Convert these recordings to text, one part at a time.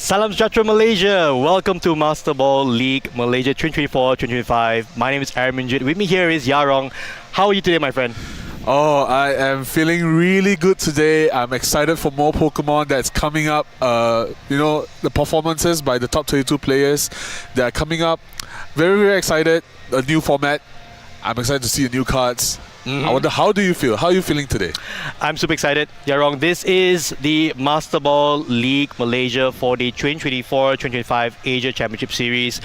Salam Sejahtera Malaysia. Welcome to Master Ball League Malaysia 2024-2025. My name is Aaron Minjit. With me here is Yarong. How are you today, my friend? Oh, I am feeling really good today. I'm excited for more Pokemon that's coming up. The performances by the top 32 players that are coming up. Very, very excited. A new format. I'm excited to see the new cards. I wonder, how do you feel? How are you feeling today? I'm super excited. Yarong, this is the Master Ball League Malaysia for the 2024-2025 Asia Championship Series.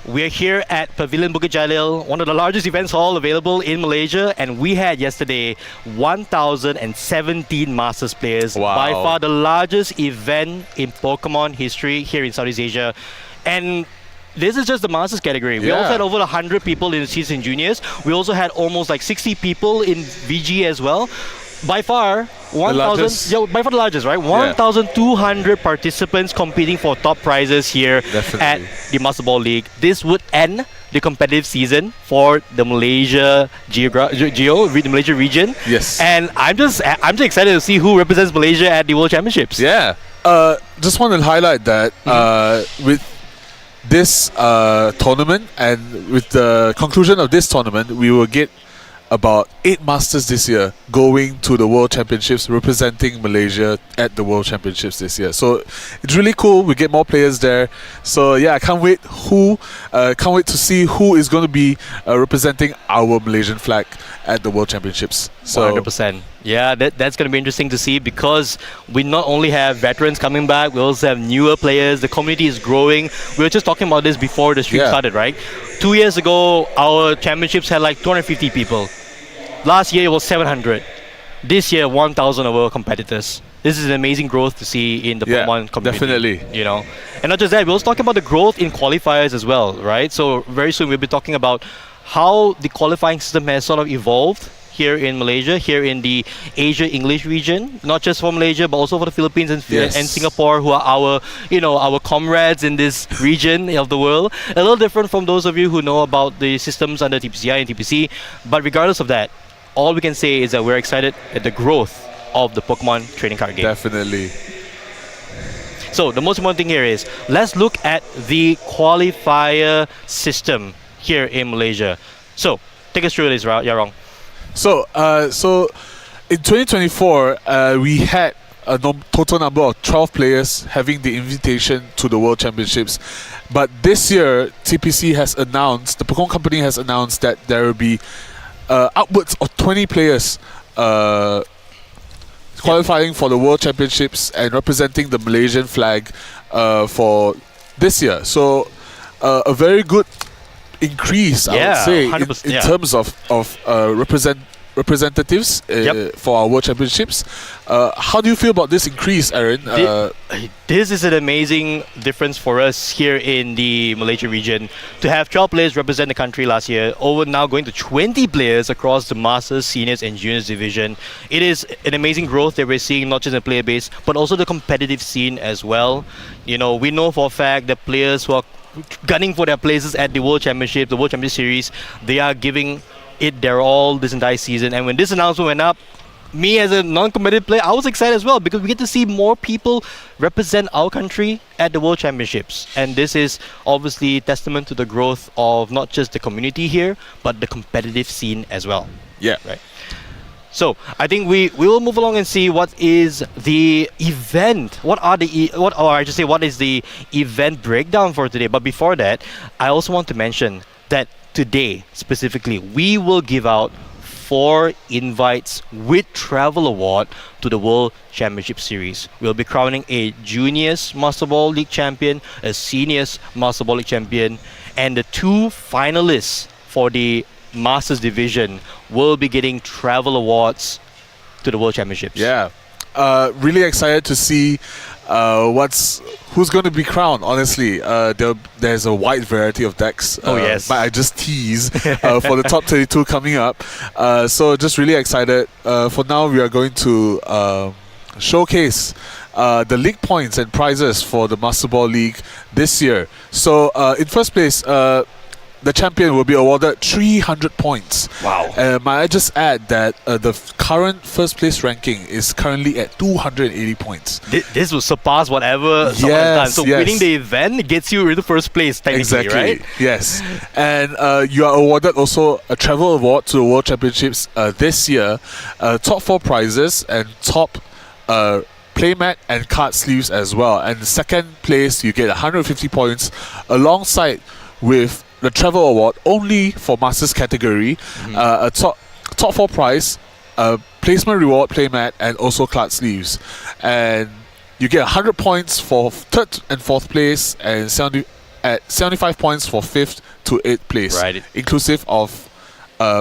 We're here at Pavilion Bukit Jalil, one of the largest events hall available in Malaysia, and we had yesterday 1,017 Masters players. Wow. By far the largest event in Pokemon history here in Southeast Asia. And this is just the Masters category. We also had over 100 people in the Seniors and Juniors. We also had almost like 60 people in VG as well. By far, 1,000. Yeah, by far the largest, right? 1,200 participants competing for top prizes here at the Master Ball League. This would end the competitive season for the Malaysia the Malaysia region. Yes. And I'm just excited to see who represents Malaysia at the World Championships. Yeah. Just want to highlight that with this tournament, and with the conclusion of this tournament, we will get about 8 Masters this year going to the World Championships, representing Malaysia at the World Championships this year. So it's really cool. We get more players there. So yeah, I can't wait to see who is going to be representing our Malaysian flag at the World Championships. So 100%. Yeah, that's going to be interesting to see, because we not only have veterans coming back, we also have newer players. The community is growing. We were just talking about this before the stream started, right? 2 years ago, our championships had like 250 people. Last year, it was 700. This year, 1,000 of our competitors. This is an amazing growth to see in the Pokemon community. Definitely. You know, and not just that, we also talking about the growth in qualifiers as well, right? So very soon we'll be talking about how the qualifying system has sort of evolved here in Malaysia, here in the Asia English region, not just for Malaysia but also for the Philippines and Singapore, who are our comrades in this region of the world. A little different from those of you who know about the systems under TPCI and TPC, but regardless of that, all we can say is that we're excited at the growth of the Pokemon trading card game. Definitely. So the most important thing here is, let's look at the qualifier system here in Malaysia. So take us through this, Yarong. So in 2024, we had a total number of 12 players having the invitation to the World Championships. But this year, TPC has announced, the Pokemon Company has announced that there will be upwards of 20 players qualifying for the World Championships and representing the Malaysian flag for this year. So a very good increase, I would say, in terms of representatives for our World Championships. How do you feel about this increase, Aaron? This is an amazing difference for us here in the Malaysia region. To have 12 players represent the country last year, over now going to 20 players across the Masters, Seniors and Juniors division. It is an amazing growth that we're seeing, not just in the player base, but also the competitive scene as well. You know, we know for a fact that players who are gunning for their places at the World Championship, the World Championship Series, they are giving it their all this entire season. And when this announcement went up, me as a non-competitive player, I was excited as well, because we get to see more people represent our country at the World Championships. And this is obviously testament to the growth of not just the community here, but the competitive scene as well. Yeah. Right. So I think we will move along and see what is the event. What is the event breakdown for today? But before that, I also want to mention that today specifically, we will give out 4 invites with travel award to the World Championship Series. We'll be crowning a Juniors Master Ball League champion, a Seniors Master Ball League champion, and the 2 finalists for the Masters division will be getting travel awards to the World Championships. Yeah. Really excited to see who's going to be crowned. Honestly, there's a wide variety of decks. But I just tease for the top 32 coming up. So just really excited. For now, we are going to showcase the league points and prizes for the Master Ball League this year. So in first place, the champion will be awarded 300 points. Wow. Might I just add that the current first place ranking is currently at 280 points. This will surpass whatever someone has done. So winning the event gets you into first place, technically, right? Yes. And you are awarded also a travel award to the World Championships this year. Top 4 prizes and top playmat and card sleeves as well. And second place, you get 150 points alongside with the travel award only for Masters category, a top 4 prize, placement reward, playmat, and also card sleeves. And you get 100 points for third and fourth place, and 75 points for fifth to eighth place, right, inclusive of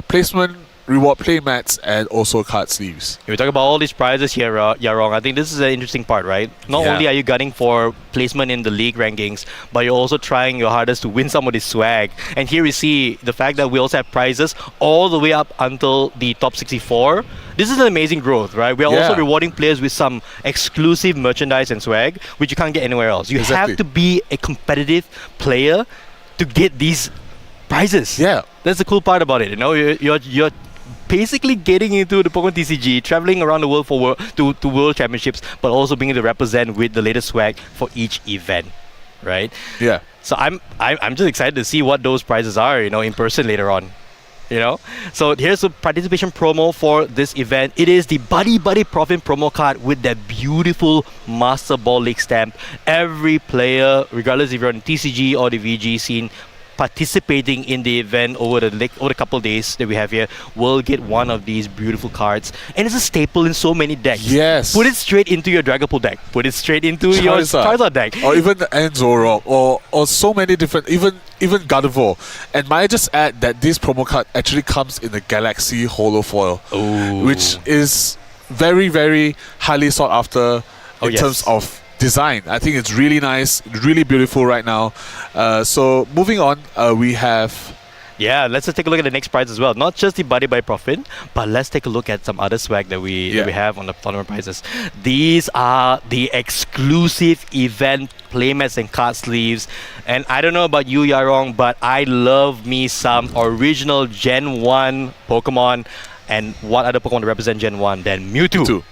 placement, reward, playmats, and also card sleeves. We talk about all these prizes here, Yarong. I think this is an interesting part, right? Not only are you gunning for placement in the league rankings, but you're also trying your hardest to win some of this swag. And here we see the fact that we also have prizes all the way up until the top 64. This is an amazing growth, right? We are also rewarding players with some exclusive merchandise and swag, which you can't get anywhere else. You have to be a competitive player to get these prizes. Yeah, that's the cool part about it. You know, you're basically getting into the Pokemon TCG, traveling around the world for to World Championships, but also being able to represent with the latest swag for each event, right? Yeah. So I'm just excited to see what those prizes are, you know, in person later on. You know, so here's a participation promo for this event. It is the Buddy Profit promo card with that beautiful Master Ball League stamp. Every player, regardless if you're on the TCG or the VG scene, participating in the event over the couple of days that we have here will get one of these beautiful cards, and it's a staple in so many decks. Yes, put it straight into your Dragapult deck, put it straight into your Charizard deck, or even the Zoroark, or so many different, even Gardevoir. And might I just add that this promo card actually comes in the Galaxy Holo Foil, which is very, very highly sought after in terms of design. I think it's really nice, really beautiful right now. So moving on, we have... Yeah, let's just take a look at the next prize as well. Not just the Buddy Profit, but let's take a look at some other swag that we have on the tournament prizes. These are the exclusive event playmats and card sleeves. And I don't know about you, Yarong, but I love me some original Gen 1 Pokemon. And what other Pokemon to represent Gen 1 than Mewtwo?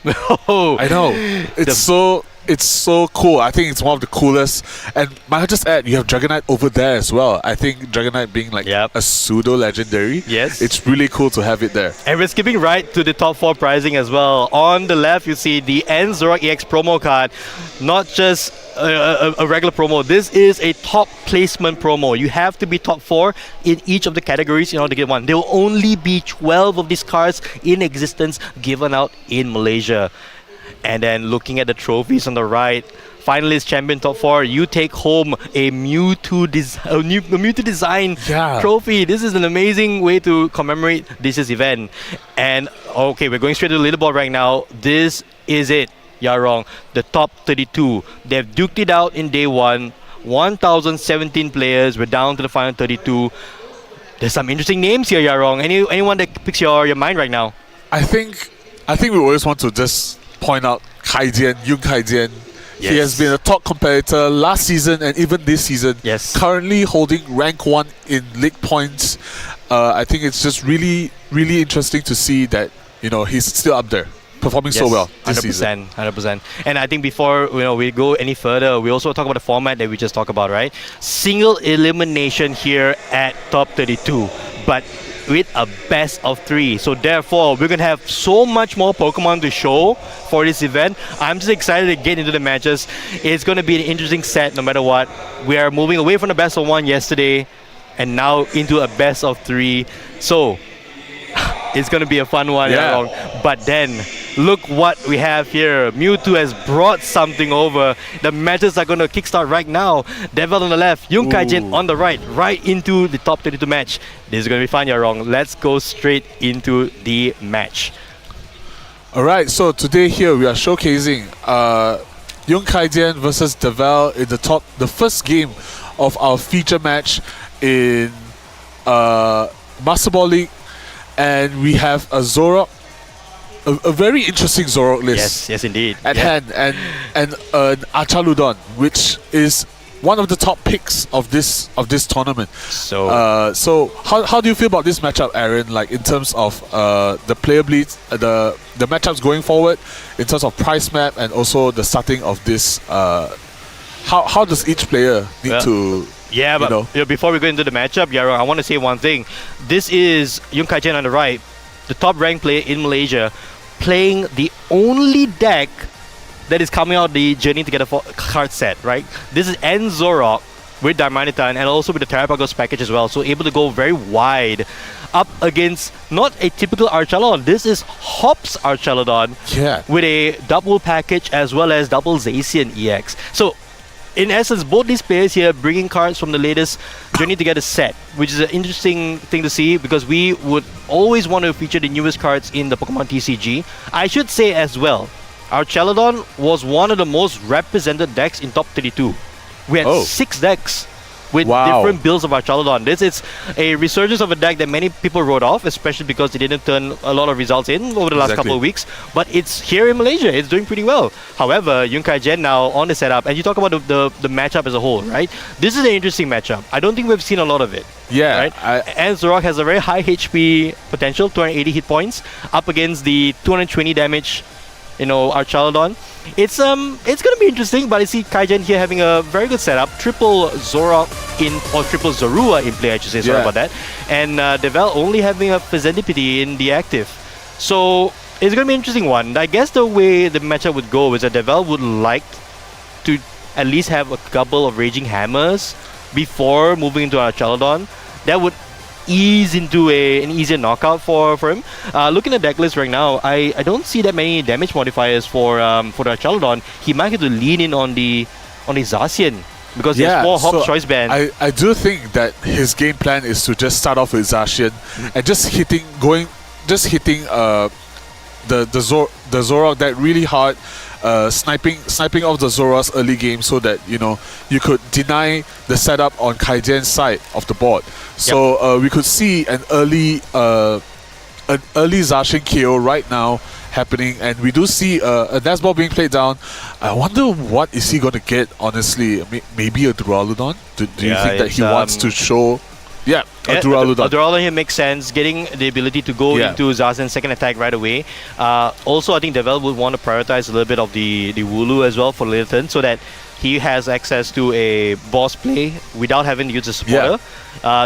I know. It's so cool. I think it's one of the coolest. And might I just add, you have Dragonite over there as well. I think Dragonite being like a pseudo-legendary. Yes. It's really cool to have it there. And we're skipping right to the top 4 pricing as well. On the left, you see the Zoroark EX promo card. Not just a regular promo. This is a top placement promo. You have to be top 4 in each of the categories in order to get one. There will only be 12 of these cards in existence given out in Malaysia. And then looking at the trophies on the right, finalist champion top 4, you take home a Mewtwo design trophy. This is an amazing way to commemorate this year's event. And okay, we're going straight to the leaderboard right now. This is it, Yarong. The top 32. They've duked it out in day 1. 1,017 players. We're down to the final 32. There's some interesting names here, Yarong. Anyone that picks your mind right now? I think we always want to just point out Yun Kaijian. Yes. He has been a top competitor last season and even this season. Yes. Currently holding rank 1 in league points. I think it's just really, really interesting to see that, you know, he's still up there, performing so well this 100%, season. 100%. And I think before we go any further, we also talk about the format that we just talked about, right? Single elimination here at top 32, but with a best of 3. So therefore, we're going to have so much more Pokemon to show for this event. I'm just excited to get into the matches. It's going to be an interesting set no matter what. We are moving away from the best of 1 yesterday and now into a best of 3. So it's going to be a fun one. But then, look what we have here. Mewtwo has brought something over. The matches are going to kickstart right now. Devil on the left, Yun Kaijian on the right into the top 32 match. This is going to be fun, Yarong. Let's go straight into the match. Alright, so today here we are showcasing Yun Kaijian versus Devil in the first game of our feature match in Master Ball League. And we have a Zoroark, a very interesting Zoroark list. Yes, indeed. At hand, and an Archaludon, which is one of the top picks of this tournament. So How do you feel about this matchup, Aaron? Like in terms of the player bleeds, the matchups going forward, in terms of price map, and also the starting of this. How does each player need to? Yeah, but before we go into the matchup, Yaro, I want to say one thing. This is Yung Kai Jen on the right, the top ranked player in Malaysia, playing the only deck that is coming out the Journey Together for card set, right? This is N Zorok with Darmanitan and also with the Terrapagos package as well, so able to go very wide up against not a typical Archelon. This is Hop's Archelon with a double package as well as double Zacian EX. So in essence, both these players here bringing cards from the latest Journey Together set, which is an interesting thing to see because we would always want to feature the newest cards in the Pokemon TCG. I should say as well, Archelon was one of the most represented decks in top 32. We had 6 decks with different builds of Archelon. This is a resurgence of a deck that many people wrote off, especially because they didn't turn a lot of results in over the last couple of weeks. But it's here in Malaysia. It's doing pretty well. However, Yung Kai Jen now on the setup, and you talk about the matchup as a whole, right? This is an interesting matchup. I don't think we've seen a lot of it. Yeah. Right? And Zorok has a very high HP potential, 280 hit points, up against the 220 damage, Archelon. It's gonna be interesting, but I see Kaijen here having a very good setup. Triple Zorok or triple Zorua in play, I should say. Sorry about that. And Devel only having a Fezendipity in the active. So it's gonna be an interesting one. I guess the way the matchup would go is that Devel would like to at least have a couple of Raging Hammers before moving into Archelon. That would ease into an easier knockout for him. Looking at deck list right now, I don't see that many damage modifiers for the Archelon. He might have to lean in on the Zacian because there's more Hop's Choice Band. I do think that his game plan is to just start off with Zacian and just hitting the Zorok deck really hard, sniping off the Zoras early game so that you could deny the setup on Kaijen's side of the board. So we could see an early Zacian KO right now happening, and we do see a Nazball being played down. I wonder what is he going to get, honestly. Maybe a Duraludon? Do you think that he wants to show... Yeah, a Duraludon. A Duraludon here makes sense, getting the ability to go into Zacian's second attack right away. Also, I think Devel would want to prioritize a little bit of the Wooloo as well for later turn so that he has access to a boss play without having to use a supporter.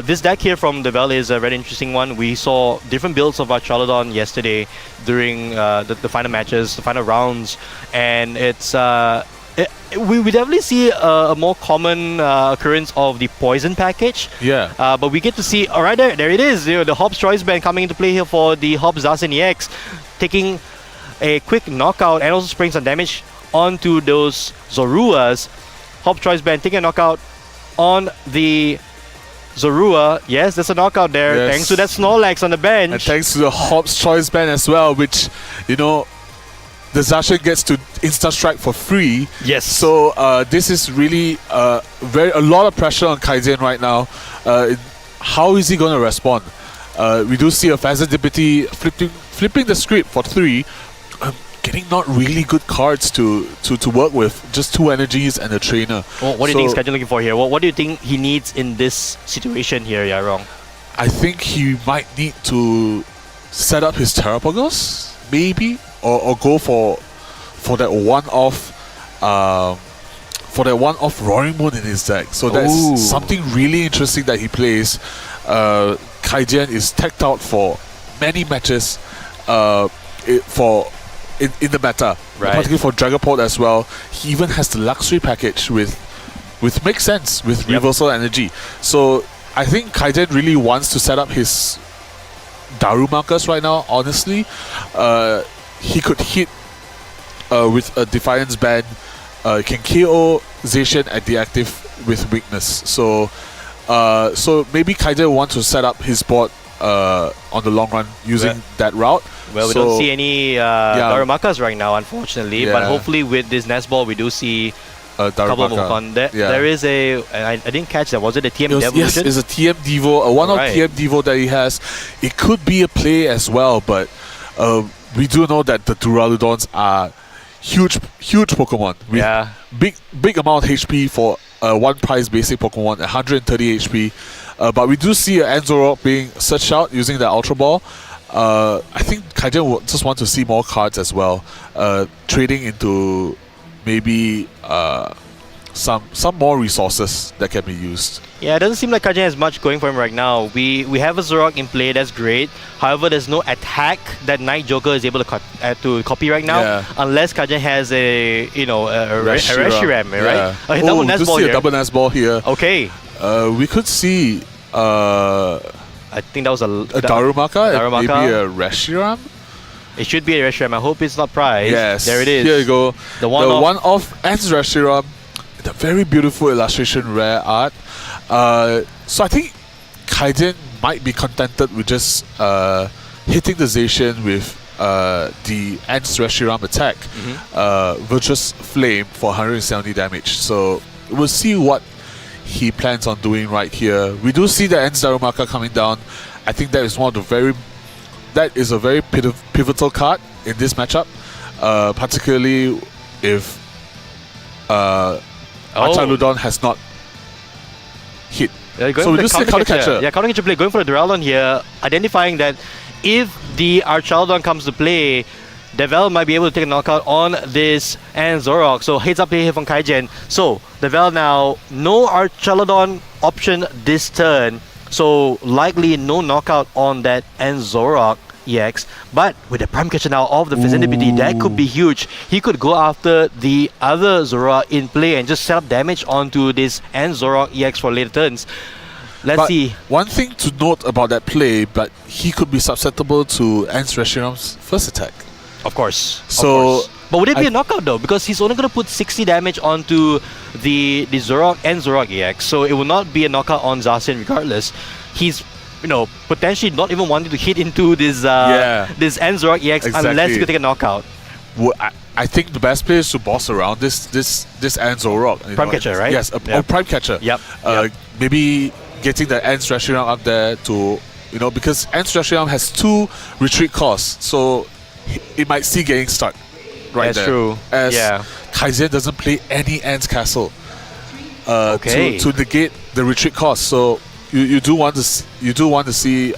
This deck here from Devel is a very interesting one. We saw different builds of Archelon yesterday during the final matches, the final rounds, and it's... we definitely see a more common occurrence of the poison package. But we get to see, alright, there it is. The Hop's Choice Band coming into play here for the Hop's Zacian EX, taking a quick knockout and also spraying some damage onto those Zoruas. Hop's Choice Band taking a knockout on the Zorua. Yes, there's a knockout there. Thanks to that Snorlax on the bench. And thanks to the Hop's Choice Band as well, which, the Zacian gets to Insta Strike for free. Yes. So this is really a lot of pressure on Kaizen right now. How is he going to respond? We do see a Fezendipity flipping the script for 3. Getting not really good cards to work with. Just 2 energies and a trainer. What do you think Kaizen looking for here? What do you think he needs in this situation here, Yarong? I think he might need to set up his Terrapagos, maybe. Or go for that one-off Roaring Moon in his deck. So that's something really interesting that he plays. Kaijian is teched out for many matches in the meta, particularly for Dragapult as well. He even has the luxury package with Make Sense with Reversal Energy. So I think Kaijian really wants to set up his Darumakas right now. Honestly, he could hit with a Defiance Band, can KO Zacian at the active with weakness. So maybe Kaiser wants to set up his board on the long run using that route. Well, we don't see any Darumakas right now, unfortunately. But hopefully with this Nest Ball, we do see a couple of Mokon. There is I didn't catch that. Was it a TM Devolution? Yes, it's a TM Devo, a one-off TM Devo that he has. It could be a play as well, but we do know that the Duraludons are huge Pokemon with big amount of HP for one prize basic Pokemon, 130 HP. But we do see an Anzorok being searched out using the Ultra Ball. I think Kaijen will just want to see more cards as well, trading into maybe some more resources that can be used. Yeah, it doesn't seem like Kajen has much going for him right now. We have a Zorok in play, that's great. However, there's no attack that Night Joker is able to copy right now, unless Kajen has a Reshiram, right? Yeah. Double we do Nesball see here. a double Nesball here. Okay. We could see I think that was a Darumaka, and maybe a Reshiram. It should be a Reshiram. I hope it's not prized. Yes. There it is. Here you go. The one off Ants Reshiram. The very beautiful illustration, rare art. So I think Kaiden might be contented with just hitting the Zacian with the Ants Reshiram attack, Virtuous Flame for 170 damage. So we'll see what he plans on doing right here. We do see the Ants Darumaka coming down. I think that is a very pivotal card in this matchup, particularly if Archaludon has not hit. So we just see counter catcher. Yeah, counter catcher play, going for the Duraludon here, identifying that if the Archaludon comes to play, Devel might be able to take a knockout on this Anzorok. So heads up play here from Kaijen. So Devel now, no Archaludon option this turn. So likely no knockout on that Anzorok EX. But with the Prime Catcher now of the Fizendipity, that could be huge. He could go after the other Zoroark in play and just set up damage onto this Anzorok EX for later turns. Let's see. One thing to note about that play, but he could be susceptible to Ants Reshiram's first attack. Of course. So, but would it be a knockout though? Because he's only going to put 60 damage onto the Zoroark and Zoroark EX. So it will not be a knockout on Zacian regardless. He's potentially not even wanting to hit into this this Anzorok EX unless he could take a knockout. Well, I think the best play is to boss around this Anzorok. Prime catcher, right? Yes, a Prime catcher. Yep. Maybe getting the Ants Reshiram up there to, because Ants Reshiram has 2 retreat costs, so it might see getting stuck right there. That's true. As Kaizen doesn't play any Ants Castle to negate the retreat cost. So you do want to see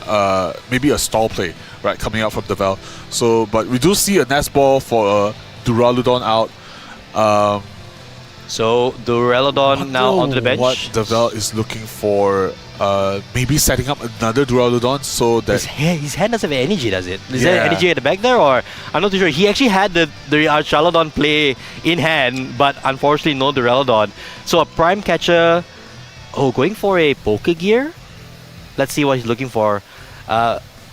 maybe a stall play coming out from Devel. So, but we do see a Nest Ball for Duraludon out. So Duraludon now onto the bench. What Devel is looking for? Maybe setting up another Duraludon so that his hand doesn't have energy, does it? Is there energy at the back there, or I'm not too sure. He actually had the Archaludon play in hand, but unfortunately no Duraludon. So a Prime Catcher, going for a Pokegear. Let's see what he's looking for.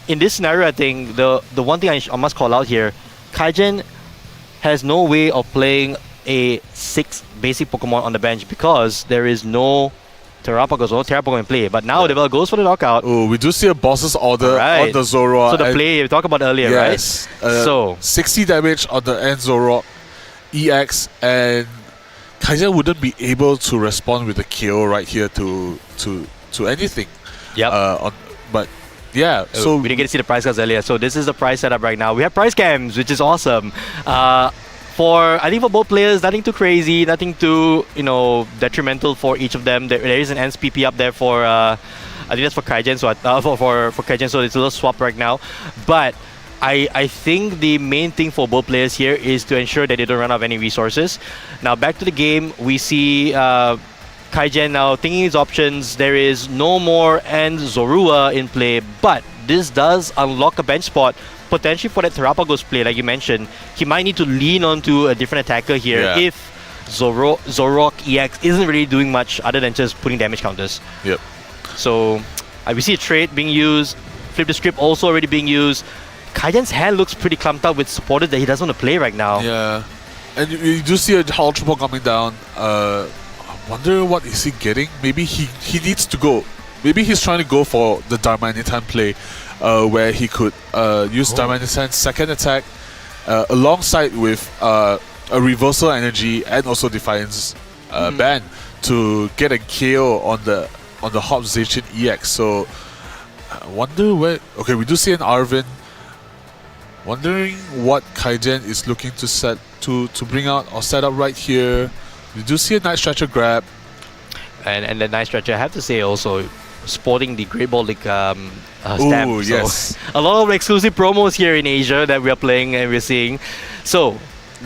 In this scenario, I think the one thing I must call out here, Kaijen has no way of playing a 6 basic Pokemon on the bench because there is no Terrapago in play. But now Devel goes for the knockout. Oh, we do see a boss's order on the Zoroark. So the play we talked about earlier, right? So 60 damage on the Anzorok EX, and Kaizen wouldn't be able to respond with a KO right here to anything. Yep. So we didn't get to see the prize cards earlier. So this is the prize setup right now. We have prize cams, which is awesome. I think for both players, nothing too crazy, nothing too detrimental for each of them. There is an Ants PP up there for I think that's for Kaijen, so for Kaijen, so it's a little swap right now. But I think the main thing for both players here is to ensure that they don't run out of any resources. Now back to the game, we see Kaijen now thinking his options. There is no more Zorua in play, but this does unlock a bench spot potentially for that Terrapago's play, like you mentioned. He might need to lean onto a different attacker here if Zoroark EX isn't really doing much other than just putting damage counters. Yep. So we see a trade being used, Flip the Script also already being used. Kaijen's hand looks pretty clumped up with supporters that he doesn't want to play right now. Yeah. And you do see a Ultra Ball coming down. I wonder what is he getting? Maybe he needs to go. Maybe he's trying to go for the Darmanitan play, where he could use Darmanitan's second attack alongside with a Reversal Energy and also Defiance ban to get a KO on the Hop Zacian EX. So I wonder where. Okay, we do see an Arvin. Wondering what Kaijen is looking to bring out or set up right here. We do see a Night Stretcher grab. And the nice stretcher, I have to say, also sporting the Great Ball League stamp. Ooh, So yes. a lot of exclusive promos here in Asia that we are playing and we're seeing. So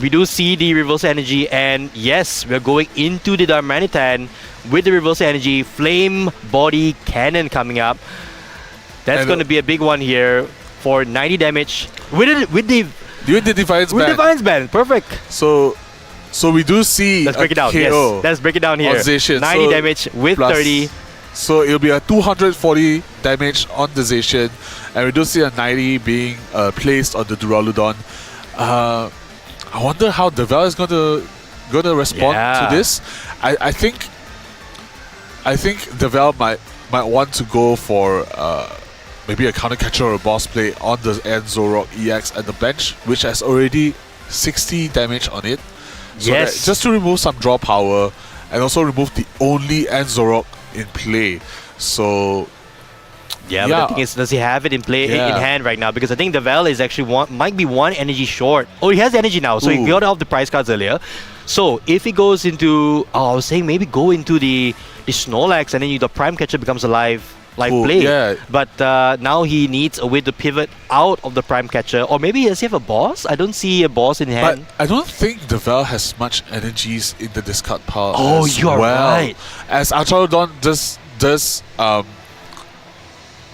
we do see the reverse energy, and yes, we're going into the Darmanitan with the reverse energy flame body cannon coming up. That's And, going to be a big one here for 90 damage with the Defiance with Band. Defiance Band. Perfect. So we do see Let's a break it down. KO Yes, let's break it down here. on Zacian. 90 So damage with plus- 30. So it'll be a 240 damage on the Zacian, and we do see a 90 being placed on the Duraludon. I wonder how Devel is gonna respond Yeah. to this. I think Devel might want to go for maybe a counter catcher or a boss play on the end Zorok EX at the bench, which has already 60 damage on it. So Yes. that, just to remove some draw power and also remove the only end Zorok in play. So Yeah, but Yeah. the thing is, does he have it in play in Yeah. hand right now? Because I think Devel is actually might be one energy short. Oh, he has energy now, so he Ooh. got off the prize cards earlier. So if he goes into, I was saying maybe go into the Snorlax, and then the Prime Catcher becomes a live Ooh, play. yeah. But now he needs a way to pivot out of the Prime Catcher, or maybe does he have a boss? I don't see a boss in But hand. I don't think Devel has much energies in the discard pile. Oh, as you are well. right. As Archarodon does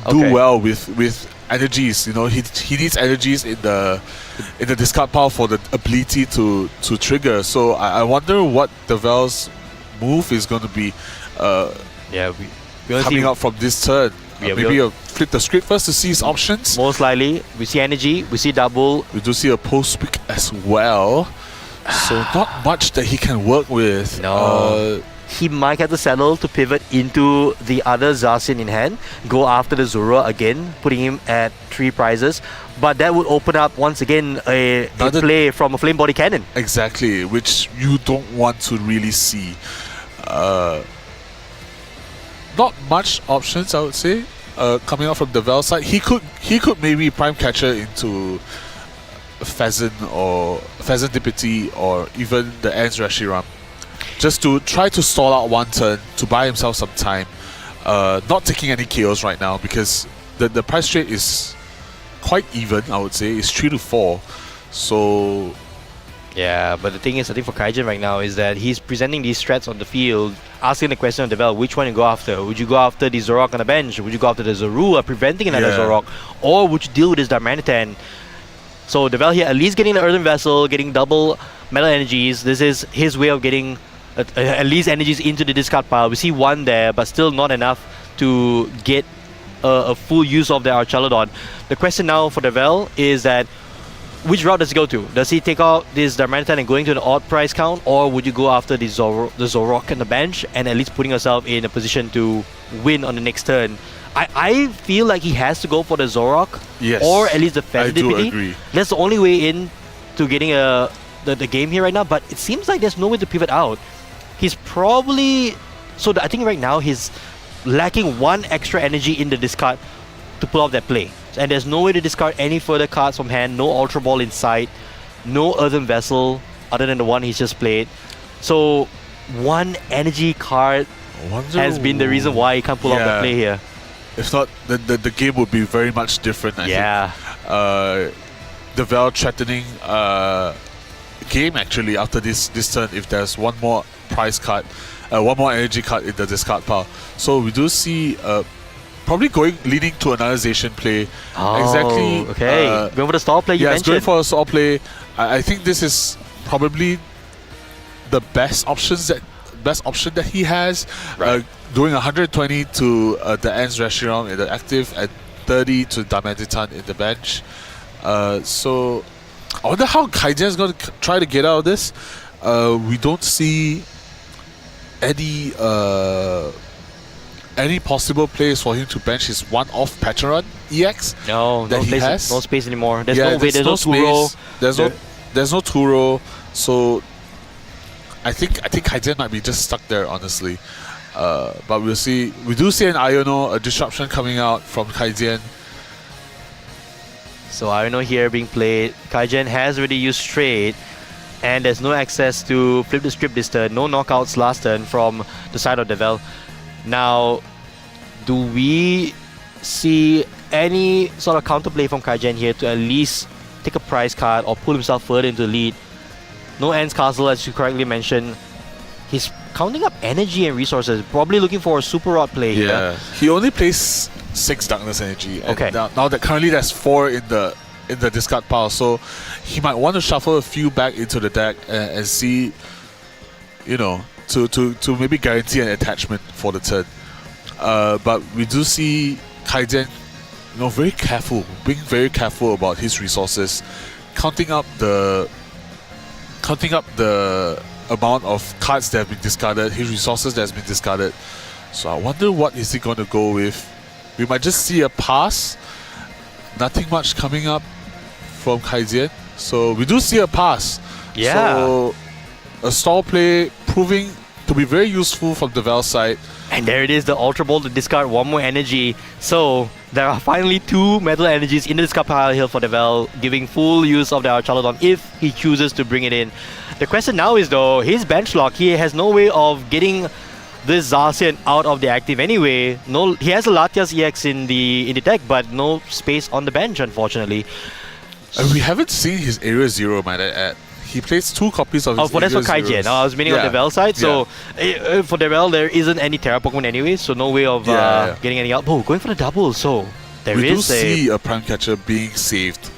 do Okay. well with energies. You know, he needs energies in the discard pile for the ability to trigger. So I wonder what Devel's move is going to be Yeah, we only coming see, out from this turn. Yeah, Maybe flip the script first to see his options. most likely we see energy, we see double. We do see a post pick as well. So not much that he can work with. No. He might have to settle to pivot into the other Zacian in hand, go after the Zora again, putting him at 3 prizes. But that would open up once again a Another- play from a Flame Body Cannon. Exactly, which you don't want to really see. Not much options, I would say, coming out from the Vel side. He could maybe Prime Catcher into Pheasant or Pheasant Deputy or even the Ants Reshiram, just to try to stall out one turn to buy himself some time. Not taking any KOs right now because the price trade is quite even, I would say. It's 3 to 4. So Yeah, but the thing is, I think for Kaijin right now is that he's presenting these threats on the field, asking the question of Devel, which one you go after? Would you go after the Zorok on the bench? Would you go after the Zorua, preventing another Yeah. Zorok? Or would you deal with this Darmanitan? So Devel here at least getting the Earthen Vessel, getting double metal energies. This is his way of getting at least energies into the discard pile. We see one there, but still not enough to get a full use of the Archalodon. The question now for Devel is that which route does he go to? Does he take out this Darmanitan and going to an odd price count, or would you go after the Zorok on the bench and at least putting yourself in a position to win on the next turn? I feel like he has to go for the Zorok, Yes, or at least the I do Feather agree. That's the only way in to getting the game here right now. But it seems like there's no way to pivot out. He's probably I think right now he's lacking one extra energy in the discard to pull off that play. And there's no way to discard any further cards from hand, no Ultra Ball in sight, no Earthen Vessel other than the one he's just played. So one energy card has been the reason why he can't pull off that play here. If not, the game would be very much different, I think. Devel threatening game actually after this turn if there's one more prize card, one more energy card in the discard pile. So we do see probably leading to another Zacian play. Oh, Exactly. okay. Going for the stall play you Yeah, it's going mentioned. for a stall play. I think this is probably the best option that he has. Right. Doing 120 to the Ants Reshiram in the active and 30 to Darmanitan in the bench. So I wonder how Kaizen is going to try to get out of this. We don't see any possible plays for him to bench his one-off Patron EX. No that he place, has. no space anymore. There's Yeah, no way. There's no Turo. space. There's no Turo. So I think Kaizen might be just stuck there, honestly. But we'll see. We do see an Iono, a disruption coming out from Kaizen. So I know here being played. Kaijen has already used trade, and there's no access to flip the script this turn, no knockouts last turn from the side of Devel. Now, do we see any sort of counterplay from Kaijen here to at least take a prize card or pull himself further into the lead? No Ends Castle, as you correctly mentioned. He's counting up energy and resources, probably looking for a super rod play here. He only plays 6 Darkness Energy. And Okay. now that currently there's 4 in the discard pile, so he might want to shuffle a few back into the deck and see, you know, to maybe guarantee an attachment for the turn. But we do see Kaizen, you know, being very careful about his resources, counting up the amount of cards that have been discarded, his resources that has been discarded. So I wonder what is he going to go with. We might just see a pass. Nothing much coming up from Kaizen. So we do see a pass. Yeah. So a stall play proving to be very useful from the Val side. And there it is, the Ultra Ball to discard one more energy. So there are finally 2 metal energies in the discard pile here for Devel, giving full use of the Archalodon if he chooses to bring it in. The question now is though, his bench lock, he has no way of getting this Zacian out of the active anyway. No, he has a Latias EX in the deck, but no space on the bench, unfortunately. And we haven't seen his Area 0, might I add. He plays 2 copies of his That's for Area Kaijen. 0s. I was meaning on the Vel side. So for Devel, there isn't any Terra Pokemon anyway, so no way of getting any out. Oh, going for the double. So there we is do see a Prime Catcher being saved.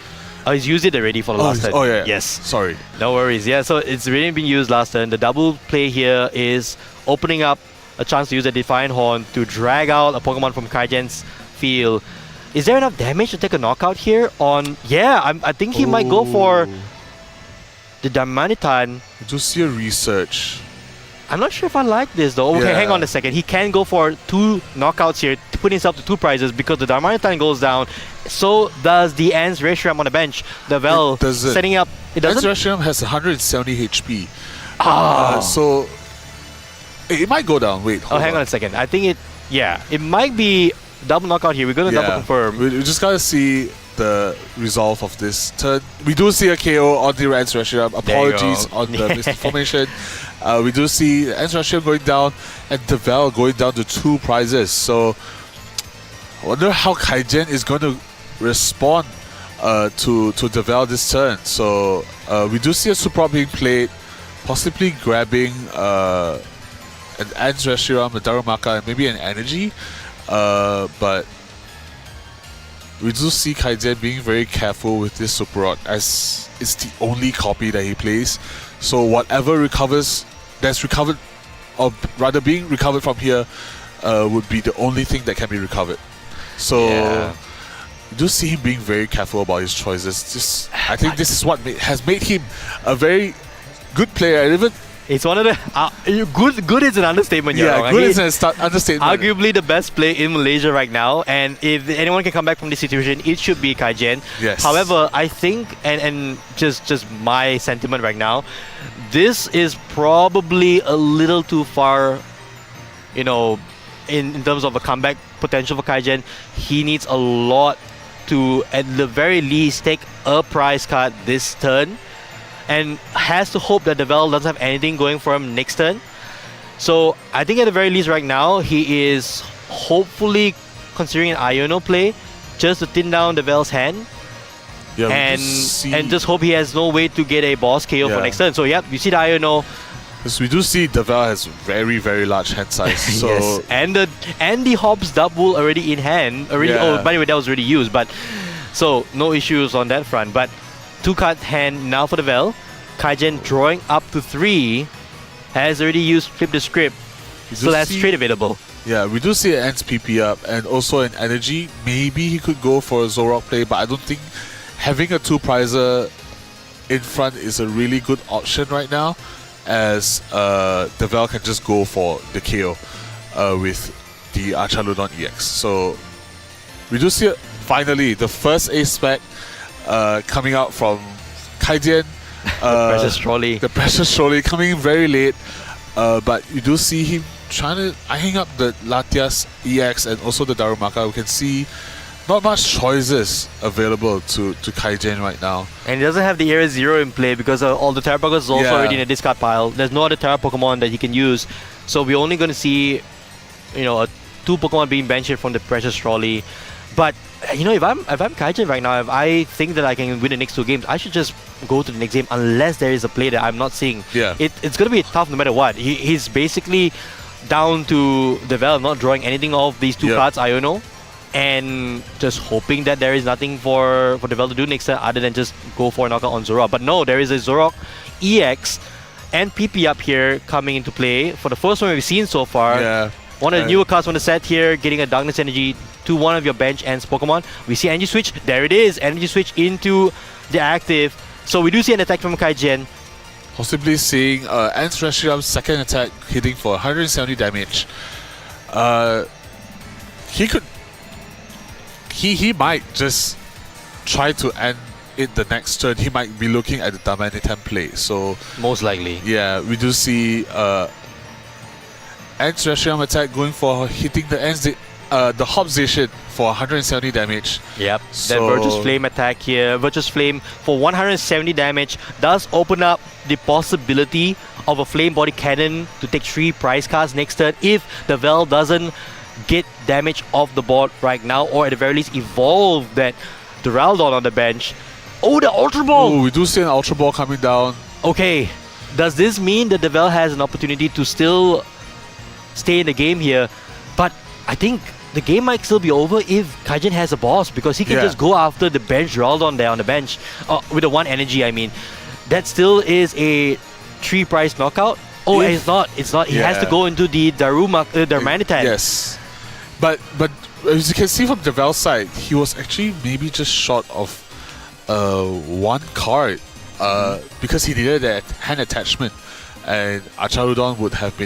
Oh, he's used it already for the last turn. Oh yeah. Yes. Sorry. No worries. Yeah, so it's really been used last turn. The double play here is opening up a chance to use a Defiant Horn to drag out a Pokemon from Kaijen's field. Is there enough damage to take a knockout here on... Yeah, I think he might go for the Darmanitan. We do see a research. I'm not sure if I like this though. Okay, hang on a second. He can go for 2 knockouts here to put himself to 2 prizes because the Darmanitan goes down. So does the Ants Reshiram on the bench. The Vel setting up... It doesn't? Ants Reshiram has 170 HP. Oh. So it might go down. Wait, hang on a second. I think it... Yeah, it might be double knockout here. We're going to double confirm. We just got to see the resolve of this turn. We do see a KO on the Ants Reshiram. Apologies on the misinformation. We do see Ants Reshiram going down and Devel going down to 2 prizes. So I wonder how Kaijen is going to respond to Devel this turn. So we do see a Super being played, possibly grabbing an Ants Reshiram, a Darumaka, and maybe an Energy. But we do see Kaizen being very careful with this Super Rod as it's the only copy that he plays. So whatever that's recovered, or rather being recovered from here, would be the only thing that can be recovered. So you do see him being very careful about his choices. I think this is what has made him a very good player. Even it's one of the good is an understatement. Good is an understatement. Arguably the best player in Malaysia right now, and if anyone can come back from this situation, it should be Kaijen. Yes. However, I think, and just my sentiment right now, this is probably a little too far, you know, in terms of a comeback potential for Kaijen. He needs a lot to, at the very least, take a prize card this turn, and has to hope that Devel doesn't have anything going for him next turn. So I think at the very least right now, he is hopefully considering an Iono play just to thin down Devel's hand. Yeah, and just hope he has no way to get a boss KO for next turn. So yep, you see the Iono. Because we do see Devel has very, very large hand size. So yes, and the Hobbs double already in hand. Oh, by the way, that was already used. But so no issues on that front. But 2-card hand now for the Vel. Kaijen drawing up to 3. Has already used Flip the Script. So that's trade available. Yeah, we do see an Ants PP up and also an Energy. Maybe he could go for a Zorok play, but I don't think having a 2-prizer in front is a really good option right now, as Devel can just go for the KO with the Archaludon EX. So we do see finally the first Ace Spec coming out from Kaijen. Precious Trolley. The Precious Trolley coming in very late. But you do see him trying to hang up the Latias EX and also the Darumaka. We can see not much choices available to Kaijin right now. And he doesn't have the Area 0 in play because all the Terra Pokemon is also already in a discard pile. There's no other Terra Pokemon that he can use. So we're only going to see, two Pokemon being benched here from the Precious Trolley. But, if I'm Kaijin right now, if I think that I can win the next 2 games, I should just go to the next game unless there is a play that I'm not seeing. Yeah. It's going to be tough no matter what. He's basically down to Devel not drawing anything off these 2 cards, Iono, and just hoping that there is nothing for Devel to do next turn other than just go for a knockout on Zorok. But no, there is a Zorok EX and PP up here coming into play. For the first one we've seen so far, one of the newer cards on the set here, getting a Darkness Energy to one of your bench ends Pokemon. We see Energy Switch. There it is. Energy Switch into the active. So we do see an attack from Kaijin. Possibly seeing Ants Reshiram's second attack hitting for 170 damage. He might just try to end it the next turn. He might be looking at the Damanitan play. So most likely. Yeah, we do see Ants Reshiram attack going for hitting the ends the Hobzation for 170 damage. Yep, that Virtuous Flame attack here, Virtuous Flame for 170 damage does open up the possibility of a Flame Body Cannon to take 3 prize cards next turn if the Vel doesn't get damage off the board right now, or at the very least evolve that Duraldon on the bench. Oh, the Ultra Ball! Oh, we do see an Ultra Ball coming down. Okay, does this mean that the Vel has an opportunity to still stay in the game here? But I think the game might still be over if Kaijin has a boss, because he can just go after the bench Duraldon there on the bench with the 1 energy. I mean, that still is a 3 prize knockout. Oh, it's not. He has to go into the Darmanitan. Yes, but as you can see from Devel's side, he was actually maybe just short of 1 card because he needed that hand attachment, and Archaludon would have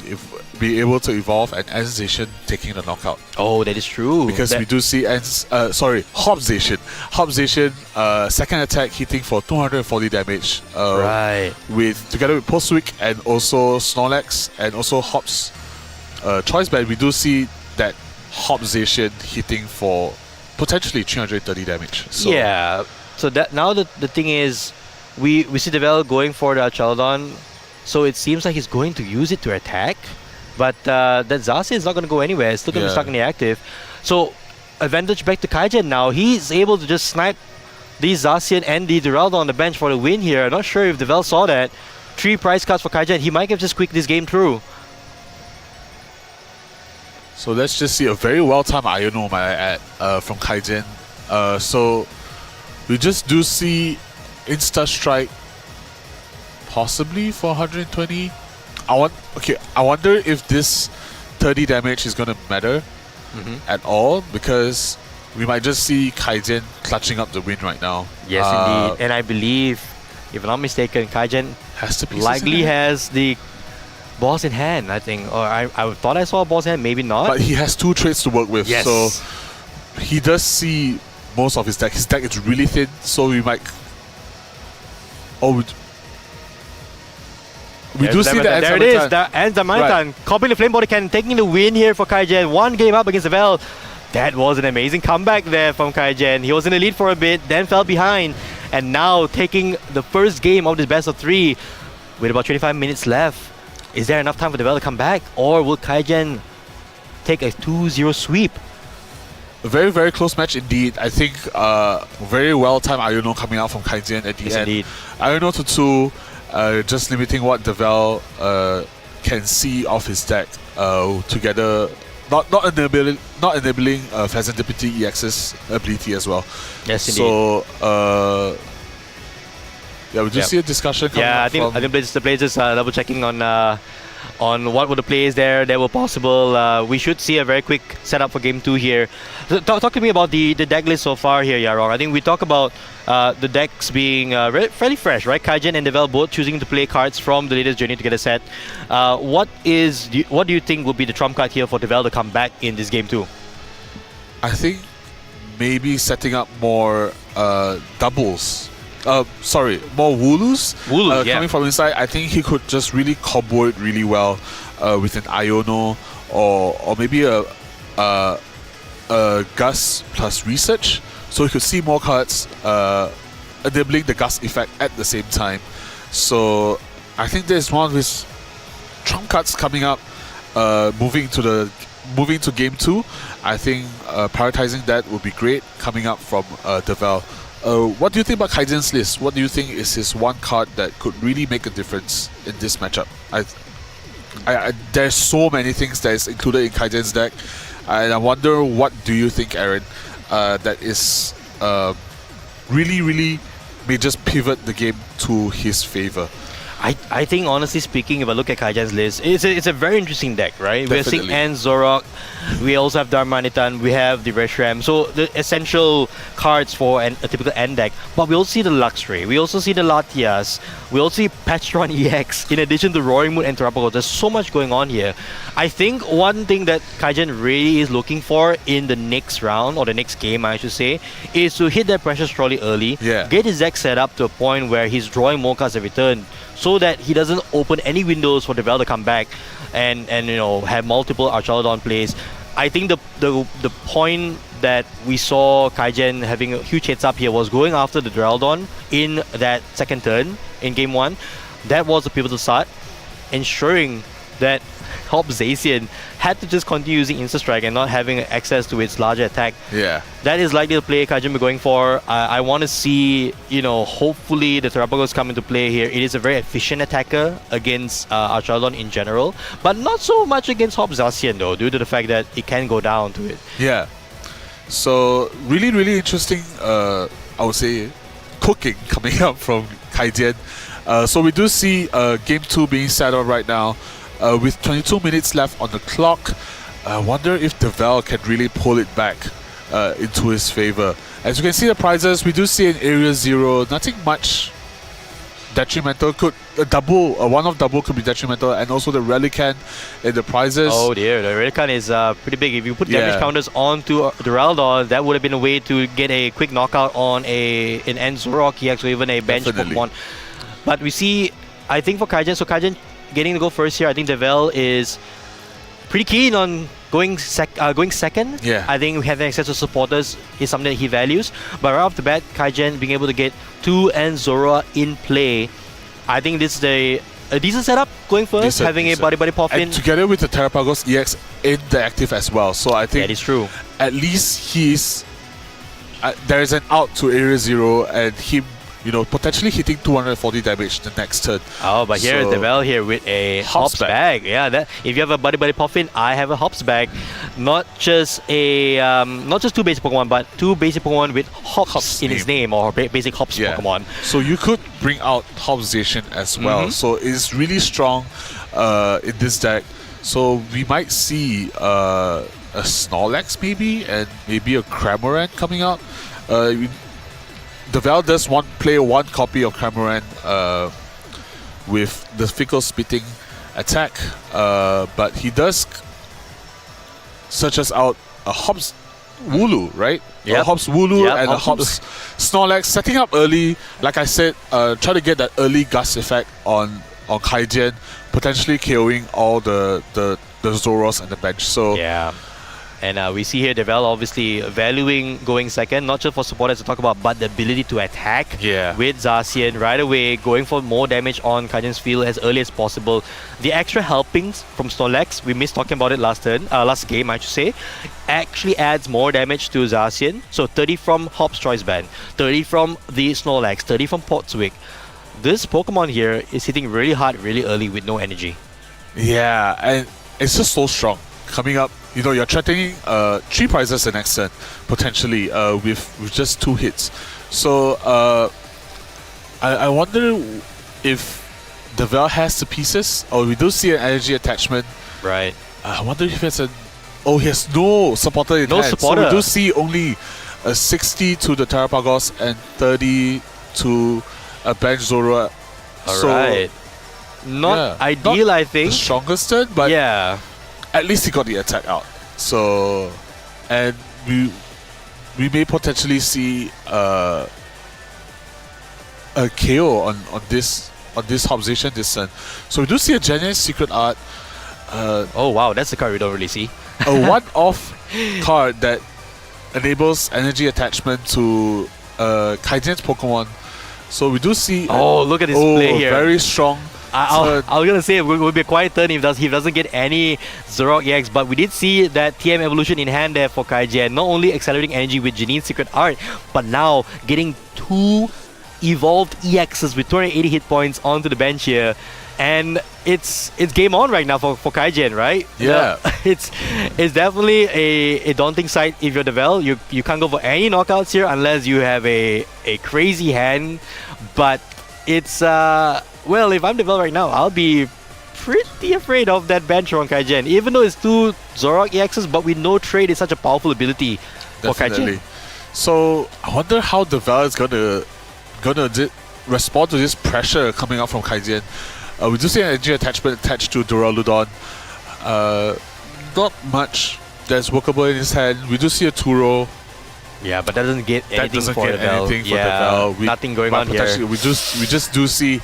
be able to evolve and Enzation taking the knockout. Oh, that is true. Because we do see Hobzation. Hobzation second attack hitting for 240 damage. Together with Postwick and also Snorlax and also Hob's Choice Band, we do see that Hobzation hitting for potentially 330 damage. So yeah. So that now the thing is, we see Devel going for the Archaludon, so it seems like he's going to use it to attack. But that Zacian is not going to go anywhere. It's still going to be stuck in the active. So, advantage back to Kaijin now. He's able to just snipe the Zacian and the Duraldo on the bench for the win here. I'm not sure if Devel saw that. 3 prize cards for Kaijin. He might have just squeaked this game through. So let's just see a very well-timed Iono, might I add, from Kaijin. So we just do see Insta Strike possibly for 120. I wonder if this 30 damage is going to matter at all, because we might just see Kaijin clutching up the win right now. Yes, indeed. And I believe, if I'm not mistaken, Kaijin likely has the boss in hand, I think. Or I thought I saw a boss in hand, maybe not. But he has 2 traits to work with, yes. So he does see most of his deck. His deck is really thin, so we might... We do see that. There it is. And Damanitan copying the Flame Body Cannon, taking the win here for Kaijin. 1 game up against Devel. That was an amazing comeback there from Kaijin. He was in the lead for a bit, then fell behind, and now taking the first game of this best of 3 with about 25 minutes left. Is there enough time for Devel to come back, or will Kaijin take a 2-0 sweep? A very, very close match indeed. I think very well-timed Iono coming out from Kaijin at the end. Indeed. Iono to 2. Just limiting what Devel can see of his deck together, not enabling Phazantipity EX's ability as well. Yes, indeed. So we do see a discussion coming up. I think the players is double checking on what were the plays there that were possible. We should see a very quick setup for game 2 here. So talk to me about the deck list so far here, Yarong. I think we talk about the decks being fairly fresh, right? Kaijin and Devel both choosing to play cards from the latest journey to get a set. What do you think will be the trump card here for Devel to come back in this game 2? I think maybe setting up more doubles. More Wooloos. Coming from inside, I think he could just really combo it really well with an Iono or maybe Gus plus research, so he could see more cards, enabling the Gus effect at the same time. So I think there's one of his trump cards coming up, moving to game 2. I think prioritizing that would be great coming up from Devel. What do you think about Kaizen's list? What do you think is his one card that could really make a difference in this matchup? There's so many things that is included in Kaizen's deck, and I wonder, what do you think, Aaron, that is really may just pivot the game to his favor? I think, honestly speaking, if I look at Kaijan's list, it's a very interesting deck, right? We're seeing End Zorok, we also have Dharmanitan, we have the Reshram, so the essential cards for a typical end deck. But we also see the Luxray, we also see the Latias, we also see Patron EX, in addition to Roaring Moon and Terapagos. There's so much going on here. I think one thing that Kaijan really is looking for in the next round, or the next game I should say, is to hit that Precious Trolley early, get his deck set up to a point where he's drawing more cards every turn, so that he doesn't open any windows for Devel to come back and have multiple Archaludon plays. I think the point that we saw Kaijen having a huge heads up here was going after the Duraludon in that second turn in game 1. That was a pivotal start, ensuring that Hop Zacian had to just continue using Insta Strike and not having access to its larger attack. Yeah. That is likely the play Kaijan be going for. I want to see, hopefully the Terapagos come into play here. It is a very efficient attacker against Archaludon in general, but not so much against Hop Zacian though, due to the fact that it can go down to it. Yeah. So really interesting, I would say, cooking coming up from Kaijian. So we do see game 2 being set up right now. With 22 minutes left on the clock, I wonder if Devel can really pull it back into his favor. As you can see the prizes, we do see an Area 0, nothing much detrimental. Could a double, a one-off double could be detrimental, and also the Relican in the prizes. Oh dear, the Relican is pretty big. If you put damage counters onto Duraludon, that would have been a way to get a quick knockout on an Enzorok EX or even a bench Pokemon. But we see, I think for Kaijan, so Kaijan getting to go first here, I think Devel is pretty keen on going second. Yeah. I think having access to supporters is something that he values. But right off the bat, Kaijan being able to get 2 and Zora in play, I think this is a decent setup going first, having a Buddy pop in. And together with the Terapagos EX in the active as well. So I think that is true. At least he's there is an out to Area 0 and him, potentially hitting 240 damage the next turn. Oh, but here Devel here with a Hops bag. Yeah, that if you have a Buddy Puffin, I have a Hops bag. Not just 2 basic Pokemon, but 2 basic Pokemon with Hops in its name, or basic Hops Pokemon. So you could bring out Hopsation as well. So it's really strong in this deck. So we might see a Snorlax maybe, and maybe a Cramorant coming out. Devel does play 1 copy of Cramorant with the Fickle Spitting attack, but he does searches out a Hops Wooloo, right? Yeah, a Hops Wooloo and a Hops Snorlax, setting up early. Like I said, try to get that early Gust effect on Kaijian, potentially KOing all the Zoros and the bench. So yeah. And we see here Devel obviously valuing going second, not just for supporters to talk about, but the ability to attack with Zacian right away, going for more damage on Kaijan's field as early as possible. The extra helpings from Snorlax, we missed talking about it last game I should say, actually adds more damage to Zacian. So 30 from Hop's Choice Band, 30 from the Snorlax, 30 from Portswick. This Pokemon here is hitting really hard really early with no energy. Yeah, and it's just so strong. Coming up, you're threatening 3 prizes the next turn, potentially, with just 2 hits. So I wonder if Devel has the pieces, or we do see an energy attachment. Right. I wonder if it's he has no supporter in hand. Supporter. So we do see only a 60 to the Terapagos and 30 to a bench Zora. Alright. Not ideal, I think. The strongest turn, but yeah. At least he got the attack out. So, and we may potentially see a KO on this Hopsation this turn. So we do see a Genuine Secret Art. Oh wow, that's a card we don't really see. A one-off card that enables energy attachment to Kaijian's Pokemon. So we do see... Oh, look at this play here. Very strong. I was going to say it would be a quiet turn if he doesn't get any Zoroark EX, but we did see that TM evolution in hand there for Kaijian. Not only accelerating energy with Janine's Secret Art, but now getting 2 evolved EXs with 280 hit points onto the bench here. And it's game on right now for Kaijian, right? Yeah. It's definitely a daunting sight if you're Devel. You can't go for any knockouts here unless you have a crazy hand. But it's... well, if I'm Devel right now, I'll be pretty afraid of that bench on Kaijian. Even though it's 2 Zoroark EXs, but we know Trade is such a powerful ability for Kaijian. So I wonder how Devel is gonna respond to this pressure coming out from Kaijian. We do see an energy attachment attached to Duraludon. Not much that's workable in his hand. We do see a Turo. Yeah, but that doesn't get anything for Devel. Devel. Nothing going on here. We just do see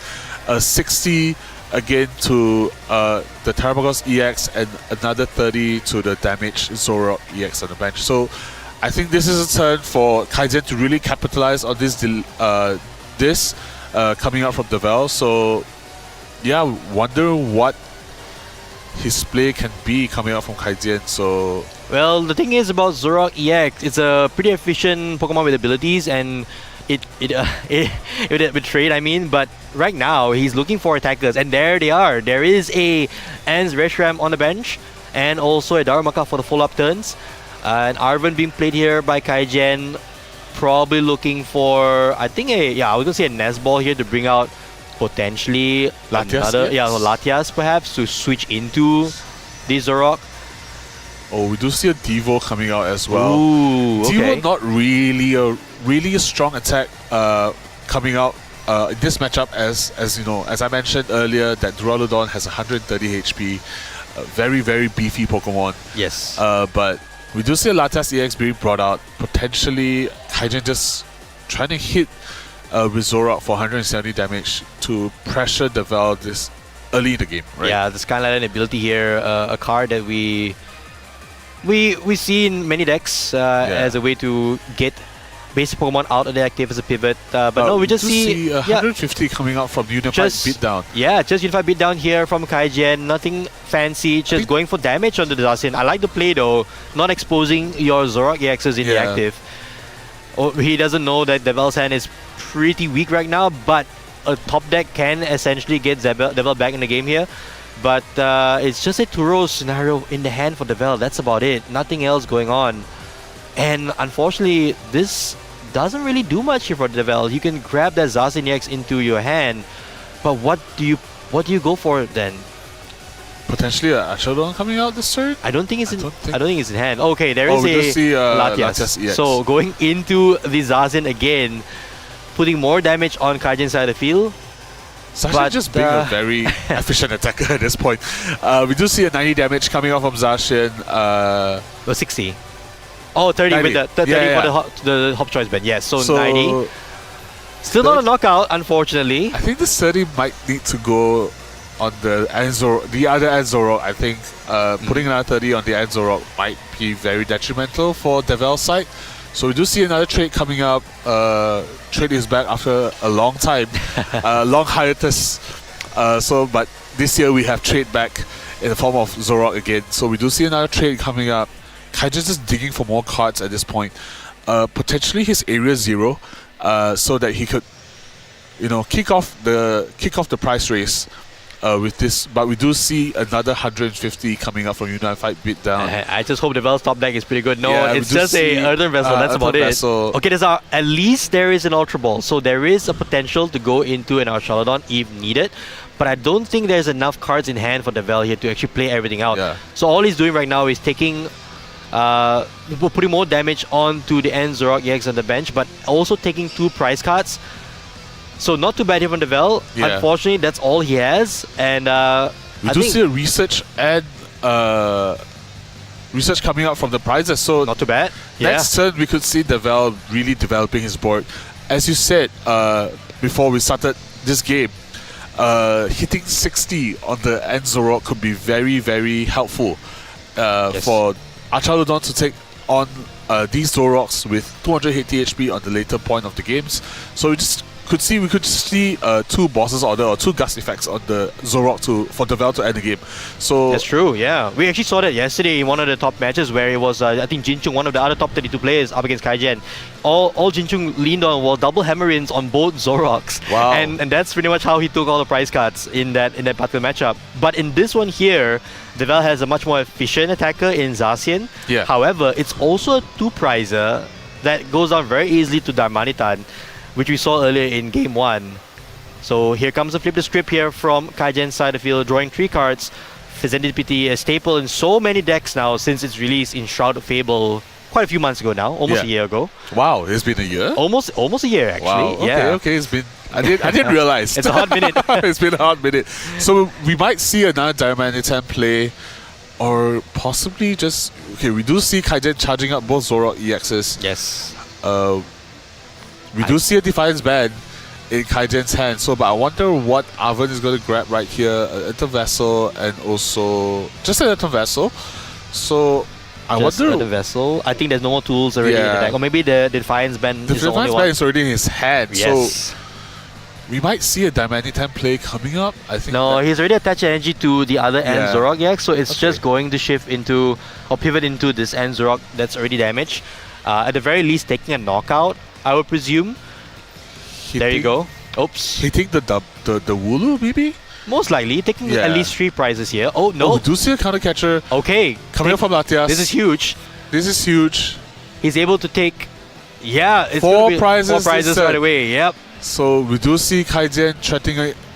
a 60 again to the Terramagos EX and another 30 to the damage Zoroark EX on the bench. So I think this is a turn for Kaijian to really capitalize on this coming out from Devel. So yeah, wonder what his play can be coming out from Kaijian. So well, the thing is about Zoroark EX, it's a pretty efficient Pokemon with abilities, and it with trade, I mean. But right now he's looking for attackers, and there they are. There is a Ans Reshiram on the bench, and also a Darumaka for the follow-up turns. And Arven being played here by Kaijian, probably looking for, I think I was gonna say a Nesball here to bring out potentially Latias, Latias perhaps to switch into the Zoroark. Oh, we do see a Devo coming out as well. Ooh, okay. Devo not really a strong attack coming out in this matchup, as you know, as I mentioned earlier, that Duraludon has 130 HP, very beefy Pokemon. Yes. But we do see a Latias EX being brought out, potentially Kaijian just trying to hit with Zoroark for 170 damage to pressure Devel this early in the game, right? Yeah, the Skyline ability here, a card that we see in many decks as a way to get basic Pokemon out of the active as a pivot. But no, we just see 150 coming out from Unified Beatdown. Yeah, just Unified Beatdown here from Kaijian. Nothing fancy, just going for damage on the Zacian. I like the play though, not exposing your Zoroark EXs in the active. Oh, he doesn't know that Devel's hand is pretty weak right now, but a top deck can essentially get Devel back in the game here. But it's just a Turo scenario in the hand for Devel. That's about it. Nothing else going on. And unfortunately, this doesn't really do much here for Devel. You can grab that Zacian EX into your hand, but what do you go for then? Potentially a Ashadon coming out this turn? I don't think it's in hand. Okay, there is a Latias EX. So going into the Zacian again, putting more damage on Kaijian's side of the field. Zacian just being a very efficient attacker at this point. We do see a 90 damage coming off from Zacian. 60. Oh, 30 90. with the 30 for the Hop Choice band. Yes, so 90. Still not a knockout, unfortunately. I think the 30 might need to go on the other Anzoro. I think putting another 30 on the Anzoro might be very detrimental for Devel's side. So we do see another trade coming up. Trade is back after a long time, long hiatus. But this year we have trade back in the form of Zoroark again. So we do see another trade coming up. Kaijian's just digging for more cards at this point. Potentially his area 0, so that he could, kick off the price race with this. But we do see another 150 coming up from Unified Beatdown. I just hope the Devel's top deck is pretty good. No, it's just a Earthen Vessel. That's about it. Okay, at least there is an Ultra Ball, so there is a potential to go into an Archaladon if needed. But I don't think there's enough cards in hand for Devel here to actually play everything out. Yeah. So all he's doing right now is taking, putting more damage onto the end Zoroark EX on the bench, but also taking 2 prize cards. So not too bad here from Devel. Yeah. Unfortunately, that's all he has. And we do see a research and research coming out from the prizes. So not too bad. Next turn, we could see Devel really developing his board. As you said before we started this game, hitting 60 on the end Zoroark could be very helpful for Archaladon to take on these Zoroarks with 200 HP on the later point of the games. So we could see 2 bosses order or 2 gust effects on the Zoroark for Devel to end the game. So that's true, yeah. We actually saw that yesterday in one of the top matches where it was, I think Jinchung, one of the other top 32 players up against Kaijen. All Jinchung leaned on was double hammer-ins on both Zoroarks. Wow. And that's pretty much how he took all the prize cards in that particular matchup. But in this one here, Devel has a much more efficient attacker in Zacian. Yeah. However, it's also a 2-prizer that goes down very easily to Darmanitan, which we saw earlier in game 1. So here comes the flip the script here from Kaijen's side of the field, drawing 3 cards. Serendipity, a staple in so many decks now since its release in Shroud of Fable quite a few months ago now, almost a year ago. Wow, it's been a year? Almost a year actually. Wow, okay, it's been... I didn't realize. It's a hot minute. It's been a hot minute. So we might see another Darmanitan play, or possibly just... Okay, we do see Kaijen charging up both Zoroark EXs. Yes. We do see a Defiance Band in Kaijen's hand, but I wonder what Arven is going to grab right here. Enter Vessel and also just an Enter Vessel. So I just wonder. the vessel. I think there's no more tools already in the deck, or maybe the Defiance Band The is the only Defiance one. Band is already in his hand, Yes. so we might see a Darmanitan play coming up. I think. No, he's already attached energy to the other end Zoroark EX, so it's Okay. just going to shift into or pivot into this end Zoroark that's already damaged. At the very least, taking a knockout, I would presume. There you go. Oops. Hitting the Wooloo, maybe? Most likely, taking at least 3 prizes here. Oh, no. Oh, we do see a counter catcher Okay. coming up from Latias. This is huge. This is huge. He's able to take... Yeah, it's 4 gonna be prizes 4 prizes instead. right away. Yep. So we do see Kaijen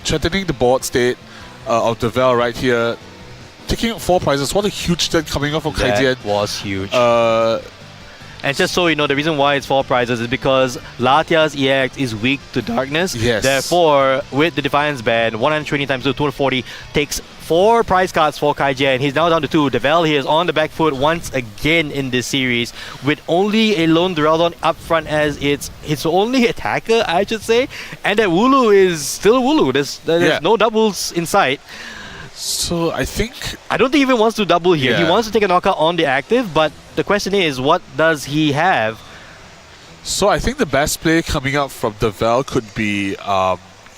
threatening the board state of the Vel right here. Taking up 4 prizes. What a huge turn coming up from Kaijen. That was huge. And And just so you know, the reason why it's 4 prizes is because Latia's EX is weak to darkness. Yes. Therefore, with the Defiance Band, 120 times 240 takes 4 prize cards for Kaijen. He's now down to 2. Devel here is on the back foot once again in this series with only a lone Duraludon up front as its only attacker, I should say. And that Wooloo is still a Wooloo. There's no doubles in sight. so I think I don't think he even wants to double here. He Yeah. wants to take a knockout on the active, but the question is, what does he have? I think the best play coming up from the Vel could be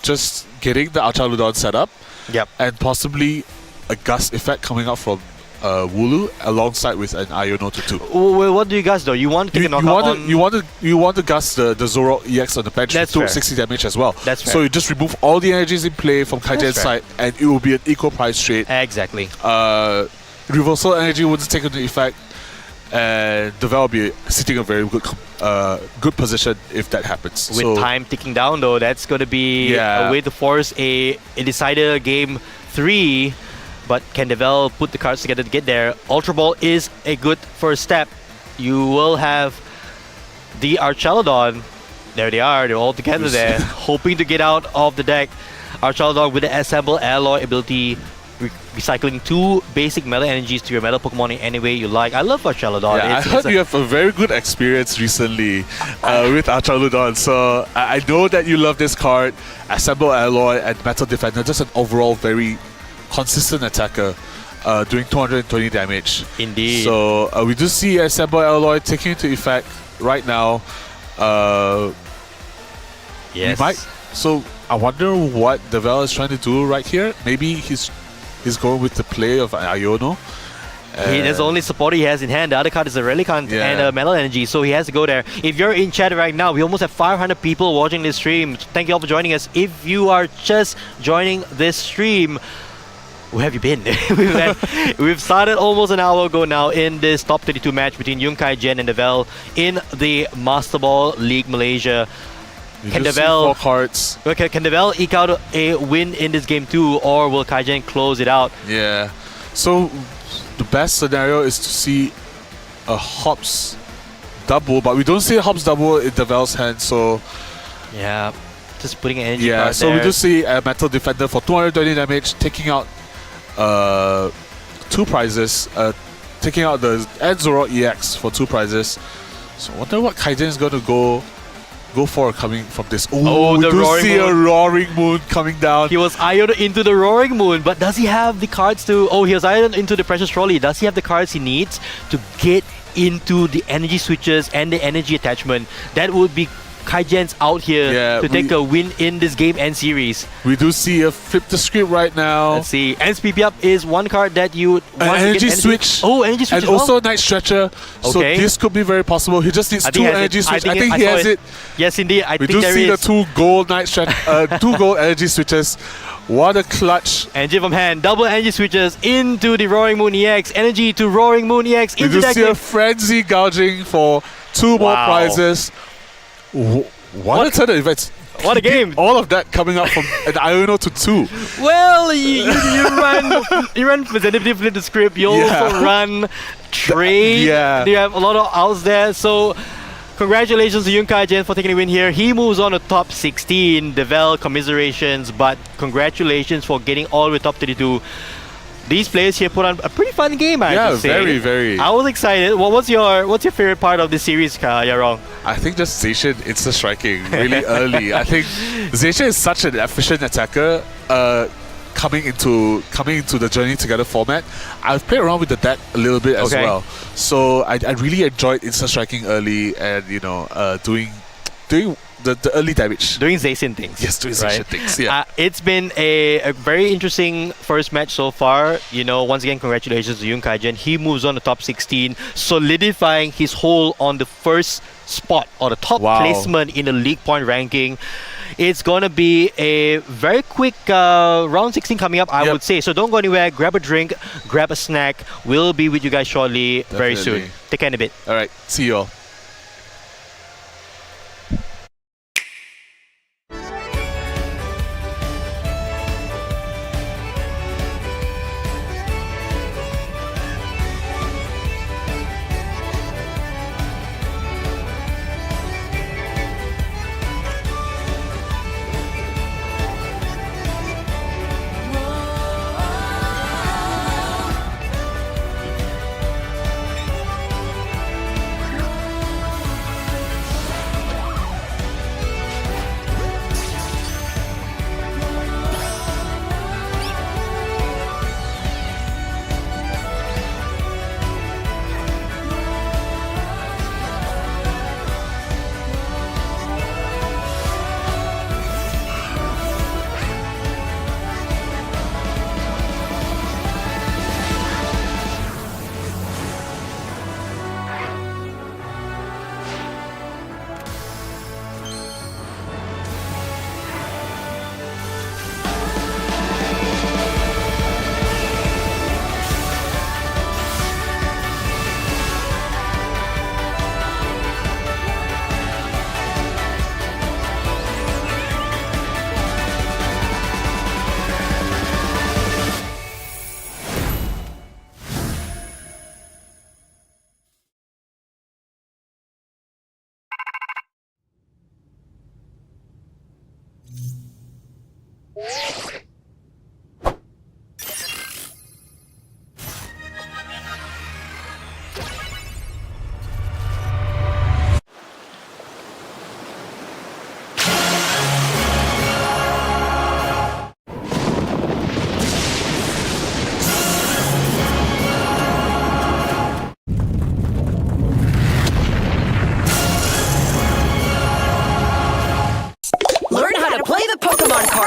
just getting the Archaludon set up. Yep. And possibly a gust effect coming out from Wooloo alongside with an Iono to 2. Well, what do you guys do? You want to take a knockout on... You want to gust the Zoroark EX on the bench That's to fair. 60 damage as well. That's fair. So you just remove all the energies in play from Kaijen's fair. side and it will be an equal price trade. Exactly. Reversal energy wouldn't take into effect and the Vel will be sitting in a very good position if that happens. With time ticking down though, that's going to be a way to force a decider game 3. But can Devel put the cards together to get there? Ultra Ball is a good first step. You will have the Archaludon. There they are. They're all together there, hoping to get out of the deck. Archaludon with the Assemble Alloy ability, recycling 2 basic metal energies to your metal Pokemon in any way you like. I love Archaludon. Yeah, I heard you have a very good experience recently with Archaludon. So I know that you love this card. Assemble Alloy and Metal Defender. Just an overall very consistent attacker doing 220 damage. Indeed. So we do see Assemble Alloy taking into effect right now. Yes. So I wonder what Devel is trying to do right here. Maybe he's going with the play of Iono. That's the only support he has in hand. The other card is a Relicanth and a Metal Energy, so he has to go there. If you're in chat right now, we almost have 500 people watching this stream. Thank you all for joining us. If you are just joining this stream, where have you been? We've started almost an hour ago now in this top 32 match between Yung Kaijen and Devel in the Master Ball League Malaysia. Can Devel eke out a win in this game too, or will Kaijen close it out? Yeah. So the best scenario is to see a Hops double, but we don't see a Hops double in Devel's hand. So yeah, just putting an energy card so there. we do see a Metal Defender for 220 damage, taking out 2 prizes, taking out the Zoroark EX for 2 prizes. So I wonder what Kaijen is going to go for coming from this. Oh, we the do Roaring see Moon. a Roaring Moon coming down. He was Ioed into the Roaring Moon, but does he have the cards to... Oh, he was Ioed into the Precious Trolley. Does he have the cards he needs to get into the energy switches and the energy attachment, that would be Kaijen's out here to take a win in this game and series. We do see a flip the script right now. Let's see. NSPP up is one card that you would want energy to get switch. Oh, energy switch. And as well? also Night Stretcher. So this could be very possible. He just needs two energy switches. I think he has it. Yes, indeed. We do see the two gold Night Stretcher, two gold energy switches. What a clutch. Energy from hand. Double energy switches into the Roaring Moon EX. Energy to Roaring Moon EX. We do see a frenzy gouging for two more prizes. What a turn of events. What a game. All of that coming up from an Iono to 2. Well, you run representative flip the script. You also run trade. You have a lot of outs there. So congratulations to Yoon Kai-jen for taking a win here. He moves on to top 16. Devel, commiserations, but congratulations for getting all the way top 32. These players here put on a pretty fun game, I have to say. Very, very. I was excited. What's your favorite part of this series, Yarong? I think just Zacian insta striking really early. I think Zacian is such an efficient attacker. Coming into the Journey Together format, I've played around with the deck a little bit as well. So I really enjoyed insta striking early and doing the early damage. Doing Zacian things. Yes, doing Zacian things. Yeah. It's been a very interesting first match so far. Once again, congratulations to Yoon Kai-jen. He moves on to top 16, solidifying his hold on the first spot or the top placement in the league point ranking. It's going to be a very quick round 16 coming up, I would say. So don't go anywhere. Grab a drink, grab a snack. We'll be with you guys shortly, very soon. Take care in a bit. All right. See you all.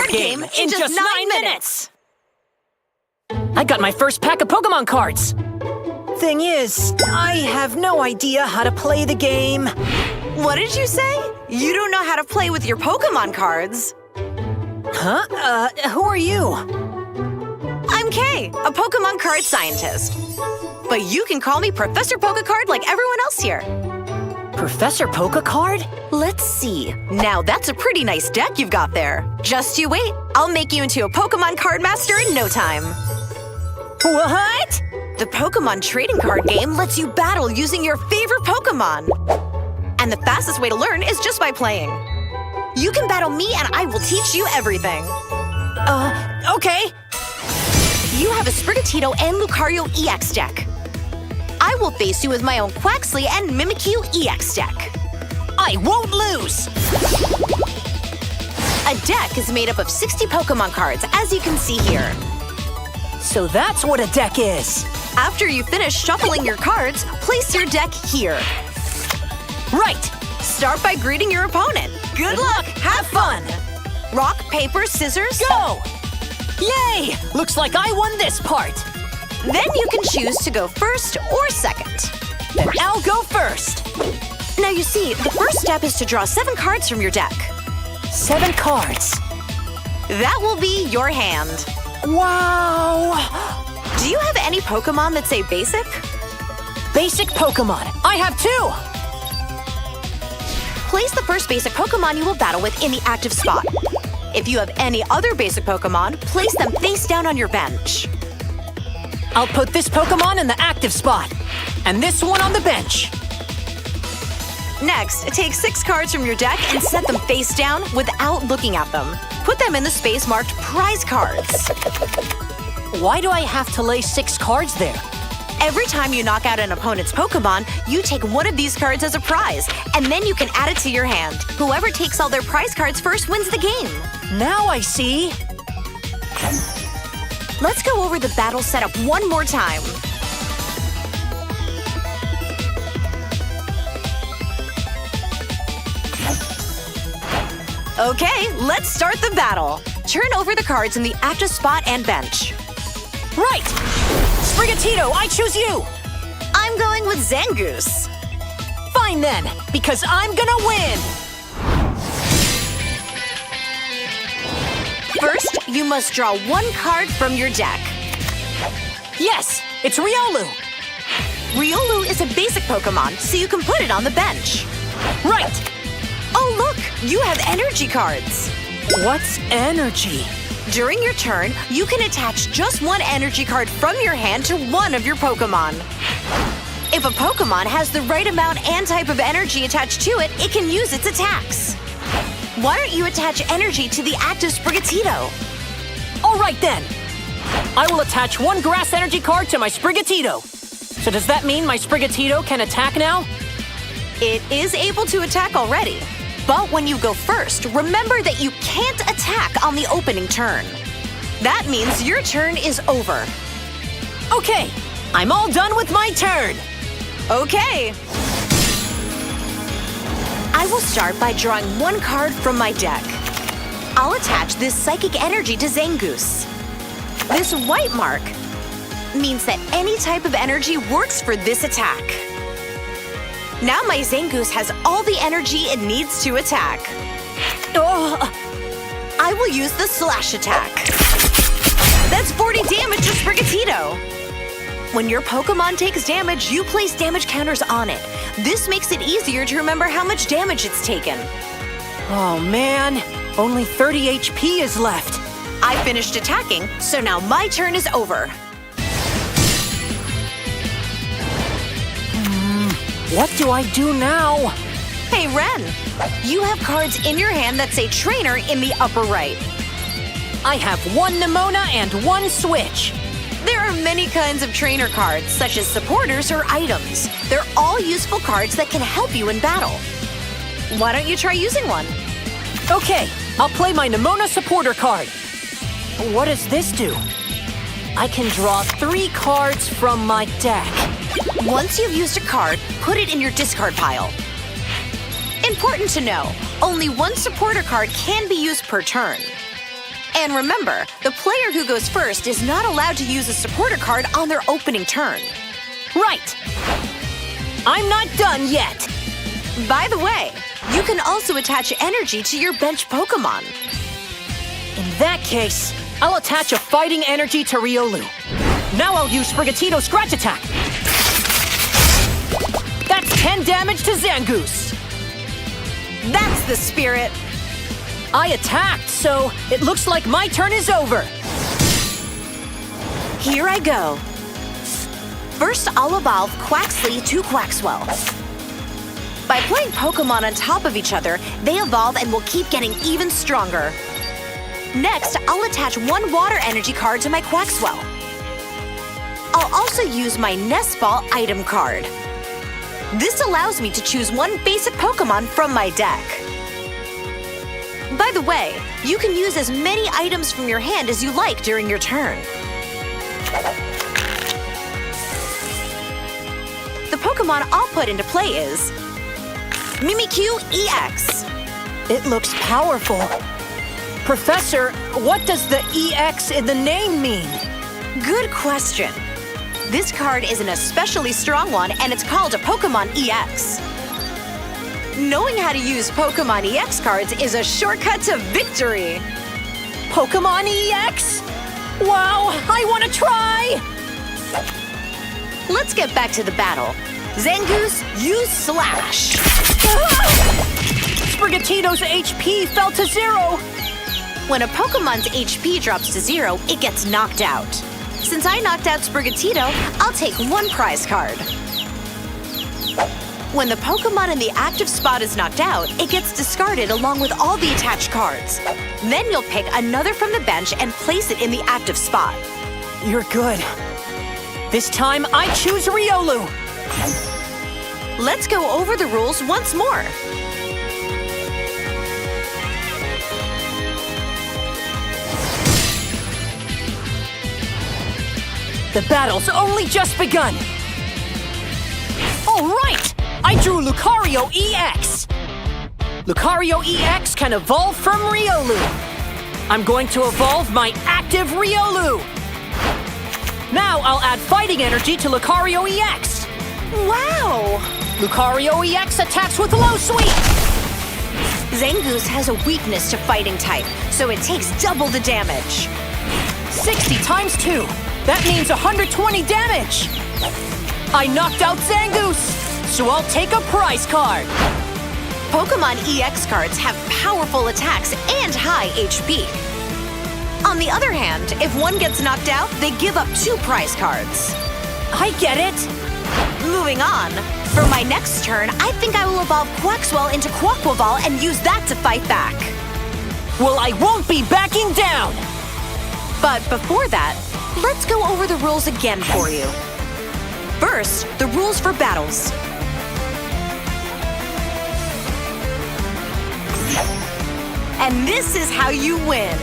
Game in just 9 minutes! I got my first pack of Pokemon cards! Thing is, I have no idea how to play the game. What did you say? You don't know how to play with your Pokemon cards? Huh? Who are you? I'm Kay, a Pokemon card scientist. But you can call me Professor Pokecard like everyone else here. Professor Pokecard? Let's see. Now that's a pretty nice deck you've got there. Just you wait. I'll make you into a Pokemon card master in no time. What? The Pokemon trading card game lets you battle using your favorite Pokemon. And the fastest way to learn is just by playing. You can battle me and I will teach you everything. Okay. You have a Sprigatito and Lucario EX deck. I will face you with my own Quaxly and Mimikyu EX deck. I won't lose! A deck is made up of 60 Pokemon cards, as you can see here. So that's what a deck is. After you finish shuffling your cards, place your deck here. Right! Start by greeting your opponent. Good luck! Have fun! Rock, paper, scissors, Go! Yay! Looks like I won this part. Then you can choose to go first or second. Then I'll go first. Now you see, the first step is to draw 7 cards from your deck. 7 cards. That will be your hand. Wow! Do you have any Pokémon that say basic? Basic Pokémon. I have 2! Place the first basic Pokémon you will battle with in the active spot. If you have any other basic Pokémon, place them face down on your bench. I'll put this Pokémon in the active spot, and this one on the bench. Next, take 6 cards from your deck and set them face down without looking at them. Put them in the space marked prize cards. Why do I have to lay 6 cards there? Every time you knock out an opponent's Pokémon, you take one of these cards as a prize, and then you can add it to your hand. Whoever takes all their prize cards first wins the game. Now I see. Let's go over the battle setup one more time. Okay, let's start the battle. Turn over the cards in the active spot and bench. Right! Sprigatito, I choose you! I'm going with Zangoose. Fine then, because I'm gonna win! First, you must draw 1 card from your deck. Yes, it's Riolu! Riolu is a basic Pokémon, so you can put it on the bench. Right! Oh look, you have energy cards. What's energy? During your turn, you can attach just 1 energy card from your hand to one of your Pokémon. If a Pokémon has the right amount and type of energy attached to it, it can use its attacks. Why don't you attach energy to the active Sprigatito? All right then. I will attach 1 grass energy card to my Sprigatito. So does that mean my Sprigatito can attack now? It is able to attack already. But when you go first, remember that you can't attack on the opening turn. That means your turn is over. Okay, I'm all done with my turn. Okay. I will start by drawing 1 card from my deck. I'll attach this psychic energy to Zangoose. This white mark means that any type of energy works for this attack. Now my Zangoose has all the energy it needs to attack. Oh, I will use the slash attack. That's 40 damage to Sprigatito. When your Pokémon takes damage, you place damage counters on it. This makes it easier to remember how much damage it's taken. oh man, only 30 HP is left. I finished attacking, so now my turn is over. What do I do now? Hey Ren, you have cards in your hand that say Trainer in the upper right. I have 1 Nemona and 1 Switch. There are many kinds of trainer cards, such as supporters or items. They're all useful cards that can help you in battle. Why don't you try using one? Okay, I'll play my Nemona supporter card. What does this do? I can draw 3 cards from my deck. Once you've used a card, put it in your discard pile. Important to know, only 1 supporter card can be used per turn. And remember, the player who goes first is not allowed to use a supporter card on their opening turn. Right. I'm not done yet. By the way, you can also attach energy to your bench Pokémon. In that case, I'll attach a fighting energy to Riolu. Now I'll use Sprigatito Scratch Attack. That's 10 damage to Zangoose. That's the spirit. I attacked, so it looks like my turn is over. Here I go. First, I'll evolve Quaxly to Quaxwell. By playing Pokémon on top of each other, they evolve and will keep getting even stronger. Next, I'll attach 1 water energy card to my Quaxwell. I'll also use my Nest Ball item card. This allows me to choose 1 basic Pokémon from my deck. By the way, you can use as many items from your hand as you like during your turn. The Pokémon I'll put into play is Mimikyu EX. It looks powerful. Professor, what does the EX in the name mean? Good question. This card is an especially strong one, and it's called a Pokémon EX. Knowing how to use Pokémon EX cards is a shortcut to victory. Pokemon EX? Wow, I want to try! Let's get back to the battle. Zangoose, use Slash. Sprigatito's HP fell to 0. When a Pokemon's HP drops to 0, it gets knocked out. Since I knocked out Sprigatito, I'll take 1 prize card. When the Pokemon in the active spot is knocked out, it gets discarded along with all the attached cards. Then you'll pick another from the bench and place it in the active spot. You're good. This time I choose Riolu. Let's go over the rules once more. The battle's only just begun. All right, I drew Lucario EX. Lucario EX can evolve from Riolu. I'm going to evolve my active Riolu. Now I'll add fighting energy to Lucario EX. Wow! Lucario EX attacks with low sweep. Zangoose has a weakness to fighting type, so it takes double the damage. 60 times 2. That means 120 damage. I knocked out Zangoose, so I'll take a prize card. Pokemon EX cards have powerful attacks and high HP. On the other hand, if one gets knocked out, they give up 2 prize cards. I get it. Moving on, for my next turn, I think I will evolve Quaxwell into Quaquaval and use that to fight back. Well, I won't be backing down. But before that, let's go over the rules again for you. First, the rules for battles. And this is how you win.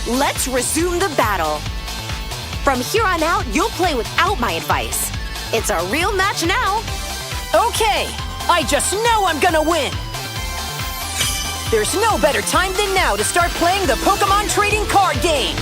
Let's resume the battle. From here on out, you'll play without my advice. It's a real match now. Okay, I just know I'm gonna win. There's no better time than now to start playing the Pokemon trading card game.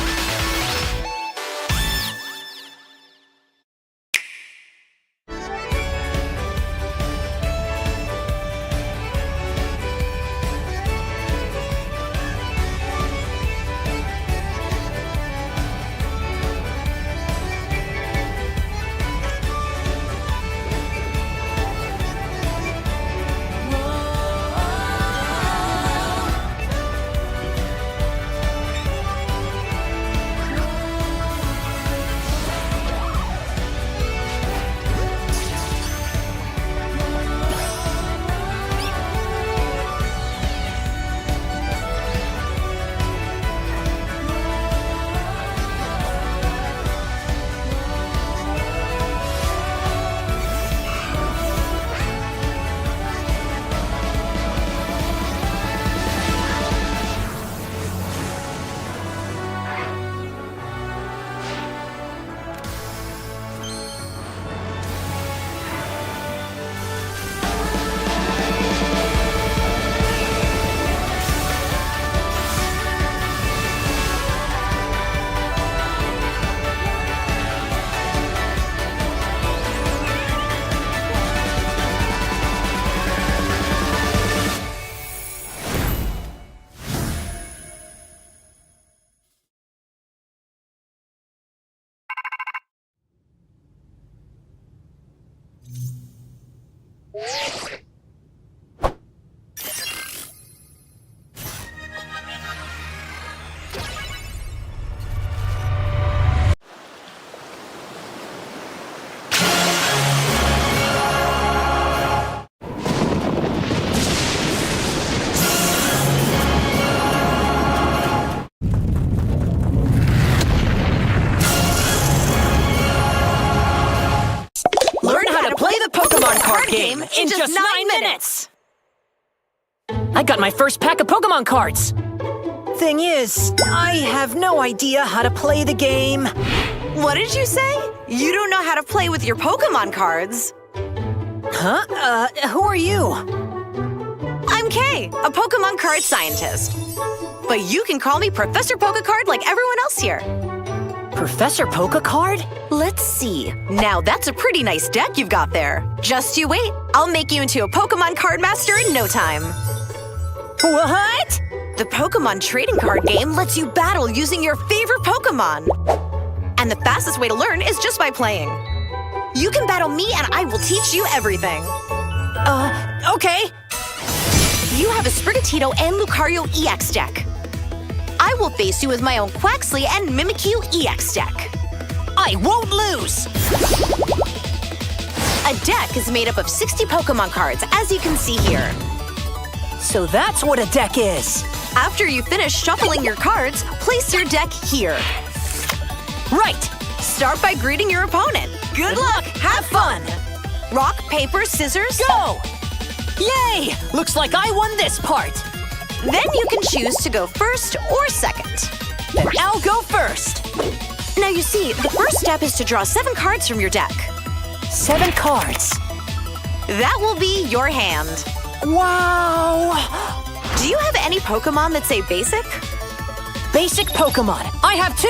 game in just 9 minutes! I got my first pack of Pokemon cards. Thing is, I have no idea how to play the game. What did you say? You don't know how to play with your Pokémon cards. Huh? Who are you? I'm Kay, a Pokémon card scientist. But you can call me Professor Pokécard like everyone else here. Professor Pokécard? Let's see. Now that's a pretty nice deck you've got there. Just you wait. I'll make you into a Pokémon card master in no time. What? The Pokémon trading card game lets you battle using your favorite Pokémon. And the fastest way to learn is just by playing. You can battle me and I will teach you everything. Okay. You have a Sprigatito and Lucario EX deck. I will face you with my own Quaxly and Mimikyu EX deck. I won't lose. A deck is made up of 60 Pokémon cards, as you can see here. So that's what a deck is. After you finish shuffling your cards, place your deck here. Right. Start by greeting your opponent. Good luck. Have fun. Rock, paper, scissors. Go! Yay! Looks like I won this part. Then you can choose to go first or second. Then I'll go first. Now you see, the first step is to draw 7 cards from your deck. 7 cards. That will be your hand. Wow! Do you have any Pokémon that say basic? Basic Pokémon. I have 2.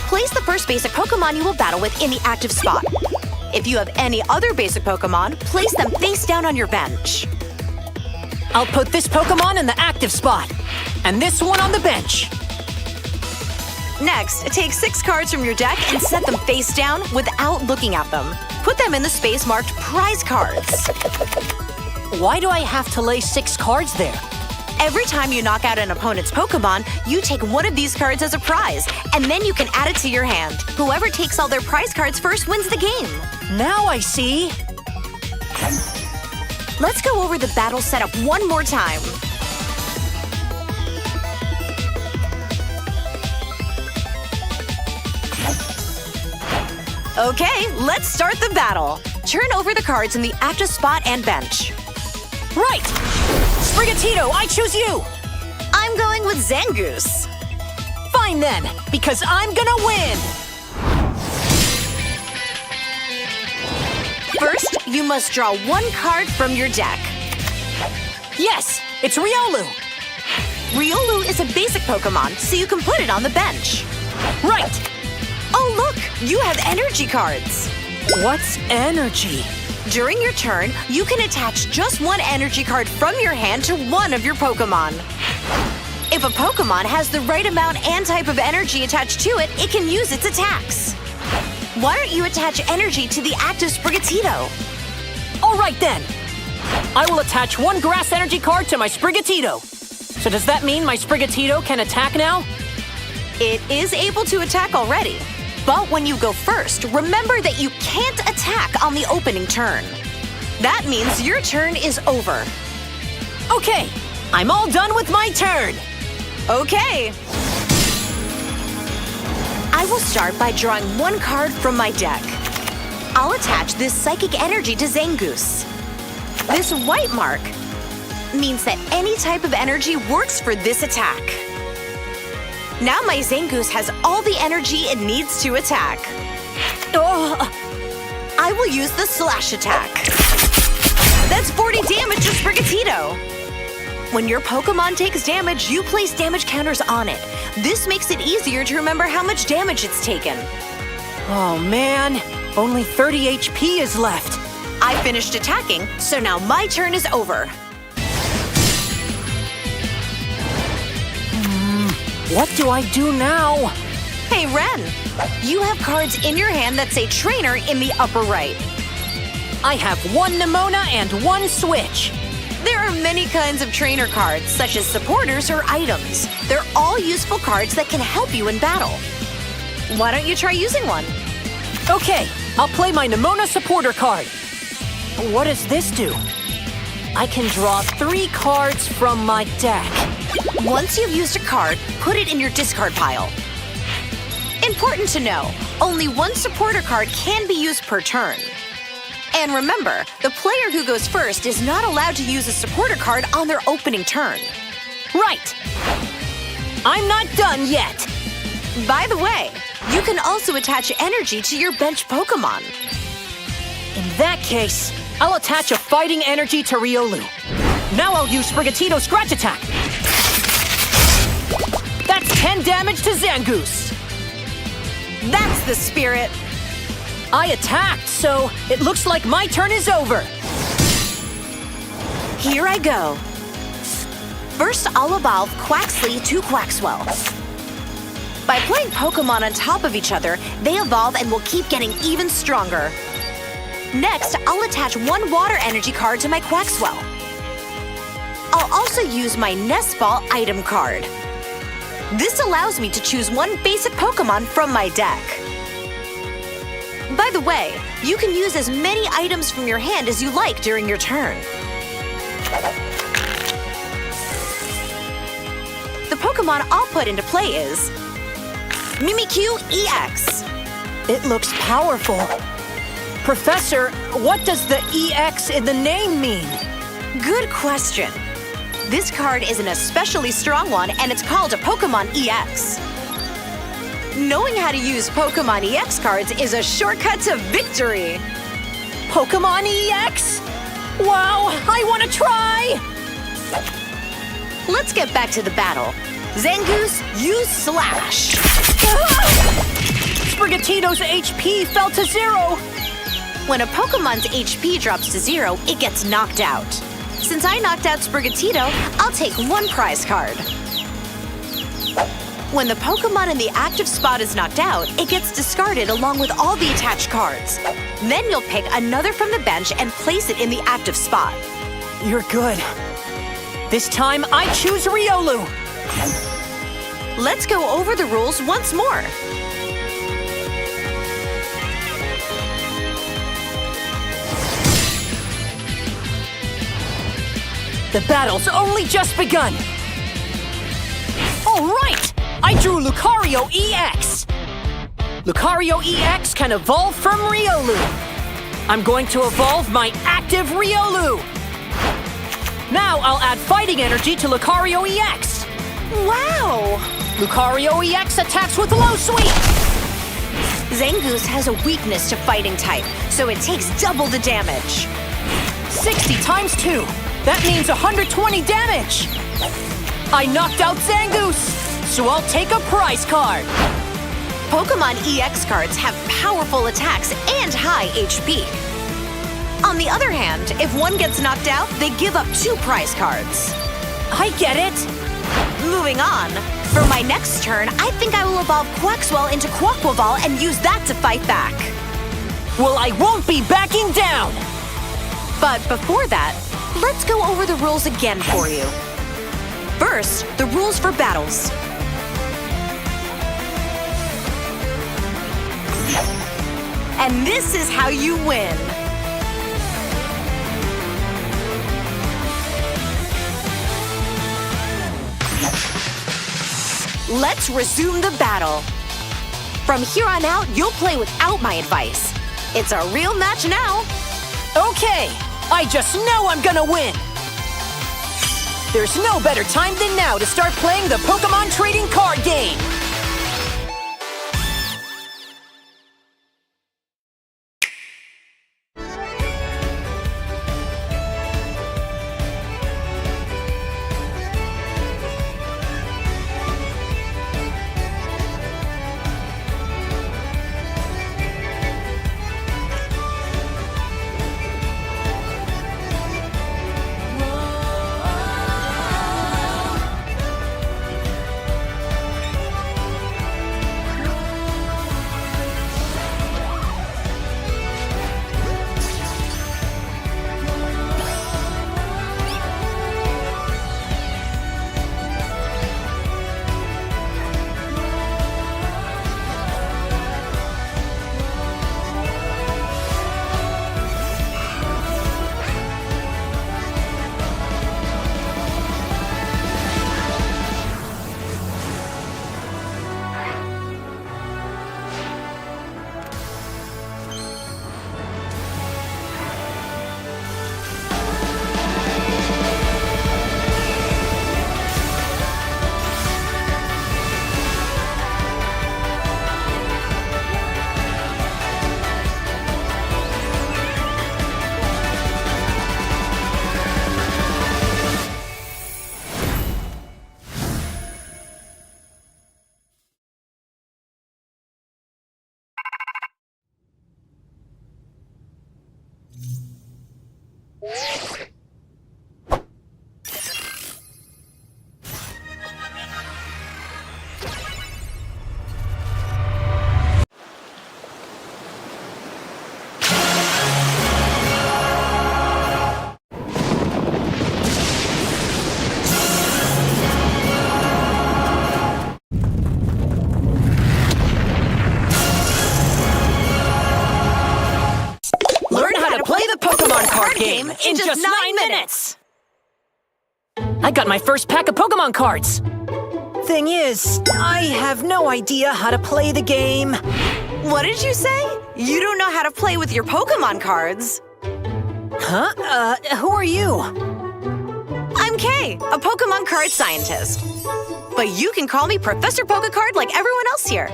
Place the first basic Pokémon you will battle with in the active spot. If you have any other basic Pokémon, place them face down on your bench. I'll put this Pokémon in the active spot, and this one on the bench. Next, take 6 cards from your deck and set them face down without looking at them. Put them in the space marked prize cards. Why do I have to lay 6 cards there? Every time you knock out an opponent's Pokémon, you take one of these cards as a prize, and then you can add it to your hand. Whoever takes all their prize cards first wins the game. Now I see. Let's go over the battle setup one more time. Okay, let's start the battle. Turn over the cards in the active spot and bench. Right! Sprigatito, I choose you! I'm going with Zangoose. Fine then, because I'm gonna win! First, you must draw 1 card from your deck. Yes, it's Riolu! Riolu is a basic Pokémon, so you can put it on the bench. Right! Oh look, you have energy cards. What's energy? During your turn, you can attach just 1 energy card from your hand to one of your Pokémon. If a Pokémon has the right amount and type of energy attached to it, it can use its attacks. Why don't you attach energy to the active Sprigatito? All right then. I will attach 1 grass energy card to my Sprigatito. So does that mean my Sprigatito can attack now? It is able to attack already. But when you go first, remember that you can't attack on the opening turn. That means your turn is over. Okay, I'm all done with my turn. Okay. I will start by drawing 1 card from my deck. I'll attach this psychic energy to Zangoose. This white mark means that any type of energy works for this attack. Now my Zangoose has all the energy it needs to attack. I will use the slash attack. That's 40 damage to Sprigatito. When your Pokémon takes damage, you place damage counters on it. This makes it easier to remember how much damage it's taken. Oh man, only 30 HP is left. I finished attacking, so now my turn is over. What do I do now? Hey Ren, you have cards in your hand that say trainer in the upper right. I have 1 Nemona and 1 Switch. There are many kinds of trainer cards, such as supporters or items. They're all useful cards that can help you in battle. Why don't you try using one? Okay, I'll play my Nemona supporter card. What does this do? I can draw 3 cards from my deck. Once you've used a card, put it in your discard pile. Important to know, only 1 supporter card can be used per turn. And remember, the player who goes first is not allowed to use a supporter card on their opening turn. Right! I'm not done yet! By the way, you can also attach energy to your bench Pokémon. In that case, I'll attach a fighting energy to Riolu. Now I'll use Sprigatito's Scratch Attack. That's 10 damage to Zangoose. That's the spirit. I attacked, so it looks like my turn is over. Here I go. First, I'll evolve Quaxly to Quaxwell. By playing Pokémon on top of each other, they evolve and will keep getting even stronger. Next, I'll attach one water energy card to my Quaxwell. I'll also use my Nest Ball item card. This allows me to choose one basic Pokémon from my deck. By the way, you can use as many items from your hand as you like during your turn. The Pokémon I'll put into play is Mimikyu EX. It looks powerful. Professor, what does the EX in the name mean? Good question. This card is an especially strong one, and it's called a Pokémon EX. Knowing how to use Pokémon EX cards is a shortcut to victory. Pokémon EX? Wow, I want to try! Let's get back to the battle. Zangoose, use Slash. Sprigatito's HP fell to 0. When a Pokemon's HP drops to 0, it gets knocked out. Since I knocked out Sprigatito, I'll take one prize card. When the Pokemon in the active spot is knocked out, it gets discarded along with all the attached cards. Then you'll pick another from the bench and place it in the active spot. You're good. This time, I choose Riolu. Let's go over the rules once more. The battle's only just begun. All right! I drew Lucario EX. Lucario EX can evolve from Riolu. I'm going to evolve my active Riolu. Now I'll add fighting energy to Lucario EX. Wow! Lucario EX attacks with low sweep. Zangoose has a weakness to fighting type, so it takes double the damage. 60 times 2. That means 120 damage. I knocked out Zangoose, so I'll take a prize card. Pokemon EX cards have powerful attacks and high HP. On the other hand, if one gets knocked out, they give up 2 prize cards. I get it. Moving on, for my next turn, I think I will evolve Quaxwell into Quaquaval and use that to fight back. Well, I won't be backing down. But before that, let's go over the rules again for you. First, the rules for battles. And this is how you win. Let's resume the battle. From here on out, you'll play without my advice. It's a real match now. Okay, I just know I'm gonna win. There's no better time than now to start playing the Pokemon trading card game. just 9 minutes! I got my first pack of Pokémon cards. Thing is, I have no idea how to play the game. What did you say? You don't know how to play with your Pokémon cards. Huh? Who are you? I'm Kay, a Pokémon card scientist. But you can call me Professor Pokécard like everyone else here.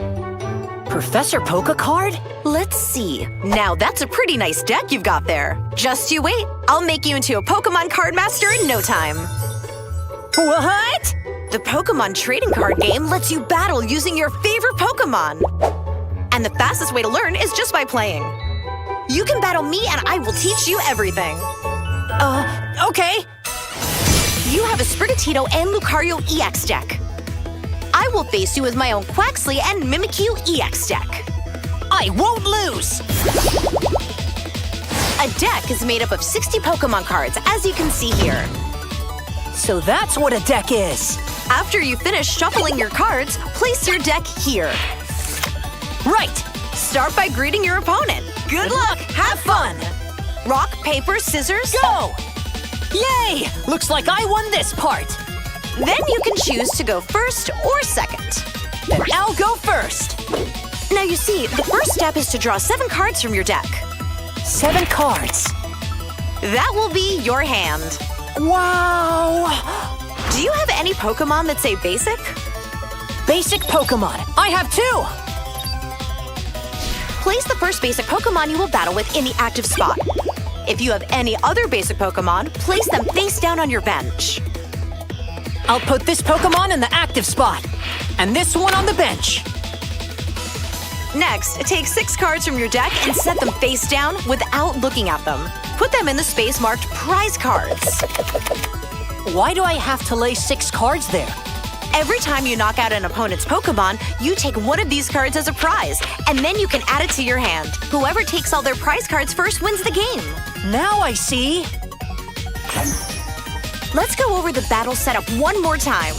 Professor Pokécard? Let's see. Now that's a pretty nice deck you've got there. Just you wait. I'll make you into a Pokémon card master in no time. What? The Pokémon trading card game lets you battle using your favorite Pokémon. And the fastest way to learn is just by playing. You can battle me and I will teach you everything. Okay. You have a Sprigatito and Lucario EX deck. I will face you with my own Quaxly and Mimikyu EX deck. I won't lose! A deck is made up of 60 Pokémon cards, as you can see here. So that's what a deck is. After you finish shuffling your cards, place your deck here. Right. Start by greeting your opponent. Good luck! Have fun! Rock, paper, scissors, Go! Yay! Looks like I won this part. Then you can choose to go first or second. Then I'll go first. Now you see, the first step is to draw 7 cards from your deck. 7 cards. That will be your hand. Wow! Do you have any Pokémon that say basic? Basic Pokémon. I have 2. Place the first basic Pokémon you will battle with in the active spot. If you have any other basic Pokémon, place them face down on your bench. I'll put this Pokémon in the active spot, and this one on the bench. Next, take 6 cards from your deck and set them face down without looking at them. Put them in the space marked prize cards. Why do I have to lay 6 cards there? Every time you knock out an opponent's Pokémon, you take one of these cards as a prize, and then you can add it to your hand. Whoever takes all their prize cards first wins the game. Now I see. Let's go over the battle setup one more time.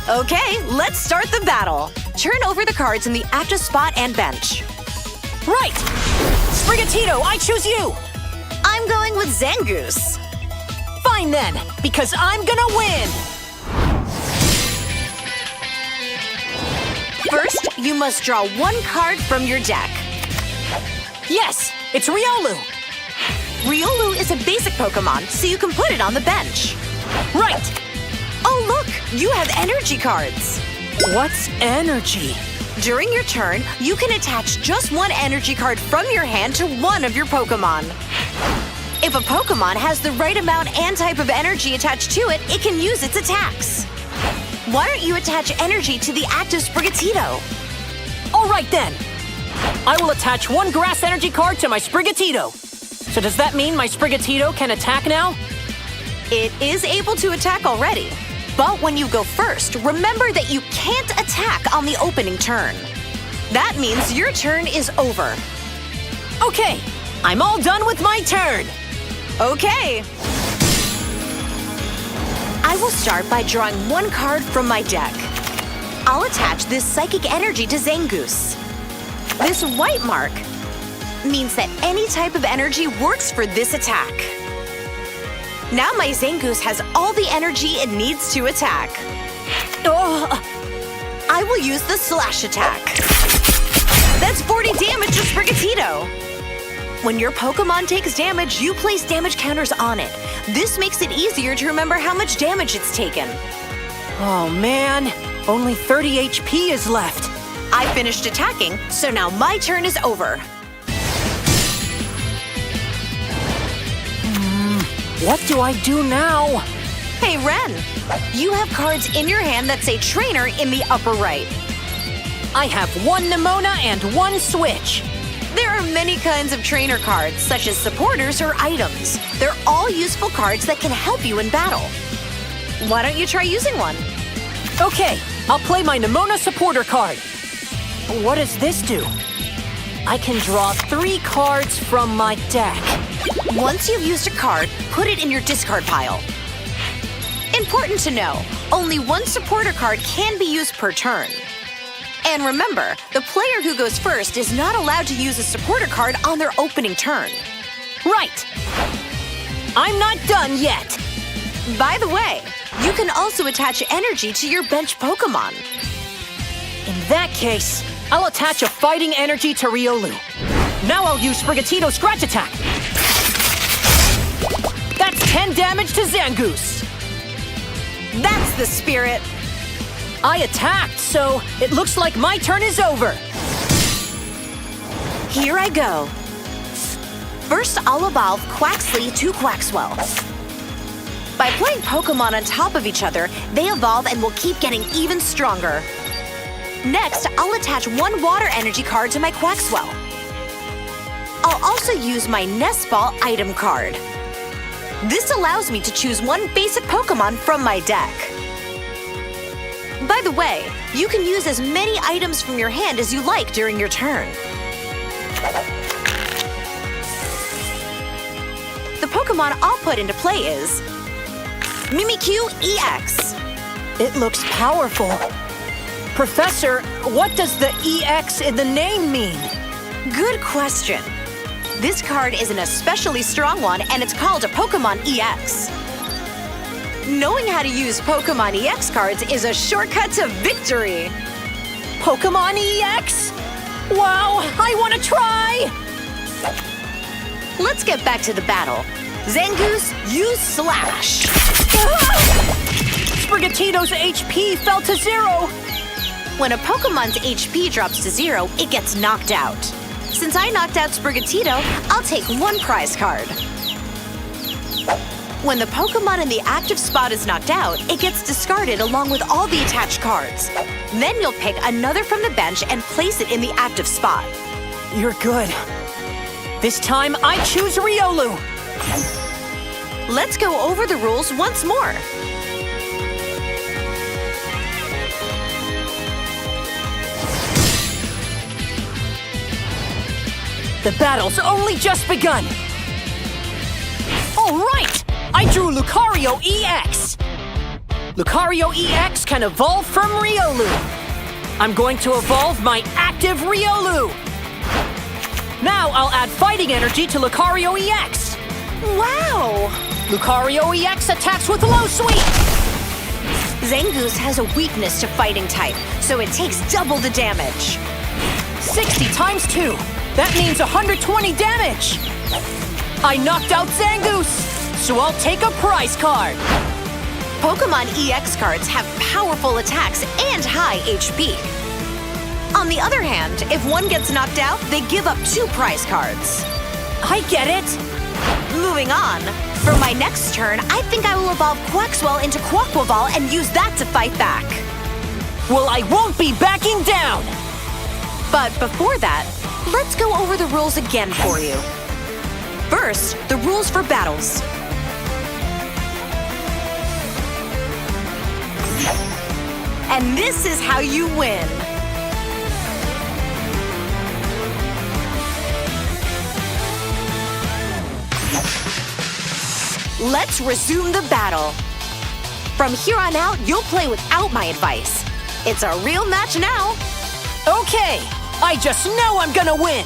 Okay, let's start the battle. Turn over the cards in the active spot and bench. Right! Sprigatito, I choose you! I'm going with Zangoose. Fine then, because I'm gonna win! First, you must draw 1 card from your deck. Yes, it's Riolu! Riolu is a basic Pokémon, so you can put it on the bench. Right! Oh look, you have energy cards. What's energy? During your turn, you can attach just 1 energy card from your hand to one of your Pokémon. If a Pokémon has the right amount and type of energy attached to it, it can use its attacks. Why don't you attach energy to the active Sprigatito? All right then. I will attach 1 grass energy card to my Sprigatito. So does that mean my Sprigatito can attack now? It is able to attack already. But when you go first, remember that you can't attack on the opening turn. That means your turn is over. Okay, I'm all done with my turn. Okay. I will start by drawing 1 card from my deck. I'll attach this psychic energy to Zangoose. This white mark means that any type of energy works for this attack. Now my Zangoose has all the energy it needs to attack. I will use the slash attack. That's 40 damage to Sprigatito. When your Pokémon takes damage, you place damage counters on it. This makes it easier to remember how much damage it's taken. Oh man, only 30 HP is left. I finished attacking, so now my turn is over. What do I do now? Hey Ren, you have cards in your hand that say Trainer in the upper right. I have 1 Nemona and 1 Switch. There are many kinds of trainer cards, such as supporters or items. They're all useful cards that can help you in battle. Why don't you try using one? Okay, I'll play my Nemona supporter card. What does this do? I can draw 3 cards from my deck. Once you've used a card, put it in your discard pile. Important to know, only 1 supporter card can be used per turn. And remember, the player who goes first is not allowed to use a supporter card on their opening turn. Right. I'm not done yet. By the way, you can also attach energy to your bench Pokémon. In that case, I'll attach a fighting energy to Riolu. Now I'll use Sprigatito's Scratch Attack. That's 10 damage to Zangoose. That's the spirit. I attacked, so it looks like my turn is over. Here I go. First, I'll evolve Quaxly to Quaxwell. By playing Pokémon on top of each other, they evolve and will keep getting even stronger. Next, I'll attach one water energy card to my Quaxwell. I'll also use my Nest Ball item card. This allows me to choose one basic Pokémon from my deck. By the way, you can use as many items from your hand as you like during your turn. The Pokémon I'll put into play is Mimikyu EX. It looks powerful. Professor, what does the EX in the name mean? Good question. This card is an especially strong one, and it's called a Pokémon EX. Knowing how to use Pokémon EX cards is a shortcut to victory. Pokémon EX? Wow, I want to try! Let's get back to the battle. Zangoose, use Slash. Sprigatito's HP fell to 0. When a Pokémon's HP drops to 0, it gets knocked out. Since I knocked out Sprigatito, I'll take one prize card. When the Pokémon in the active spot is knocked out, it gets discarded along with all the attached cards. Then you'll pick another from the bench and place it in the active spot. You're good. This time I choose Riolu. Let's go over the rules once more. The battle's only just begun. All right, I drew Lucario EX. Lucario EX can evolve from Riolu. I'm going to evolve my active Riolu. Now I'll add fighting energy to Lucario EX. Wow! Lucario EX attacks with low sweep. Zangoose has a weakness to fighting type, so it takes double the damage. 60 times 2. That means 120 damage. I knocked out Zangoose, so I'll take a prize card. Pokémon EX cards have powerful attacks and high HP. On the other hand, if one gets knocked out, they give up 2 prize cards. I get it. Moving on, for my next turn, I think I will evolve Quaxwell into Quaquaval and use that to fight back. Well, I won't be backing down. But before that, let's go over the rules again for you. First, the rules for battles. And this is how you win. Let's resume the battle. From here on out, you'll play without my advice. It's a real match now. Okay, I just know I'm gonna win.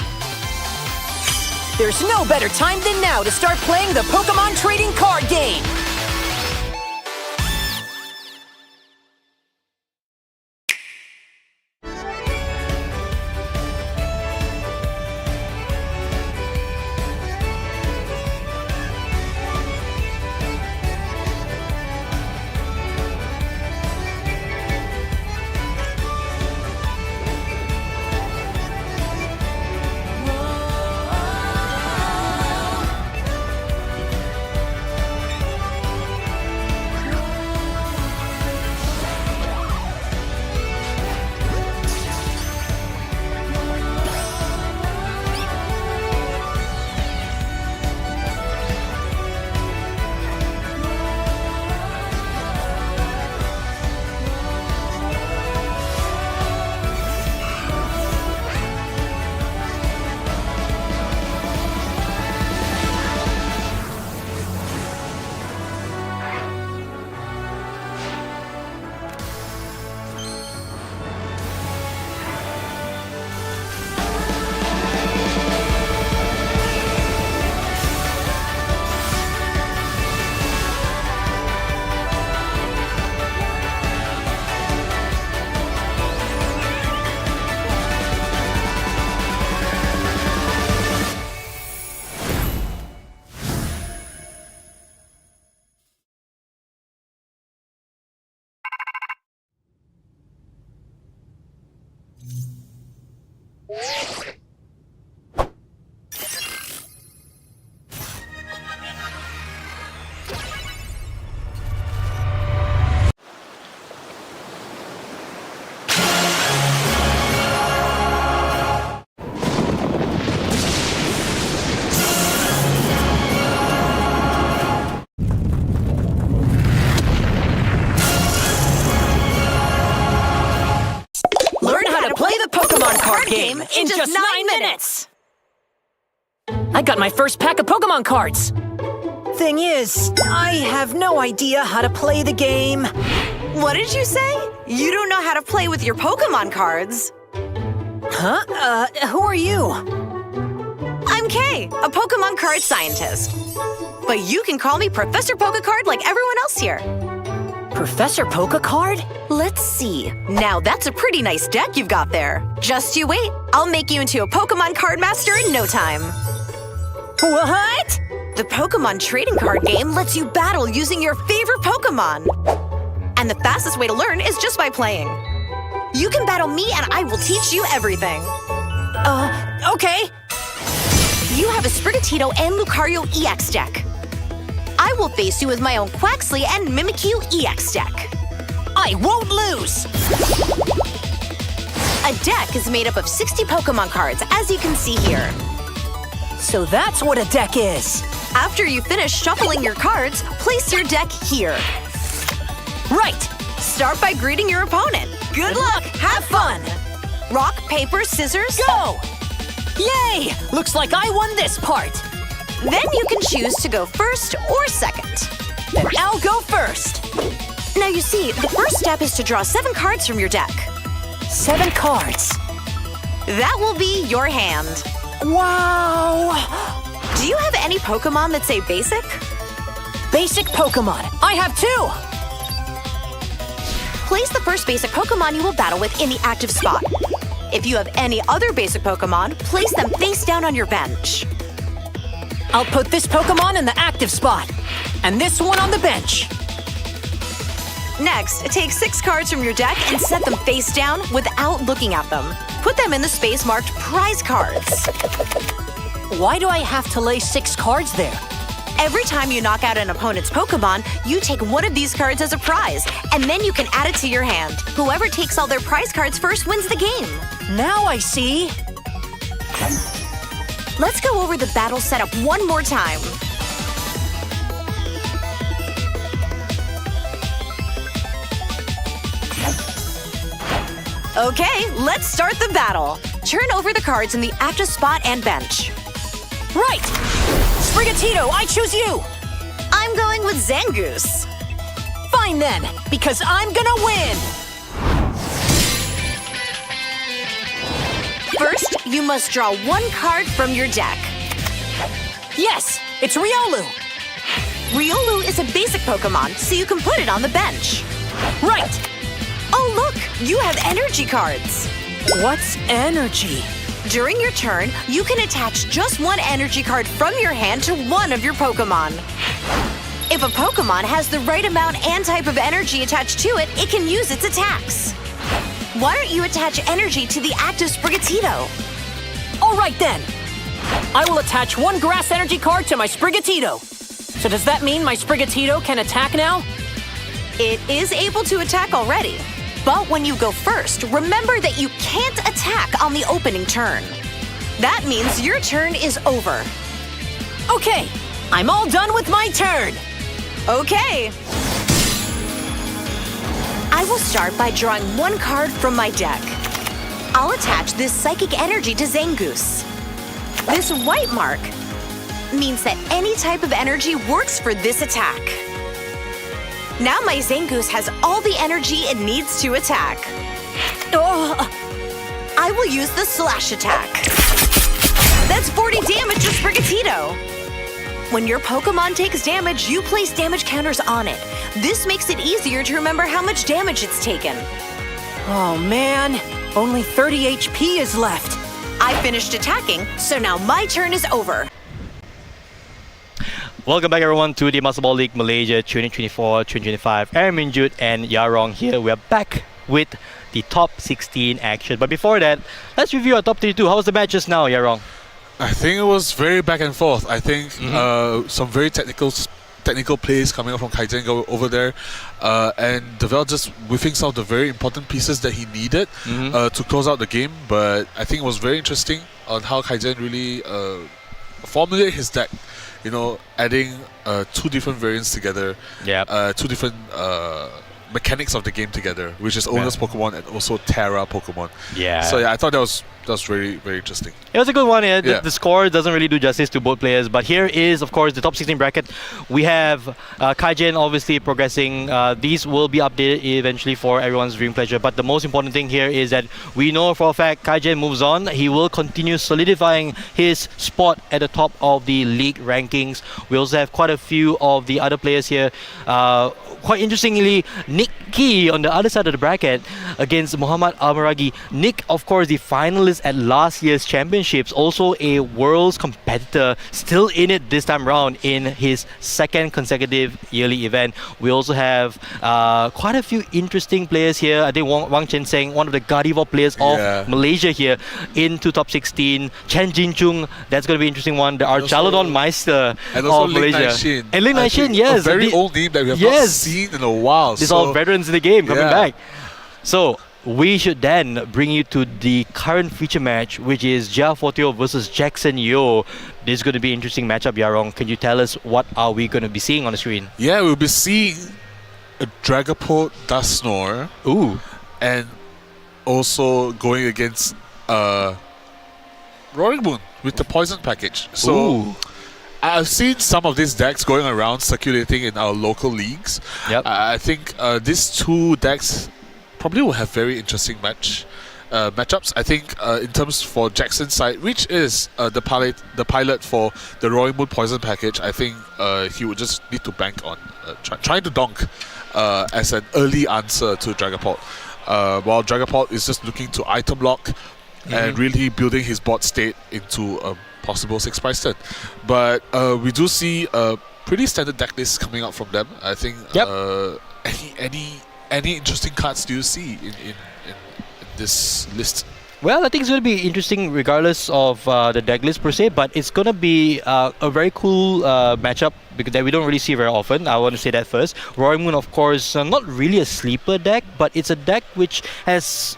There's no better time than now to start playing the Pokémon trading card game. game in just 9 minutes! I got my first pack of Pokémon cards! Thing is, I have no idea how to play the game. What did you say? You don't know how to play with your Pokémon cards. Huh? Who are you? I'm Kay, a Pokémon card scientist. But you can call me Professor Pokecard like everyone else here. Professor Pokecard? Let's see. Now that's a pretty nice deck you've got there. Just you wait. I'll make you into a Pokémon card master in no time. What? The Pokémon trading card game lets you battle using your favorite Pokémon. And the fastest way to learn is just by playing. You can battle me and I will teach you everything. Okay. You have a Sprigatito and Lucario EX deck. I will face you with my own Quaxly and Mimikyu EX deck. I won't lose! A deck is made up of 60 Pokémon cards, as you can see here. So that's what a deck is. After you finish shuffling your cards, place your deck here. Right. Start by greeting your opponent. Good luck! Have fun! Rock, paper, scissors, Go! Yay! Looks like I won this part. Then you can choose to go first or second. Then I'll go first. Now you see, the first step is to draw 7 cards from your deck. 7 cards. That will be your hand. Wow! Do you have any Pokémon that say basic? Basic Pokémon. I have 2! Place the first basic Pokémon you will battle with in the active spot. If you have any other basic Pokémon, place them face down on your bench. I'll put this Pokémon in the active spot, and this one on the bench. Next, take 6 cards from your deck and set them face down without looking at them. Put them in the space marked prize cards. Why do I have to lay 6 cards there? Every time you knock out an opponent's Pokémon, you take one of these cards as a prize, and then you can add it to your hand. Whoever takes all their prize cards first wins the game. Now I see. Let's go over the battle setup one more time. Okay, let's start the battle. Turn over the cards in the active spot and bench. Right! Sprigatito, I choose you! I'm going with Zangoose. Fine then, because I'm gonna win! First, you must draw 1 card from your deck. Yes, it's Riolu! Riolu is a basic Pokémon, so you can put it on the bench. Right! Oh look, you have energy cards. What's energy? During your turn, you can attach just 1 energy card from your hand to one of your Pokémon. If a Pokémon has the right amount and type of energy attached to it, it can use its attacks. Why don't you attach energy to the active Sprigatito? All right then. I will attach 1 grass energy card to my Sprigatito. So does that mean my Sprigatito can attack now? It is able to attack already. But when you go first, remember that you can't attack on the opening turn. That means your turn is over. Okay, I'm all done with my turn. Okay. I will start by drawing 1 card from my deck. I'll attach this psychic energy to Zangoose. This white mark means that any type of energy works for this attack. Now my Zangoose has all the energy it needs to attack. Oh, I will use the slash attack. That's 40 damage to Sprigatito. When your Pokémon takes damage, you place damage counters on it. This makes it easier to remember how much damage it's taken. oh man, only 30 HP is left. I finished attacking, so now my turn is over. Welcome back everyone to the Master Ball League Malaysia 2024-2025. Aaron Minjut and Yarong here. We're back with the top 16 action. But before that, let's review our top 32. How was the match just now, Yarong? I think it was very back and forth. I think some very technical plays coming up from Kaizen over there, and Devel just whiffing some of the very important pieces that he needed to close out the game. But I think it was very interesting on how Kaizen really formulated his deck. You know, adding 2 different variants together. Yeah. 2 different mechanics of the game together, which is Owner's Pokemon and also Terra Pokemon. Yeah. So I thought that was very, very interesting. It was a good one. Yeah. The score doesn't really do justice to both players, but here is, of course, the top 16 bracket. We have Kaijin obviously progressing. These will be updated eventually for everyone's viewing pleasure, but the most important thing here is that we know for a fact Kaijin moves on. He will continue solidifying his spot at the top of the league rankings. We also have quite a few of the other players here. Quite interestingly, Nick Key on the other side of the bracket against Muhammad Almaragi. Nick, of course, the finalist at last year's championships, also a world's competitor, still in it this time round in his second consecutive yearly event. We also have quite a few interesting players here. I think Wang Chen Seng, one of the Gardevoir players of Malaysia here, into top 16. Chen Jin Chung, that's going to be an interesting one. There are Chalodon Meister and also of Malaysia. Naishin. And Ling Naishin, yes. A very old name that we have not seen in a while. These are all veterans in the game coming back. So we should then bring you to the current feature match, which is Jia Fortio versus Jackson Yeo. This is going to be an interesting matchup, Yarong. Can you tell us what are we going to be seeing on the screen? Yeah, we'll be seeing a Dragapult Dusknoir. Ooh. And also going against Roaring Moon with the Poison package. So Ooh. I've seen some of these decks going around circulating in our local leagues. Yep. I think these two decks probably will have very interesting matchups. I think in terms for Jackson's side, which is the pilot for the Roaring Moon Poison package, I think he would just need to bank on trying to donk as an early answer to Dragapult. While Dragapult is just looking to item lock and really building his board state into a possible 6-price turn. But we do see a pretty standard deck list coming out from them. I think any interesting cards do you see in this list? Well, I think it's going to be interesting regardless of the deck list per se, but it's going to be a very cool matchup because that we don't really see very often. I want to say that first. Roaring Moon, of course, not really a sleeper deck, but it's a deck which has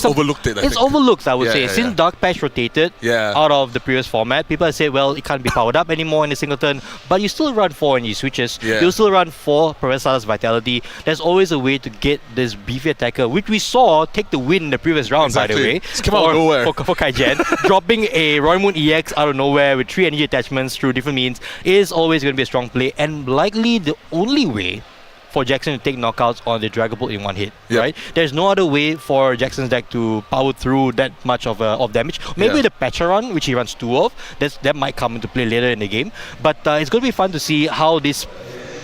overlooked it. It's overlooked, I would say. Since Dark Patch rotated out of the previous format, people have said, well, it can't be powered up anymore in a single turn, but you still run 4 energy switches. You still run 4 Professor's Vitality. There's always a way to get this beefy attacker, which we saw take the win in the previous round, by the way. It's come out of nowhere. For Kaijin. Dropping a Roaring Moon EX out of nowhere with 3 energy attachments through different means is always going to be a strong play, and likely the only way for Jackson to take knockouts on the Dragapult in one hit, right? There's no other way for Jackson's deck to power through that much of damage. Maybe the Patcharon, which he runs 2 of, that might come into play later in the game. But it's going to be fun to see how this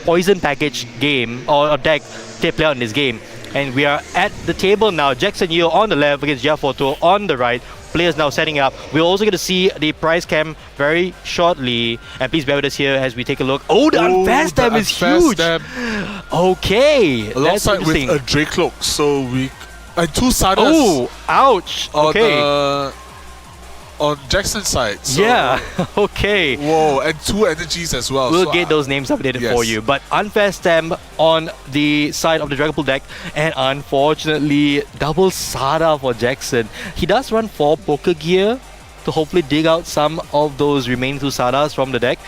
Poison package game or deck play out in this game. And we are at the table now. Jackson Yeo on the left against Jia Forto on the right. Players now setting up. We're also going to see the prize cam very shortly. And please bear with us here as we take a look. Oh, the Unfast Dam is huge! Okay, alongside with a Dracloak. So we... And 2 Sadas. Oh, ouch! Okay. On Jackson's side. So okay. Whoa, and 2 energies as well. We'll get those names updated for you. But Unfast Stamp on the side of the Dragapult deck, and unfortunately, double Sada for Jackson. He does run 4 Poker Gear to hopefully dig out some of those remaining 2 Sadas from the deck.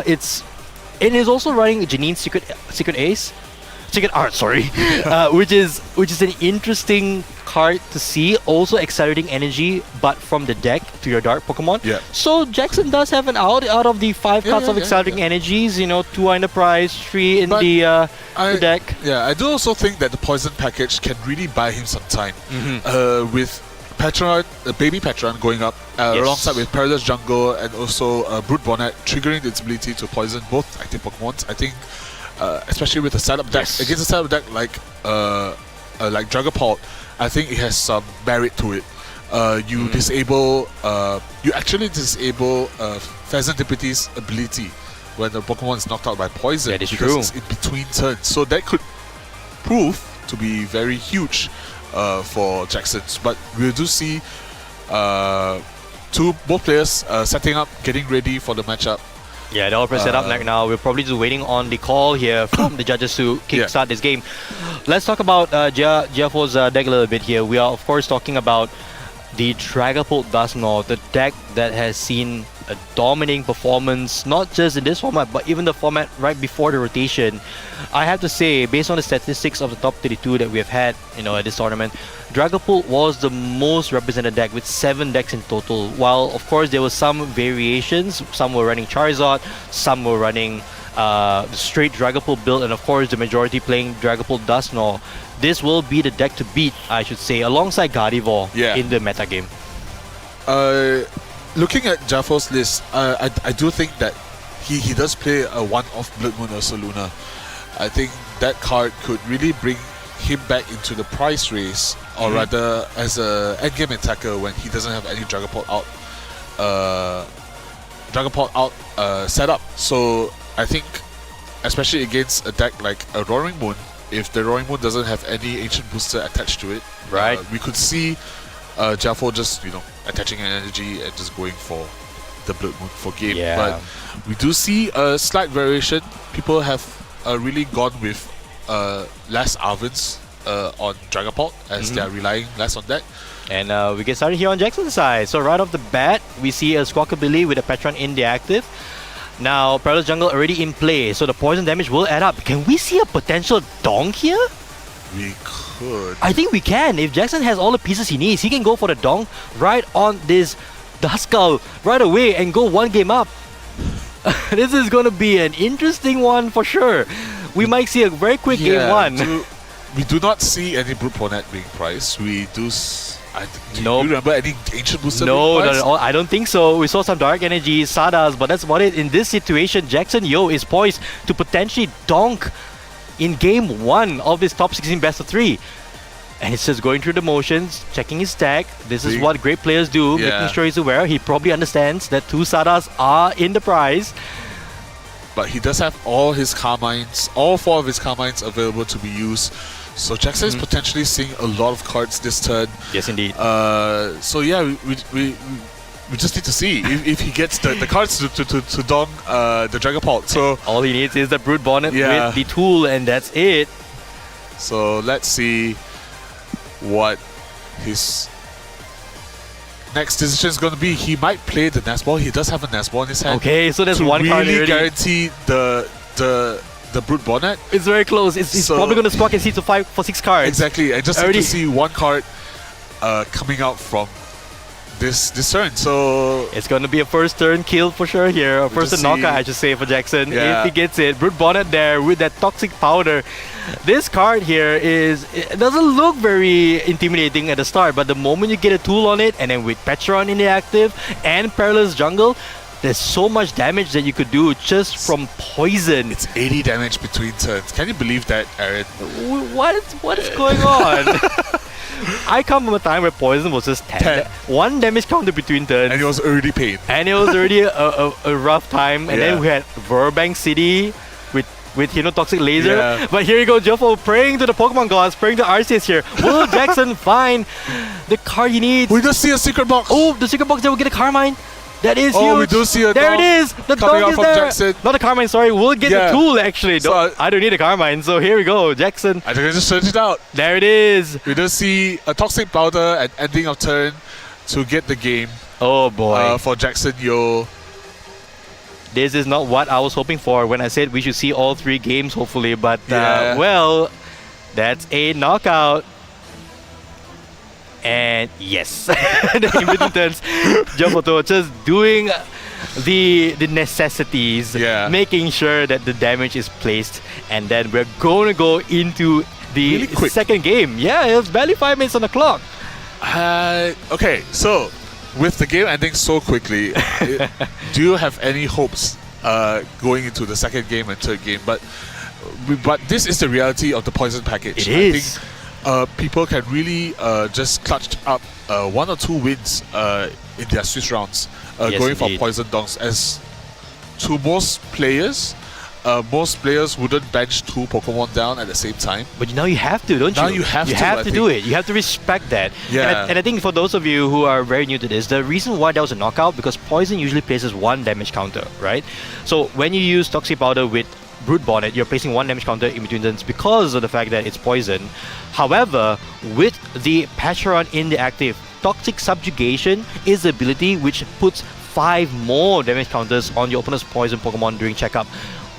It is also running Janine's Secret Ace. Secret Art, sorry. which is an interesting card to see. Also accelerating energy, but from the deck to your dark Pokemon. So Jackson does have an out of the 5 cards of accelerating energies. 2 are in the prize, 3 in the deck. Yeah, I do also think that the Poison package can really buy him some time. With Patron, Baby Patron going up alongside with Paradise Jungle and also Brute Bonnet triggering its ability to poison both active Pokemons. I think especially with a setup deck against a setup deck like Dragapult, I think it has some merit to it. You actually disable Pheasant Deputy's ability when the Pokemon is knocked out by poison. That is true. It's in between turns, so that could prove to be very huge for Jackson's. But we do see both players setting up, getting ready for the matchup. Yeah, they're all set up right now. We're probably just waiting on the call here from the judges to kickstart this game. Let's talk about Jiafo's deck a little bit here. We are, of course, talking about the Dragapult Dusknoir, the deck that has seen a dominating performance, not just in this format, but even the format right before the rotation. I have to say, based on the statistics of the top 32 that we have had, at this tournament, Dragapult was the most represented deck with 7 decks in total. While of course there were some variations, some were running Charizard, some were running the straight Dragapult build, and of course the majority playing Dragapult Dusknoir. This will be the deck to beat, I should say, alongside Gardevoir in the metagame. Looking at Jafo's list, I do think that he does play a one-off Blood Moon Ursaluna. I think that card could really bring him back into the price race, or rather as a endgame attacker when he doesn't have any Dragapult out setup. So I think, especially against a deck like a Roaring Moon, if the Roaring Moon doesn't have any Ancient Booster attached to it, we could see Jafo just attaching an energy and just going for the Blood Moon for game. But we do see a slight variation. People have really gone with less Arvins on Dragapult, as they are relying less on that. And we get started here on Jackson's side. So right off the bat, we see a Squawkabilly with a Patron in the active. Now, Perilous Jungle already in play, so the poison damage will add up. Can we see a potential donk here? We could. I think we can. If Jackson has all the pieces he needs, he can go for the donk right on this Duskull right away and go one game up. This is going to be an interesting one for sure. We might see a very quick game one. We do not see any Brute Bonnet being priced. We do... do you remember any Ancient Booster No, being priced? no, I don't think so. We saw some Dark Energy, Sadas, but that's about it. In this situation, Jackson Yo is poised to potentially donk in game 1 of this top 16 best of 3. And it's just going through the motions, checking his stack. This is what great players do, making sure he's aware. He probably understands that 2 Sadas are in the prize. But he does have all his Carmines, all 4 of his Carmines available to be used. So Jackson is potentially seeing a lot of cards this turn. Yes, indeed. So yeah, we just need to see if he gets the cards to dong the Dragapult. So all he needs is the Brute Bonnet with the tool, and that's it. So let's see what his next decision is going to be. He might play the Nazball. He does have a Nazball in his hand. Okay, so there's to one card really already. guarantee the Brute Bonnet. It's very close. He's probably going to squawk and see to 5 for 6 cards. Exactly. I just need to see one card coming out from this turn. So it's going to be a first turn kill for sure here. A first turn knockout, I should say, for Jackson. If he gets it. Brute Bonnet there with that Toxic Powder. This card here it doesn't look very intimidating at the start, but the moment you get a tool on it, and then with Petron in the active and Perilous Jungle, there's so much damage that you could do just from poison. It's 80 damage between turns. Can you believe that, Aaron? What is going on? I come from a time where poison was just 10. 1 damage counter between turns. And it was already pain. And it was already a rough time. And then we had Verbank City with Toxic Laser. But here you go, Jofo praying to the Pokemon gods, praying to Arceus here. Will Jackson find the card he needs? We just see a secret box. Oh, the secret box there will get a Carmine. That is huge. Oh, we do see a there dog it is. The coming dog out is from there. Jackson. Not the Carmine, sorry. We'll get the tool actually. So, I don't need a Carmine. So here we go, Jackson. I think I just searched it out. There it is. We do see a Toxic Powder at ending of turn to get the game. Oh boy. For Jackson Yo. This is not what I was hoping for when I said we should see all 3 games, hopefully. But, well, that's a knockout. And yes, the in-between turns, Jamoto just doing the necessities, making sure that the damage is placed. And then we're going to go into the second game. Yeah, it was barely 5 minutes on the clock. Okay, so with the game ending so quickly, do you have any hopes going into the second game and third game? But this is the reality of the poison package. It is. I think people can really just clutch up 1 or 2 wins in their Swiss rounds, going for poison donks. As to most players wouldn't bench 2 Pokemon down at the same time. But now you have to, don't you? Now you have to do it. You have to respect that. Yeah. And I think for those of you who are very new to this, the reason why that was a knockout, because poison usually places 1 damage counter, right? So when you use Toxic Powder with Brute Bonnet, you're placing 1 damage counter in between turns because of the fact that it's poison. However, with the Patron in the active, Toxic Subjugation is the ability which puts 5 more damage counters on your opponent's poison Pokemon during checkup,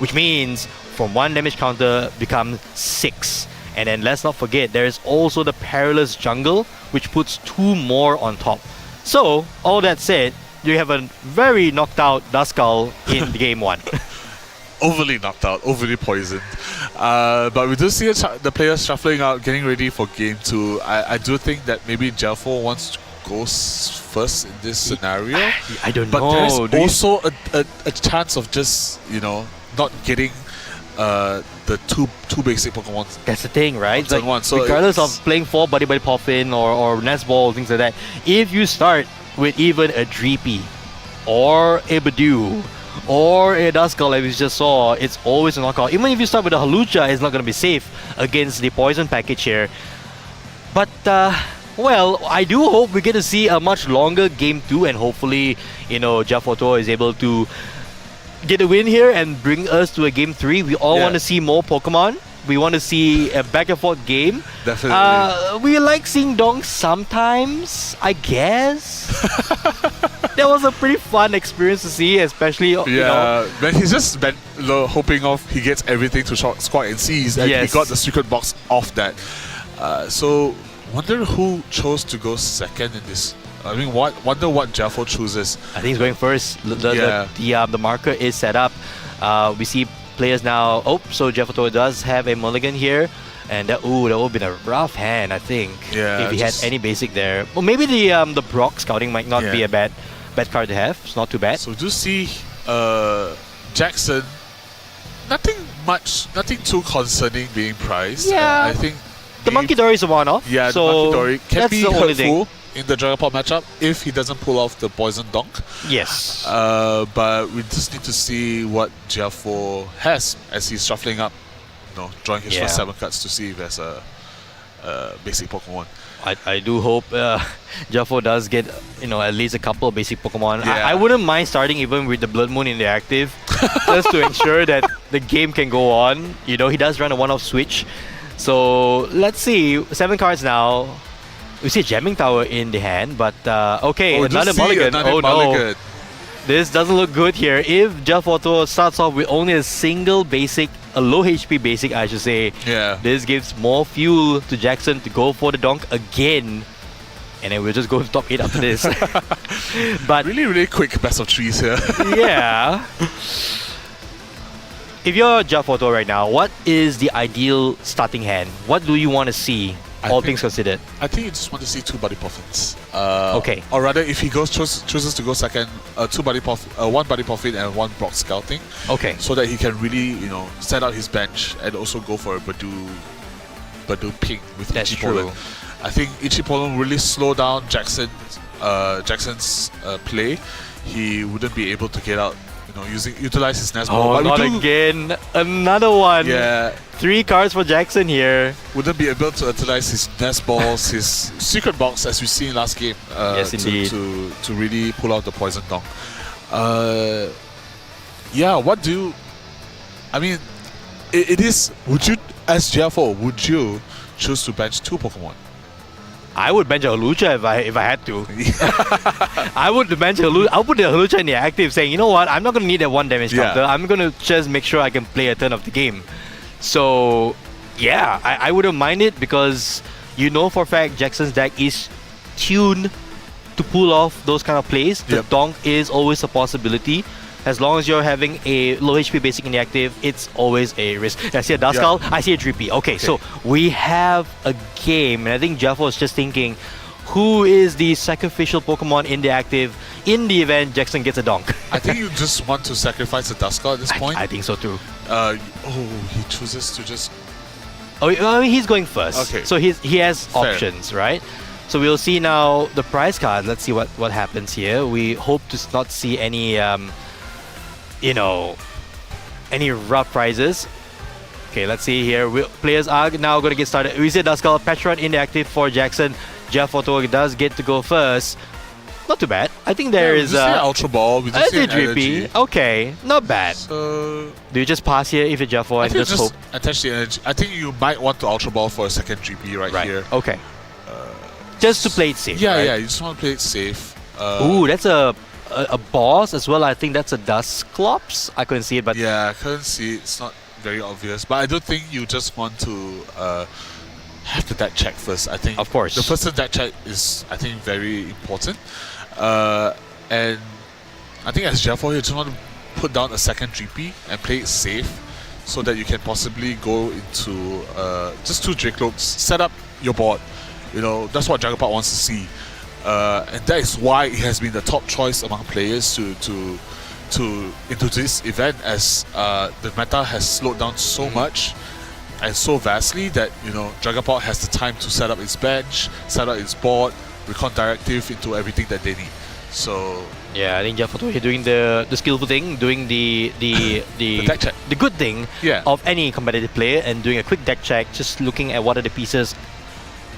which means from 1 damage counter becomes 6. And then let's not forget, there is also the Perilous Jungle, which puts 2 more on top. So, all that said, you have a very knocked out Duskull in the game 1. Overly knocked out, overly poisoned. But we do see the players shuffling out, getting ready for game 2. I do think that maybe Jelfo wants to go first in this scenario. I don't but know. But there's also a chance of just, not getting the two basic Pokemon. That's the thing, right? It's like, so regardless of playing 4 Buddy Buddy Poffin or Nest Ball, things like that, if you start with even a Dreepy or a Badoo or a Duskull, as we just saw, it's always a knockout. Even if you start with a Hawlucha, it's not going to be safe against the poison package here. But, well, I do hope we get to see a much longer game 2, and hopefully, Jafoto is able to get a win here and bring us to a game 3. We all want to see more Pokemon. We want to see a back and forth game. Definitely. We like seeing Donk sometimes, I guess. That was a pretty fun experience to see, especially, but he's just been hoping he gets everything to Squawk and Seize, and he got the secret box off that. So, wonder who chose to go second in this. I mean, wonder what Jelfo chooses. I think he's going first. The marker is set up. We see players now. Oh, so Jelfo does have a mulligan here. And that would have been a rough hand, I think. Yeah, if he had any basic there. Well, maybe the Brock scouting might not be a bad card to have. It's not too bad. So do see Jackson. Nothing too concerning being priced. Yeah. I think the Monkey Dory is a one-off. Yeah, so the Monkey Dory can be hurtful in the Dragon Ball matchup if he doesn't pull off the Poison Donk. Yes. But we just need to see what Jelfo has as he's shuffling up, drawing his first 7 cards to see if there's a basic Pokemon. I do hope Jelfo does get at least a couple of basic Pokemon. Yeah. I wouldn't mind starting even with the Blood Moon in the active just to ensure that the game can go on. He does run a one-off switch. So let's see, 7 cards now. We see a Jamming Tower in the hand, but okay, another mulligan. No. This doesn't look good here. If Jelfo starts off with only a single basic, a low HP basic, I should say, this gives more fuel to Jackson to go for the Donk again. And then we'll just go to top 8 after this. But really, really quick best of 3s here. Yeah. If you're Jelfo right now, what is the ideal starting hand? What do you want to see, all things considered? I think you just want to see 2 Buddy Poffins. Okay. Or rather, if he chooses to go second, 1 Buddy Poffin and 1 Brock Scouting. Okay. So that he can really, set out his bench and also go for a Badoo Pink with Ichi-Pollen. I think Ichi-Pollen really slow down Jackson's play. He wouldn't be able to get out, utilize his Nest Ball. Oh, not again. Another one. Yeah. 3 cards for Jackson here. Wouldn't be able to utilize his Nest Balls, his Secret Box, as we see in last game. Yes, indeed. To really pull out the Poison Donk. What do you... I mean, it is... Would you, as Jelfo, would you choose to bench 2 Pokemon? I would bench a Hawlucha if I had to. I would bench a Hawlucha. I'll put the Hawlucha in the active, saying, you know what, I'm not going to need that 1 damage counter. I'm going to just make sure I can play a turn of the game. So, yeah, I wouldn't mind it because for a fact Jackson's deck is tuned to pull off those kind of plays. The Donk is always a possibility. As long as you're having a low HP basic in the active, it's always a risk. I see a Duskull, I see a Dreepy. Okay, so we have a game, and I think Jelfo is just thinking, who is the sacrificial Pokemon in the active in the event Jackson gets a Donk? I think you just want to sacrifice the Duskull at this point. I think so too. He chooses to just... Oh, I mean, he's going first. Okay. So he has options, right? So we'll see now the prize card. Let's see what happens here. We hope to not see any... any rough prizes. Okay, let's see here. Players are now going to get started. We see Duskull, Petron inactive for Jackson. Jelfo does get to go first. Not too bad. I think there is a Ultra Ball. We just see an Drippy. energy. Okay, not bad. So do you just pass here if you're Jelfo and just hope? Attach the energy. I think you might want to Ultra Ball for a second GP right here. Okay. Just to play it safe. Yeah, you just want to play it safe. Ooh, that's a a boss as well. I think that's a Dusclops. I couldn't see it, but Yeah, I couldn't see it. It's not very obvious. But I don't think you just want to have the deck check first. I think Of course. the first deck check is, I think, very important. And I think as Jeffo, you just want to put down a second GP and play it safe, so that you can possibly go into just 2 Draclopes, set up your board. You know, that's what Dragonpart wants to see. And that is why it has been the top choice among players to into this event, as the meta has slowed down so much and so vastly that, you know, Dragonpart has the time to set up its bench, set up its board, recon directive into everything that they need. So yeah, I think Jaffato here doing the skillful thing, doing the deck check. the good thing Yeah. of any competitive player, and doing a quick deck check, just looking at what are the pieces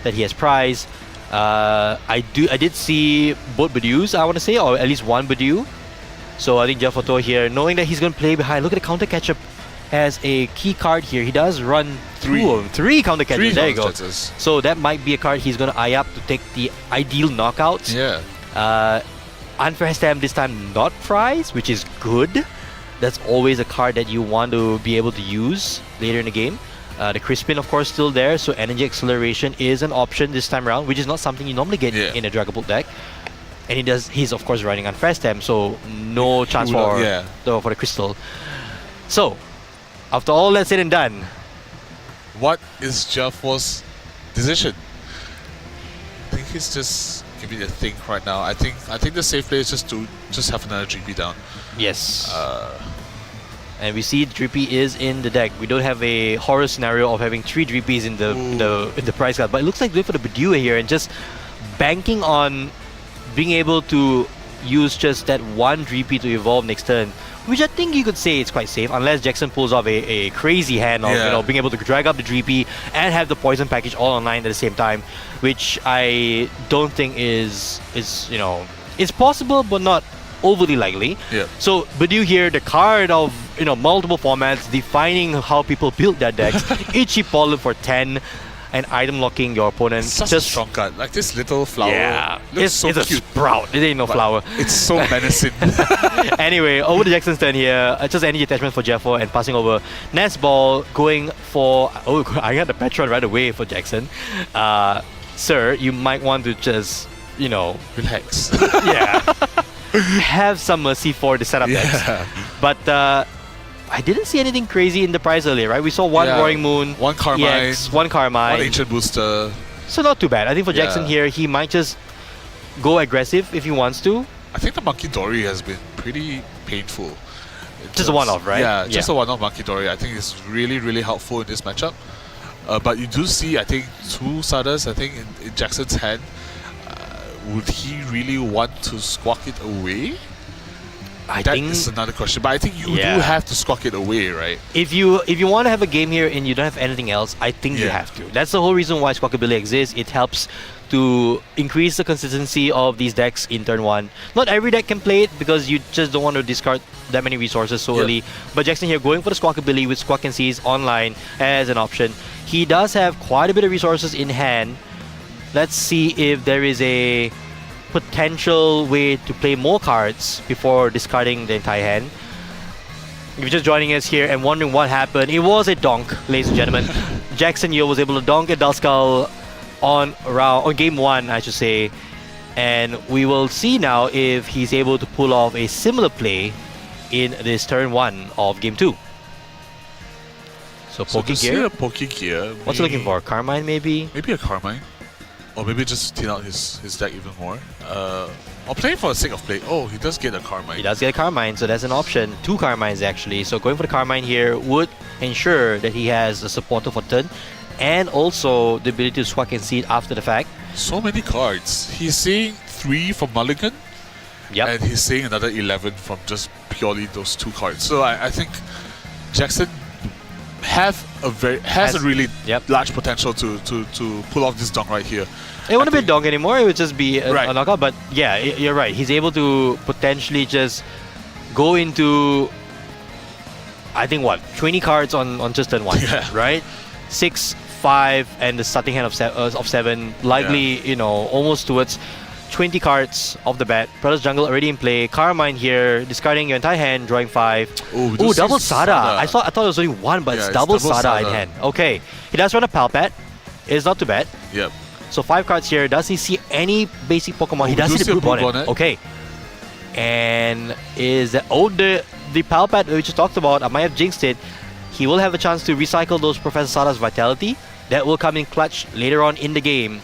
that he has prized. I did see both Badus, I want to say, or at least one Badu. So I think Jaffato here, knowing that he's going to play behind, look at the counter catcher as a key card here. He does run three counter catchers. There you go. counter-catchers. So that might be a card he's going to eye up to take the ideal knockouts. Yeah. Unfair Stamp this time not prize, which is good. That's always a card that you want to be able to use later in the game. The Crispin, of course, still there, so Energy Acceleration is an option this time around, which is not something you normally get in a Dragon Bolt deck. And he's of course running on Unfair Stamp, so no chance for the Crystal. So, after all that's said and done, What is Jaffo's decision? I think he's just giving it a think right now. I think the safe play is just have another GP down. yes. And we see Drippy is in the deck. We don't have a horror scenario of having 3 Drippys in the prize card, but it looks like going for the Badua here and just banking on being able to use just that one Drippy to evolve next turn, which I think you could say is quite safe, unless Jackson pulls off a crazy hand of being able to drag up the Drippy and have the poison package all online at the same time, which I don't think is it's possible but not overly likely. Yeah. So Badu here, the card of multiple formats, defining how people build their decks. Itchy Pollen for 10 and item locking your opponent. It's such a strong card. Like this little flower. Yeah, Looks so it's cute. a sprout. It ain't no But flower. It's so menacing. Anyway, over to Jackson's turn here. Just energy attachment for Jeffo and passing over. Nest Ball going for... Oh, I got the Petron right away for Jackson. Sir, you might want to just, Relax. yeah, have some mercy for the setup decks. But I didn't see anything crazy in the prize earlier, right? We saw one Roaring Moon, one Carmine, EX, one Carmine. one Ancient Booster. So not too bad. I think for Jackson here, he might just go aggressive if he wants to. I think the Monkey Dory has been pretty painful. Just a one-off, right? Yeah, just a one-off Monkey Dory. I think it's really, really helpful in this matchup. But you do see, I think, 2 Stardust, I think, in Jackson's hand. Would he really want to squawk it away? I That think is another question. But I think you do have to squawk it away, right? if you want to have a game here and you don't have anything else, I think you have to. That's the whole reason why Squawkabilly exists. It helps to increase the consistency of these decks in turn 1. Not every deck can play it because you just don't want to discard that many resources so early. But Jackson here going for the Squawkabilly with Squawk and Seize online as an option. He does have quite a bit of resources in hand. Let's see if there is a potential way to play more cards before discarding the entire hand. If you're just joining us here and wondering what happened, it was a donk, ladies and gentlemen. Jackson Yo was able to donk a Duskull on game 1, I should say. And we will see now if he's able to pull off a similar play in this turn 1 of game 2. So Pokegear. A Pokegear. What's he looking for? Carmine maybe? Maybe a Carmine. Or maybe just thin out his deck even more. Or playing for the sake of play. Oh, he does get a Carmine. He does get a Carmine, so that's an option. 2 Carmines actually. So going for the Carmine here would ensure that he has a supporter for turn and also the ability to Squawk and Seed after the fact. So many cards. He's seeing 3 from Mulligan. Yep. And he's seeing another 11 from just purely those 2 cards. So I think Jackson has a really large potential to pull off this donk right here. It wouldn't be a donk anymore, it would just be a knockout, but yeah, you're right. He's able to potentially just go into, I think 20 cards on just turn 1, right? 6, 5, and the starting hand of 7, likely, almost towards 20 cards off the bat. Perilous Jungle already in play. Carmine here, discarding your entire hand, drawing 5. Oh, Ooh, double Sada. I thought it was only one, but Yeah, it's it's double double Sada in Sada. hand. Okay, he does run a Palpat. It's not too bad. Yep. So 5 cards here. Does he see any basic Pokemon? He we does do see see the a Blue Blue Bonnet. Bonnet. Okay. And is that the Palpat we just talked about? I might have jinxed it. He will have a chance to recycle those Professor Sada's Vitality. That will come in clutch later on in the game.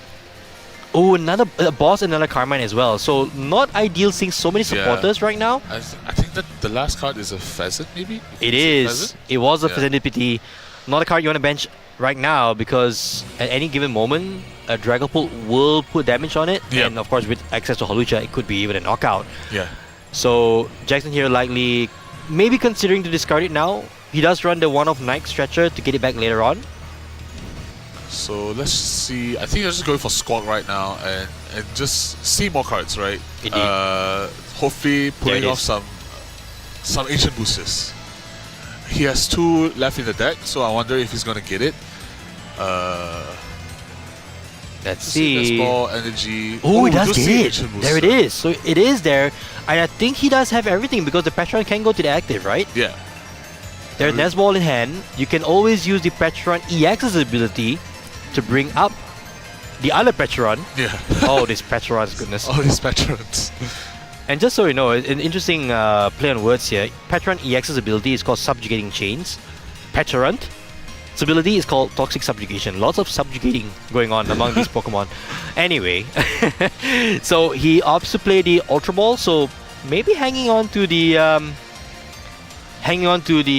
Oh, another boss and another Carmine as well. So not ideal seeing so many Yeah. supporters right now. I think that the last card is a pheasant, maybe? It a is. pheasant? It was a Yeah. Serendipity. Not a card you want to bench right now because at any given moment, a Dragapult will put damage on it. Yep. And of course, with access to Hawlucha, it could be even a knockout. Yeah. So Jackson here likely maybe considering to discard it now. He does run the one-off Nike stretcher to get it back later on. So let's see. I think I'm just going for Squawk right now and just see more cards, right? Indeed. Hopefully pulling it off is. some ancient boosters. He has 2 left in the deck, so I wonder if he's gonna get it. Let's see. Ball, energy. Oh, he we does do get see it. ancient There it booster. is. So it is there. And I think he does have everything because the Petron can go to the active, right? Yeah. There's Nest Ball in hand. You can always use the Petron EX's ability to bring up the other Petron. Yeah. Oh, this Petron's goodness. All these patrons. And just so you know, an interesting play on words here. Petron EX's ability is called Subjugating Chains. Petron, its ability is called Toxic Subjugation. Lots of subjugating going on among these Pokemon. Anyway, so he opts to play the Ultra Ball. So maybe hanging on to the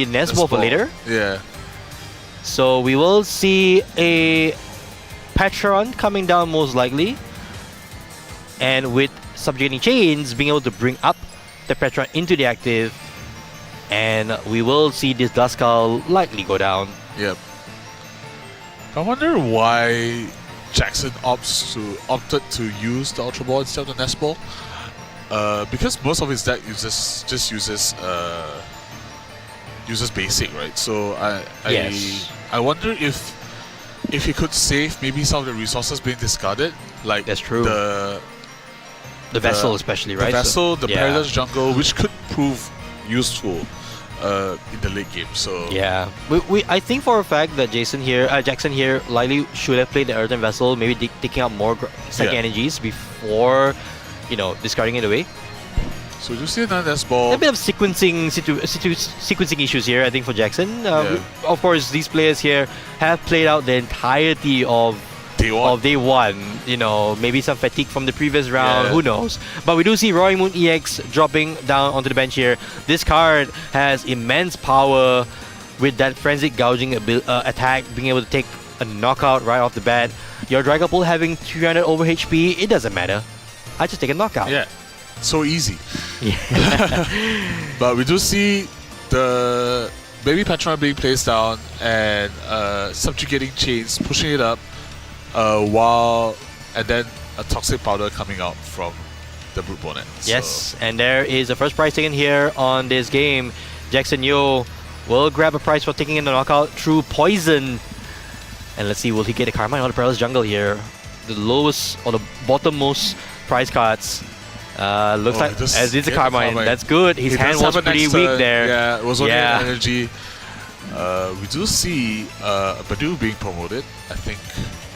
Nest Ball for later. Yeah. So we will see a Petron coming down most likely. And with Subjugating Chains being able to bring up the Petron into the active. And we will see this Duskull likely go down. Yep. I wonder why Jackson opted to use the Ultra Ball instead of the Nest Ball. Because most of his deck uses basic, right? So Yes. I wonder if he could save maybe some of the resources being discarded, like That's true. the Vessel especially, right? The vessel, the yeah. Perilous Jungle, which could prove useful in the late game. So Yeah, I think for a fact that Jackson here likely should have played the Earthen Vessel, maybe taking out more second Yeah. energies before, discarding it away. So you see another Nest Ball. A bit of sequencing issues here, I think, for Jackson. Yeah. Of course, these players here have played out the entirety of day one. Maybe some fatigue from the previous round. Yeah. Who knows? But we do see Roaring Moon EX dropping down onto the bench here. This card has immense power with that Frenzic Gouging attack, being able to take a knockout right off the bat. Your Dragapult having 300 over HP, it doesn't matter. I just take a knockout. Yeah, so easy. Yeah. But we do see the Baby Petron being placed down and Subjugating Chains pushing it up, and then a Toxic Powder coming out from the Brute Bonnet. Yes, and there is the first prize taken here on this game. Jackson Yo will grab a prize for taking in the knockout through Poison. And let's see, will he get a Carmine or the Perilous Jungle here? The lowest or the bottommost prize cards. Looks like as it's a Carmine. That's good. His hand was pretty weak there. Yeah, it was only Yeah. an energy. We do see Badu being promoted, I think.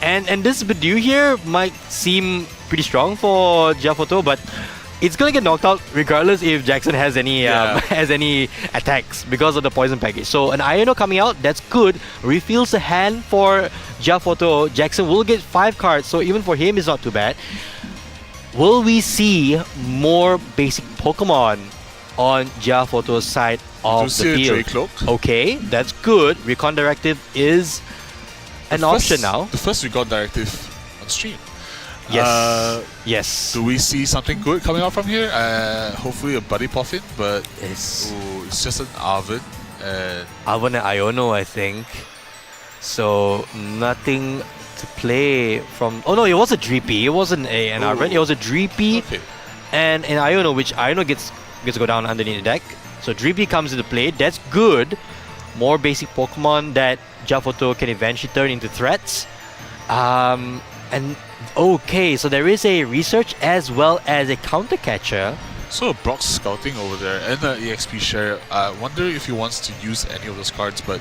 And this Badu here might seem pretty strong for Giafoto, but it's gonna get knocked out regardless if Jackson has any has any attacks because of the poison package. So an Iono coming out, that's good. Refills the hand for Giafoto. Jackson will get 5 cards, so even for him it's not too bad. Will we see more basic Pokemon on Giafoto's side of the see a field? Dracloak. Okay, that's good. Recon Directive is an option now. The first Recon Directive on stream. Yes. Yes. Do we see something good coming out from here? Hopefully a Buddy Puffin, but It's it's just an Arvid. And Alvan and Iono, I think. So nothing to play from. Oh no, it was a Dreepy. It wasn't an Arvan. It was a Dreepy okay. and an Iono, which Iono gets to go down underneath the deck. So Dreepy comes into play. That's good. More basic Pokemon that Giafoto can eventually turn into threats. And okay, so there is a research as well as a counter catcher. So Brock's scouting over there and the EXP share. I wonder if he wants to use any of those cards, but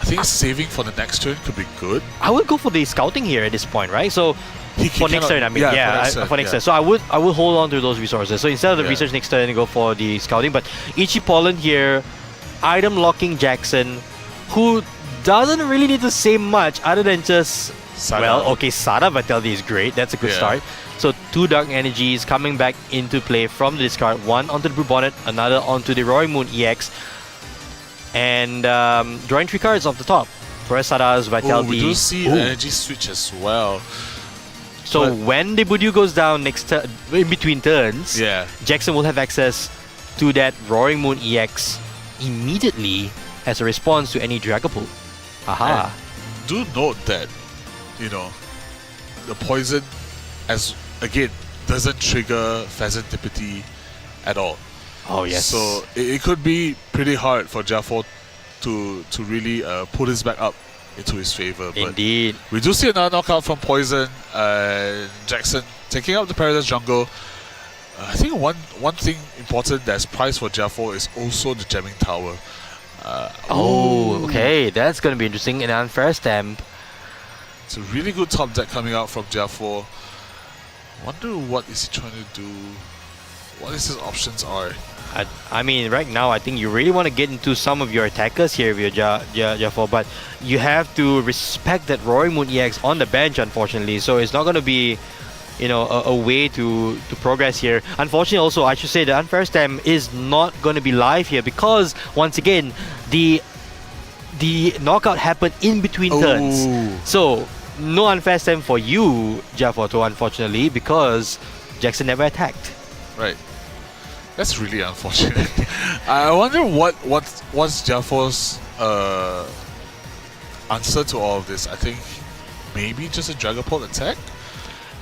I think saving for the next turn could be good. I would go for the scouting here at this point, right? So He for next cannot- turn, I mean, for next turn. So I would hold on to those resources. So instead of the Yeah. research next turn, go for the scouting. But Ichi Pollen here, item locking Jackson, who doesn't really need to say much other than just Sada. well, okay, Sada Vitality is great. That's a good Yeah. start. So 2 Dark Energies coming back into play from the discard. One onto the Blue Bonnet, another onto the Roaring Moon EX, and drawing 3 cards off the top for Sada's Oh, Vitality. we do see Ooh. an energy switch as well. So But- when the Budew goes down in between turns, Yeah. Jackson will have access to that Roaring Moon EX immediately as a response to any Dragapult. Aha. Do note that, you know, the poison, as again, doesn't trigger Phasantipity at all. Oh yes. So it could be pretty hard for Jaffo to really pull this back up into his favor. But Indeed. we do see another knockout from Poison. Jackson taking up the Paradise Jungle. I think one thing important that's prized for Jaffo is also the Jamming Tower. Oh, okay. That's going to be interesting. An unfair stamp. It's a really good top deck coming out from Jaffo. Wonder what is he trying to do? What is his options are? I mean, right now, I think you really want to get into some of your attackers here with your Jaffo, but you have to respect that Roaring Moon EX on the bench, unfortunately. So it's not going to be, you know, a way to progress here. Unfortunately, also, I should say the unfair stamp is not going to be live here because, once again, the knockout happened in between turns. Ooh. So no unfair stamp for you, Jafoto, unfortunately, because Jackson never attacked. Right. That's really unfortunate. I wonder what's Jaffo's answer to all of this. I think maybe just a Dragapult attack.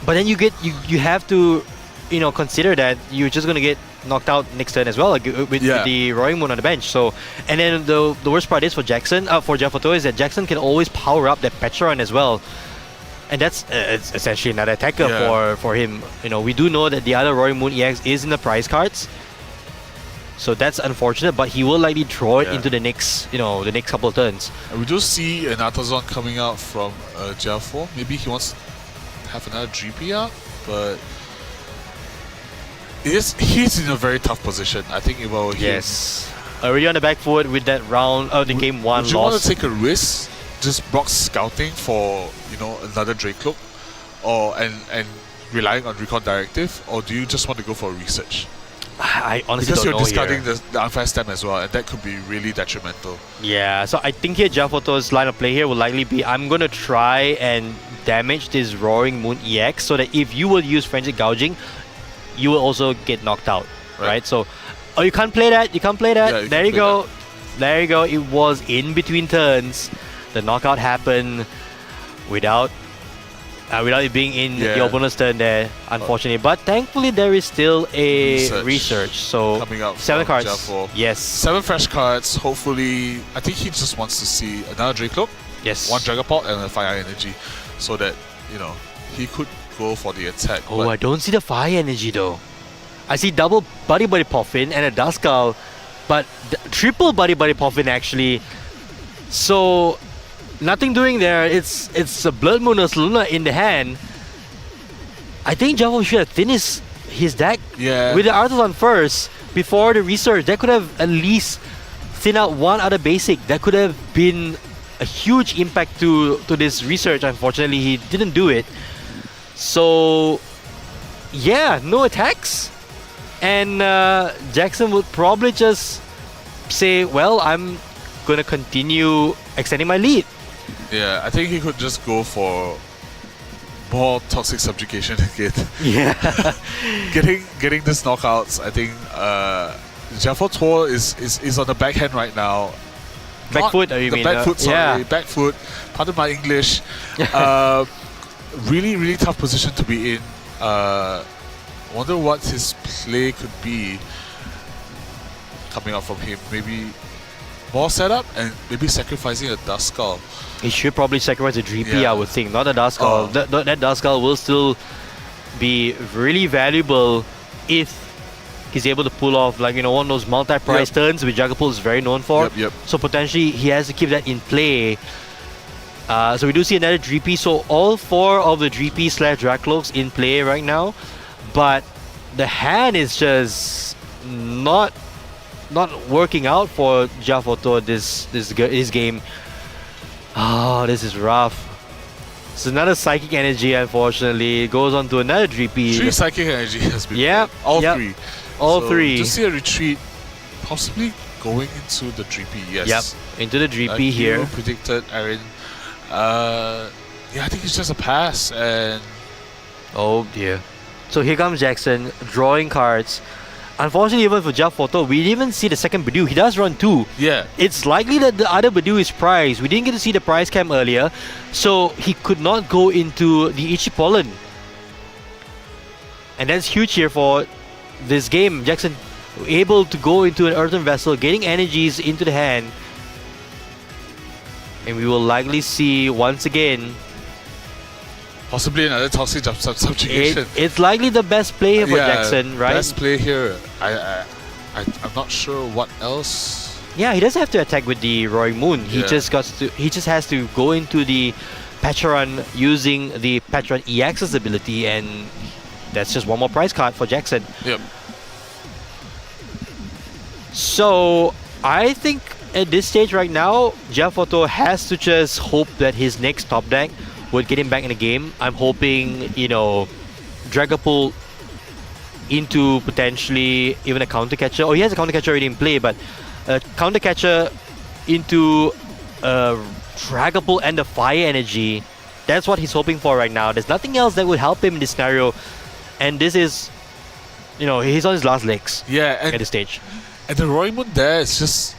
But then you have to, you know, consider that you're just gonna get knocked out next turn as well, like, with the Roaring Moon on the bench. So, and then the worst part is for Jackson, for Jafoto, is that Jackson can always power up that Petron as well, and that's it's essentially another attacker for him. You know, we do know that the other Roaring Moon EX is in the prize cards, so that's unfortunate. But he will likely draw it into the next, you know, the next couple of turns. And we do see an Atazon coming out from Jaffo. Maybe he wants to have another GP out, but he's in a very tough position. I think it will. Yes, already on the back foot with that round. The game 1 Would you loss. want to take a risk, just Brock scouting for, you know, another Dracloak, or and relying on Recon Directive, or do you just want to go for research? I honestly Because don't you're know discarding here. the unfair stem as well, and that could be really detrimental. Yeah, so I think here Jafoto's line of play here will likely be, I'm going to try and damage this Roaring Moon EX so that if you will use Frenzied Gouging, you will also get knocked out, right? So, oh, you can't play that, you can't play that. Yeah, there you go. There you go. It was in between turns. The knockout happened without it being in the opponent's turn there, unfortunately. But thankfully, there is still a research. So, coming out 7 from cards. Jaffo. Yes. 7 fresh cards. Hopefully, I think he just wants to see another Dracloak, Yes. 1 Dragapult, and a Fire Energy, so that, you know, he could go for the attack. Oh, but I don't see the fire energy though. I see double Buddy Poffin and a Duskull, but triple Buddy Poffin actually. So nothing doing there. It's a Blood Moon or Luna in the hand. I think Javo should have finished his deck with the Artisan first before the research. That could have at least thinned out one other basic. That could have been a huge impact to this research. Unfortunately, he didn't do it. So, yeah, no attacks. And Jackson would probably just say, well, I'm going to continue extending my lead. Yeah, I think he could just go for more Toxic Subjugation again. Yeah. getting these knockouts, I think Jaffo Tor is on the backhand right now. Back foot, you mean? Back foot, sorry. Yeah. Back foot. Pardon my English. Really, really tough position to be in. Wonder what his play could be coming out from him. Maybe more setup and maybe sacrificing a Duskull. He should probably sacrifice a Dreepy, Yeah. I would think, not a Duskull. Oh. That Duskull will still be really valuable if he's able to pull off, like, one of those multi-price Yep. turns which Juggapult is very known for. Yep. So potentially he has to keep that in play. So we do see another Dreepy. So all 4 of the Dreepy / Dracloaks in play right now, but the hand is just not working out for Jiaphoto this game. Oh, this is rough. So another Psychic Energy, unfortunately. It goes on to another Dreepy. 3 Psychic Energy has been Yep, played. All yep. 3. All So 3. Just see a retreat, possibly going into the Dreepy. Yes. Yep, into the Dreepy Like here. you predicted, Aaron. Yeah, I think it's just a pass, and Oh dear. So here comes Jackson, drawing cards. Unfortunately, even for Jiaphoto, we didn't even see the second Badoo. He does run 2. yeah, It's likely that the other Badoo is prized. We didn't get to see the prize cam earlier, so he could not go into the Ichipollen. And that's huge here for this game. Jackson able to go into an Earthen Vessel, getting energies into the hand. And we will likely see once again, possibly another toxic subjugation. it's likely the best play for Jackson, right? Best play here. I'm not sure what else. Yeah, he doesn't have to attack with the Roaring Moon. He Yeah. just has to go into the Patron using the Patron EX's ability, and that's just one more prize card for Jackson. Yep. So I think at this stage right now, Jiaphoto has to just hope that his next top deck would get him back in the game. I'm hoping, Dragapult into potentially even a counter catcher. Oh, he has a counter catcher already in play, but a counter catcher into Dragapult and the Fire Energy. That's what he's hoping for right now. There's nothing else that would help him in this scenario. And this is, he's on his last legs Yeah, at and, this stage. and the Roimund there is just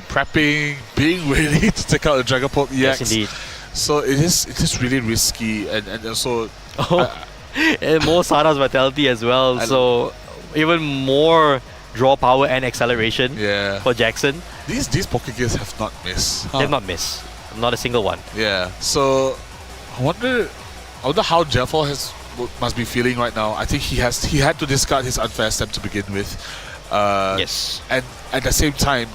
prepping, being ready to take out the Dragapult EX. Yes, indeed. So it is really risky, and also And more Sada's Vitality as well. I- So even more draw power and acceleration yeah. for Jackson. These Pokegears have not missed. Huh. They've not missed. Not a single one. Yeah. So I wonder how Jeffel must be feeling right now. I think he had to discard his unfair step to begin with. Yes. And at the same time,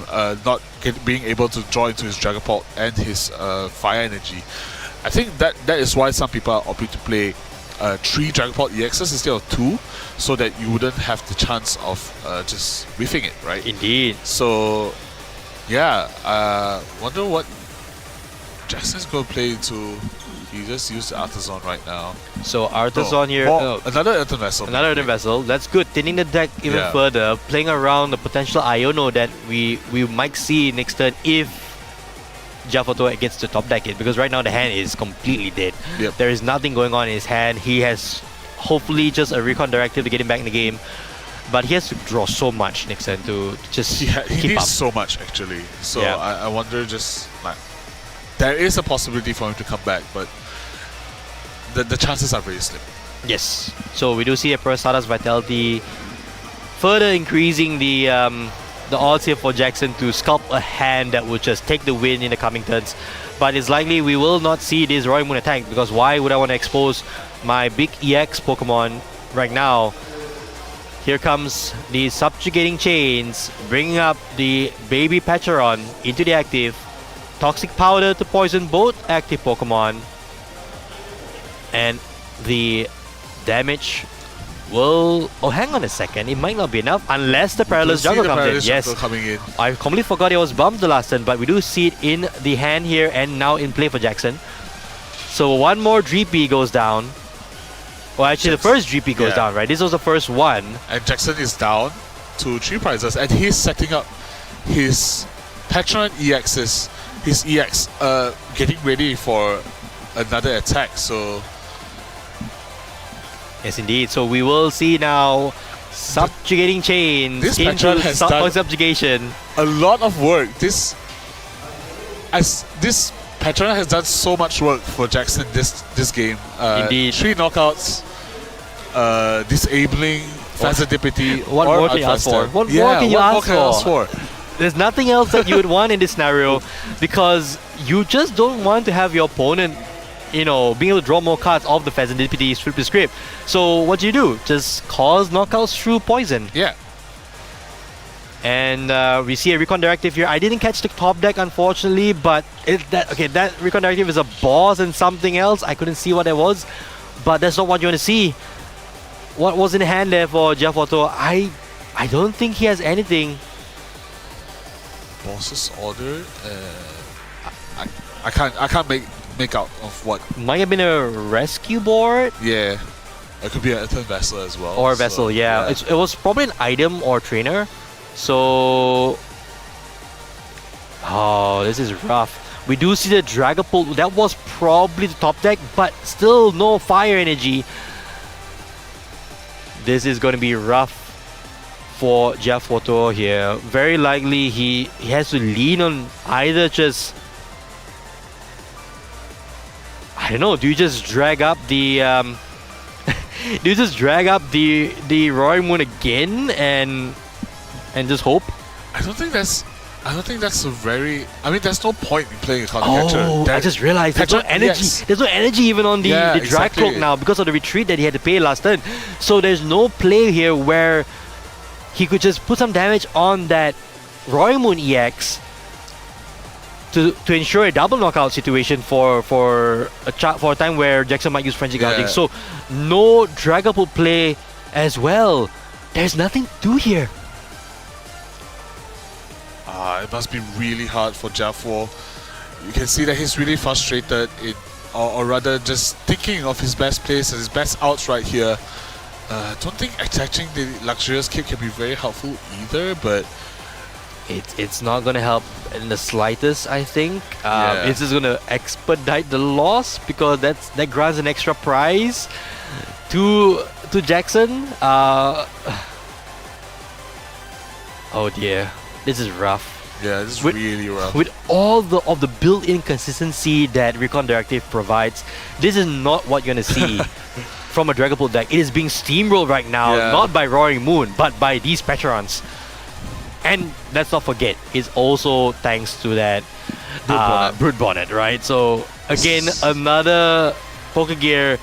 not being able to draw into his Dragapult and his Fire Energy. I think that is why some people are opting to play 3 Dragapult EXs instead of 2, so that you wouldn't have the chance of just whiffing it, right? Indeed. So, yeah, wonder what Jackson's going to play into. He just used the Artisan right now. So Artisan here. Another Earthen Vessel. Another Earthen Vessel. That's good. Thinning the deck even Yeah. further. Playing around the potential Iono that we might see next turn if Jiaphoto gets to top deck it. Because right now the hand is completely dead. Yep. There is nothing going on in his hand. He has hopefully just a Recon Directive to get him back in the game. But he has to draw so much next turn to just He keep needs up. so much, actually. So Yeah. I wonder just, like, there is a possibility for him to come back, but the chances are very slim. Yes. So we do see a Sada's Vitality further increasing the odds here for Jackson to sculpt a hand that would just take the win in the coming turns. But it's likely we will not see this Roaring Moon attack, because why would I want to expose my big EX Pokemon right now? Here comes the Subjugating Chains, bringing up the Baby Patcheron into the active. Toxic Powder to poison both active Pokemon. And the damage will... Oh, hang on a second. It might not be enough unless the Perilous We'll see Jungle the comes in. Perilous Yes. Jungle coming in. I completely forgot it was bumped the last turn, but we do see it in the hand here and now in play for Jackson. So one more Dreepy goes down. Well, actually, the first Dreepy goes Yeah. down, right? This was the first one. And Jackson is down to 3 prizes, and he's setting up his Patron EXs, his EX, getting ready for another attack. So Yes, indeed. So we will see now Subjugating Chains This into Patron has done- Subjugation. a lot of work. This Patron has done so much work for Jackson this game. Indeed. 3 knockouts, disabling Fazadipity. What more can you ask for? What more can you ask for? There's nothing else that you would want in this scenario because you just don't want to have your opponent, being able to draw more cards off the Serendipity flip the script. So what do? Just cause knockouts through poison. Yeah. And we see a Recon Directive here. I didn't catch the top deck, unfortunately, but that Recon Directive is a boss and something else. I couldn't see what that was, but that's not what you want to see. What was in hand there for Jeff Otto? I don't think he has anything. Boss's order. I can't make out of what. Might have been a rescue board. Yeah. It could be an Earthen Vessel as well. Or a vessel, yeah. It was probably an item or trainer. So, this is rough. We do see the Dragapult. That was probably the top deck, but still no fire energy. This is going to be rough for Jeff Otto here. Very likely he has to lean on either just, I don't know, do you just drag up the the Roaring Moon again and just hope? I don't think that's a very. I mean, there's no point in playing a counter catcher. Oh, I just realized there's no energy. Yes. There's no energy even on the Drag exactly. Cloak now because of the retreat that he had to pay last turn. So there's no play here where he could just put some damage on that Roaring Moon EX to ensure a double knockout situation for a time where Jackson might use Frenzy Guarding. So no Dragapult play as well. There's nothing to do here. It must be really hard for Jaffo. You can see that he's really frustrated, or rather just thinking of his best plays and his best outs right here. Don't think attaching the Luxurious Cape can be very helpful either, but it's not going to help in the slightest, I think. It's just going to expedite the loss because that grants an extra prize to Jackson. Oh dear. This is rough. Yeah, this is really rough. With all of the built-in consistency that Recon Directive provides, this is not what you're going to see from a Dragapult deck. It is being steamrolled right now, not by Roaring Moon, but by these Petrons. And let's not forget, it's also thanks to that Brood Bonnet, right? So, again, another Pokegear.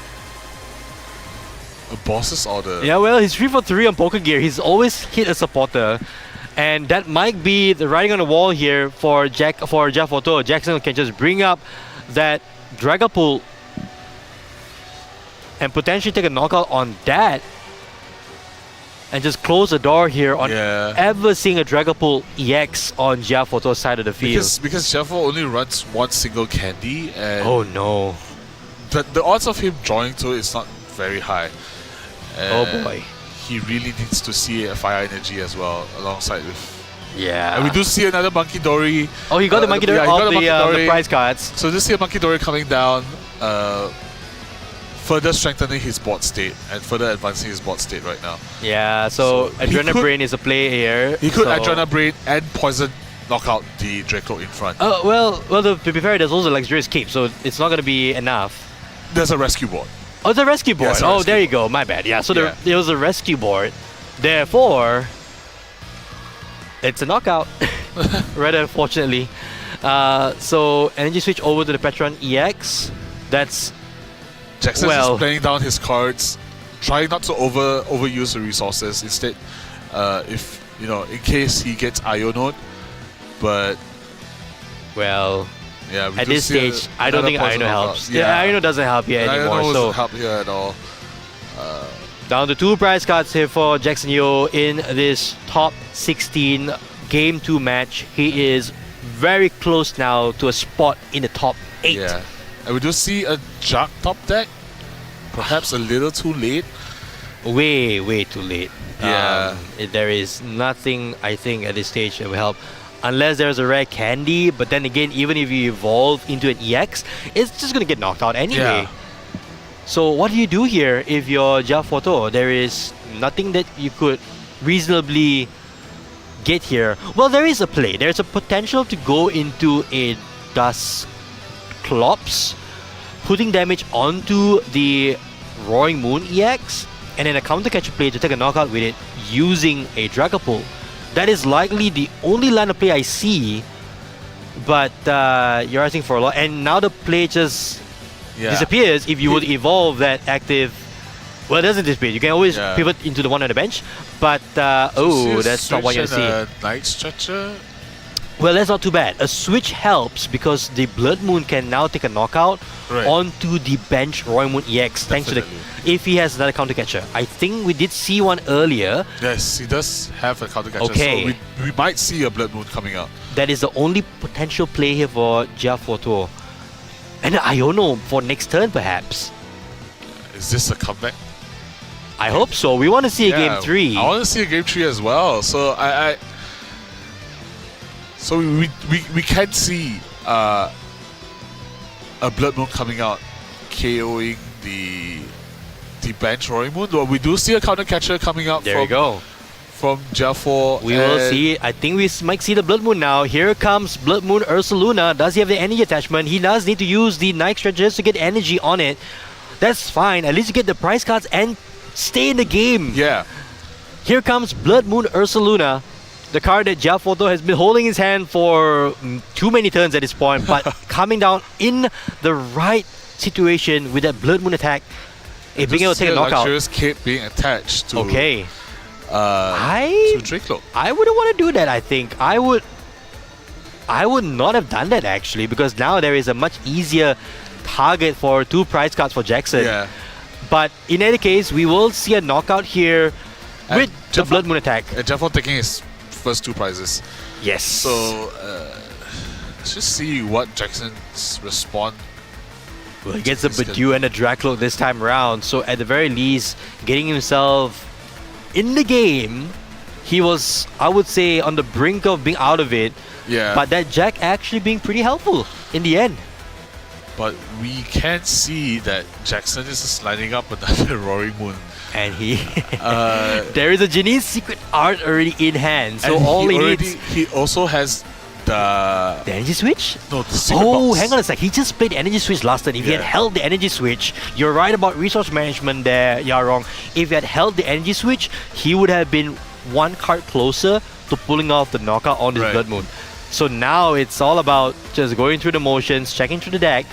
A boss's order. Yeah, well, he's 3 for 3 on Pokegear. He's always hit a supporter. And that might be the writing on the wall here for Jeff Otto. Jackson can just bring up that Dragapult and potentially take a knockout on that and just close the door here on ever seeing a Dragapult EX on Jeff Otto's side of the field. Because Jaffo only runs one single candy, and oh no, the odds of him drawing to it is not very high. Oh boy. He really needs to see a fire energy as well, alongside with. Yeah. And we do see another Monkey Dory. Oh, he got the Monkey Dory off the prize cards. So just see a Monkey Dory coming down, further strengthening his board state and further advancing his board state right now. Yeah, so Adrenaline Brain is a play here. He could Adrenaline Brain and Poison knock out the Draco in front. Well, to be fair, there's also Luxurious Cape, so it's not going to be enough. There's a rescue board. Oh, it's a rescue board. There you go. My bad. Yeah, so there was a rescue board. Therefore, it's a knockout. Rather unfortunately. So, energy switch over to the Petron EX. That's... Jackson's just playing down his cards, trying not to overuse the resources. Instead, if, in case he gets Ionode. But... Well... Yeah, at this stage, I don't think Ino helps. Ino doesn't help here anymore. Ino doesn't help here at all. Down to 2 prize cards here for Jackson Yeo in this top 16 Game 2 match. He is very close now to a spot in the top 8. Yeah, and we do see a Jug top deck. Perhaps a little too late. Way too late. Yeah. There is nothing, I think, at this stage that will help. Unless there's a rare candy, but then again, even if you evolve into an EX, it's just going to get knocked out anyway. Yeah. So what do you do here if you're Jeff Otto? There is nothing that you could reasonably get here. Well, there is a play. There's a potential to go into a Dusclops, putting damage onto the Roaring Moon EX, and then a counter catcher play to take a knockout with it using a Dragapult. That is likely the only line of play I see. But you're asking for a lot, and now the play just disappears if you would evolve that active. Well, it doesn't disappear. You can always pivot into the one on the bench, but that's not what you see. Night Stretcher. Well, that's not too bad. A switch helps because the Blood Moon can now take a knockout onto the bench Roy Moon EX. Thanks to the if he has another counter catcher. I think we did see one earlier. Yes, he does have a counter catcher. Okay. So we might see a Blood Moon coming out. That is the only potential play here for Jiafoto. And Iono for next turn, perhaps. Is this a comeback? I hope so. We want to see a game 3. I want to see a game 3 as well. So so we can see a Blood Moon coming out, KOing the bench Roy Moon. Well, we do see a counter catcher coming out. There you go. From Jaffor. We will see. I think we might see the Blood Moon now. Here comes Blood Moon Ursaluna. Does he have the energy attachment? He does need to use the Night Stretchers to get energy on it. That's fine. At least you get the prize cards and stay in the game. Yeah. Here comes Blood Moon Ursaluna. The card that Jiafoto has been holding his hand for too many turns at this point, but coming down in the right situation with that Blood Moon attack. Being able to take a knockout. Luxurious cape being attached to... Okay. to Draclo. I wouldn't want to do that. I think I would not have done that actually, because now there is a much easier target for 2 prize cards for Jackson. Yeah. But in any case, we will see a knockout here with the Blood Moon attack. And Jaffor taking his first 2 prizes. Yes. So let's just see what Jackson's response. Well, he gets a Bidoof and a Draclo this time around. So at the very least, getting himself in the game, he was, I would say, on the brink of being out of it. Yeah. But that Jack actually being pretty helpful in the end. But we can see that Jackson is just lining up another Roaring Moon. And he... there is a Janine's secret art already in hand. So all he needs... He also has the energy switch? No, the secret box. Oh, hang on a sec. He just played energy switch last turn. If he had held the energy switch, you're right about resource management there, you're wrong. If he had held the energy switch, he would have been 1 card closer to pulling off the knockout on this Blood Moon. So now it's all about just going through the motions, checking through the deck.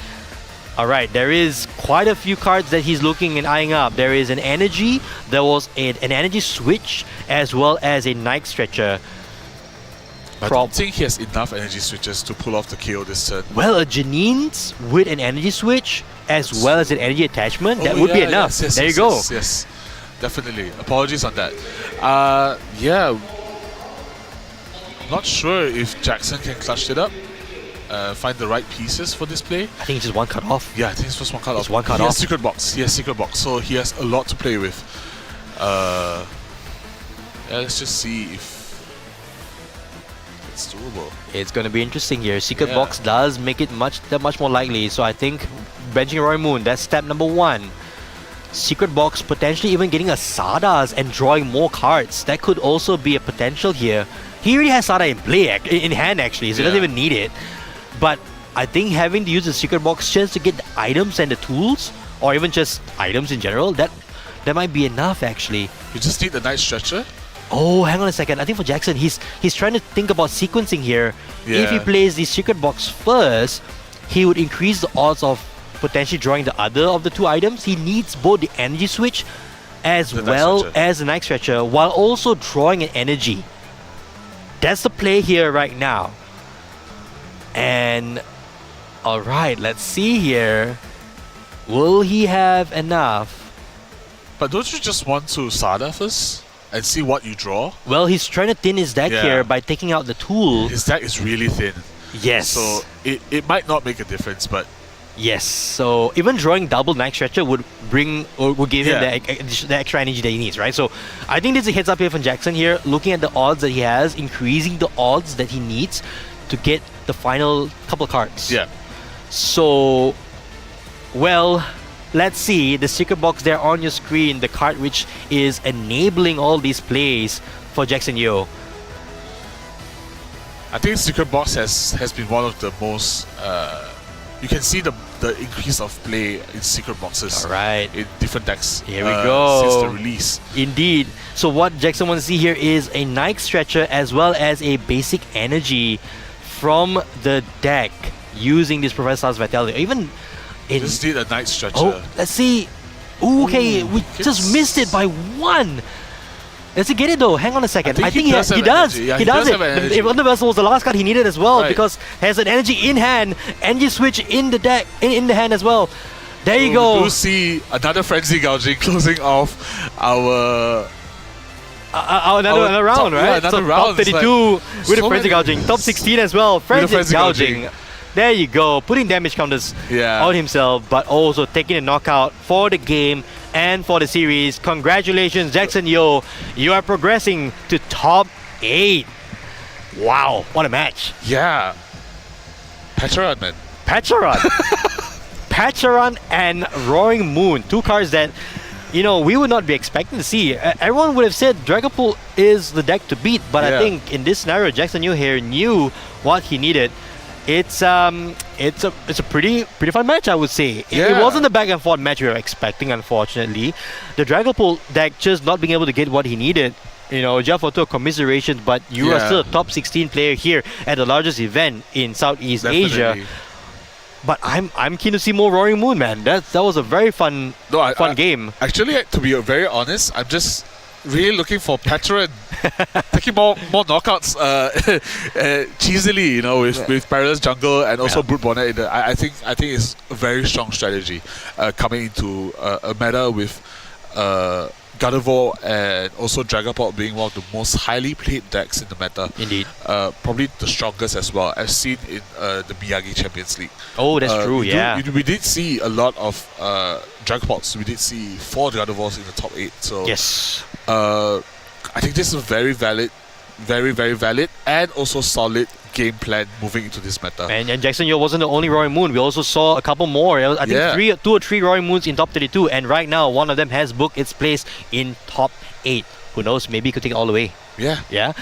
Alright, there is quite a few cards that he's looking and eyeing up. There is an energy, there was an energy switch, as well as a Night Stretcher. I don't think he has enough energy switches to pull off the KO this turn. Well, a Janine's with an energy switch as well as an energy attachment, that would be enough. Yes, there you go. Yes, definitely. Apologies on that. Yeah. Not sure if Jackson can clutch it up. Find the right pieces for this play. I think it's just 1 cut off. Yeah, I think it's just 1 cut off. It's 1 cut he off. Has secret box. He has secret box. So he has a lot to play with. Let's just see if it's doable. It's going to be interesting here. Secret box does make it that much more likely. So I think benching Roy Moon, that's step number 1. Secret box potentially even getting a Sardas and drawing more cards. That could also be a potential here. He already has Sada in play, in hand actually, so he doesn't even need it. But I think having to use the secret box just to get the items and the tools, or even just items in general, that might be enough actually. You just need the Night Stretcher. Oh, hang on a second. I think for Jackson, he's trying to think about sequencing here. If he plays the secret box first, he would increase the odds of potentially drawing the other of the 2 items. He needs both the energy switch as well as the Night Stretcher, while also drawing an energy. That's the play here right now. And alright, let's see here. Will he have enough? But don't you just want to Sada first and see what you draw? Well, he's trying to thin his deck here by taking out the tool. His deck is really thin. Yes. So it might not make a difference, but yes. So even drawing double Night Stretcher would bring or would give him the extra energy that he needs, right? So I think there's a heads up here from Jackson here, looking at the odds that he has, increasing the odds that he needs to get the final couple cards. Yeah. So, well, let's see the secret box there on your screen, the card which is enabling all these plays for Jackson Yeo. I think secret box has been one of the most. You can see the the increase of play in secret boxes. All right. In different decks. Here we go. Since the release. Indeed. So what Jackson wants to see here is a Nike Stretcher as well as a basic energy from the deck using this Professor Star's Vitality. Even in... Just need a Night Stretcher. Oh, let's see. Ooh, okay, we just missed it by 1. Does he get it though? Hang on a second. I think he does. Yeah, he does it. have energy. If Universal was the last card he needed as well, Right. because has an energy in hand, energy switch in the deck, in the hand as well. There you We go. do see another Frenzy Gouging closing off our... Another round, top, right? yeah, another so round. top 32 with so the Frenzy many- Gouging. Top 16 as well. Frenzy Frenzy Gouging. Gouging. There you go. Putting damage counters Yeah. on himself, but also taking a knockout for the game and for the series. Congratulations, Jackson Yo. You are progressing to top 8. Wow, what a match. Yeah. Pecharon, man. Pecharon. Pecharon and Roaring Moon. 2 cards that, you know, we would not be expecting to see. Everyone would have said Dragapult is the deck to beat, but I Yeah. think in this scenario, Jackson Yu here knew what he needed. It's a pretty fun match, I would say. It Yeah. wasn't the back and forth match we were expecting, unfortunately. The Dragapult deck just not being able to get what he needed. You know, Jeff Otto, commiserations, but you are Yeah. still a top 16 player here at the largest event in Southeast Asia. Definitely. But I'm keen to see more Roaring Moon, man. That was a very fun game. Actually, to be very honest, I'm just really looking for Pecharon taking more knockouts cheesily, you know, with Perilous Jungle and also Brute Bonnet. I think it's a very strong strategy coming into a meta with Gardevoir and also Dragapult being one of the most highly played decks in the meta. Indeed. Probably the strongest as well, as seen in the Miyagi Champions League. Oh, that's true, We did see a lot of Dragapults. We did see 4 Gardevoirs in the top 8. So Yes. I think this is very valid, very, very valid, and also solid game plan moving into this meta. And Jackson Yo wasn't the only Roaring Moon. We also saw a couple more. I think 2 or 3 Roaring Moons in top 32. And right now, one of them has booked its place in top 8. Who knows? Maybe he could take it all the way. Yeah. Yeah.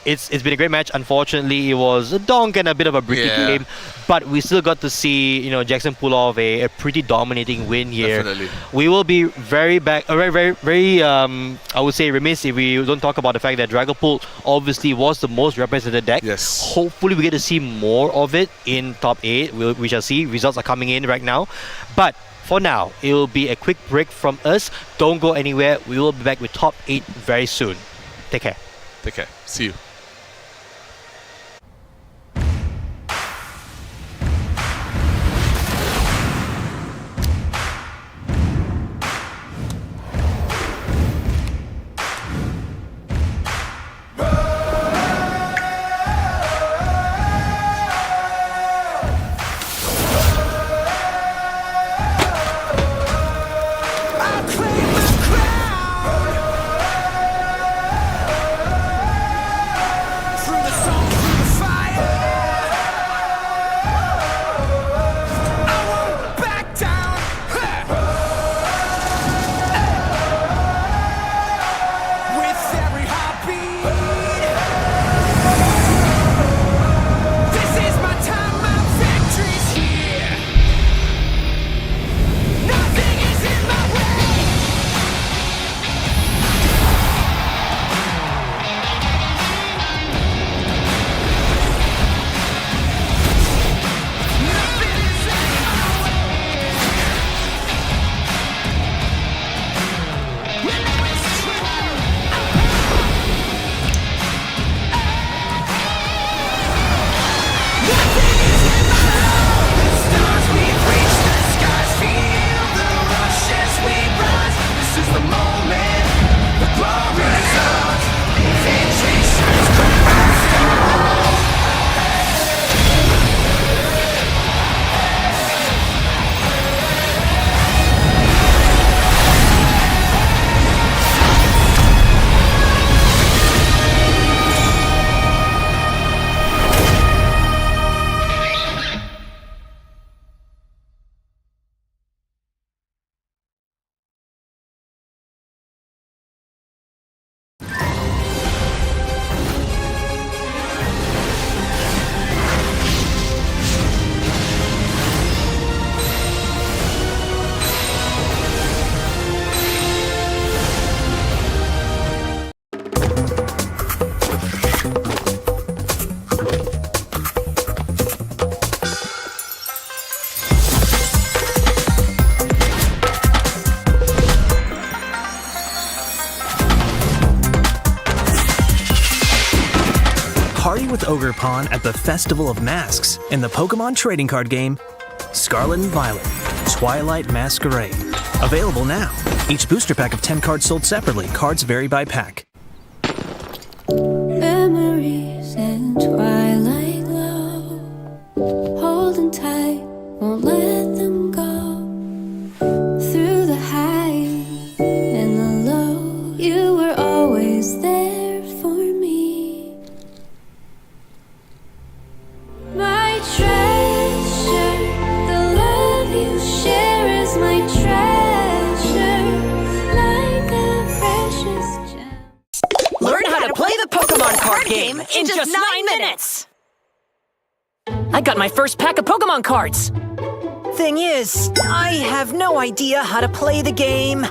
It's been a great match. Unfortunately, it was a donk and a bit of a bricky game. But we still got to see, you know, Jackson pull off a pretty dominating win here. Definitely. We will be very, I would say, remiss if we don't talk about the fact that Dragapult obviously was the most represented deck. Yes. Hopefully we get to see more of it in top 8. We shall see. Results are coming in right now. But for now, it will be a quick break from us. Don't go anywhere. We will be back with top 8 very soon. Take care. Take care. See you. with Ogerpon at the Festival of Masks in the Pokémon trading card game Scarlet and Violet Twilight Masquerade. Available now. Each booster pack of 10 cards sold separately. Cards vary by pack. Memories and twilight glow, holding tight, won't let them go. Through the high and the low, you were always there for me. My treasure, the love you share is my treasure, like a precious gem. Learn how to play the Pokémon card game in just 9 minutes! I got my first pack of Pokémon cards! Thing is, I have no idea how to play the game.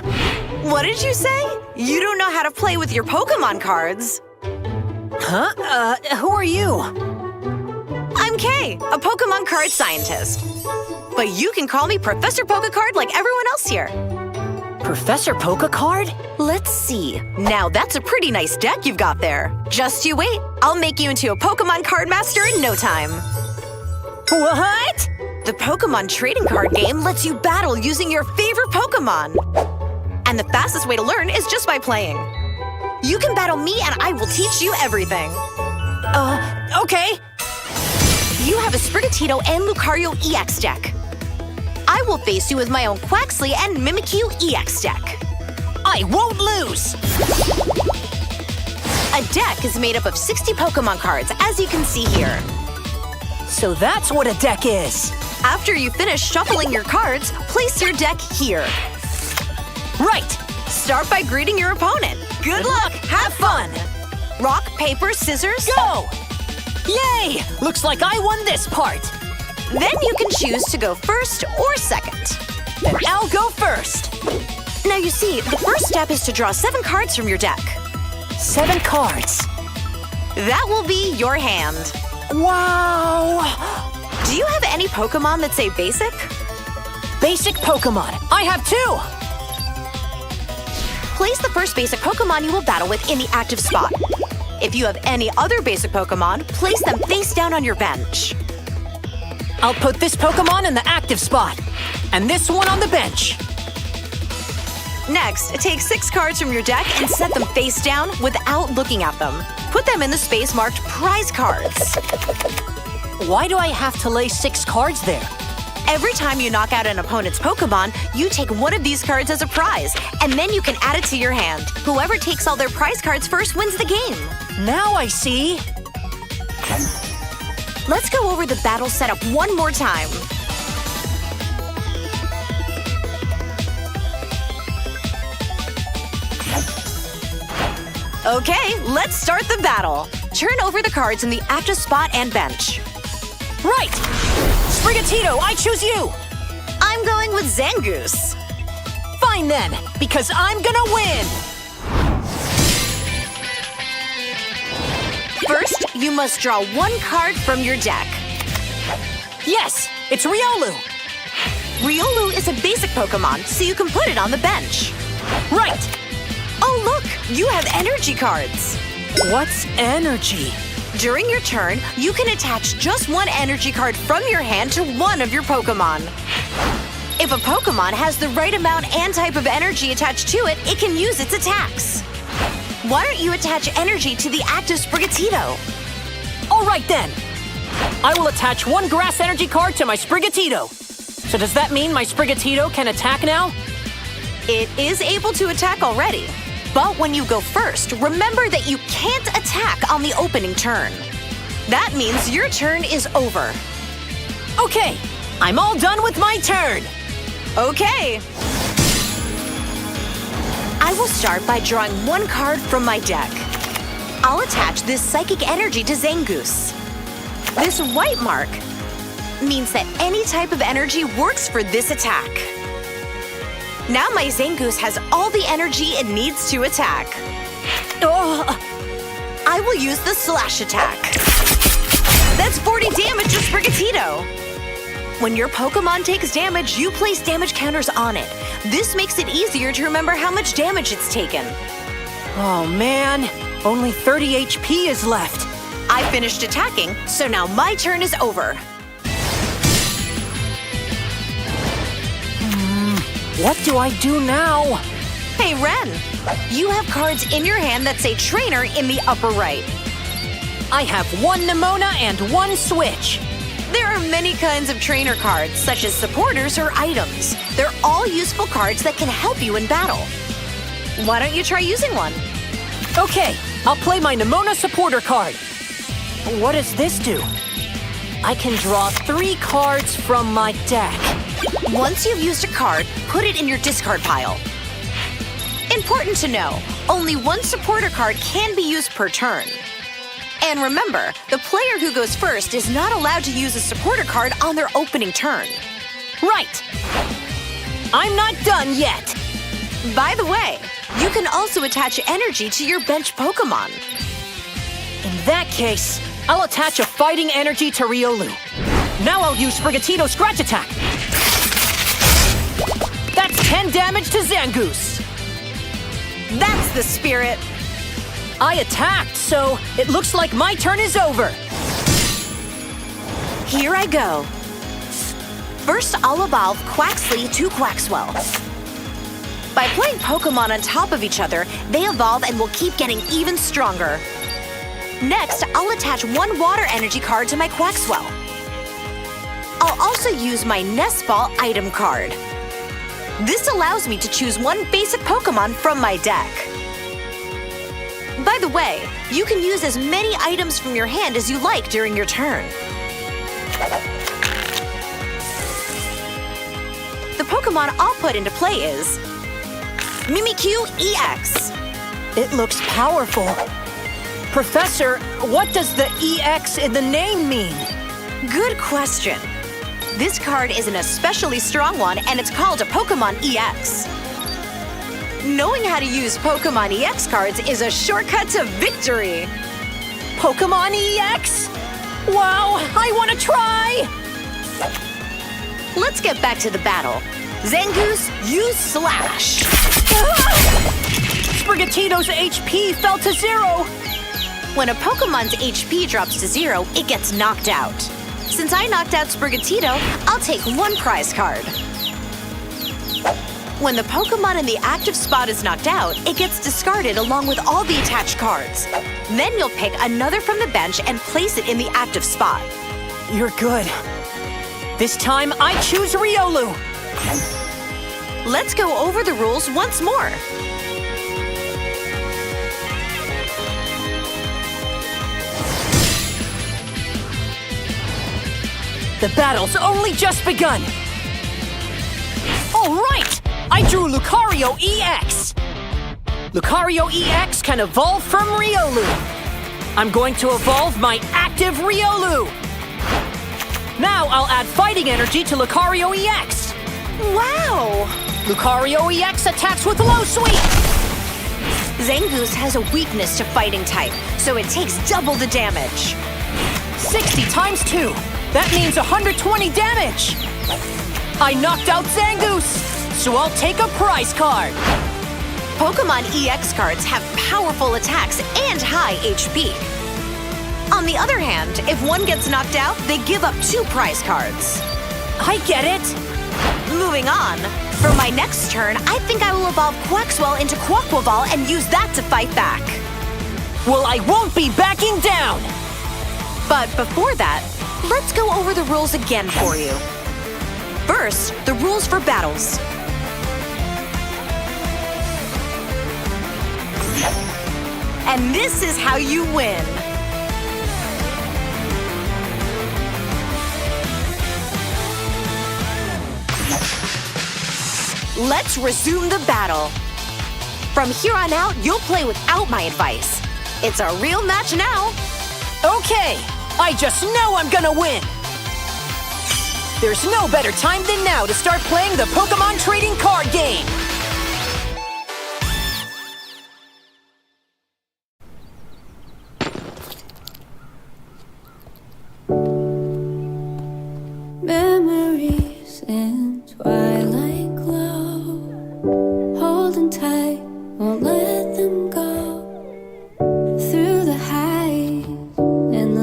What did you say? You don't know how to play with your Pokémon cards. Huh? Who are you? I'm Kay, a Pokémon card scientist. But you can call me Professor Pokécard like everyone else here. Professor Pokécard? Let's see. Now that's a pretty nice deck you've got there. Just you wait. I'll make you into a Pokémon card master in no time. What? The Pokémon trading card game lets you battle using your favorite Pokémon. And the fastest way to learn is just by playing. You can battle me and I will teach you everything. Okay. You have a Sprigatito and Lucario EX deck. I will face you with my own Quaxly and Mimikyu EX deck. I won't lose! A deck is made up of 60 Pokémon cards, as you can see here. So that's what a deck is. After you finish shuffling your cards, place your deck here. Right. Start by greeting your opponent. Good luck! Have fun! Rock, paper, scissors, Go! Yay! Looks like I won this part. Then you can choose to go first or second. Then I'll go first. Now you see, the first step is to draw 7 cards from your deck. 7 cards. That will be your hand. Wow! Do you have any Pokémon that say basic? Basic Pokémon. I have 2. Place the first basic Pokémon you will battle with in the active spot. If you have any other basic Pokémon, place them face down on your bench. I'll put this Pokémon in the active spot, and this one on the bench. Next, take 6 cards from your deck and set them face down without looking at them. Put them in the space marked prize cards. Why do I have to lay 6 cards there? Every time you knock out an opponent's Pokémon, you take one of these cards as a prize, and then you can add it to your hand. Whoever takes all their prize cards first wins the game. Now I see. Let's go over the battle setup one more time. Okay, let's start the battle. Turn over the cards in the active spot and bench. Right! Sprigatito, I choose you! I'm going with Zangoose. Fine then, because I'm gonna win! First, you must draw 1 card from your deck. Yes, it's Riolu! Riolu is a basic Pokémon, so you can put it on the bench. Right! Oh look, you have energy cards. What's energy? During your turn, you can attach just 1 energy card from your hand to one of your Pokémon. If a Pokémon has the right amount and type of energy attached to it, it can use its attacks. Why don't you attach energy to the active Sprigatito? All right then. I will attach 1 grass energy card to my Sprigatito. So does that mean my Sprigatito can attack now? It is able to attack already. But when you go first, remember that you can't attack on the opening turn. That means your turn is over. Okay, I'm all done with my turn. Okay. I will start by drawing 1 card from my deck. I'll attach this psychic energy to Zangoose. This white mark means that any type of energy works for this attack. Now my Zangoose has all the energy it needs to attack. Oh, I will use the slash attack. That's 40 damage to Sprigatito. When your Pokémon takes damage, you place damage counters on it. This makes it easier to remember how much damage it's taken. oh man, only 30 HP is left. I finished attacking, so now my turn is over. What do I do now? Hey, Ren, you have cards in your hand that say trainer in the upper right. I have one Nemona and one Switch. There are many kinds of trainer cards, such as supporters or items. They're all useful cards that can help you in battle. Why don't you try using one? Okay, I'll play my Nemona supporter card. What does this do? I can draw 3 cards from my deck. Once you've used a card, put it in your discard pile. Important to know, only one supporter card can be used per turn. And remember, the player who goes first is not allowed to use a supporter card on their opening turn. Right. I'm not done yet. By the way, you can also attach energy to your bench Pokémon. In that case, I'll attach a fighting energy to Riolu. Now I'll use Sprigatito's Scratch Attack. That's 10 damage to Zangoose. That's the spirit. I attacked, so it looks like my turn is over. Here I go. First, I'll evolve Quaxly to Quaxwell. By playing Pokémon on top of each other, they evolve and will keep getting even stronger. Next, I'll attach one water energy card to my Quaxwell. I'll also use my Nest Ball item card. This allows me to choose one basic Pokémon from my deck. By the way, you can use as many items from your hand as you like during your turn. The Pokémon I'll put into play is Mimikyu EX. It looks powerful. Professor, what does the EX in the name mean? Good question. This card is an especially strong one, and it's called a Pokémon EX. Knowing how to use Pokémon EX cards is a shortcut to victory. Pokémon EX? Wow, I want to try! Let's get back to the battle. Zangoose, use Slash. Sprigatito's HP fell to 0. When a Pokémon's HP drops to 0, it gets knocked out. Since I knocked out Sprigatito, I'll take one prize card. When the Pokémon in the active spot is knocked out, it gets discarded along with all the attached cards. Then you'll pick another from the bench and place it in the active spot. You're good. This time, I choose Riolu. Let's go over the rules once more. The battle's only just begun. All right! I drew Lucario EX. Lucario EX can evolve from Riolu. I'm going to evolve my active Riolu. Now I'll add fighting energy to Lucario EX. Wow! Lucario EX attacks with low sweep. Zangoose has a weakness to fighting type, so it takes double the damage. 60 times 2. That means 120 damage. I knocked out Zangoose, so I'll take a prize card. Pokémon EX cards have powerful attacks and high HP. On the other hand, if one gets knocked out, they give up 2 prize cards. I get it. Moving on, for my next turn, I think I will evolve Quaxwell into Quaquaval and use that to fight back. Well, I won't be backing down. But before that, let's go over the rules again for you. First, the rules for battles. And this is how you win. Let's resume the battle. From here on out, you'll play without my advice. It's a real match now. Okay, I just know I'm gonna win. There's no better time than now to start playing the Pokémon trading card game. Memories in twilight glow, holding tight, won't let them go. Through the highs and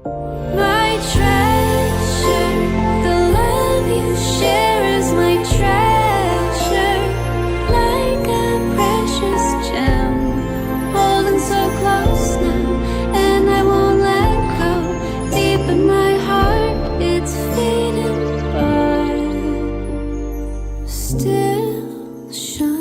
My treasure, the love you share is my treasure, like a precious gem, holding so close now, and I won't let go. Deep in my heart, it's fading, but still shining.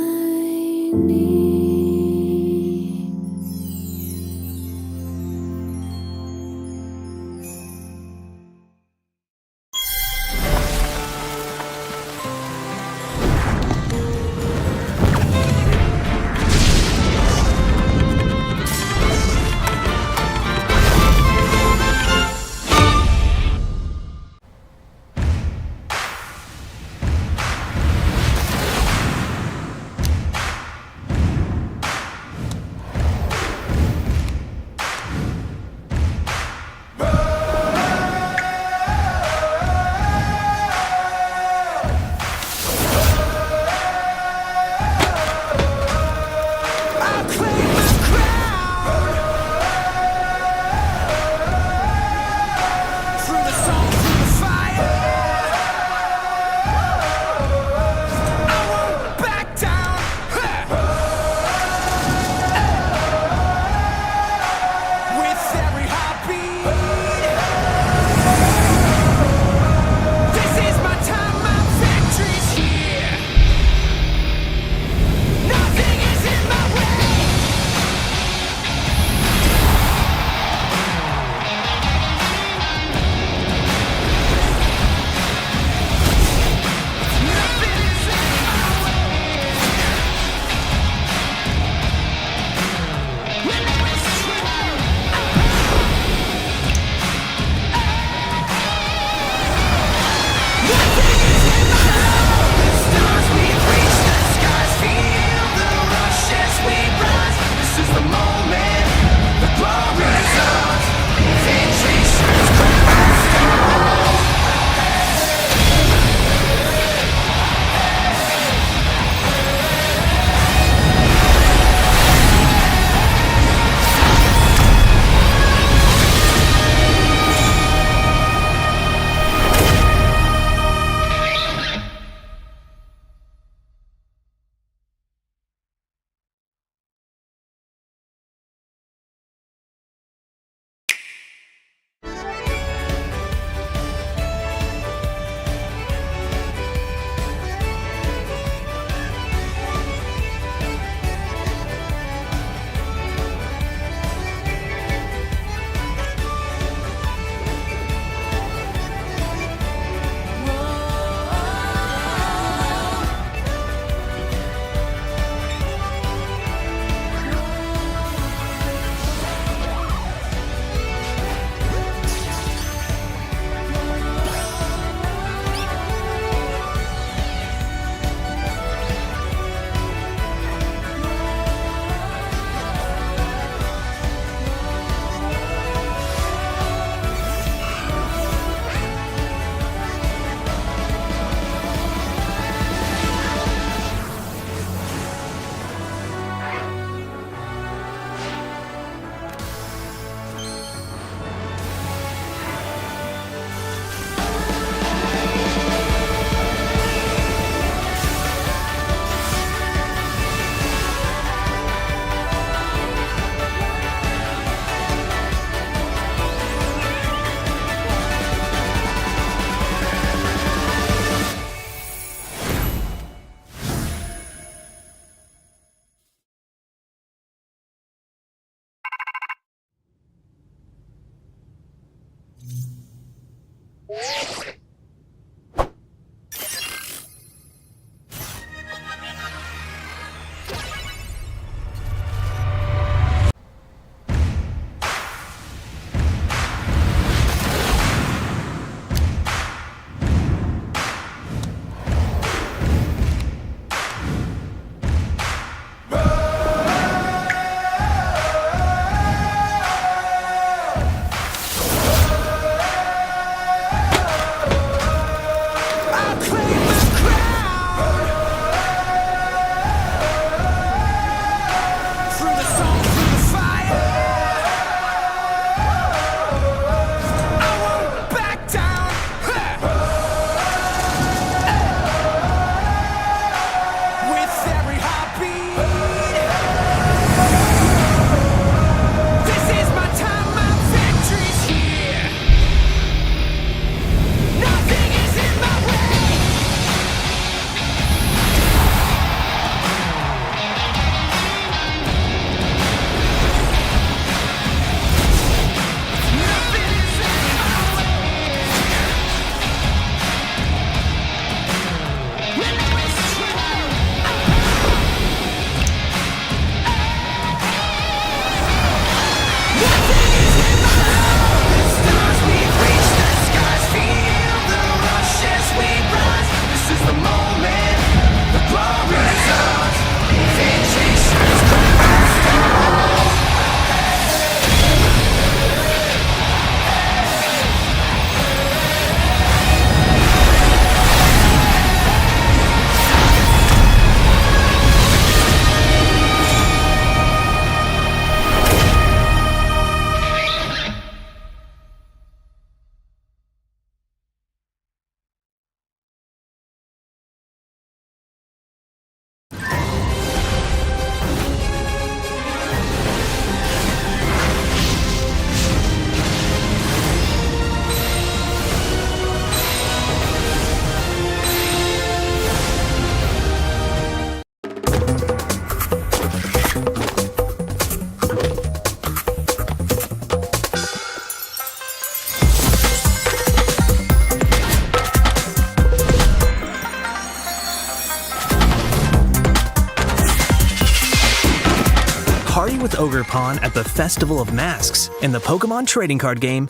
best ogre pawn at the Festival of Masks in the Pokémon trading card game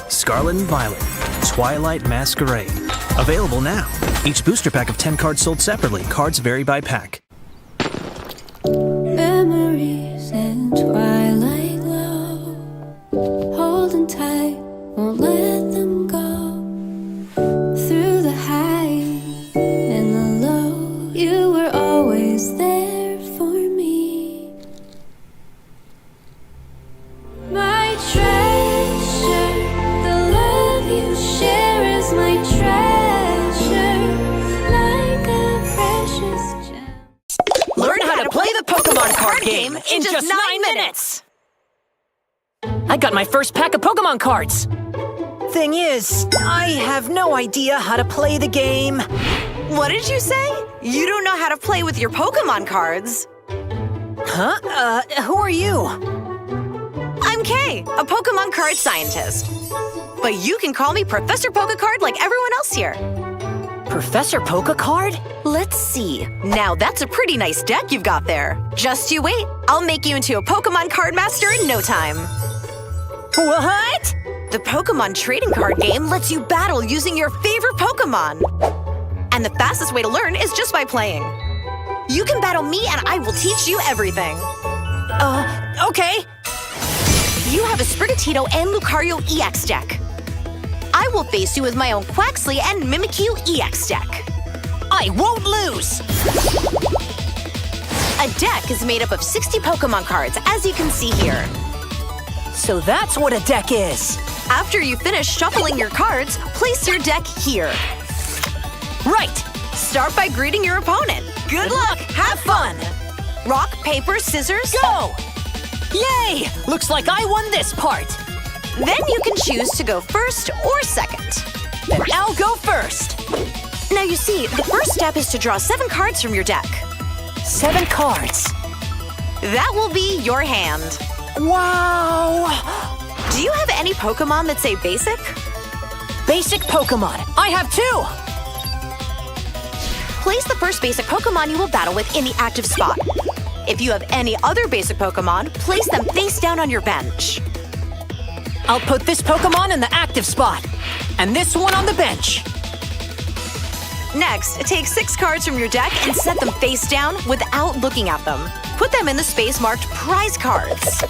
Scarlet and Violet, Twilight Masquerade. Available now. Each booster pack of 10 cards sold separately. Cards vary by pack. Memories and twilight glow, holding tight, won't let them go. Through the high and the low, you were always there for me. My treasure, the love you share is my treasure, like a precious gem. Learn how to play the Pokémon card game in just 9 minutes! I got my first pack of Pokémon cards. Thing is, I have no idea how to play the game. What did you say? You don't know how to play with your Pokémon cards. Huh? Who are you? I'm Kay, a Pokémon card scientist. But you can call me Professor Pokécard like everyone else here. Professor Pokécard? Let's see. Now that's a pretty nice deck you've got there. Just you wait. I'll make you into a Pokémon card master in no time. What? The Pokémon trading card game lets you battle using your favorite Pokémon. And the fastest way to learn is just by playing. You can battle me and I will teach you everything. Okay. You have a Sprigatito and Lucario EX deck. I will face you with my own Quaxly and Mimikyu EX deck. I won't lose! A deck is made up of 60 Pokémon cards, as you can see here. So that's what a deck is. After you finish shuffling your cards, place your deck here. Right. Start by greeting your opponent. Good luck! Have fun! Rock, paper, scissors, Go! Yay! Looks like I won this part. Then you can choose to go first or second. Then I'll go first. Now you see, the first step is to draw 7 cards from your deck. 7 cards. That will be your hand. Wow! Do you have any Pokémon that say basic? Basic Pokémon. I have 2. Place the first basic Pokémon you will battle with in the active spot. If you have any other basic Pokémon, place them face down on your bench. I'll put this Pokémon in the active spot, and this one on the bench. Next, take 6 cards from your deck and set them face down without looking at them. Put them in the space marked prize cards.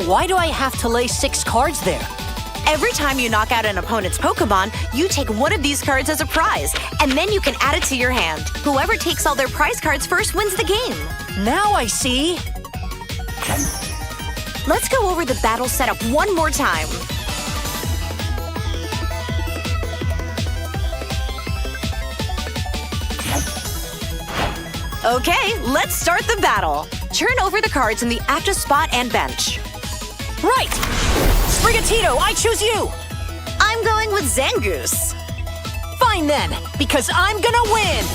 Why do I have to lay 6 cards there? Every time you knock out an opponent's Pokémon, you take one of these cards as a prize, and then you can add it to your hand. Whoever takes all their prize cards first wins the game. Now I see. Let's go over the battle setup one more time. Okay, let's start the battle. Turn over the cards in the active spot and bench. Right! Sprigatito, I choose you! I'm going with Zangoose. Fine then, because I'm gonna win!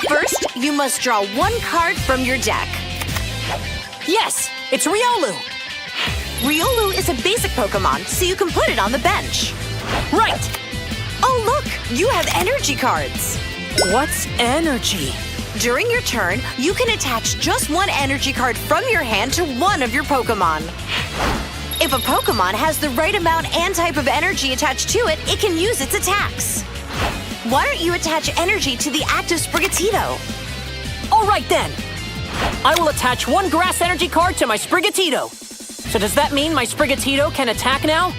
First, you must draw 1 card from your deck. Yes, it's Riolu! Riolu is a basic Pokémon, so you can put it on the bench. Right! Oh look, you have energy cards. What's energy? During your turn, you can attach just 1 energy card from your hand to one of your Pokémon. If a Pokémon has the right amount and type of energy attached to it, it can use its attacks. Why don't you attach energy to the active Sprigatito? All right then. I will attach 1 grass energy card to my Sprigatito. So does that mean my Sprigatito can attack now?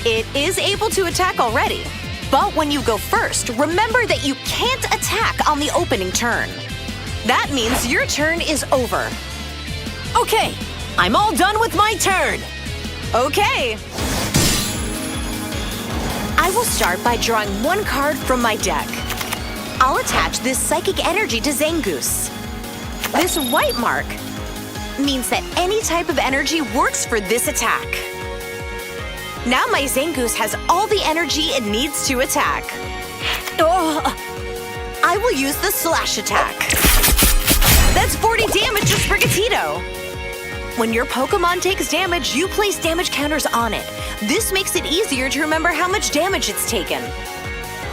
It is able to attack already. But when you go first, remember that you can't attack on the opening turn. That means your turn is over. Okay, I'm all done with my turn. Okay. I will start by drawing 1 card from my deck. I'll attach this psychic energy to Zangoose. This white mark means that any type of energy works for this attack. Now my Zangoose has all the energy it needs to attack. I will use the slash attack. That's 40 damage to Sprigatito. When your Pokémon takes damage, you place damage counters on it. This makes it easier to remember how much damage it's taken.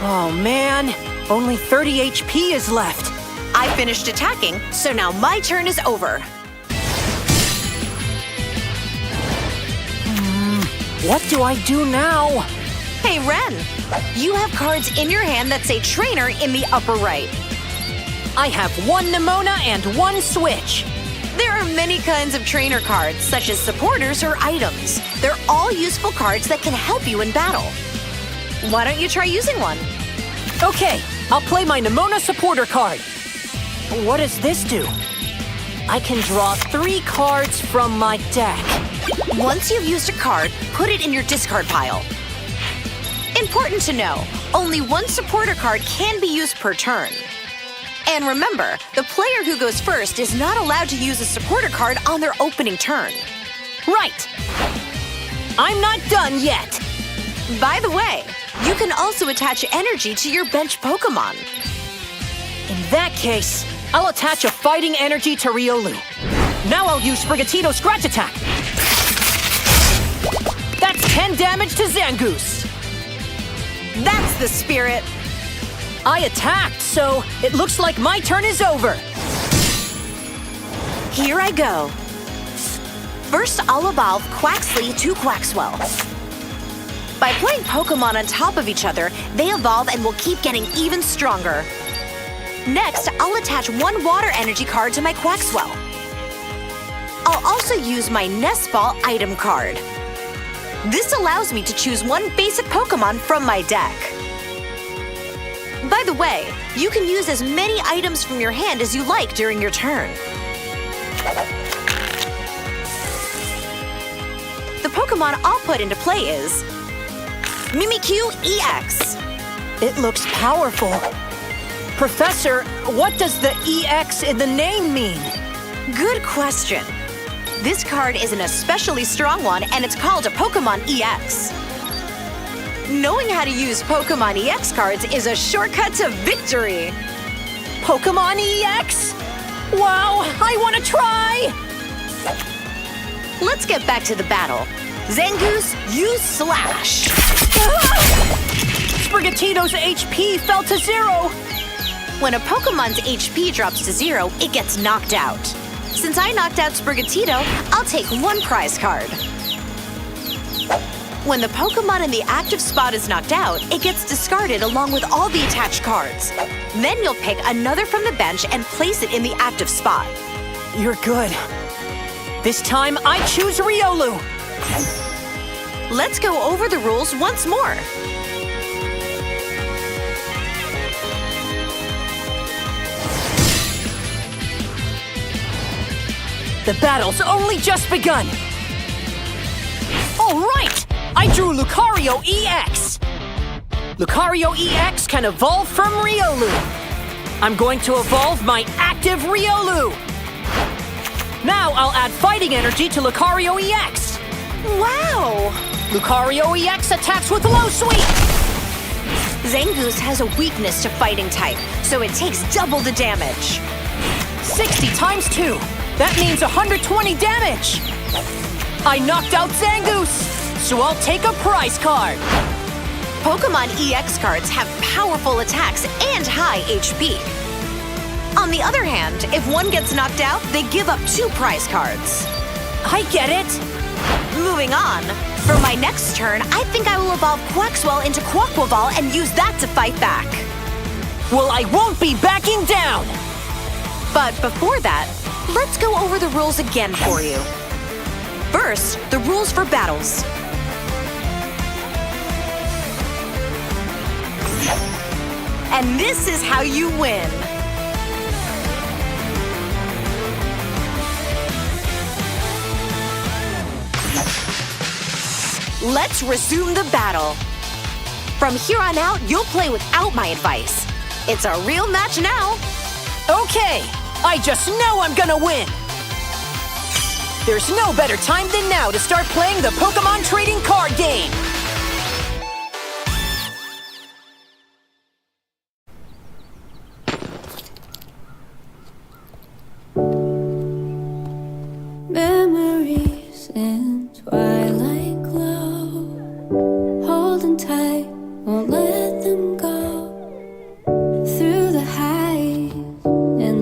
Oh man, only 30 HP is left. I finished attacking, so now my turn is over. What do I do now? Hey, Ren, you have cards in your hand that say Trainer in the upper right. I have one Nemona and one Switch. There are many kinds of trainer cards, such as supporters or items. They're all useful cards that can help you in battle. Why don't you try using one? Okay, I'll play my Nemona supporter card. What does this do? I can draw 3 cards from my deck. Once you've used a card, put it in your discard pile. Important to know, only one supporter card can be used per turn. And remember, the player who goes first is not allowed to use a supporter card on their opening turn. Right. I'm not done yet. By the way, you can also attach energy to your bench Pokémon. In that case, I'll attach a fighting energy to Riolu. Now I'll use Sprigatito's Scratch Attack. That's 10 damage to Zangoose. That's the spirit. I attacked, so it looks like my turn is over. Here I go. First, I'll evolve Quaxly to Quaxwell. By playing Pokémon on top of each other, they evolve and will keep getting even stronger. Next, I'll attach one water energy card to my Quaxwell. I'll also use my Nest Ball item card. This allows me to choose one basic Pokémon from my deck. By the way, you can use as many items from your hand as you like during your turn. The Pokémon I'll put into play is Mimikyu EX. It looks powerful. Professor, what does the EX in the name mean? Good question. This card is an especially strong one, and it's called a Pokémon EX. Knowing how to use Pokémon EX cards is a shortcut to victory. Pokémon EX? Wow, I want to try! Let's get back to the battle. Zangoose, use Slash. Sprigatito's HP fell to 0. When a Pokémon's HP drops to 0, it gets knocked out. Since I knocked out Sprigatito, I'll take one prize card. When the Pokémon in the active spot is knocked out, it gets discarded along with all the attached cards. Then you'll pick another from the bench and place it in the active spot. You're good. This time, I choose Riolu. Let's go over the rules once more. The battle's only just begun. All right! I drew Lucario EX. Lucario EX can evolve from Riolu. I'm going to evolve my active Riolu. Now I'll add fighting energy to Lucario EX. Wow! Lucario EX attacks with low sweep. Zangoose has a weakness to fighting type, so it takes double the damage. 60 times 2. That means 120 damage. I knocked out Zangoose. So I'll take a prize card. Pokémon EX cards have powerful attacks and high HP. On the other hand, if one gets knocked out, they give up 2 prize cards. I get it. Moving on, for my next turn, I think I will evolve Quaxwell into Quaquaval and use that to fight back. Well, I won't be backing down. But before that, let's go over the rules again for you. First, the rules for battles. And this is how you win. Let's resume the battle. From here on out, you'll play without my advice. It's a real match now. Okay, I just know I'm gonna win. There's no better time than now to start playing the Pokémon trading card game. Memories in twilight glow, holding tight, won't let them go. Through the highs and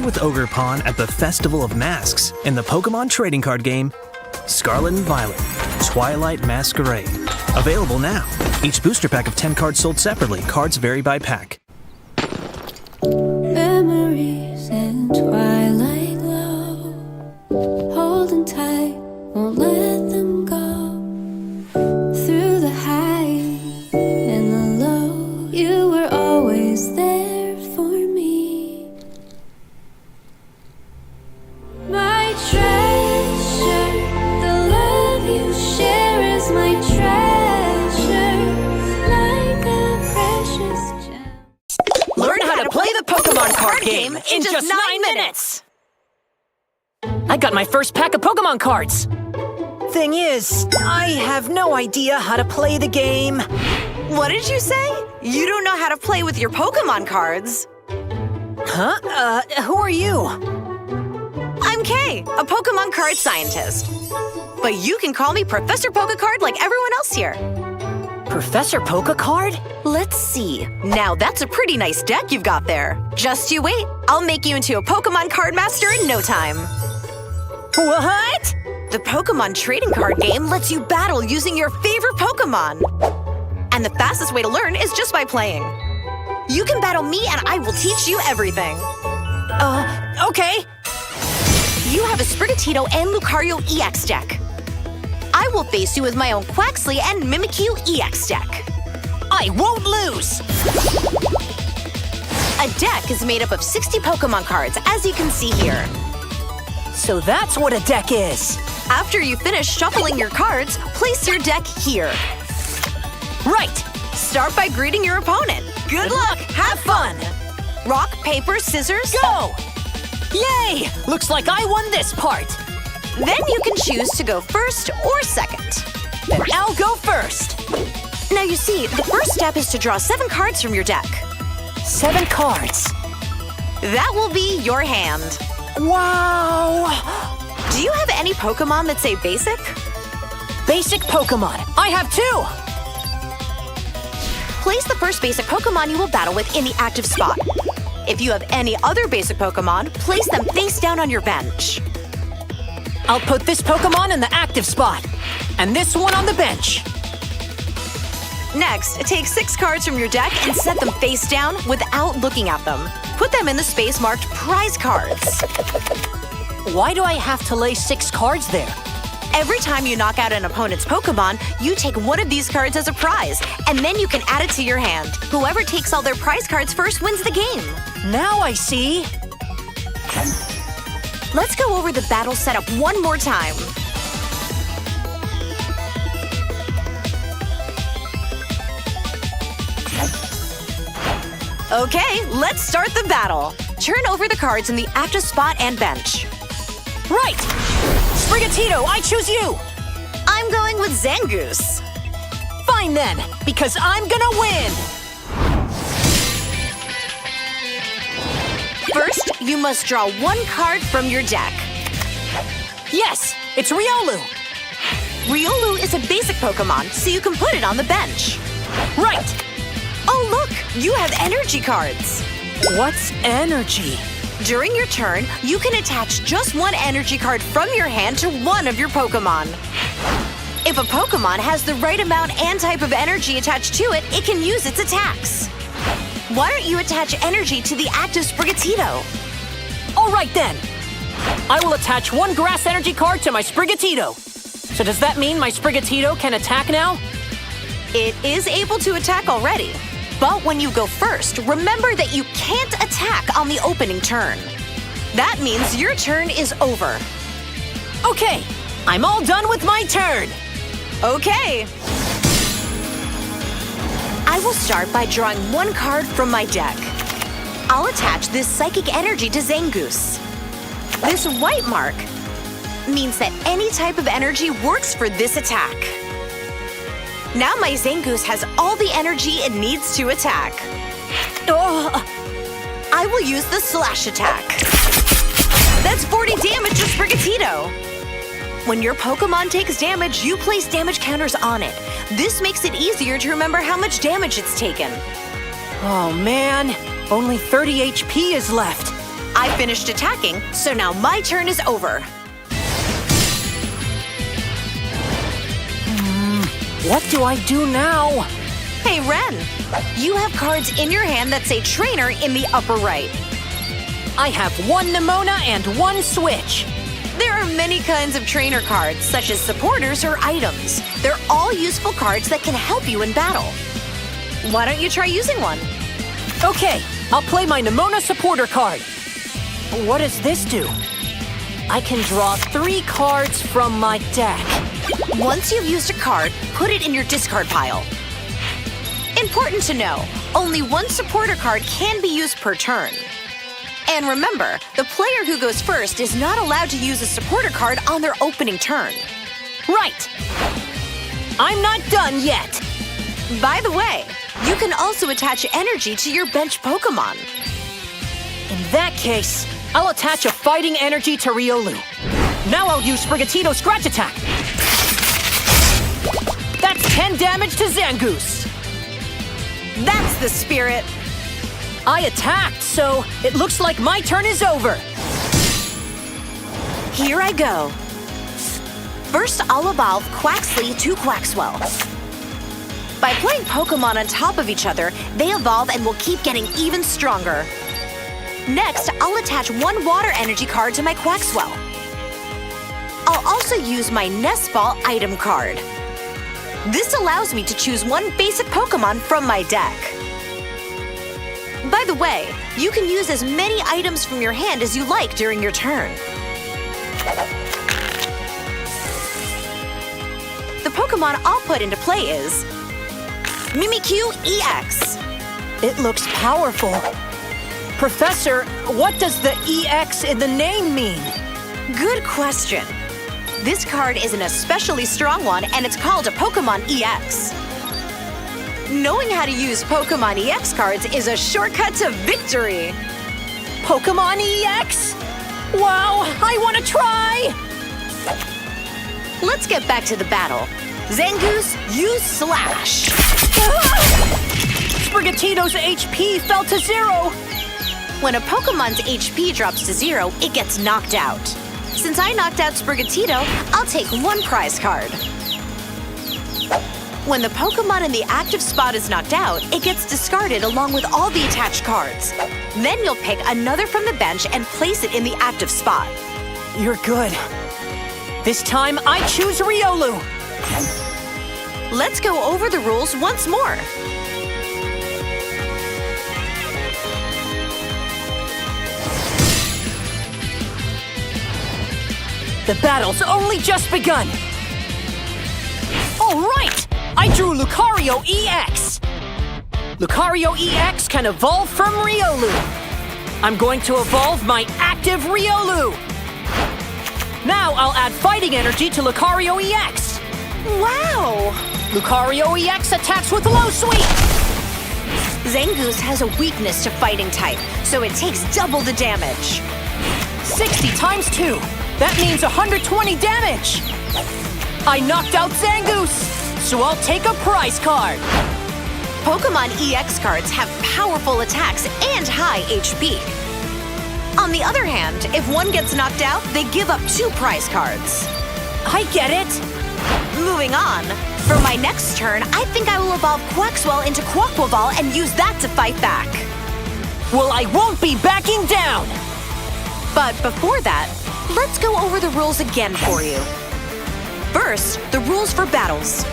with Ogre Pawn at the Festival of Masks in the Pokémon trading card game Scarlet and Violet, Twilight Masquerade. Available now. Each booster pack of 10 cards sold separately. Cards vary by pack. Memories in twilight glow, holding tight, won't let them go. Through the high and the low, you were always there for me. My treasure, the love you share is my treasure, like a precious gem. Learn how to play the Pokémon card game in just 9 minutes! I got my first pack of Pokémon cards. Thing is, I have no idea how to play the game. What did you say? You don't know how to play with your Pokémon cards. Huh? Who are you? I'm Kay, a Pokémon card scientist. But you can call me Professor Pokecard like everyone else here. Professor Pokecard? Let's see. Now that's a pretty nice deck you've got there. Just you wait. I'll make you into a Pokémon card master in no time. What? The Pokémon trading card game lets you battle using your favorite Pokémon. And the fastest way to learn is just by playing. You can battle me and I will teach you everything. Okay. You have a Sprigatito and Lucario EX deck. I will face you with my own Quaxly and Mimikyu EX deck. I won't lose! A deck is made up of 60 Pokémon cards, as you can see here. So that's what a deck is. After you finish shuffling your cards, place your deck here. Right. Start by greeting your opponent. Good luck! Have fun! Rock, paper, scissors, Go! Yay! Looks like I won this part. Then you can choose to go first or second. Then I'll go first. Now you see, the first step is to draw 7 cards from your deck. 7 cards. That will be your hand. Wow! Do you have any Pokémon that say basic? Basic Pokémon. I have 2! Place the first basic Pokémon you will battle with in the active spot. If you have any other basic Pokémon, place them face down on your bench. I'll put this Pokémon in the active spot, and this one on the bench. Next, take 6 cards from your deck and set them face down without looking at them. Put them in the space marked prize cards. Why do I have to lay 6 cards there? Every time you knock out an opponent's Pokémon, you take one of these cards as a prize, and then you can add it to your hand. Whoever takes all their prize cards first wins the game. Now I see. Let's go over the battle setup one more time. Okay, let's start the battle. Turn over the cards in the active spot and bench. Right! Sprigatito, I choose you! I'm going with Zangoose. Fine then, because I'm gonna win! First, you must draw 1 card from your deck. Yes, it's Riolu! Riolu is a basic Pokémon, so you can put it on the bench. Right! Oh look, you have energy cards. What's energy? During your turn, you can attach just 1 energy card from your hand to one of your Pokémon. If a Pokémon has the right amount and type of energy attached to it, it can use its attacks. Why don't you attach energy to the active Sprigatito? All right then. I will attach 1 grass energy card to my Sprigatito. So does that mean my Sprigatito can attack now? It is able to attack already. But when you go first, remember that you can't attack on the opening turn. That means your turn is over. Okay, I'm all done with my turn. Okay. I will start by drawing 1 card from my deck. I'll attach this psychic energy to Zangoose. This white mark means that any type of energy works for this attack. Now my Zangoose has all the energy it needs to attack. I will use the slash attack. That's 40 damage to Sprigatito. When your Pokémon takes damage, you place damage counters on it. This makes it easier to remember how much damage it's taken. Oh man, only 30 HP is left. I finished attacking, so now my turn is over. What do I do now? Hey, Ren, you have cards in your hand that say Trainer in the upper right. I have one Nemona and one Switch. There are many kinds of trainer cards, such as supporters or items. They're all useful cards that can help you in battle. Why don't you try using one? Okay, I'll play my Nemona supporter card. What does this do? I can draw 3 cards from my deck. Once you've used a card, put it in your discard pile. Important to know, only one supporter card can be used per turn. And remember, the player who goes first is not allowed to use a supporter card on their opening turn. Right. I'm not done yet. By the way, you can also attach energy to your bench Pokémon. In that case, I'll attach a fighting energy to Riolu. Now I'll use Sprigatito's Scratch Attack. That's 10 damage to Zangoose. That's the spirit. I attacked, so it looks like my turn is over. Here I go. First, I'll evolve Quaxly to Quaxwell. By playing Pokémon on top of each other, they evolve and will keep getting even stronger. Next, I'll attach one water energy card to my Quaxwell. I'll also use my Nest Ball item card. This allows me to choose one basic Pokémon from my deck. By the way, you can use as many items from your hand as you like during your turn. The Pokémon I'll put into play is Mimikyu EX. It looks powerful. Professor, what does the EX in the name mean? Good question. This card is an especially strong one, and it's called a Pokémon EX. Knowing how to use Pokémon EX cards is a shortcut to victory. Pokémon EX? Wow, I want to try! Let's get back to the battle. Zangoose, use Slash. Sprigatito's HP fell to 0. When a Pokémon's HP drops to 0, it gets knocked out. Since I knocked out Sprigatito, I'll take one prize card. When the Pokémon in the active spot is knocked out, it gets discarded along with all the attached cards. Then you'll pick another from the bench and place it in the active spot. You're good. This time, I choose Riolu. Let's go over the rules once more. The battle's only just begun. All right, I drew Lucario EX. Lucario EX can evolve from Riolu. I'm going to evolve my active Riolu. Now I'll add fighting energy to Lucario EX. Wow! Lucario EX attacks with low sweep. Zangoose has a weakness to fighting type, so it takes double the damage. 60 times 2. That means 120 damage. I knocked out Zangoose, so I'll take a prize card. Pokémon EX cards have powerful attacks and high HP. On the other hand, if one gets knocked out, they give up 2 prize cards. I get it. Moving on, for my next turn, I think I will evolve Quaxwell into Quaquaval and use that to fight back. Well, I won't be backing down. But before that, let's go over the rules again for you. First, the rules for battles.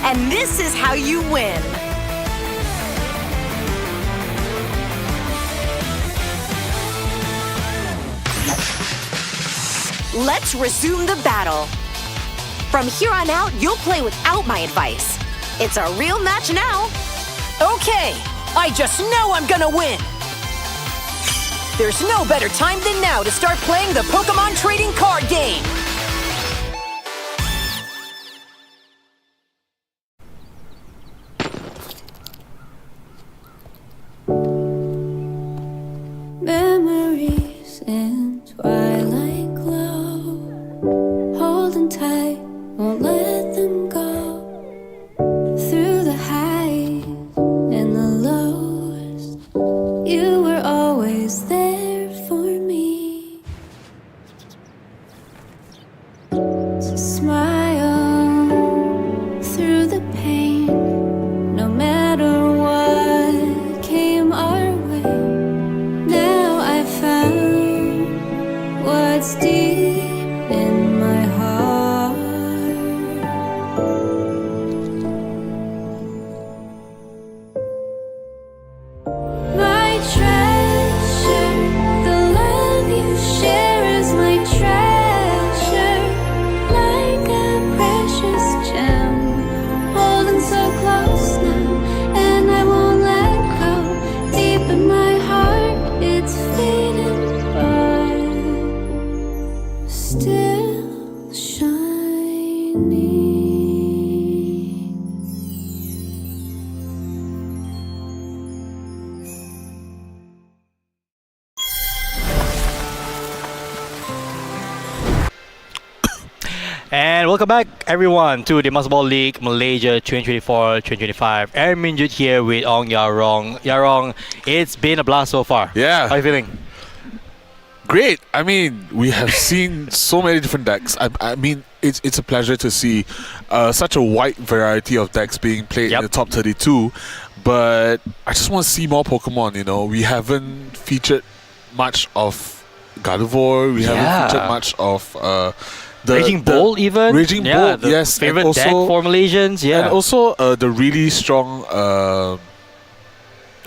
And this is how you win. Let's resume the battle. From here on out, you'll play without my advice. It's a real match now. Okay, I just know I'm gonna win. There's no better time than now to start playing the Pokémon trading card game. Memories in twilight glow, holding tight, won't let them go. Through the highs and smile through the pain, no matter what came our way. Now I found what's deep in my heart. My treasure, the love you share is my treasure, like a precious gem, holding so close now, and I won't let go. Deep in my heart, it's fading, but still shining. And welcome back, everyone, to the Master Ball League Malaysia 2024-2025. Aaron Minjut here with Ong Yarong. Yarong, it's been a blast so far. Yeah. How are you feeling? Great. I mean, we have seen so many different decks. I mean, it's a pleasure to see such a wide variety of decks being played in the top 32. But I just want to see more Pokemon. You know, we haven't featured much of Gardevoir. We haven't featured much of Raging Bull, even? Raging Bull, the yes. favorite and also, deck for Malaysians, and also the really strong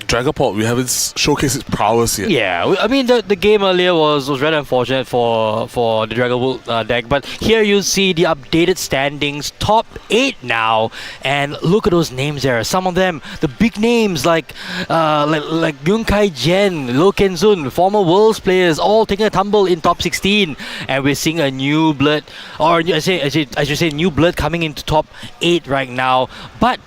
Dragapult. We haven't showcased its prowess yet. Yeah, I mean the game earlier was rather unfortunate for the Dragapult deck, but here you see the updated standings, top 8 now, and look at those names there. Some of them, the big names like Yung Kai Jen, Lo Kenzun, former Worlds players, all taking a tumble in top 16, and we're seeing a new blood, or I should say new blood coming into top 8 right now, but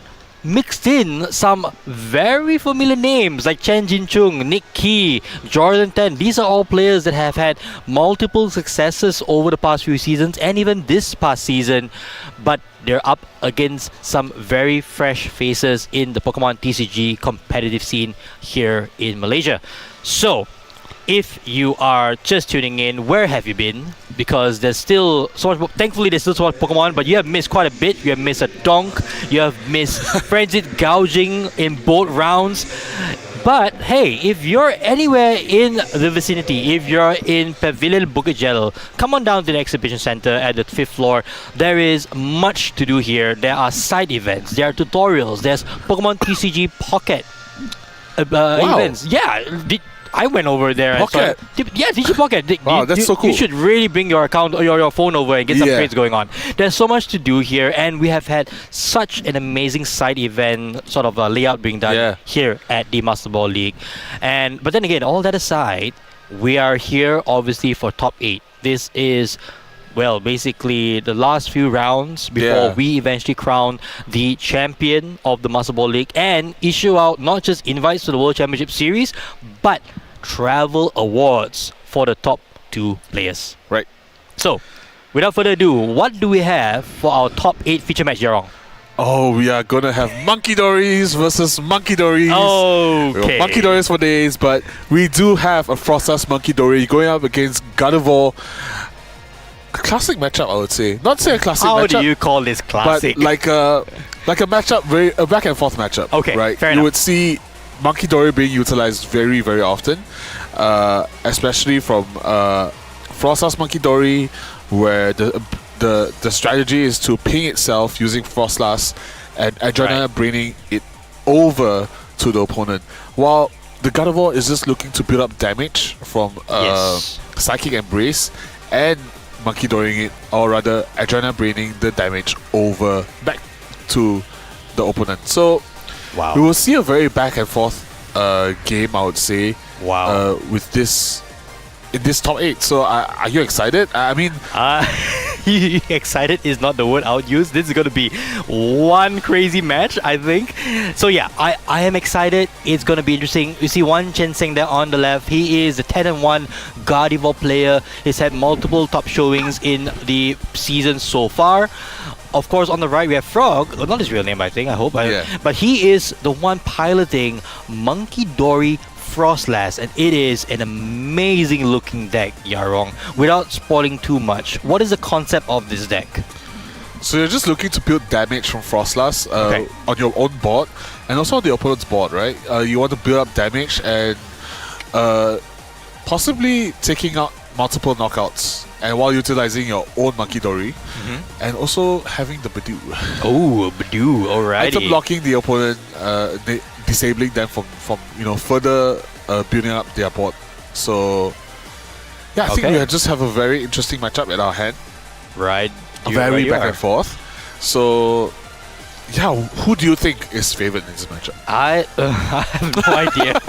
mixed in some very familiar names like Chen Jinchung, Nick Key, Jordan Ten. These are all players that have had multiple successes over the past few seasons and even this past season, but they're up against some very fresh faces in the Pokemon TCG competitive scene here in Malaysia. So, if you are just tuning in, where have you been? Because there's still so much. Thankfully, there's still so much Pokemon, but you have missed quite a bit. You have missed a donk. You have missed frenzied gouging in both rounds. But hey, if you're anywhere in the vicinity, if you're in Pavilion Bukit Jalil, come on down to the exhibition center at the 5th floor. There is much to do here. There are side events. There are tutorials. There's Pokemon TCG Pocket events. Yeah. I went over there. Pocket? TCG Pocket. Wow, that's so cool. You should really bring your account or your phone over and get some trades going on. There's so much to do here, and we have had such an amazing side event sort of layout being done here at the Master Ball League. But then again, all that aside, we are here obviously for top 8. This is, well, basically the last few rounds before we eventually crown the champion of the Master Ball League and issue out not just invites to the World Championship Series, but travel awards for the top 2 players. Right. So, without further ado, what do we have for our top 8 feature match, Yarong? Oh, we are gonna have Monkey Dories versus Monkey Dories. Okay. Monkey Dories for days, but we do have a Frostas Monkey Dory going up against Gardevoir. A classic matchup, I would say. Not say a classic matchup. How do you call this classic? But like a matchup, a back and forth matchup. Okay, right. fair you enough. would see Monkey Dory being utilized very, very often, especially from Frostas Monkey Dory, where the strategy is to ping itself using Frostlass and Adrena bringing it over to the opponent, while the Gardevoir is just looking to build up damage from Psychic Embrace and Monkey Dorying it, or rather Adrena bringing the damage over back to the opponent. So we will see a very back and forth game, I would say. With this in this top 8. So are you excited? I mean, excited is not the word I would use. This is going to be one crazy match, I think. So yeah, I am excited. It's going to be interesting. You see Wan Chen Seng there on the left. He is a 10-1 Gardevoir player. He's had multiple top showings in the season so far. Of course, on the right, we have Frog. Not his real name, I think, I hope. But he is the one piloting Monkey Dory Frostlass, and it is an amazing looking deck, Yarong. Without spoiling too much, what is the concept of this deck? So you're just looking to build damage from Frostlass on your own board and also on the opponent's board, right? You want to build up damage and possibly taking out multiple knockouts, and while utilizing your own Monkey Dory, and also having the Badoo. Oh, Badoo, alrighty. Item blocking the opponent, disabling them from further building up their board. So yeah, I think we just have a very interesting matchup at our hand. Right. Very back and forth. So yeah, who do you think is favored in this matchup? I have no idea.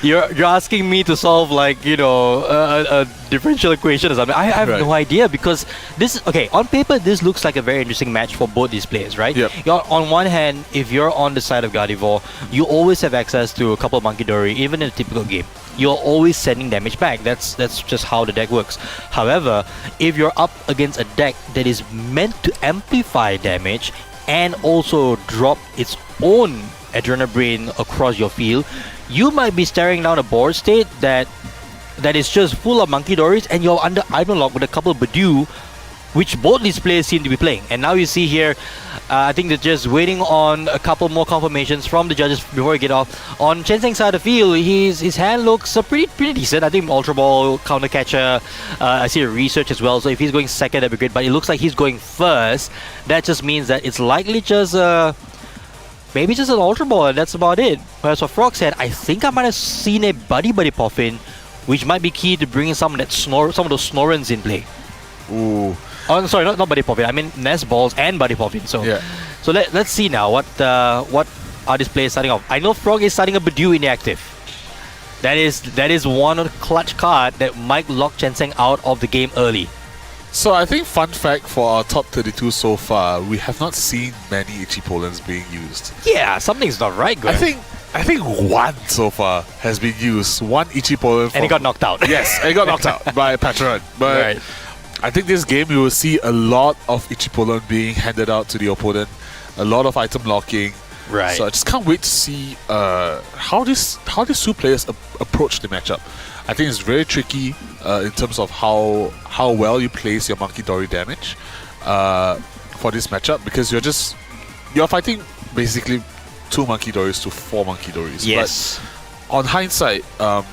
You're asking me to solve like a differential equation or something. I have no idea, because this on paper this looks like a very interesting match for both these players, right? Yep. On one hand, if you're on the side of Gardevoir, you always have access to a couple of Monkey Dory, even in a typical game. You're always sending damage back. That's just how the deck works. However, if you're up against a deck that is meant to amplify damage and also drop its own Adrenabrain across your field, you might be staring down a board state that is just full of Monkey Dories, and you're under item lock with a couple of Badoo, which both these players seem to be playing. And now you see here, I think they're just waiting on a couple more confirmations from the judges before we get off. On Chen Zheng's side of the field, his hand looks pretty decent. I think Ultra Ball, Counter Catcher, I see a research as well. So if he's going second, that'd be great. But it looks like he's going first. That just means that it's likely just maybe just an Ultra Ball, and that's about it. Whereas for Frog said, I think I might have seen a Buddy Puffin, which might be key to bringing some of those Snorrens in play. Ooh. Oh, sorry, not Buddy Puffin. I mean Nest Balls and Buddy Puffin. So, so let's see now what are these players starting off. I know Frog is starting a Badoo in the active. That is one clutch card that might lock Chen Zheng out of the game early. So I think fun fact for our top 32 so far, we have not seen many Ichipolans being used. Yeah, something's not right, Greg. I think one so far has been used. One Ichipolan. And he got knocked out. Yes, and he got knocked out by Patron. But I think this game you will see a lot of Ichipolan being handed out to the opponent, a lot of item locking. Right. So I just can't wait to see how these two players approach the matchup. I think it's very tricky in terms of how well you place your Monkey Dory damage for this matchup, because you're fighting basically 2 Monkey Dories to 4 Monkey Dories. Yes. But on hindsight, the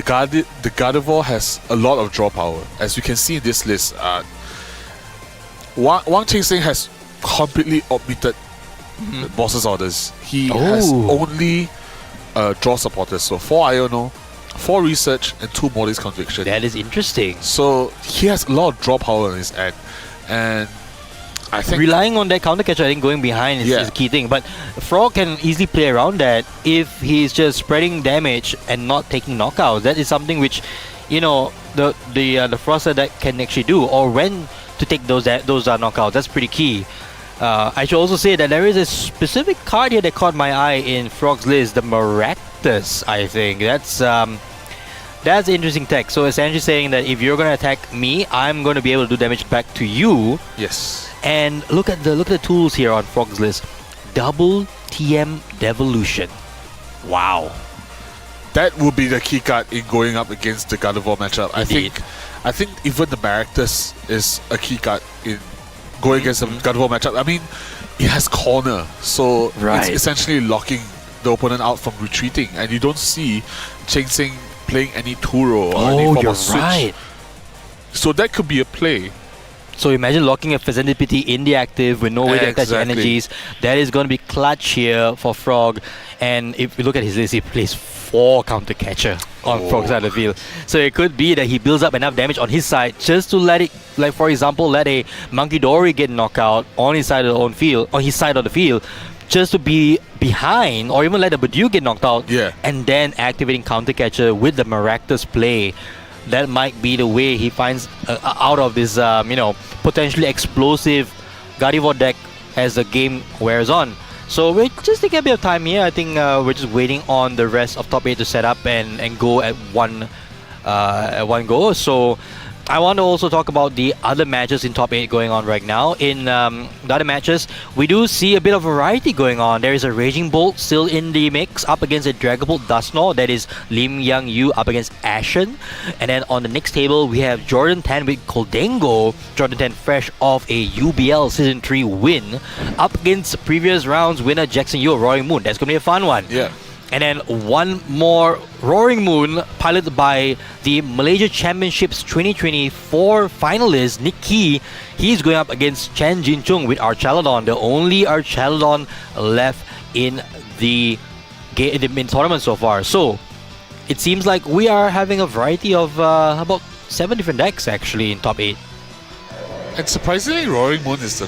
Gardevoir has a lot of draw power. As you can see in this list, Wang Qingxing has completely omitted the boss's orders. He has only draw supporters. So 4 Iono, 4 Research, and 2 Mortis Conviction. That is interesting. So he has a lot of draw power on his end. And I think relying on that counter catcher, I think going behind is the key thing. But Frog can easily play around that if he's just spreading damage and not taking knockouts. That is something which, the Froster deck can actually do, or when to take those knockouts. That's pretty key. I should also say that there is a specific card here that caught my eye in Frog's list, the Maractus. I think that's interesting tech. So essentially saying that if you're going to attack me, I'm going to be able to do damage back to you. Yes. And look at the tools here on Frog's list. Double TM Devolution. Wow. That would be the key card in going up against the Gardevoir matchup. I think even the Maractus is a key card in going against the Gardevoir matchup. I mean, it has corner, so it's essentially locking the opponent out from retreating, and you don't see Qingxing playing any Turo or any form of switch. So that could be a play. So imagine locking a Fezandipiti in the active with no way to attach energies. That is going to be clutch here for Frog. And if you look at his list, he plays 4 counter catcher on Frog's side of the field. So it could be that he builds up enough damage on his side just to let it, like for example, let a Monkey Dory get knocked out on his side of the own field, on his side of the field, just to be behind, or even let a Badoo get knocked out, and then activating counter catcher with the Maractus play. That might be the way he finds out of this, potentially explosive Gardevoir deck as the game wears on. So we're just taking a bit of time here. I think we're just waiting on the rest of top 8 to set up and go at one go. So I want to also talk about the other matches in top 8 going on right now. In the other matches, we do see a bit of variety going on. There is a Raging Bolt still in the mix up against a Dragapult Dusknoir. That is Lim Yang Yu up against Ashen. And then on the next table, we have Jordan Tan with Koldengo. Jordan Tan fresh off a UBL Season 3 win up against previous rounds winner Jackson Yu of Roaring Moon. That's going to be a fun one. Yeah. And then one more Roaring Moon, piloted by the Malaysia Championships 2024 finalist Nick Key. He's going up against Chen Jin-chung with Archaludon, the only Archaludon left in the tournament so far. So it seems like we are having a variety of about 7 different decks actually in top 8. And surprisingly, Roaring Moon is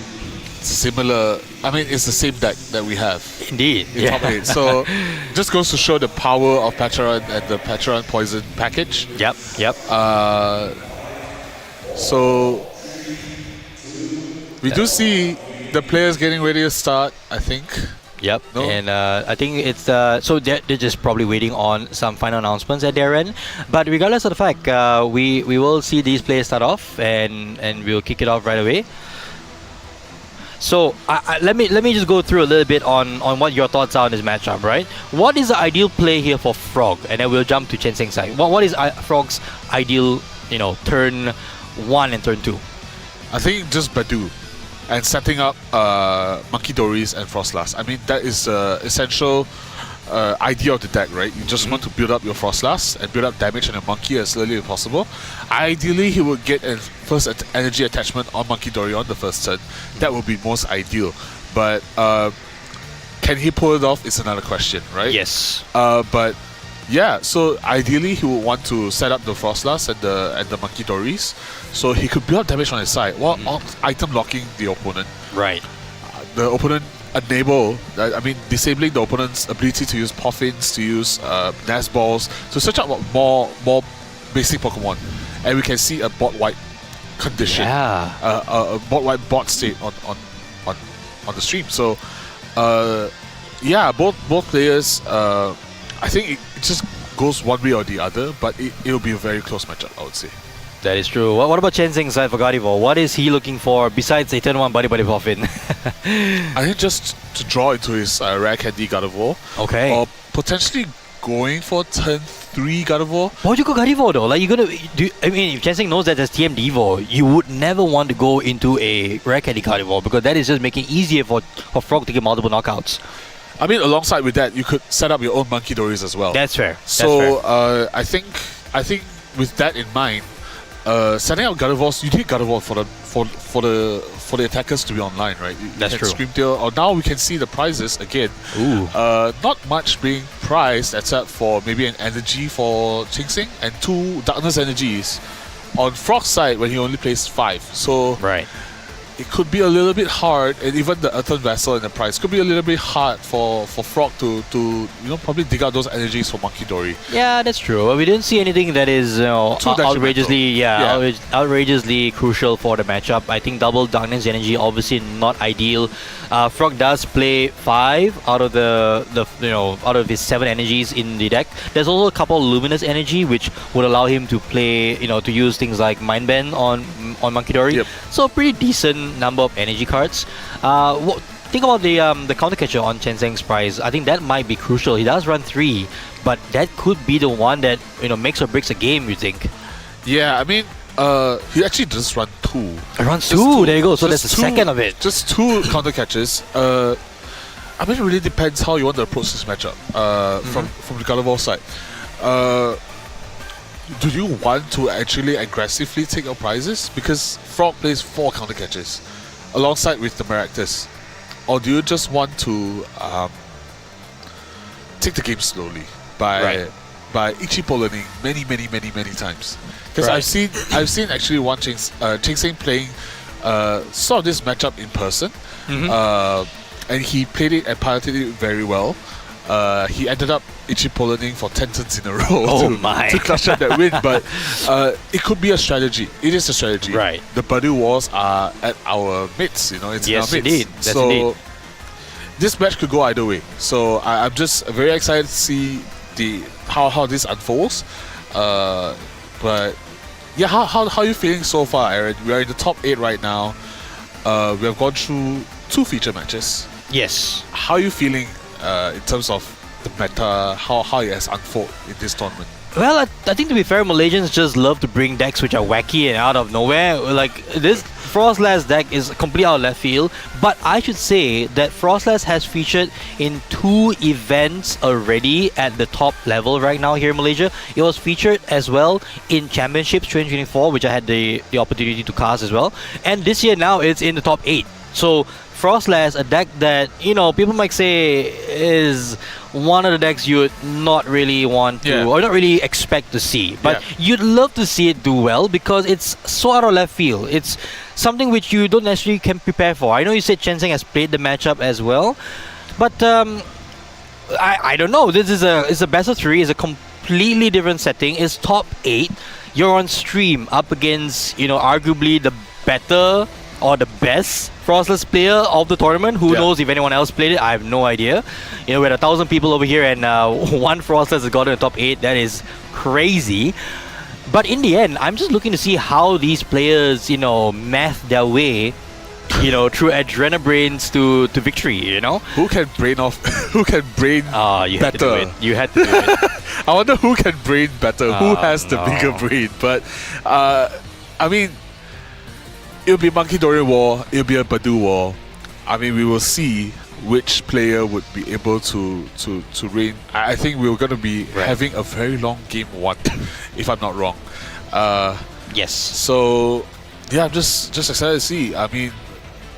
it's the same deck that we have Indeed. in top 8. So just goes to show the power of Patron and the Patron Poison package. Yep. So we do see the players getting ready to start, I think. Yep. No? And I think it's so they're just probably waiting on some final announcements at their end. But regardless of the fact, we will see these players start off and we'll kick it off right away. So let me just go through a little bit on what your thoughts are on this matchup, right? What is the ideal play here for Frog? And then we'll jump to Chen Seng's side. What is Frog's ideal, turn 1 and turn 2? I think just Badu and setting up Monkey Dories and Frostlass. I mean, that is essential idea of the deck, right? You just want to build up your Frostlass and build up damage on your Monkey as early as possible. Ideally, he would get a first energy attachment on Monkey Dory on the first turn. That would be most ideal. But can he pull it off is another question, right? Yes. But yeah, so ideally he would want to set up the Frostlass and the Monkey Dories, so he could build up damage on his side while item locking the opponent. Right. The opponent disabling the opponent's ability to use Poffins, to use Nest Balls, to search out more basic Pokemon. And we can see a bot wipe condition. Yeah. A bot wipe bot state on the stream. So both players, I think it just goes one way or the other, but it'll be a very close matchup, I would say. That is true. What about Chen Seng's side for Gardevoir? What is he looking for besides a turn 1 Buddy Poffin? I think just to draw into his rare candy Gardevoir. Okay. Or potentially going for turn 3 Gardevoir. Why would you go Gardevoir though? Like if Chen Seng knows that there's TM Devo, you would never want to go into a rare candy Gardevoir because that is just making it easier for Frog to get multiple knockouts. I mean, alongside with that, you could set up your own Monkey Dories as well. That's fair. So I think with that in mind, setting up Gardevoirs, you need Gardevoir for the attackers to be online, right? That's true. Screamtail, or now we can see the prizes again. Ooh. Not much being prized except for maybe an energy for Ching Seng and 2 darkness energies on Frog's side when he only plays 5. So right. It could be a little bit hard, and even the Earthen Vessel and the prize could be a little bit hard for Frog to probably dig out those energies for Monkey Dory. Yeah, that's true. Well, we didn't see anything that is outrageously crucial for the matchup. I think double Darkness Energy obviously not ideal. Frog does play 5 out of out of his 7 energies in the deck. There's also a couple of Luminous Energy which would allow him to play to use things like Mind Bend on Monkey Dory. Yep. So pretty decent number of energy cards. Think about the counter catcher on Chen Seng's prize. I think that might be crucial. He does run 3, but that could be the one that makes or breaks a game, you think? Yeah, I mean, he actually does run 2. It runs 2. There you go. So that's the second of it. Just 2 counter catches. I mean, it really depends how you want to approach this matchup. From the Gardevoir side. Do you want to actually aggressively take your prizes? Because Frog plays 4 counter catches alongside with the Maractus. Or do you just want to take the game slowly by Ichi-Polaning many times? Because I've seen actually one Ching Seng playing sort of this matchup in person, and he played it and piloted it very well. He ended up Ichi-Polaning for 10 turns in a row to clutch up that win, but it could be a strategy. It is a strategy. Right. The Badu Wars are at our midst, it's yes, in our midst. Indeed. So indeed. This match could go either way. So I'm just very excited to see how this unfolds. But yeah, how are you feeling so far, Aaron? We are in the top 8 right now. We have gone through 2 feature matches. Yes. How are you feeling in terms of the meta, how it has unfolded in this tournament? Well, I think to be fair, Malaysians just love to bring decks which are wacky and out of nowhere. Like this Frostlass deck is completely out of left field, but I should say that Frostlass has featured in 2 events already at the top level right now here in Malaysia. It was featured as well in Championships 2024, which I had the opportunity to cast as well. And this year now it's in the top 8. So Frostlass, a deck that, you know, people might say is one of the decks you'd not really want to, or not really expect to see. But you'd love to see it do well because it's so out of left field. It's something which you don't necessarily can prepare for. I know you said Chen Zheng has played the matchup as well, but I don't know. This is a best of 3. It's a completely different setting. It's top 8. You're on stream up against, you know, arguably the better or the best Frostless player of the tournament. Who knows if anyone else played it? I have no idea. You know, we had 1,000 people over here and one Frostless has got in the top 8. That is crazy. But in the end, I'm just looking to see how these players, you know, math their way, you know, through Adrenabrains to victory, you know? Who can brain off? Who can brain you had better? to do it. You had to do it. I wonder who can brain better. Who has the bigger brain? But, I mean, it'll be Monkey Dory War, it'll be a Badu War. I mean, we will see which player would be able to reign. I think we're going to be having a very long game 1, if I'm not wrong. Yes. So, yeah, I'm just excited to see. I mean,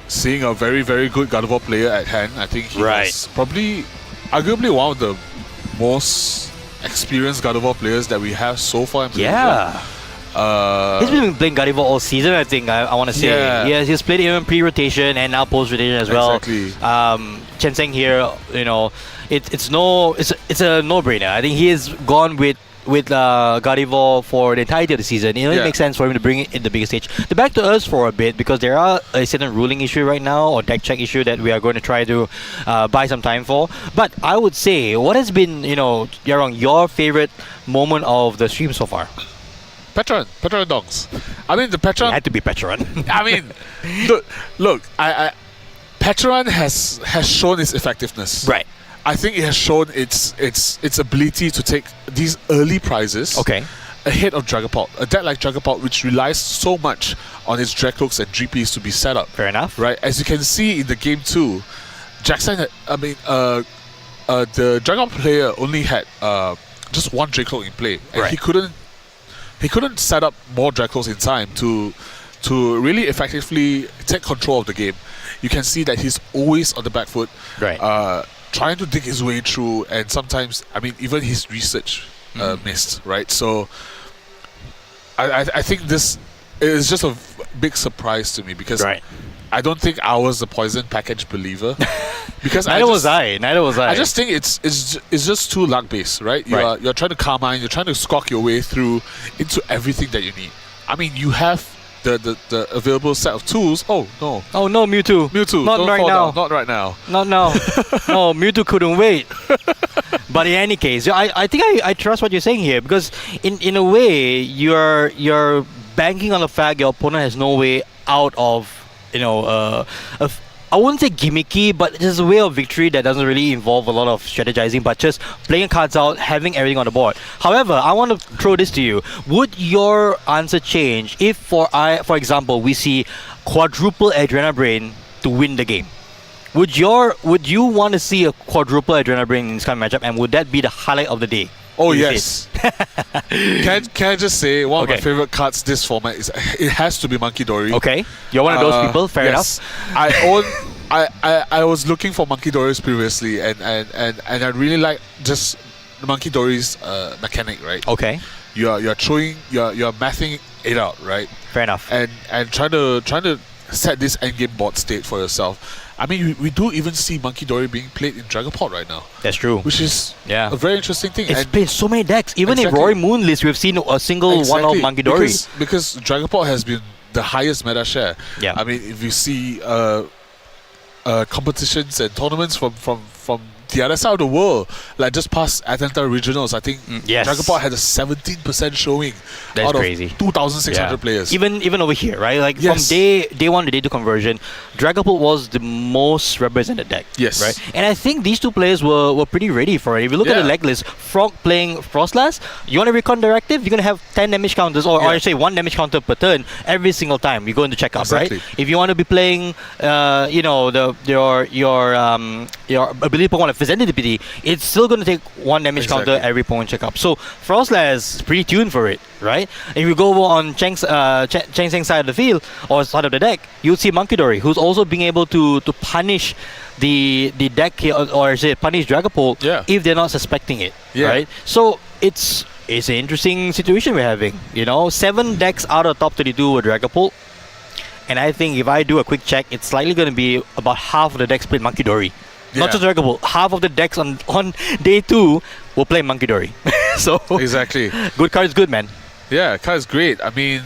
seeing a very, very good God of War player at hand, I think he was probably, arguably one of the most experienced God of War players that we have so far in Malaysia. He's been playing God of War all season, I think. I want to say. Yeah, he's played even pre-rotation and now post-rotation as well. Exactly. Chen Zheng here, you know, it's a no-brainer. I think he has gone with God of War for the entirety of the season. You know, it makes sense for him to bring it in the biggest stage. Back to us for a bit because there are a certain ruling issue right now or deck check issue that we are going to try to buy some time for. But I would say, what has been, you know, Yarong, your favorite moment of the stream so far? Petron Dongs. I mean, the Petron... It had to be Petron. I mean, look, Petron has shown its effectiveness. Right. I think it has shown its ability to take these early prizes ahead of Dragapult. A deck like Dragapult, which relies so much on its Draclooks and GPs to be set up. Fair enough. Right. As you can see in the game 2, Jackson had, the Dragapult player only had just one Dracloak in play. And he couldn't set up more Dracos in time to really effectively take control of the game. You can see that he's always on the back foot, trying to dig his way through, and sometimes, I mean, even his research missed, right? So I think this is just a big surprise to me because I don't think I was a poison package believer. Because Neither was I. I just think it's just too luck based, right? You're trying to Carmine, you're trying to squawk your way through into everything that you need. I mean, you have the available set of tools. Oh no, Mewtwo. Not Don't right fall now. Down. Not right now. Not now. No, Mewtwo couldn't wait. But in any case, I think I trust what you're saying here because in a way you're banking on the fact your opponent has no way out of, you know, I wouldn't say gimmicky, but just a way of victory that doesn't really involve a lot of strategizing, but just playing cards out, having everything on the board. However, I want to throw this to you. Would your answer change if, for example, we see quadruple Adrenabrain to win the game? Would you want to see a quadruple Adrenabrain in this kind of matchup, and would that be the highlight of the day? Oh yes. Can I just say one of my favorite cards this format is it has to be Monkey Dory. Okay, you're one of those people. Fair enough. I was looking for Monkey Dories previously, and I really like just the Monkey Dories mechanic, right? Okay. You're mathing it out, right? Fair enough. And trying to set this endgame board state for yourself. I mean, we do even see Monkey Dory being played in Dragapult right now. That's true. Which is a very interesting thing. It's played so many decks. Even in Rory Moon list, we've seen a single one-off Monkey Dory. Because Dragapult has been the highest meta share. I mean, if you see competitions and tournaments from the other side of the world, like just past Atlanta Regionals, I think yes. Dragapult had a 17% showing That's out of crazy. 2,600 players. Even over here, right? Like Yes. from day one to day two conversion, Dragapult was the most represented deck. Yes. Right. And I think these two players were pretty ready for it. If you look at Yeah. the leg list, Frog playing Frostlass, you want a Recon Directive, you're gonna have 10 damage counters, or I say 1 damage counter per turn every single time you go into checkup, Exactly. right? If you want to be playing, your ability Pokemon like Fizentity, it's still gonna take 1 damage Exactly. counter every Pokemon checkup. So Frostlass is pretty tuned for it, right? If you go over on Cheng Seng's side of the field or side of the deck, you'll see Monkidori, who's also being able to punish the deck here, or say punish Dragapult if they're not suspecting it, right? So it's an interesting situation we're having. 7 decks out of top 32 with Dragapult, and I think if I do a quick check, it's likely going to be about half of the decks play Monkidori. Not just Dragapult, half of the decks on day 2 will play Monkidori. So Exactly. good card is good, man. Yeah, card is great. I mean,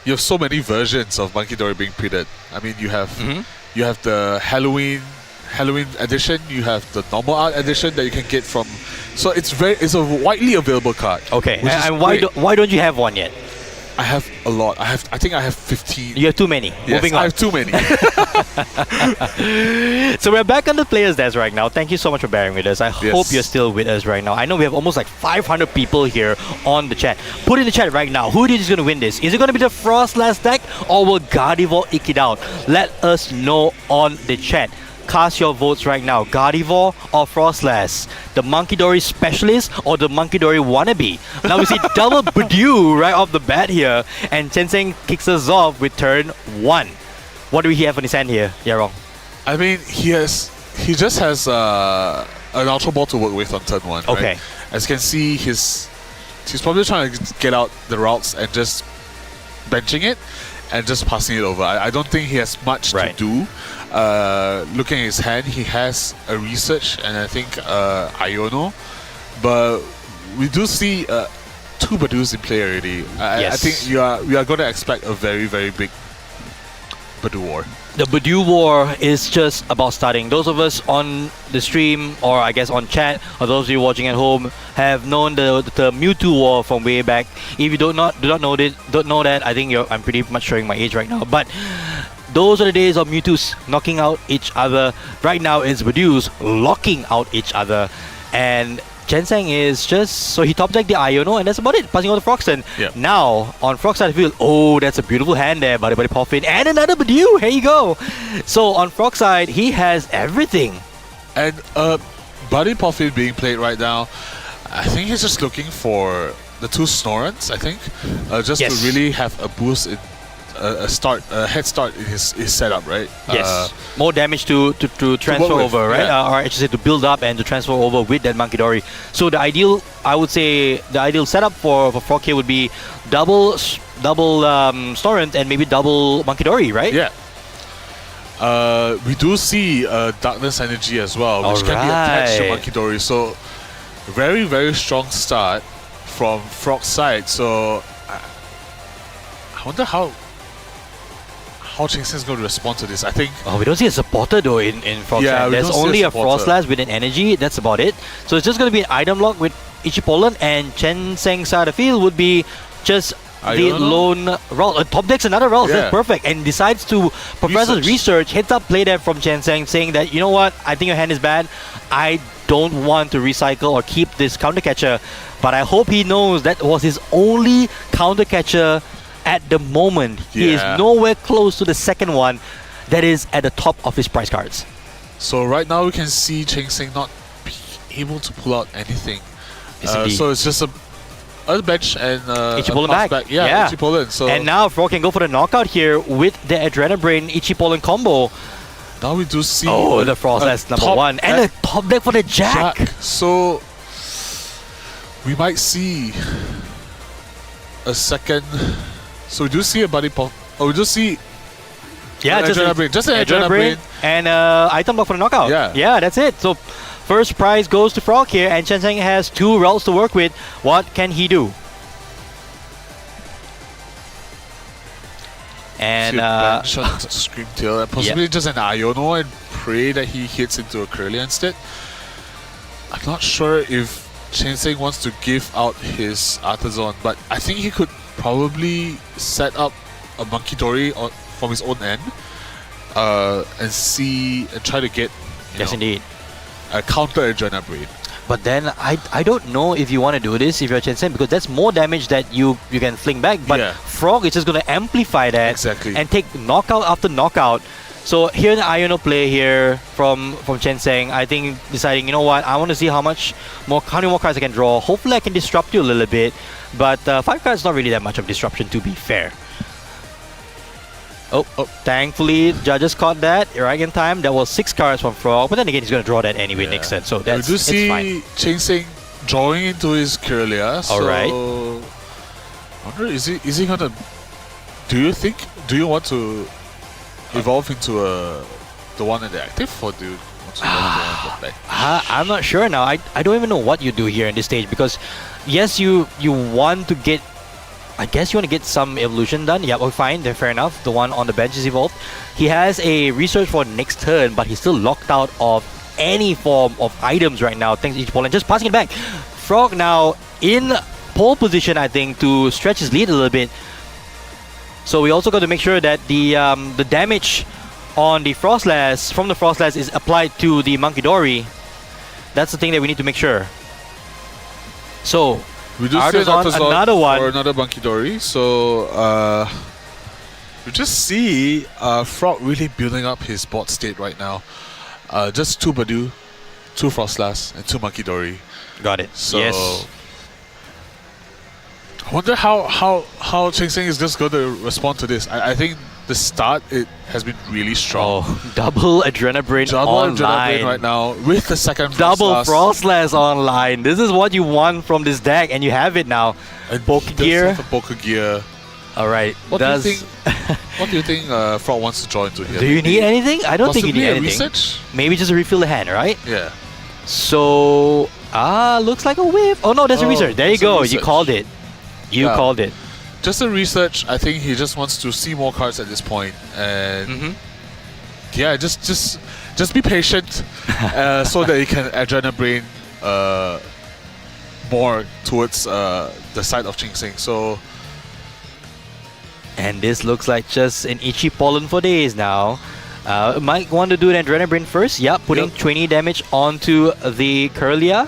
you have so many versions of Monkidori being pitted. I mean, you have the Halloween edition, you have the normal art edition that you can get from. So it's a widely available card. Okay, which is and great. why don't you have one yet? I have a lot. I think I have 15. You have too many. Yes, Moving I on. have too many. So we're back on the players desk right now. Thank you so much for bearing with us. I hope you're still with us right now. I know we have almost like 500 people here on the chat. Put in the chat right now, who do you think is going to win this? Is it going to be the Frostlass deck, or will Gardevoir eke it out? Let us know on the chat. Cast your votes right now. Gardevoir or Frostlass? The Monkidori specialist or the Monkidori wannabe? Now we see double Budew right off the bat here, and Chenseng kicks us off with turn 1. What do we have on his hand here, Yarong? I mean, he just has an Ultra Ball to work with on turn 1. Okay. Right? As you can see, he's probably trying to get out the routes and just benching it and just passing it over. I don't think he has much to do. Looking at his hand, he has a research and I think Iono, but we do see 2 Badoos in play already. I think we are going to expect a very, very big Badoo war. The Badoo war is just about starting. Those of us on the stream, or I guess on chat, or those of you watching at home, have known the Mewtwo war from way back. If you do not know that, I think I'm pretty much showing my age right now. But those are the days of Mewtwo's knocking out each other. Right now, it's Badoo's locking out each other, and Chenseng is just, so he top decked the Iono, and that's about it. Passing on to Froxton. Now, on Frog's side of the field, oh, that's a beautiful hand there, Buddy Poffin. And another Badoo, here you go. So on Frog's side, he has everything. And Buddy Poffin being played right now, I think he's just looking for the 2 Snorrents, I think. Just to really have a boost in a head start in his setup, right? Yes. More damage to transfer over, right? Or I should say to build up and to transfer over with that Monkidori. So the ideal, I would say, the ideal setup for Frog here would be double Snorrent and maybe double Monkidori, right? Yeah. We do see Darkness Energy as well, which can be attached to Monkidori. So very, very strong start from Frog's side. So I wonder how Cheng-Seng's going to respond to this. I think... Oh, we don't see a supporter though in Frog's side. There's only a Frostlass with an energy. That's about it. So it's just going to be an item lock with Ichipolan, and Chenseng's side of the field would be just the lone roll. Top deck's another roll. That's perfect. And decides to Professor's research, hits up play there from Chenseng, saying that, you know what, I think your hand is bad. I don't want to recycle or keep this counter catcher, but I hope he knows that was his only counter catcher at the moment. He is nowhere close to the second one that is at the top of his prize cards. So right now we can see Cheng-Seng not be able to pull out anything. So it's just a bench and Ichipolan back. Yeah, Ichipolan. So and now Frog can go for the knockout here with the Adrenabrain Ichipolan combo. Now we do see the Frostlass number 1 and a top deck for the Jack. So we might see a second. So we do see a Buddy Pop. Oh, we do see. Yeah, just an Adrenabrain and item block for the knockout. Yeah, that's it. So first prize goes to Frog here, and Chenseng has 2 rolls to work with. What can he do? And Scream Tail, and possibly just an Iono and pray that he hits into a Curlia instead. I'm not sure if Chenseng wants to give out his Artisan, but I think he could probably set up a Monkey Dory from his own end and try to get Yes, indeed. a counter Adrena Brain. But then I don't know if you want to do this if you're Chen because that's more damage that you can fling back. But Yeah. Frog is just going to amplify that Exactly. and take knockout after knockout. So here in the Iono play here from Chen Seng, I think deciding, you know what, I want to see how many more cards I can draw. Hopefully I can disrupt you a little bit. But 5 cards is not really that much of disruption, to be fair. Oh, thankfully judges caught that right in time. That was 6 cards from Frog, but then again he's going to draw that anyway next turn, so that's we do it's fine. see Chenseng drawing into his Curlia. So Alright. I wonder, is he gonna? Do you want to evolve into the one in the active, or do you want to evolve the one in the back? I'm not sure now. I don't even know what you do here in this stage because yes, you want to get, I guess you want to get some evolution done. Yeah, well, fine, then fair enough. The one on the bench is evolved. He has a research for next turn, but he's still locked out of any form of items right now thanks to each Poland. Just passing it back. Frog now in pole position, I think, to stretch his lead a little bit. So we also got to make sure that the damage on the Frostlass from the Frostlass is applied to the Monkey Dory. That's the thing that we need to make sure. So We do see Artisan, another one. or another Monkey Dory. So we just see Frog really building up his board state right now. Just 2 Badu, 2 Frostlass, and 2 Monkey Dory. got it. So Yes. I wonder how Chenseng is just going to respond to this. I think the start it has been really strong. Oh, double Adrenabrain Double online. Adrenaline right now with the second Double Frostlass. Frostlass online. This is what you want from this deck, and you have it now. And Poke he does Gear. have a Poke Gear. All right. What do you think Frog wants to draw into here? Do you need anything? I don't think you Possibly need a anything. research? Maybe just refill the hand, right? Yeah. So, looks like a whiff. Oh no, that's a Oh, research. There you that's a go. You research. called it. You Yeah. called it. Just a research. I think he just wants to see more cards at this point, and yeah, just be patient, so that he can Adrenabrain more towards the side of Chenseng. So And this looks like just an itchy pollen for days now. Might want to do an Adrenabrain first. Yep, putting 20 damage onto the Curlia.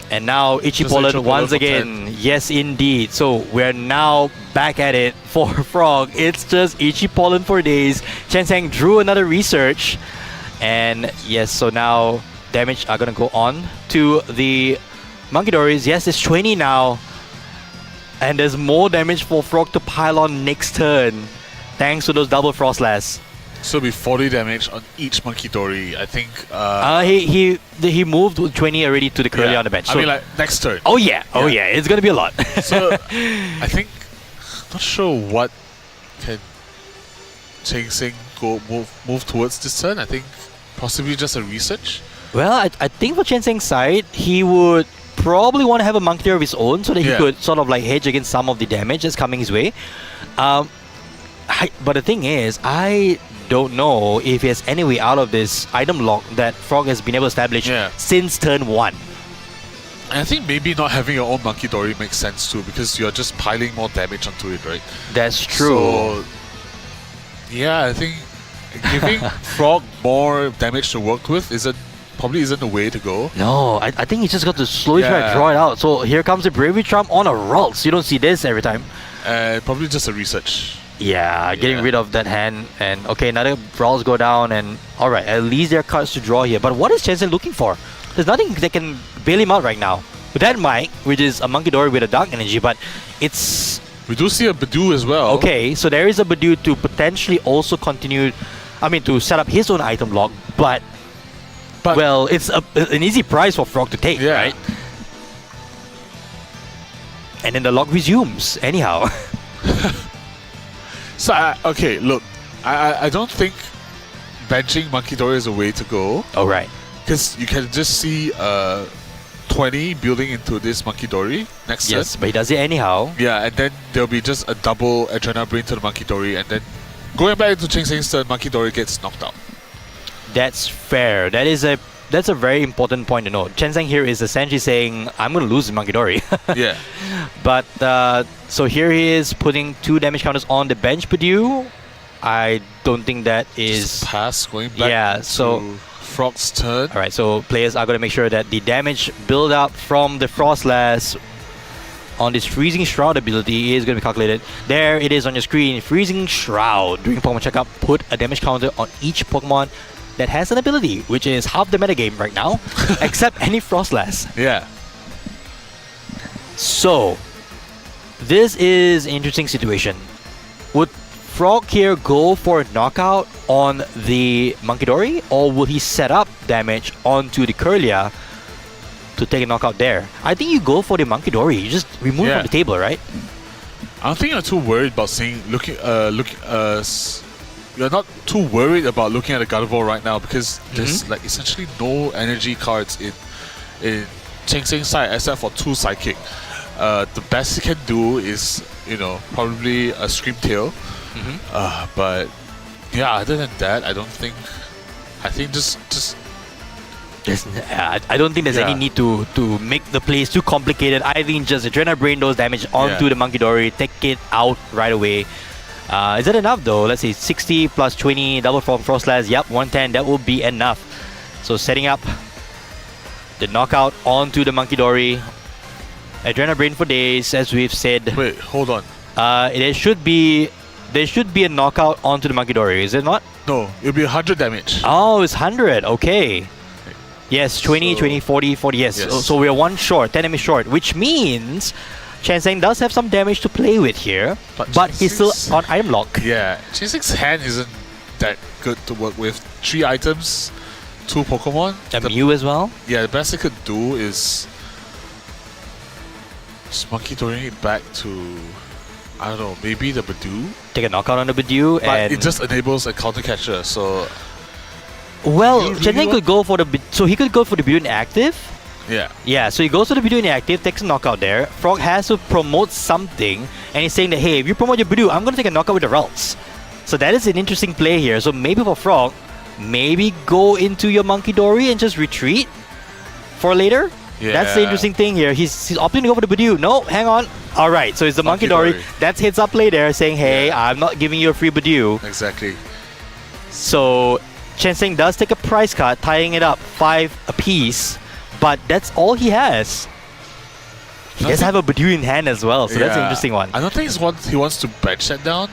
And now Itchy Just Pollen Itchy Pollen once for again. Yes, indeed. So we're now back at it for Frog. It's just Itchy Pollen for days. Chenseng drew another research. And yes, so now damage are going to go on to the Monkey Dories. Yes, it's 20 now. And there's more damage for Frog to pile on next turn. Thanks to those double Frostlass. so it'll be 40 damage on each Monkey Dory. I think. He moved with 20 already to the Curly yeah. on the bench. I So mean, like next turn. oh yeah, it's gonna be a lot. So I think, not sure what can Chenseng move towards this turn. I think possibly just a research. Well, I think for Chenseng's side, he would probably want to have a Monkey of his own so that he Yeah. could sort of like hedge against some of the damage that's coming his way. But the thing is, I don't know if he has any way out of this item lock that Frog has been able to establish Yeah. since turn 1. And I think maybe not having your own Monkey Dory makes sense too, because you're just piling more damage onto it, right? That's true. So, yeah, I think giving Frog more damage to work with probably isn't the way to go. No, I think he's just got to slowly try to Yeah. draw it out. So here comes the Bravery Charm on a Ralts. You don't see this every time. And probably just a research. Yeah, getting Yeah. rid of that hand. And okay, another Brawls go down. And alright, at least there are cards to draw here. But what is Chenseng looking for? There's nothing that can bail him out right now. With that mic, which is a Monkey Dory with a Dark Energy, but it's... We do see a Badu as well. Okay, so there is a Badu to potentially also continue... to set up his own item lock, but well, it's an easy prize for Frog to take, Yeah. right? And then the lock resumes, anyhow. So, okay, look. I don't think benching Monkey Dory is a way to go. Alright. Because you can just see 20 building into this Monkey Dory next Yes, turn. but he does it anyhow. Yeah, and then there'll be just a double Adrenabrain to the Monkey Dory, and then going back into Chenseng's turn, Monkey Dory gets knocked out. That's fair. That's a very important point to note. Chen Zheng here is essentially saying, I'm going to lose Monkey Dory. Yeah. But, so here he is putting 2 damage counters on the bench Purdue. I don't think that is... Just pass, going back Yeah, to so... Frog's turn. Alright, so players are going to make sure that the damage build up from the Frost Lass on this Freezing Shroud ability is going to be calculated. There it is on your screen. Freezing Shroud. During Pokemon Checkup, put a damage counter on each Pokemon that has an ability, which is half the metagame right now, except any Frost Lass. Yeah. So, this is an interesting situation. Would Frog here go for a knockout on the Monkey Dory, or will he set up damage onto the Curlia to take a knockout there? I think you go for the Monkey Dory. You just remove it Yeah. from the table, right? I don't think you're too worried about you're not too worried about looking at the Gardevoir right now because there's like essentially no energy cards in Cheng Seng's side except for 2 Psychic. The best he can do is, probably a Scream Tail. But yeah, other than that, I think just I don't think there's any Yeah. need to make the plays too complicated. I think just Adrenaline Brain those damage onto Yeah. the Monkey Dory, take it out right away. Is that enough though? Let's see, 60 plus 20, double from Frost Slash. Yep, 110, that will be enough. So setting up the knockout onto the Monkey Dory. Adrenaline Brain for days, as we've said. wait, hold on. There should be a knockout onto the Monkey Dory, is it not? No, it'll be 100 damage. Oh, it's 100. Okay. Yes, 20, So- 20, 40, 40. Yes. Yes. So we are 1 short, 10 damage short, which means Chen Zheng does have some damage to play with here, but he's still on item lock. Yeah, Cheng Seng's hand isn't that good to work with. 3 items, 2 Pokemon. A Mew as well. Yeah, the best he could do is just Monkey Dorying it back to, I don't know, maybe the Badoo. Take a knockout on the Badoo, But and it just enables a counter catcher, so well, You Chen really Zheng could go for the so he could go for the Badoo inactive. yeah. Yeah, so he goes to the Badoo inactive, takes a knockout there. Frog has to promote something, and he's saying that, hey, if you promote your Badoo, I'm going to take a knockout with the Ralts. So that is an interesting play here. So maybe for Frog, maybe go into your Monkey Dory and just retreat for later. That's the Yeah. interesting thing here. He's opting to go for the Badoo. No, hang on. All right, so it's the Monkey Monkey Dory. Dory. That's heads up play there saying, hey, Yeah. I'm not giving you a free Badoo. Exactly. So Chen Zheng does take a price cut, tying it up 5 apiece, but that's all he has. He does have a Badoo in hand as well, so that's an Yeah. interesting one. I don't think he wants to bench that down.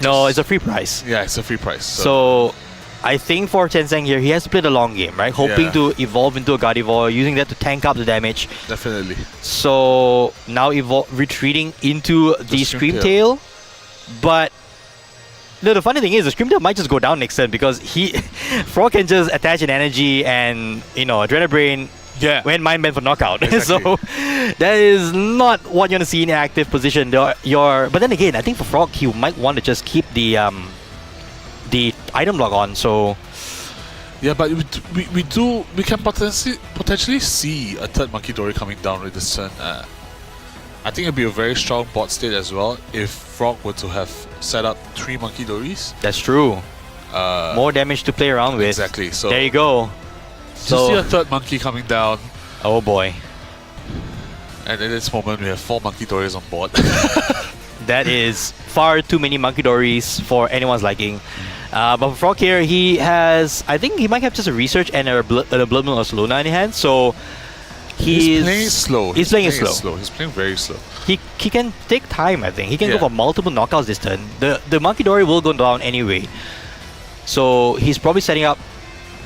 No, it's a free price. Yeah, it's a free price. So I think for Chen Zheng here, he has to play the long game, right? Hoping Yeah. to evolve into a Gardevoir, using that to tank up the damage. definitely. So now retreating into the Scream Scream Tail. But no, the funny thing is the Scream Tail might just go down next turn because Frog can just attach an energy and Adrenaline Brain went Mind Bend for knockout. Exactly. So that is not what you want to see in an active position. But then again, I think for Frog he might want to just keep the item lock on. So Yeah, but we can potentially see a third Monkey Dory coming down with this turn. I think it'd be a very strong bot state as well if Frog were to have set up 3 Monkey Dories. that's true. More damage to play around with. Exactly. So There you go. to see a third monkey coming down, Oh boy. and at this moment we have 4 Monkey Dories on board. That is far too many Monkey Dories for anyone's liking. But for Frog here, I think he might have just a Research and a Blood Moon or Soluna in hand. So He's playing it slow. He's playing it slow. He's playing very slow. He can take time, I think. He can go Yeah. for multiple knockouts this turn. The Monkey Dory will go down anyway. So he's probably setting up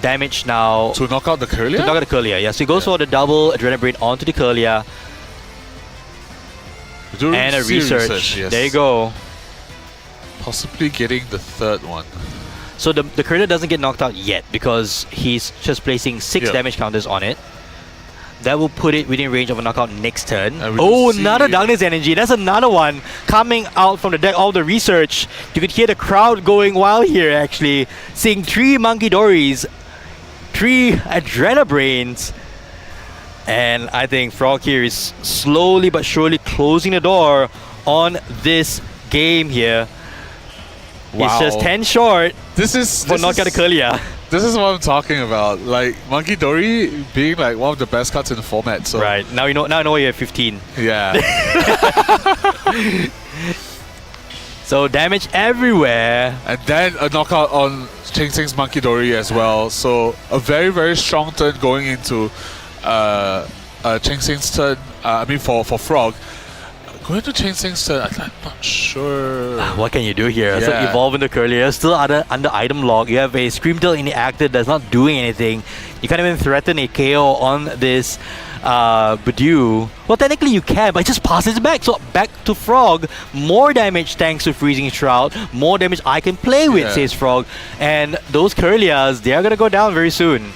damage now To knock out the Curlia? to knock out the Curlia. Yeah, so he goes for the double Adrenaline Brain onto the Curlia Do and a see Research. yes. There you go. Possibly getting the third one. So the Curlia doesn't get knocked out yet because he's just placing 6 Yeah. damage counters on it. That will put it within range of a knockout next turn. And we Oh, can another see- Darkness Energy. That's another one coming out from the deck. All the Research. You could hear the crowd going wild here, actually. Seeing 3 Monkey Dories, 3 Adrenaline Brains. And I think Frog here is slowly but surely closing the door on this game here. It's Wow. just 10 short This is for knockout the Curlia. This is what I'm talking about. Like Monkey Dory being like one of the best cards in the format. So Right. Now you know. Now I know you have 15. yeah. So damage everywhere. And then a knockout on Cheng Seng's Monkey Dory as well. So a very, very strong turn going into Cheng Seng's turn. For Frog. Going to Cheng Seng's turn, I'm not sure. What can you do here? So Yeah. evolve into Curlier, still under item lock. You have a Screamtail inactive that's not doing anything. You can't even threaten a KO on this Badoo. Well, technically you can, but it just passes back. So back to Frog. More damage thanks to Freezing Shroud. More damage I can play with, Yeah. says Frog. And those Curliers, they are going to go down very soon.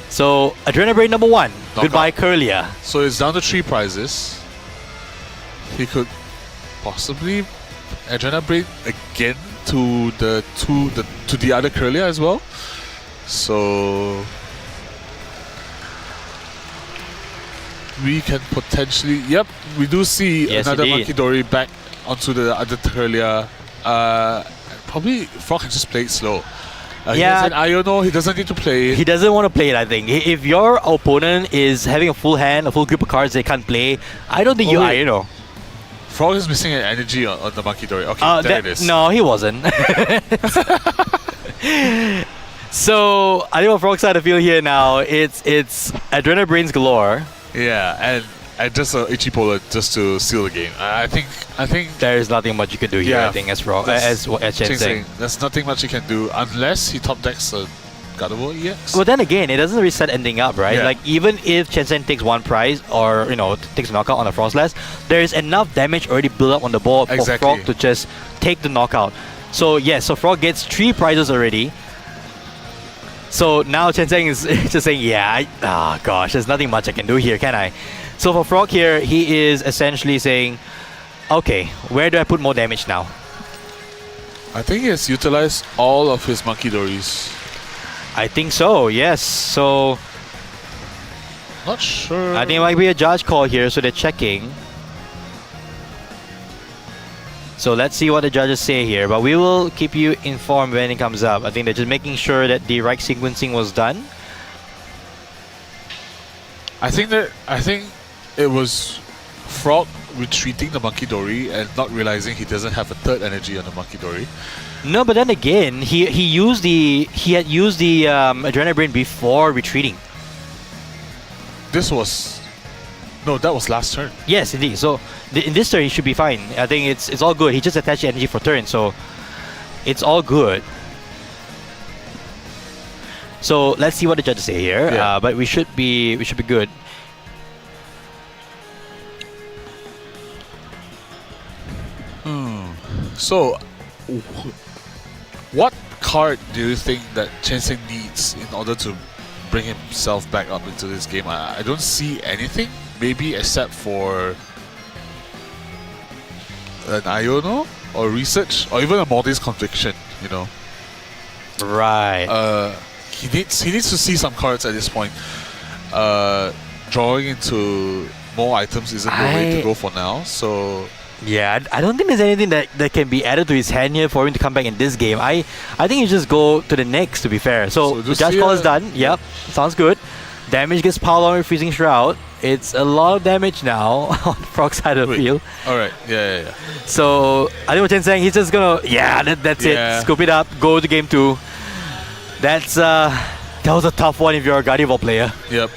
So, Adrenabrain number 1. Knockout. Goodbye, Curlier. So it's down to 3 prizes. He could possibly Adrenabrain again to the other Curlier as well. So we can potentially, we do see Yes, another indeed. Monkey Dory back onto the other Curlier. Probably Frog can just play it slow. He Yeah. has an Iono, he doesn't need to play it. He doesn't want to play it, I think. If your opponent is having a full hand, a full group of cards they can't play, I don't think wait. you. Frog is missing an energy on the Monkey Dory. Okay, there it is. No, he wasn't. So, I think what Frog's trying to feel here now, it's Adrenabrains galore. Yeah, and just a itchy polar just to steal the game. I think There is nothing much you can do here, Yeah, I think, as Frog, that's as Chen Seng. there's nothing much he can do unless he top decks a Gardevoir EX. Well, then again, it doesn't really set anything up, right? Yeah. Like, even if Chen Seng takes one prize or, takes a knockout on a Frostlass, there is enough damage already built up on the board Exactly. for Frog to just take the knockout. So, yes, so Frog gets 3 prizes already. So now Chen Seng is just saying, gosh, there's nothing much I can do here, can I? So for Frog here, he is essentially saying, okay, where do I put more damage now? I think he has utilized all of his Monkey Dories. I think so, yes. So Not sure. I think it might be a judge call here, so they're checking. So let's see what the judges say here, but we will keep you informed when it comes up. I think they're just making sure that the right sequencing was done. I think it was Frog retreating the Monkey Dory and not realizing he doesn't have a third energy on the Monkey Dory. No, but then again, he had used the Adrenabrain before retreating. That was last turn. Yes, indeed. So in this turn, he should be fine. I think it's all good. He just attached the energy for turn, so it's all good. So let's see what the judges say here. Yeah. But we should be good. So, what card do you think that Chen Seng needs in order to bring himself back up into this game? I don't see anything, maybe except for an Iono or research or even a Mortis Conviction. Right. He needs to see some cards at this point. Drawing into more items isn't the way to go for now. So Yeah, I don't think there's anything that can be added to his hand here for him to come back in this game. I think you just go to the next, to be fair. So the just judge see call a- is done. Yep, sounds good. Damage gets piled on with Freezing Shroud. It's a lot of damage now on Frog's side of the Wait. field. all right, yeah. So I think what Chen's saying, he's just gonna that's Yeah. it. Scoop it up, go to game 2. That was a tough one if you're a Gardevoir player. Yep.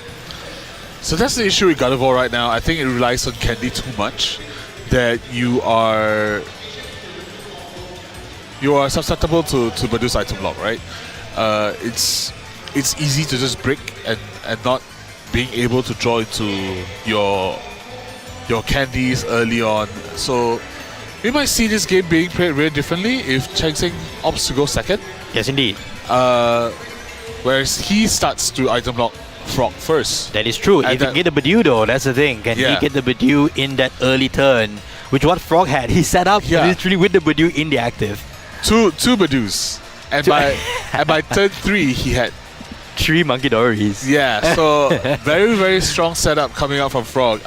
So that's the issue with Gardevoir right now. I think it relies on Candy too much. That you are susceptible to Badoo's item lock, right? It's easy to just brick and not being able to draw into your candies early on. So we might see this game being played very differently if Cheng Seng opts to go second. Yes, indeed. Whereas he starts to item lock Frog first. That is true. And If you get the Badoo though, that's the thing. Can Yeah. he get the Badoo in that early turn? Which what Frog had. He set up Yeah. literally with the Badoo in the active. Two Badoos. And by turn 3 he had 3 Monkey Dories. so very, very strong setup coming out from Frog.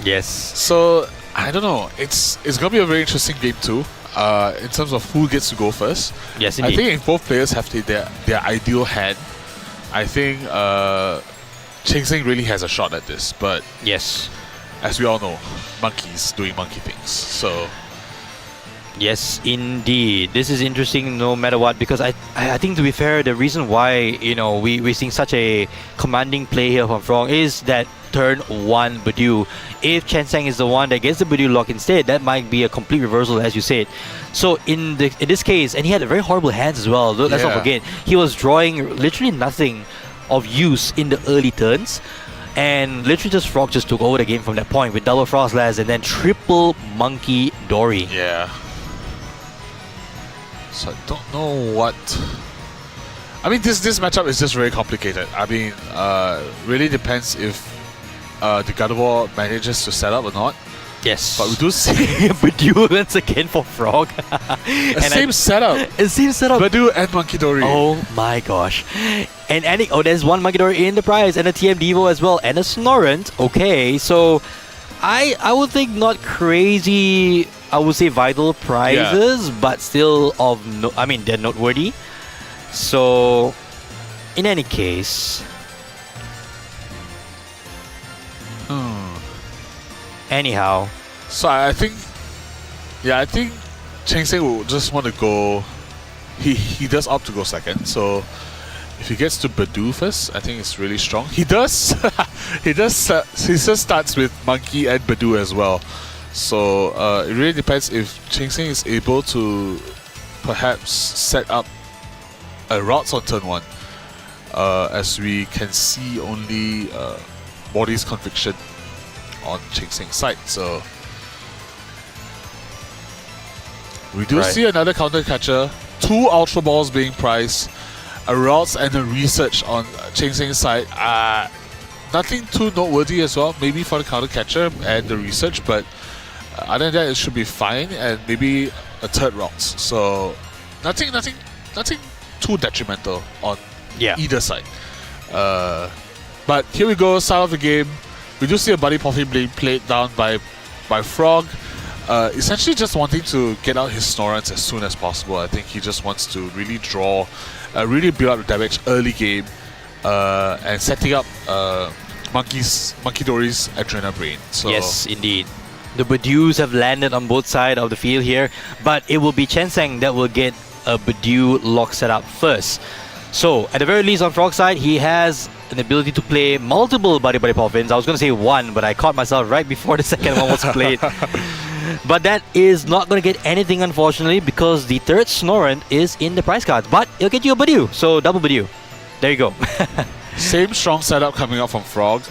Yes. So I don't know. It's gonna be a very interesting game too. in terms of who gets to go first. Yes, I indeed. think if both players have their ideal hand, I think Cheng Seng really has a shot at this. But Yes. as we all know, monkeys doing monkey things. So Yes, indeed. This is interesting no matter what, because I think, to be fair, the reason why we're seeing such a commanding play here from Frog is that turn 1 Badu. If Chen Sang is the one that gets the Badu lock instead, that might be a complete reversal, as you said. So in this case, and he had very horrible hands as well. Let's not Yeah. forget, he was drawing literally nothing of use in the early turns. And literally Frog just took over the game from that point with double Frost Lass and then triple Monkey Dory. yeah. So I don't know what. I mean, this matchup is just very complicated. I mean, really depends if the God of War manages to set up or not. Yes. But we do see Badu once again for Frog. the same setup. Same setup. Badu and Monkey Dory. Oh my gosh. And there's one Monkey Dory in the prize and a TM Devo as well and a Snorant. Okay, so I would think not crazy, I would say vital prizes, but still they're noteworthy. So in any case, anyhow, So I think Cheng Seng will just want to go. He does opt to go second. So if he gets to Badu first, I think it's really strong. He does. he just starts with Monkey and Badu as well. So it really depends if Cheng Seng is able to perhaps set up a routes on turn 1. As we can see only Body's Conviction on Cheng Seng's side. So we do Right. see another counter catcher, 2 Ultra Balls being priced, a routes and a research on Cheng Seng's side. Nothing too noteworthy as well, maybe for the counter catcher and the research, but other than that, it should be fine, and maybe a third routes. So nothing too detrimental on either side. But here we go, start of the game. We do see a Buddy Puffy being played down by Frog. Essentially just wanting to get out his Snorants as soon as possible. I think he just wants to really draw, really build up the damage early game, and setting up Monkey Dory's Adrena Brain. So yes, indeed. The Badus have landed on both sides of the field here, but it will be Chen Sang that will get a Badu lock set up first. So, at the very least on Frog's side, he has an ability to play multiple Buddy Poffins. I was going to say one, but I caught myself right before the second one was played. But that is not going to get anything, unfortunately, because the third Snorant is in the prize cards. But it'll get you a Badu, so double Badu. There you go. same strong setup coming up from Frog.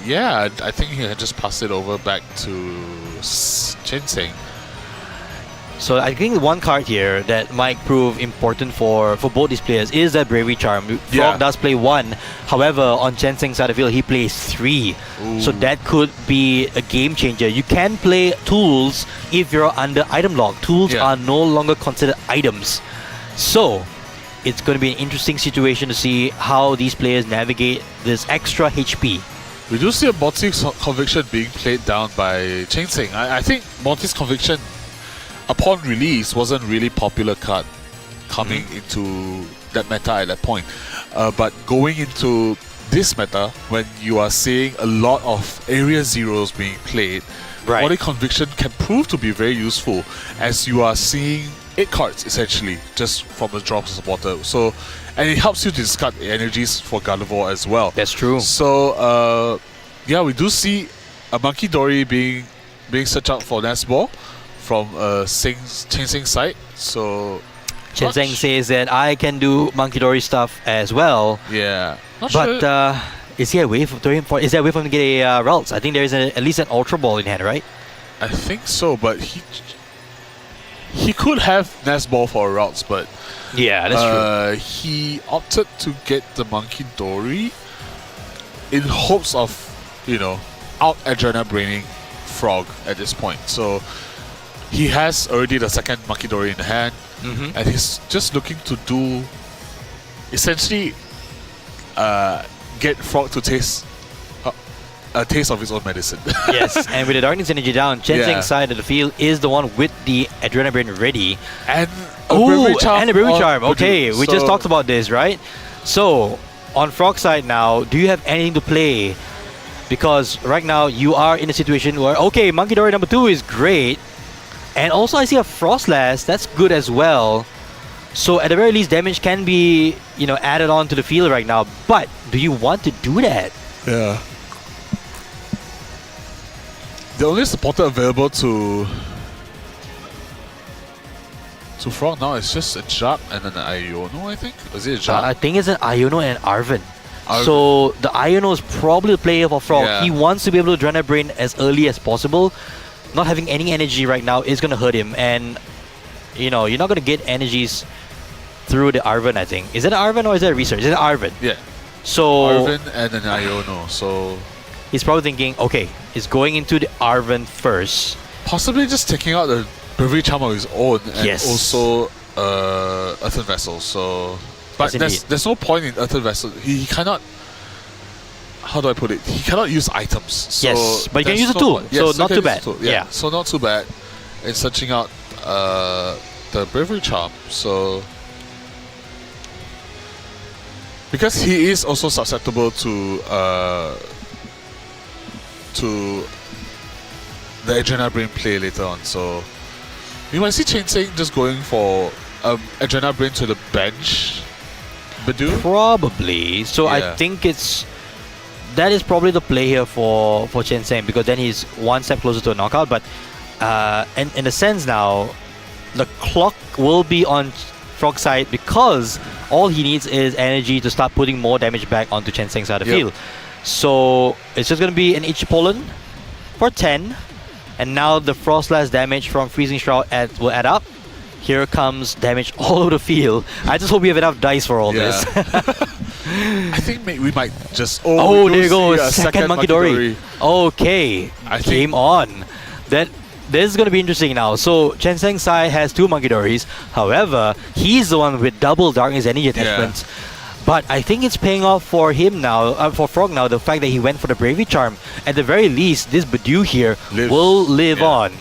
Yeah, I think he can just pass it over back to Chen Seng. So I think one card here that might prove important for both these players is that Bravery Charm. Frog does play 1. However, on Chen Seng's side of the field, he plays 3. So that could be a game changer. You can play tools if you're under item lock. Tools are no longer considered items. So it's going to be an interesting situation to see how these players navigate this extra HP. We do see a Morty's Conviction being played down by Chen Seng. I think Morty's Conviction, upon release, wasn't really popular card coming into that meta at that point. But going into this meta, when you are seeing a lot of Area Zeros being played, Body Conviction can prove to be very useful, as you are seeing 8 cards essentially just from the drop supporter. So, and it helps you to discard energies for God of War as well. That's true. So yeah, we do see a Monkey Dory being searched out for Nesball from Chen Seng's side. So Chen Seng says that I can do Monkey Dory stuff as well. Yeah, but is there a way for him to get a Ralts? I think there is at least an Ultra Ball in hand, right? I think so, but he could have Nesball for a Ralts, but yeah, that's true. He opted to get the Monkey Dory in hopes of, out Adrena Braining Frog at this point. So he has already the second Monkey Dory in hand, and he's just looking to do essentially get Frog to taste a taste of his own medicine. Yes, and with the Darkness Energy down, Chen Yeah. Zheng's side of the field is the one with the Adrenaline ready. And Oh, and a Bravery Charm. on Okay, Badoo. we just So- talked about this, right? So, on Frog side now, do you have anything to play? Because right now you are in a situation where, okay, Monkey Dory number 2 is great. And also I see a Frostlass, that's good as well. So at the very least, damage can be, added on to the field right now. But do you want to do that? Yeah. The only supporter available to Frog now is just a Jab and an Iono, I think. Is it a Jab? I think it's an Iono and Arven. Arven. So the Iono is probably the player for Frog. Yeah. He wants to be able to drain a brain as early as possible. Not having any energy right now is going to hurt him. And, you're not going to get energies through the Arven, I think. Is it an Arven or is it a Research? It's an Arven. Yeah. So Arven and an Iono. So he's probably thinking, okay, he's going into the Arven first. possibly just taking out the Bravery Charm of his own and Yes. also Earthen Vessel. So, but Yes, indeed. there's no point in Earthen Vessel. He cannot. How do I put it? He cannot use items. So Yes, but he can there's use a no tool, point. so Yes, not he too can use bad. a tool. Yeah. So not too bad in searching out the Bravery Charm. So because he is also susceptible to the Adrena Brain play later on. So we might see Chain Sing just going for Adrena Brain to the bench. Badoo? Probably. So I Yeah. think that is probably the play here for Chen Zheng, because then he's one step closer to a knockout. But in a sense now, the clock will be on Frog side because all he needs is energy to start putting more damage back onto Chen Zheng's side of the Yep. field. So it's just going to be an Ichipolen for 10. And now the Frostlass damage from Freezing Shroud will add up. Here comes damage all over the field. I just hope we have enough dice for all this. I think we might just. Oh, we there you go. see a Second Monkey Dory. Okay. I think- Game on. This is going to be interesting now. So, Chen Zheng's side has 2 Monkey Dories. However, he's the one with double Darkness Energy attachments. But I think it's paying off for him now, for Frog now, the fact that he went for the Bravery Charm. At the very least, this Badoo here Lives. will live Yeah. on.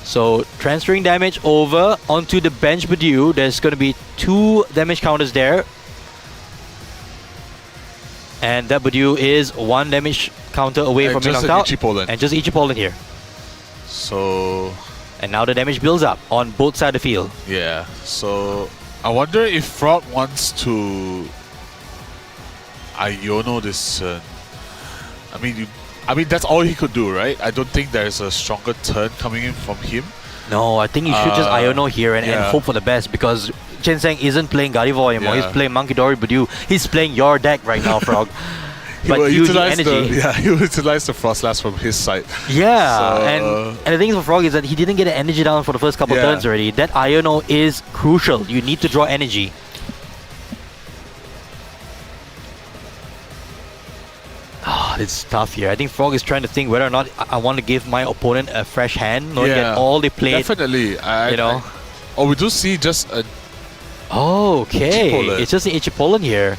So, transferring damage over onto the bench Badoo. There's going to be 2 damage counters there. And that Badoo is 1 damage counter away And from being just knocked an out. Ichipolen. And just Ichipolen here. So And now the damage builds up on both sides of the field. yeah. So I wonder if Frog wants to Iono this turn. I mean that's all he could do, right? I don't think there's a stronger turn coming in from him. No, I think you should just Iono here and yeah. hope for the best, because Chen Zheng isn't playing Gardevoir anymore. Yeah. He's playing Monkey Dory Badoo. He's playing your deck right now, Frog. He But will you need utilize energy. he will utilize the Frostlass from his side. Yeah, So, and the thing for Frog is that he didn't get the energy down for the first couple Yeah. turns already. That Iono is crucial. You need to draw energy. It's tough here. I think Frog is trying to think whether or not I want to give my opponent a fresh hand, knowing that all they played. Definitely. We do see just a Okay, Ichipolen. it's just an Ichipolen here.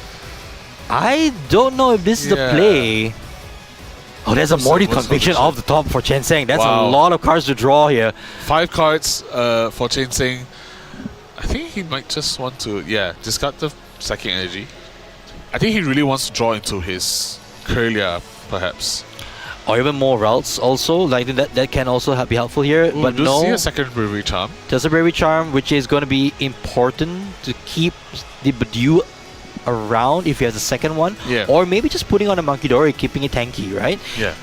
I don't know if this is the Yeah. play. Oh, there's a What's Morty the Conviction vision? off the top for Chen Zheng. That's Wow. a lot of cards to draw here. 5 cards for Chain Sing. I think he might just want to discard the psychic energy. I think he really wants to draw into his Kirlia, perhaps. Or even more routes also. Like that can also be helpful here. Ooh, but do no, see a second Bravery Charm. just a Bravery Charm, which is going to be important to keep the Badoo around if he has a second one. Yeah. Or maybe just putting on a Monkey Dory, keeping it tanky, right? Yeah.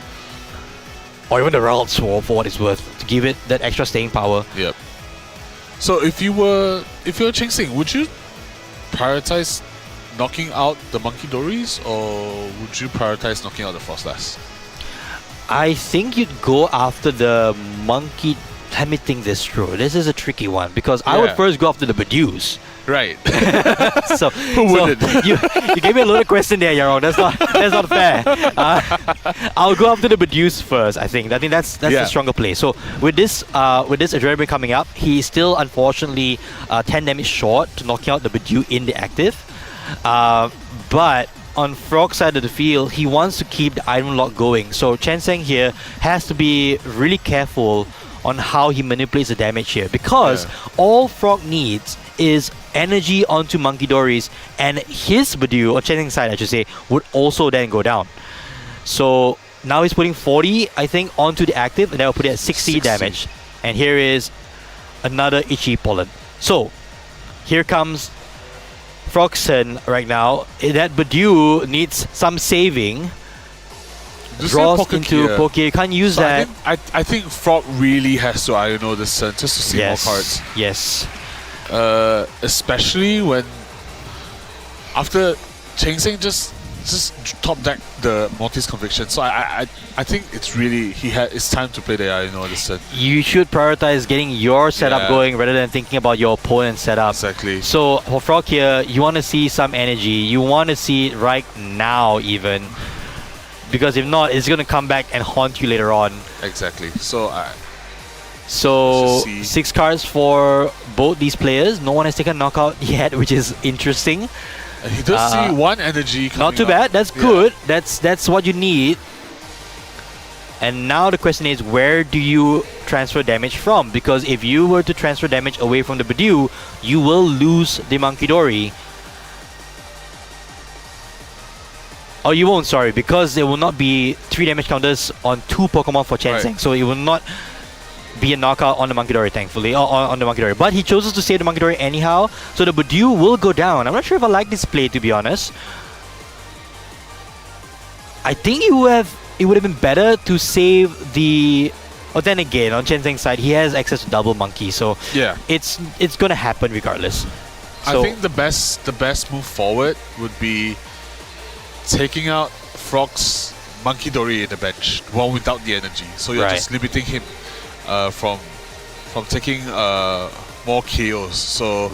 Or even the routes for what it's worth, to give it that extra staying power. Yep. So if you're Ching Sing, would you prioritize knocking out the Monkey Dories, or would you prioritize knocking out the Frostlass? I think you'd go after the monkey. Let me think this through. This is a tricky one because I would Yeah. first go after the Badoos. Right. So Who wouldn't? you gave me a loaded question there, Yaron. That's not fair. I'll go after the Badoos first. I think that's Yeah. the stronger play. So with this Adrenaline coming up, he's still unfortunately 10 damage short to knocking out the Badoo in the active. But on Frog's side of the field, he wants to keep the item lock going. So Chen Seng here has to be really careful on how he manipulates the damage here, because all Frog needs is energy onto Monkey Dories, and his Badoo, or Chen Seng's side I should say, would also then go down. So now he's putting 40, I think, onto the active, and that will put it at 60 damage. And here is another Itchy Pollen. So here comes Frogson right now. That Badoo needs some saving. Draws into Poke. You can't use that. I think Frog really has to Iono this turn just to see more cards. Yes. Especially when after Cheng Seng just top deck the Mortis Conviction. So I think it's really it's time to play the Iono this turn. You should prioritize getting your setup going rather than thinking about your opponent's setup. Exactly. So for Frog here, you want to see some energy. You want to see it right now even. Because if not, it's going to come back and haunt you later on. Exactly. So 6 cards for both these players. No one has taken knockout yet, which is interesting. And he does see 1 energy coming Not too bad. That's good. That's what you need. And now the question is, where do you transfer damage from? Because if you were to transfer damage away from the Badoo, you will lose the Monkey Dory. Oh, you won't, sorry, because there will not be 3 damage counters on 2 Pokemon for Chen Seng. So it will not be a knockout on the Monkey Dory, thankfully, on the Monkey Dory. But he chooses to save the Monkey Dory anyhow, so the Badoo will go down. I'm not sure if I like this play, to be honest. I think it would have been better to save the... Oh, then again, on Chen Seng's side, he has access to double Monkey, so it's gonna happen regardless. I think the best move forward would be taking out Frog's Monkey Dory in the bench, one without the energy. So you're just limiting him from taking more KOs. So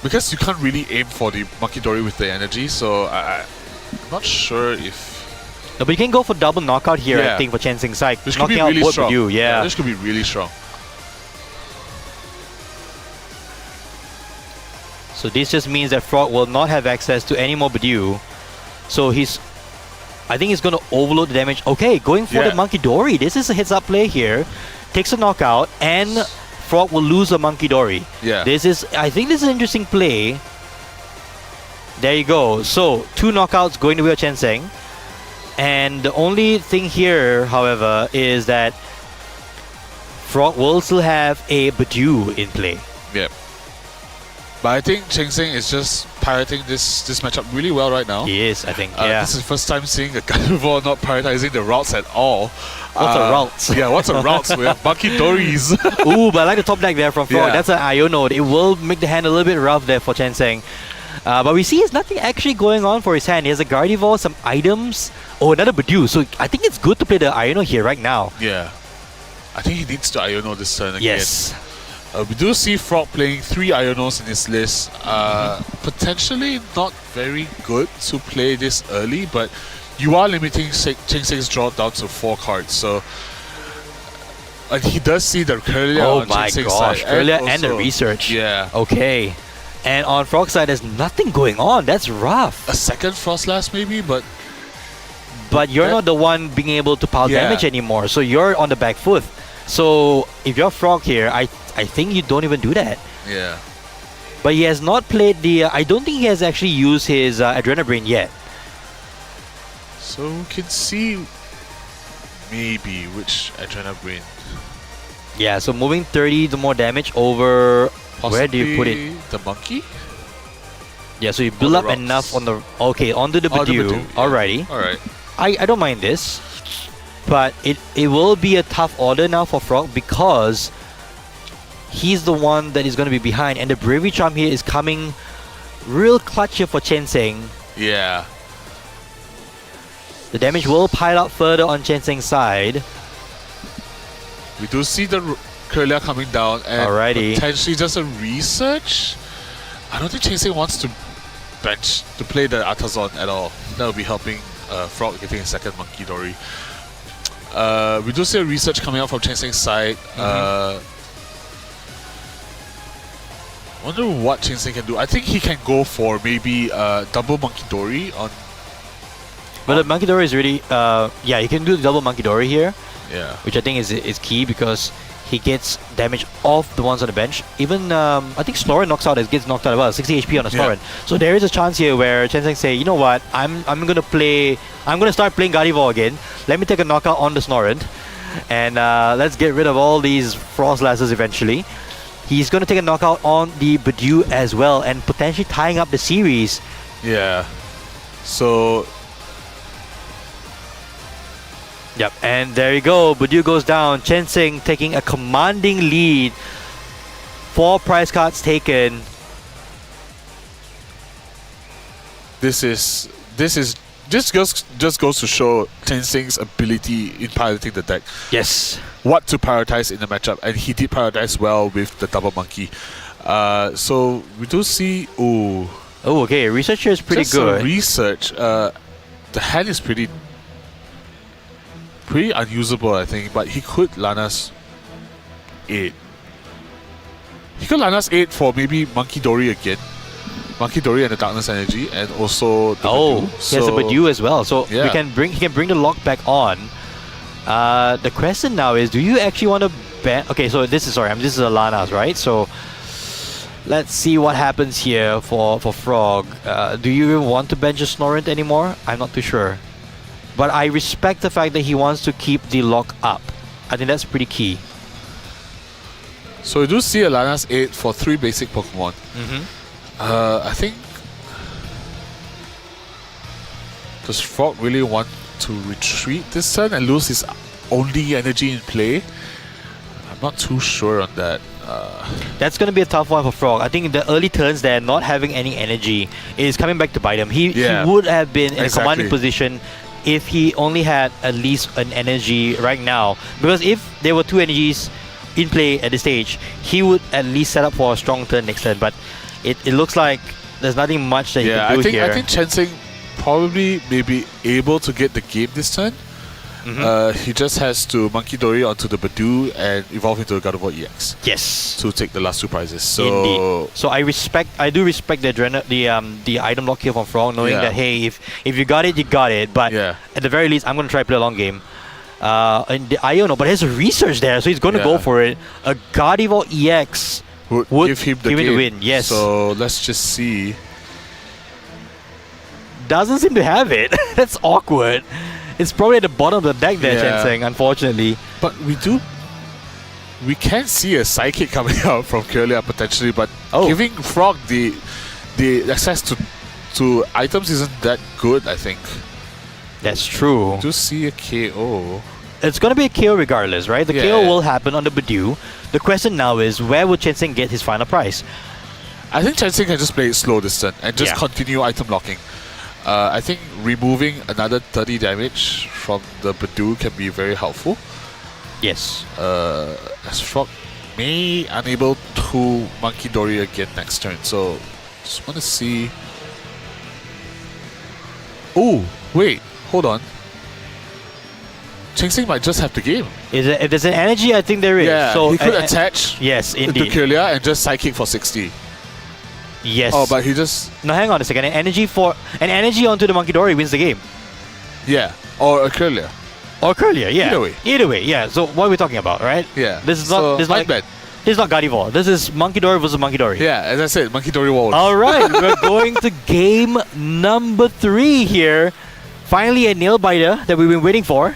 because you can't really aim for the Monkey Dory with the energy, so I'm not sure if... No, but you can go for double knockout here, I think, for Chen Seng's side. This could be really strong. This could be really strong. So this just means that Frog will not have access to any more Badoo. So I think he's going to overload the damage. Okay, going for the Monkey Dory. This is a heads-up play here. Takes a knockout, and Frog will lose a Monkey Dory. Yeah. I think this is an interesting play. There you go. So 2 knockouts going to be a Chen Seng. And the only thing here, however, is that Frog will still have a Badoo in play. Yeah. But I think Cheng Seng is just piloting this matchup really well right now. He is, I think, This is the first time seeing a carnivore not prioritizing the routes at all. What's a routes? Yeah, what's a routes with Monkey Dories? Ooh, but I like the top deck there from Frog. That's an Iono. It will make the hand a little bit rough there for Chen Seng. But we see there's nothing actually going on for his hand. He has a Gardevoir, some items. Oh, another Badoo. So I think it's good to play the Iono here right now. Yeah. I think he needs to Iono this turn again. Yes. We do see Frog playing 3 Ionos in his list. Potentially not very good to play this early, but you are limiting Cheng Seng's draw down to 4 cards. So, and he does see the Kirlia on Cheng Seng's side. Kirlia and the research. Yeah. Okay. And on Frog's side, there's nothing going on. That's rough. A second Frostlash maybe, but you're not the one being able to pile damage anymore. So you're on the back foot. So if you're Frog here, I think you don't even do that. Yeah. But he has not played the... I don't think he has actually used his Adrenabrain yet. So we can see maybe which Adrenabrain. Yeah, so moving 30 to more damage over... Possibly where do you put it? The monkey? Yeah, so you build up enough on the... Okay, onto the Badoo. Alrighty. Alright. I don't mind this. But it will be a tough order now for Frog because he's the one that is going to be behind. And the Bravery Charm here is coming real clutch here for Chen Seng. Yeah. The damage will pile up further on Chen Seng's side. We do see the Kirlia coming down and potentially just a research. I don't think Cheng Seng wants to bench to play the Atazon at all. That will be helping Frog getting a second Monkey Dory. We do see a research coming out from Cheng Seng's side. wonder what Chinseng can do. I think he can go for maybe double Monkey Dory on. But the Monkey Dory is really, yeah, you can do the double Monkey Dory here, Yeah. which I think is key because he gets damage off the ones on the bench. Even, I think Snorin knocks out, gets knocked out as well, 60 HP on a Snorin. So there is a chance here where Chen Zeng say, you know what, I'm gonna start playing Gardevoir again. Let me take a knockout on the Snorin, and let's get rid of all these Frost Lasses eventually. He's gonna take a knockout on the Bidoof as well, and potentially tying up the series. Yeah. So Yep, and there you go. Bidoof goes down. Chen Zeng taking a commanding lead. 4 prize cards taken. this just goes to show Tenzing's ability in piloting the deck. Yes. What to prioritize in the matchup, and he did prioritize well with the double monkey. So we do see. Ooh. Oh, okay. Research here is pretty Just good. Research. The hand is pretty unusable, I think. But he could Lana's 8. He could Lana's 8 for maybe Monkey Dory again. Monkey Dory and the Darkness Energy, and also the Oh, Bidoof. he has a Bidoof as well. So Yeah. he can bring the lock back on. The question now is, do you actually want to ban? Okay, so this is a Lana's, right? So let's see what happens here for Frog. Do you even want to bench a Snorint anymore? I'm not too sure. But I respect the fact that he wants to keep the lock up. I think that's pretty key. So we do see a Lana's 8 for 3 basic Pokemon. I think. Does Frog really want to retreat this turn and lose his only energy in play? I'm not too sure on that. That's going to be a tough one for Frog. I think in the early turns there, not having any energy is coming back to bite him. He would have been in a commanding position if he only had at least an energy right now. Because if there were 2 energies in play at this stage, he would at least set up for a strong turn next turn. But it looks like there's nothing much that he can do here. I think Chen Zeng probably may be able to get the game this turn. He just has to Monkey Dory onto the Bidoof and evolve into a Gardevoir EX. Yes. To take the last 2 prizes. So indeed. So I do respect the item lock here from Frog, knowing that hey, if you got it, you got it. But at the very least, I'm gonna try to play a long game. And the Iono, but there's a research there, so he's gonna go for it. A Gardevoir EX would give him the win. Yes. So let's just see. Doesn't seem to have it. That's awkward. It's probably at the bottom of the deck there, Chen Zeng, unfortunately. But we can see a Psychic coming out from Kirlia potentially, but giving Frog the access to items isn't that good, I think. That's true. We do see a KO. It's going to be a KO regardless, right? The KO will happen on the Bidoof. The question now is, where will Chen Zeng get his final prize? I think Chen Zeng can just play it slow this turn and just continue item locking. I think removing another 30 damage from the Bidoof can be very helpful. Yes. As Frog may unable to Monkey Dory again next turn. So just want to see. Oh, wait, hold on. Chen Zeng might just have the game. If there's an energy, I think there is. Yeah, so he could attach the Kirlia and just Psychic for 60. Yes. Oh, but he just... No, hang on a second. An energy onto the Monkey Dory wins the game. Yeah, or a Kirlia. Or Kirlia, yeah. Either way. Yeah. So what are we talking about, right? Yeah. This is not... This is not Gardevoir. This is Monkey Dory versus Monkey Dory. Yeah, as I said, Monkey Dory World. Alright, we're going to game number 3 here. Finally a nail biter that we've been waiting for.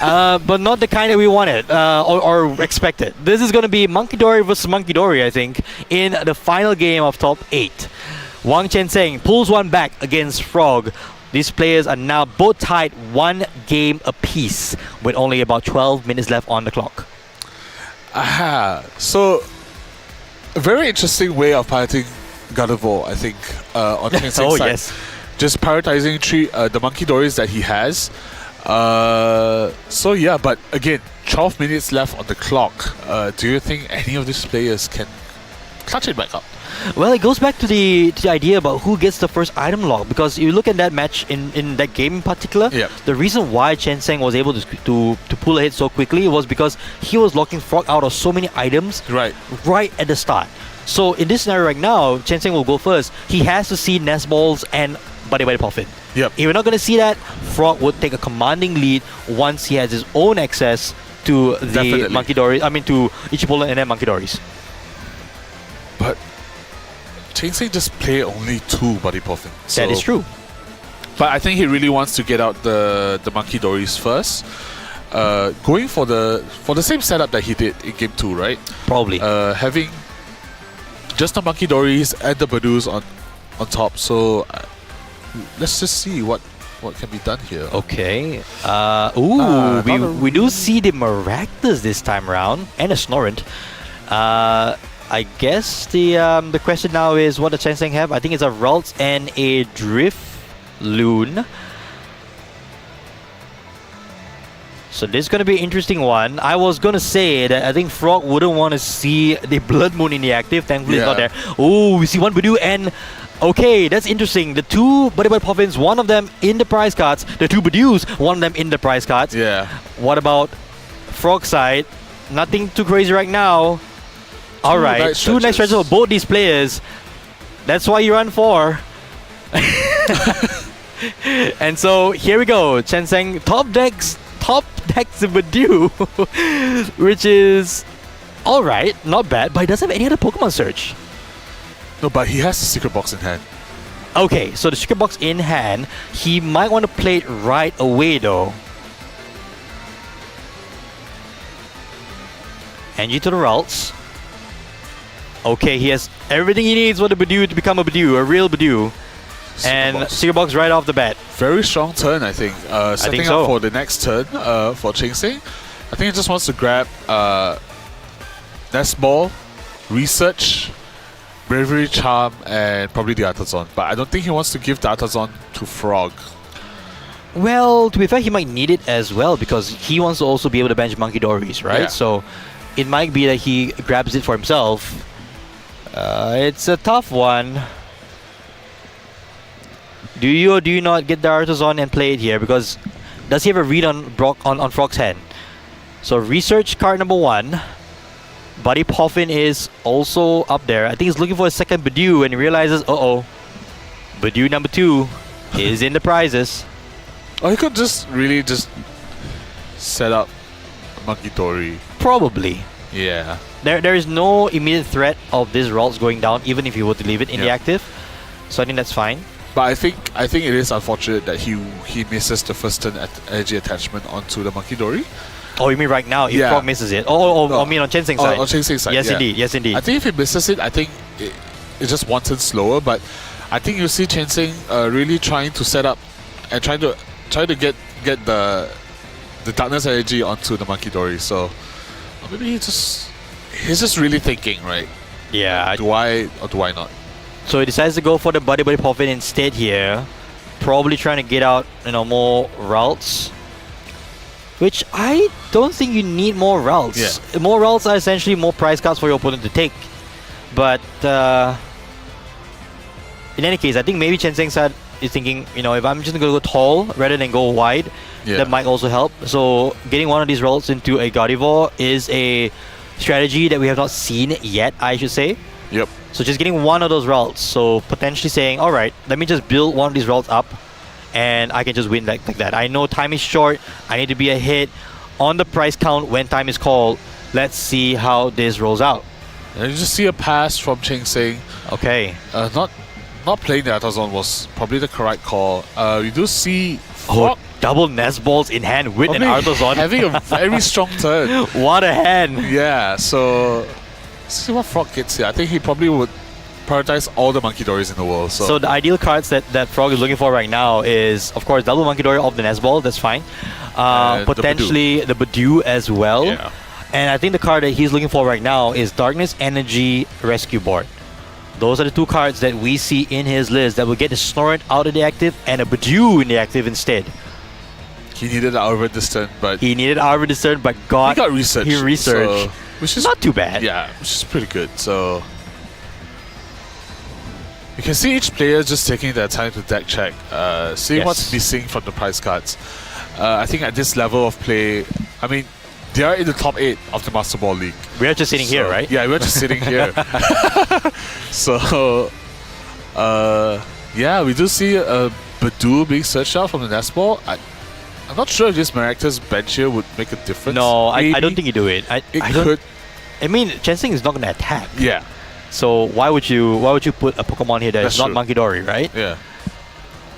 But not the kind that we wanted or expected. This is going to be Monkey Dory versus Monkey Dory, I think, in the final game of top 8. Wang Chen Zeng pulls one back against Frog. These players are now both tied 1 game apiece with only about 12 minutes left on the clock. Aha. So, a very interesting way of piloting Gardevoir, I think, on Chen Zeng's side. Yes. Just prioritizing the Monkey Dories that he has. So yeah, but again, 12 minutes left on the clock. Do you think any of these players can clutch it back up? Well, it goes back to the idea about who gets the first item lock, because you look at that match in that game in particular, the reason why Chen Zeng was able to pull ahead so quickly was because he was locking Frog out of so many items right at the start. So in this scenario right now, Chen Seng will go first. He has to see Nest Balls and Buddy Puffin. Yep. If we're not going to see that, Frog would take a commanding lead once he has his own access to the Definitely. Monkey Dories. I mean, to Ichipola and then Monkey Dories. But Chainsei just play only 2 Buddy Puffin. That is true. But I think he really wants to get out the Monkey Dories first. Going for the same setup that he did in Game 2, right? Probably. Having just the Monkey Dories and the Badoos on top. So let's just see what can be done here. Okay. not We do see the Maractus this time around and a Snorant. I guess the question now is what does Chen Seng have? I think it's a Ralts and a Drifloon. So this is going to be an interesting one. I was going to say that I think Frog wouldn't want to see the Blood Moon in the active. Thankfully, it's not there. Oh, we see one Badoo and... Okay, that's interesting. The 2 Buddy Puffins, one of them in the prize cards. The 2 Badoos, one of them in the prize cards. Yeah. What about Frog side? Nothing too crazy right now. Alright, 2 nice stretches for both these players. That's why you run 4. And so here we go. Chen Seng top decks the Badoo, which is alright, not bad, but he doesn't have any other Pokemon search. No, but he has the secret box in hand. Okay, so the secret box in hand, he might want to play it right away though. Angie to the Ralts. Okay, he has everything he needs for the Badoo to become a Badoo, a real Badoo. And secret box right off the bat. Very strong turn, I think. Setting so. up for the next turn for Chainsei. I think he just wants to grab Nest Ball, Research, Bravery Charm, and probably the Artazon. But I don't think he wants to give the Artazon to Frog. Well, to be fair, he might need it as well because he wants to also be able to bench Monkey Dories, right? Yeah. So it might be that he grabs it for himself. It's a tough one. Do you or do you not get the Artazon and play it here? Because does he have a read on Frog's hand? So research card number 1. Buddy Puffin is also up there. I think he's looking for a second Badoo and he realizes, Badoo number 2 is in the prizes. Or he could just really just set up Monkey Dory. Probably. Yeah. There is no immediate threat of this Ralts going down, even if you were to leave it in the active. So I think that's fine. But I think it is unfortunate that he misses the first turn energy attachment onto the Monkey Dory. Oh, you mean right now if Yeah. Frog misses it? I mean on Chen Seng's side. On Chainsei's side, Yes, yeah. indeed. Yes, indeed. I think if he misses it, I think it's just one turn slower. But I think you see Chen Seng really trying to set up and trying to get the darkness energy onto the Monkey Dory. So maybe he's just really thinking, right? Yeah. Do I or do I not? So he decides to go for the Buddy Puffin instead here. Probably trying to get out, more Ralts. Which I don't think you need more Ralts. Yeah. More Ralts are essentially more prize cards for your opponent to take. But in any case, I think maybe Chen Seng's side is thinking, if I'm just going to go tall rather than go wide, that might also help. So getting one of these Ralts into a Gardevoir is a strategy that we have not seen yet, I should say. Yep. So just getting one of those routes. So potentially saying, alright, let me just build one of these routes up and I can just win like that. I know time is short. I need to be a hit on the price count when time is called. Let's see how this rolls out. And you just see a pass from Chen Seng. Okay. Not playing the Artazon was probably the correct call. We do see Frog double Nest Balls in hand with an Artazon. having a very strong turn. What a hand. Yeah, so see what Frog gets here. I think he probably would prioritize all the Monkey Dories in the world. So the ideal cards that Frog is looking for right now is, of course, double Monkey Dory off the Nest Ball. That's fine. Potentially the Badoo as well. Yeah. And I think the card that he's looking for right now is Darkness Energy Rescue Board. Those are the 2 cards that we see in his list that will get the Snorant out of the active and a Badoo in the active instead. He needed Arbor this turn, but he needed Arbor this turn, but he got research. He researched. So, which is not too bad. Yeah, which is pretty good. So you can see each player just taking their time to deck check, seeing what's missing from the prize cards. I think at this level of play, I mean, they are in the top 8 of the Master Ball League. We're just sitting here, So, right? Yeah, we're just sitting here. So, yeah, we do see Badu being searched out from the nest ball. I'm not sure if this Maractus bench here would make a difference. No, I don't Maybe think you do it. it I don't. could. I mean, Chensing is not going to attack. Yeah, So why would you put a Pokemon here that is That's not true. Monkey Dory, right? yeah.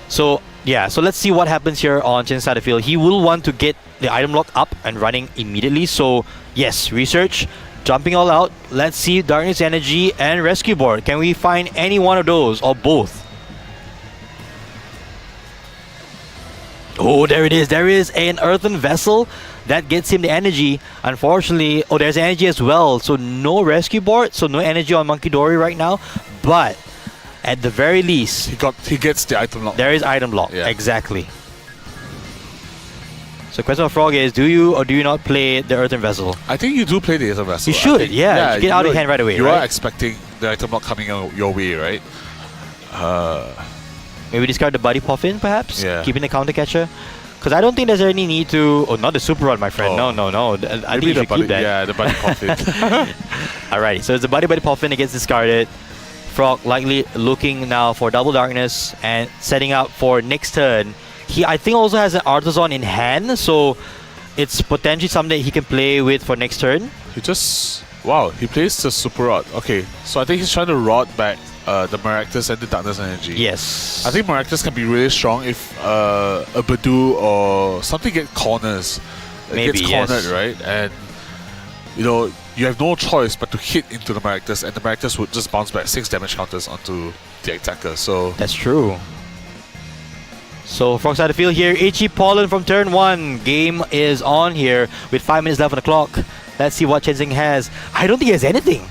So yeah, so let's see what happens here on Chen's side of the field. He will want to get the item lock up and running immediately. So yes, research, jumping all out. Let's see Darkness Energy and Rescue Board. Can we find any one of those or both? Oh, there it is. There is an Earthen Vessel that gets him the energy. Unfortunately, oh, there's energy as well. So no Rescue Board, so no energy on Monkey Dory right now. But at the very least, He gets the item lock. there is item lock. Yeah. Exactly. So question of Frog is, do you or do you not play the Earthen Vessel? I think you do play the item vessel. You I should, think. yeah. You get out of you- hand right away, You right? are expecting the item lock coming your way, right? Maybe discard the Buddy Puffin, perhaps? Yeah. Keeping the counter catcher? Because I don't think there's any need to... Oh, not the Super Rod, my friend. Oh. No. I think Maybe you the should buddy, keep that. Yeah, the buddy pocket. Alrighty, so it's the Buddy Puffin that gets discarded. Frog likely looking now for Double Darkness and setting up for next turn. He, I think, also has an Artisan in hand, so it's potentially something that he can play with for next turn. He just... Wow, he plays the Super Rod. Okay, so I think he's trying to rod back the Maractus and the Darkness Energy. Yes. I think Maractus can be really strong if a Badu or something gets corners. It Maybe, gets yes. cornered, right? And, you know, you have no choice but to hit into the Maractus, and the Maractus would just bounce back 6 damage counters onto the attacker. So, That's true. So Frog side of the field here, Itchy Pollen from turn 1. Game is on here with 5 minutes left on the clock. Let's see what Chensing has. I don't think he has anything.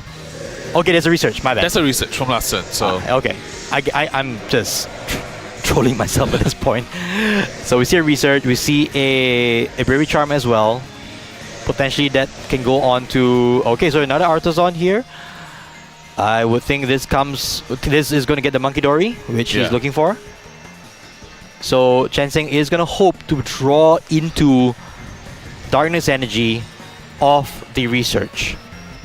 Okay, there's a research, my bad. that's a research from last turn. So, Okay, I'm just trolling myself at this point. So we see a research, we see a Bravery Charm as well. Potentially that can go on to... Okay, so another Artisan here. I would think this is going to get the Monkey Dory, which he's Yeah. looking for. So Chensing is going to hope to draw into Darkness Energy off the research.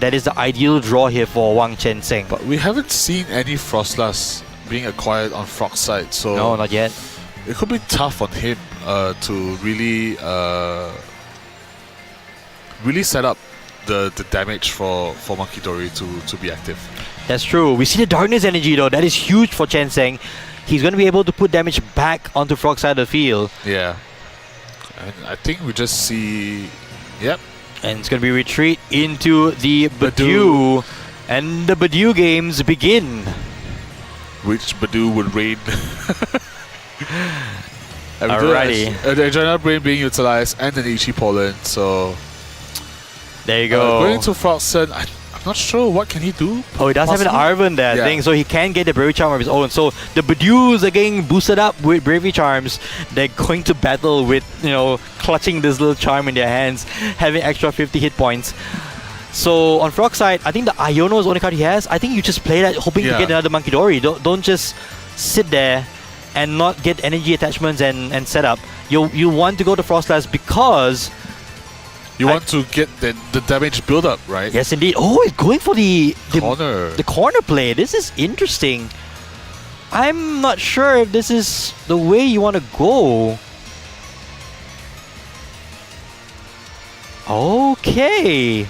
That is the ideal draw here for Wang Chensing. but we haven't seen any Frostlass being acquired on Frog's side. So, No, not yet. it could be tough on him to really set up the damage for Monkey Dory to be active. That's true. We see the Darkness Energy though. That is huge for Chensing. He's going to be able to put damage back onto Frog's side of the field. Yeah. And I think we just see... Yep. And it's going to be retreat into the Badu. Badu. And the Badu games begin. Which Badu would raid. Alrighty. The Adrenal Brain being utilized and an Ichi Pollen. So... There you go. going to Frog's turn, I'm not sure what can he do. Oh, he does have an Possibly? Arven there, Yeah. thing, so he can get the Bravery Charm of his own. So the Badus are getting boosted up with Bravery Charms. They're going to battle with, clutching this little charm in their hands, having extra 50 hit points. So on Frog's side, I think the Iono is the only card he has. I think you just play that hoping to Yeah. get another Monkey Dory. Don't just sit there and not get energy attachments and set up. You want to go to Frostlass because... You want to get the damage build up, right? Yes, indeed. Oh, he's going for the Corner. The corner play. This is interesting. I'm not sure if this is the way you want to go. Okay.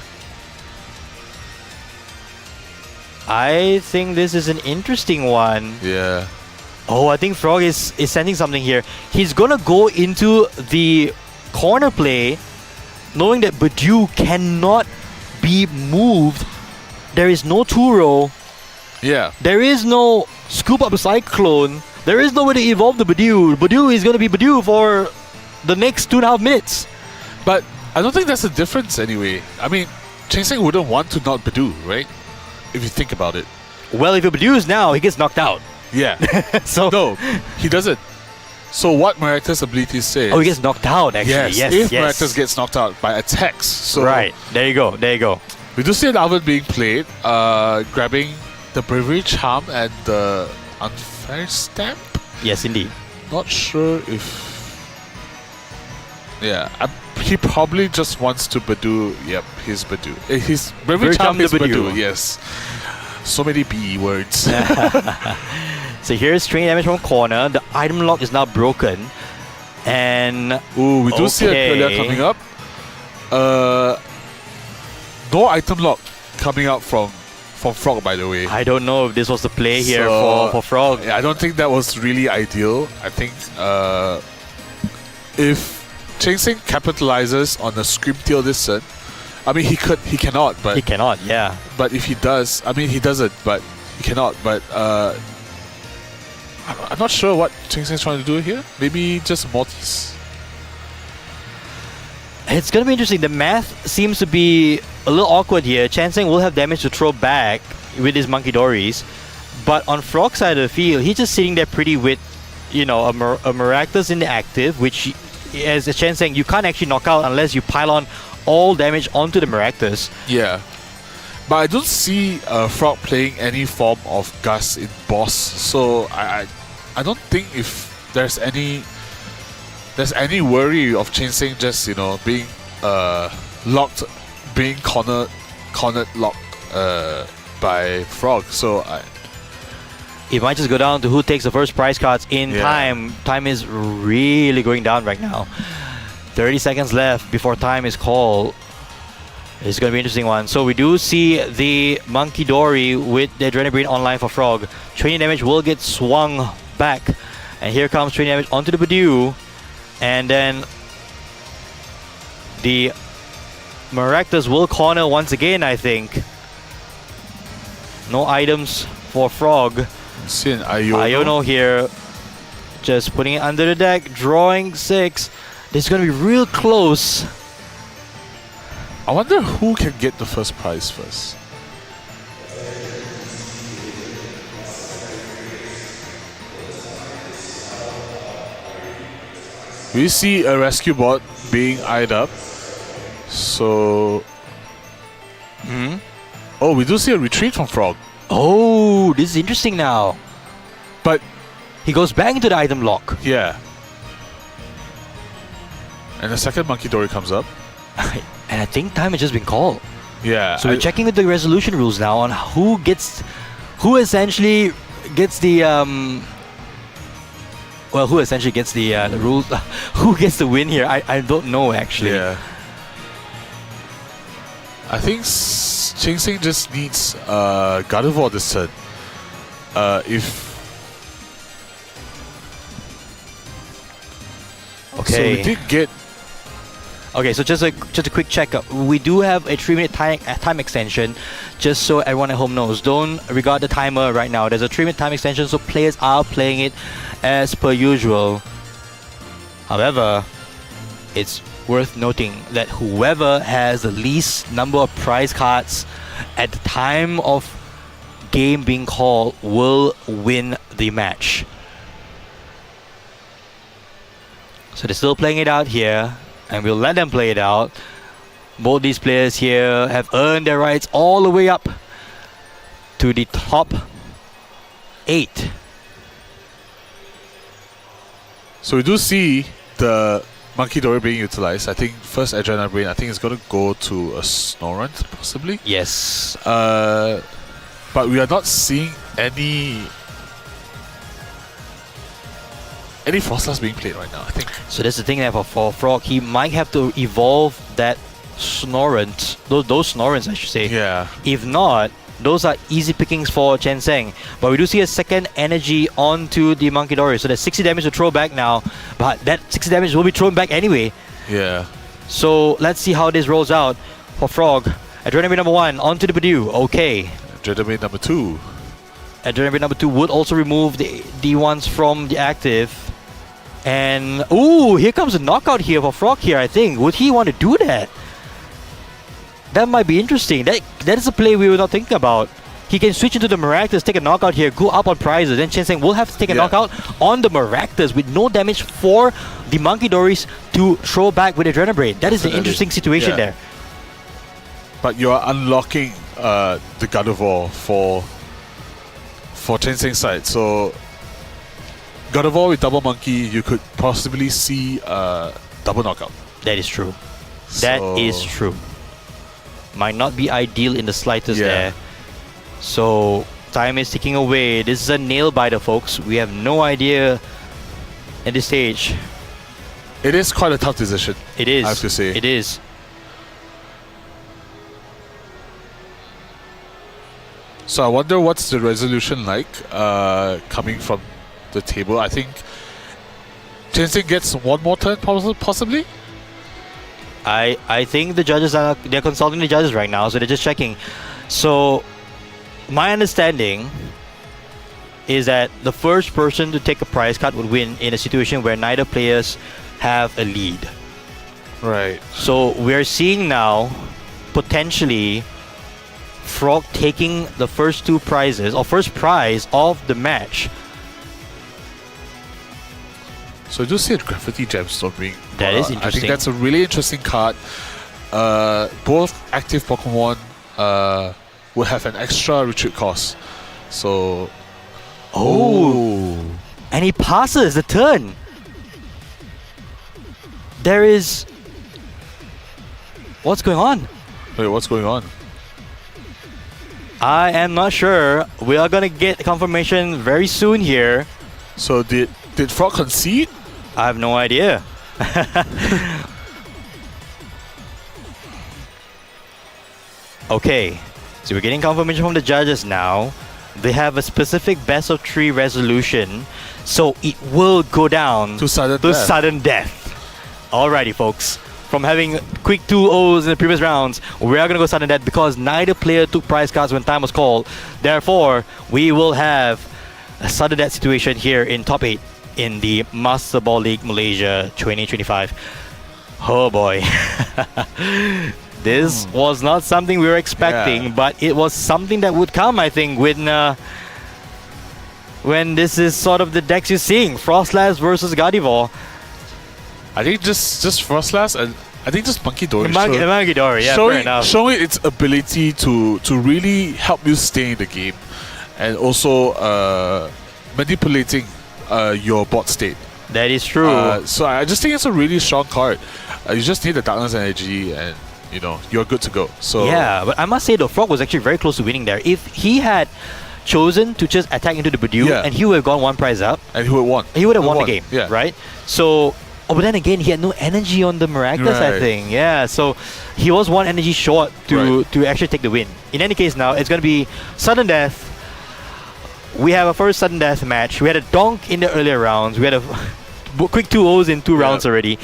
I think this is an interesting one. Yeah. Oh, I think Frog is sending something here. He's gonna go into the corner play, knowing that Badu cannot be moved. There is no Turo. Yeah. There is no scoop up Cyclone. There is no way to evolve the Badu. Badu is gonna be Badu for the next 2.5 minutes. But I don't think that's a difference anyway. I mean, Chensing wouldn't want to not Badu, right? If you think about it. Well, if he Badu's now, he gets knocked out. Yeah. So No, he doesn't. So what Maractus' ability says... Oh, he gets knocked out actually. Yes, if Maractus gets knocked out by attacks. So right. There you go. There you go. we do see an Alvin being played, grabbing the Bravery Charm and the Unfair Stamp. Yes, indeed. Not sure if... Yeah, he He probably just wants to Badoo. Yep, he's Badoo. His Brevi Charm is Badoo. Yes. So many B words. So here's training damage from corner. The item lock is now broken. And Ooh, we do see a Kirlia coming up. No item lock coming out from Frog, by the way. I don't know if this was the play here for Frog. Yeah, I don't think that was really ideal. I think if Cheng Seng capitalizes on a Scream Tail this turn, I mean he cannot, but He cannot, yeah. But if he does, I mean he doesn't, but he cannot. But I'm not sure what Cheng Seng's trying to do here. Maybe just Mortis. It's going to be interesting. The math seems to be a little awkward here. Chanseng will have damage to throw back with his Monkey Dories. But on Frog's side of the field, he's just sitting there pretty with, you know, a Maractus in the active, which, as a Chanseng, you can't actually knock out unless you pile on all damage onto the Maractus. Yeah. But I don't see Frog playing any form of Gus in boss. So I don't think if there's any worry of Cheng Seng just, you know, being locked, being cornered locked by Frog. So It might just go down to who takes the first prize cards in time. Time is really going down right now. 30 seconds left before time is called. It's going to be an interesting one. So we do see the Monkey Dory with the Adrenaline online for Frog. Training damage will get swung back. And here comes training damage onto the Badoo. And then the Maractus will corner once again, I think. No items for Frog. see an Iono here. Just putting it under the deck. Drawing 6. This is going to be real close. I wonder who can get the first prize first. We see a rescue bot being eyed up. So... Oh, we do see a retreat from Frog. Oh, this is interesting now. But... He goes back into the item lock. Yeah. And the second Monkey Dory comes up. And I think time has just been called. Yeah. So we're checking with the resolution rules now on who essentially gets the who essentially gets the rules, who gets the win here. I don't know actually. Yeah. I think Cheng Seng just needs Gardevoir this turn. Okay. So we did get... Okay, so just a quick checkup. We do have a 3-minute time extension, just so everyone at home knows. Don't regard the timer right now. There's a 3-minute time extension, so players are playing it as per usual. However, it's worth noting that whoever has the least number of prize cards at the time of game being called will win the match. So they're still playing it out here, and we'll let them play it out. Both these players here have earned their rights all the way up to the top 8. So we do see the Monkey Dory being utilized. I think first Adrenaline Brain, I think it's going to go to a Snorunt, possibly. Yes. But we are not seeing any Frostlass being played right now, I think. So that's the thing there for Frog. He might have to evolve that Snorunt, those Snorunts I should say. Yeah. If not, those are easy pickings for Chen Seng. But we do see a second energy onto the Monkey Dory. So there's 60 damage to throw back now. But that 60 damage will be thrown back anyway. Yeah. So let's see how this rolls out for Frog. Adrenaline number 1 onto the Badoo. Okay. Adrenaline number 2. Adrenaline number 2 would also remove the ones from the active. And ooh, here comes a knockout here for Frog here, I think. Would he want to do that? That might be interesting. That is a play we were not thinking about. He can switch into the Maractus, take a knockout here, go up on prizes. Then Chen Seng will have to take a knockout on the Maractus with no damage for the Monkey Dories to throw back with Adrenaline. That is an interesting situation there. But you are unlocking the Gardevoir for Chen Seng's side. So Gardevoir with double monkey, you could possibly see double knockout. That is true. That So- is true. Might not be ideal in the slightest Yeah. there. So time is ticking away. This is a nail biter, folks. We have no idea at this stage. It is quite a tough decision. It is. I have to say. It is. So I wonder what's the resolution like coming from the table. I think Tenzin gets one more turn possibly. I think the judges they're consulting the judges right now, so they're just checking. So my understanding is that the first person to take a prize card would win in a situation where neither players have a lead. Right. So we're seeing now potentially Frog taking the first two prizes or first prize of the match. So I do see a graffiti gemstone being. That is I interesting. think that's a really interesting card. Both active Pokemon will have an extra retreat cost. So. Oh. And he passes the turn. There is. What's going on? Wait, what's going on? I am not sure. We are gonna get confirmation very soon here. So did Frog concede? I have no idea. Okay, so we're getting confirmation from the judges now. They have a specific best of 3 resolution, so it will go down To sudden death. sudden death. Alrighty, folks. From having quick 2-0s in the previous rounds, we are gonna go sudden death because neither player took prize cards when time was called. Therefore, we will have a sudden death situation here in top 8 in the Master Ball League Malaysia 2025. Oh boy. This was not something we were expecting, Yeah. but it was something that would come, I think, when this is sort of the decks you're seeing. Frostlass versus Gardevoir. I think just Frostlass and I think just Monkey Dory. Monkey Dory, yeah, fair enough. Showing its ability to really help you stay in the game, and also manipulating your bot state. That is true. So I just think it's a really strong card. You just need the Darkness Energy, and you're good to go. So Yeah, but I must say though, Frog was actually very close to winning there. If he had chosen to just attack into the Badoo Yeah. and he would have gone one prize up, and he would have won. he would have won the game, Yeah. right? So, but then again, he had no energy on the Miraculous, I Right. think. Yeah, so he was one energy short to actually take the win. In any case, now it's going to be sudden death. We have a first sudden death match. We had a donk in the earlier rounds. We had a quick 2-0s in 2 rounds already,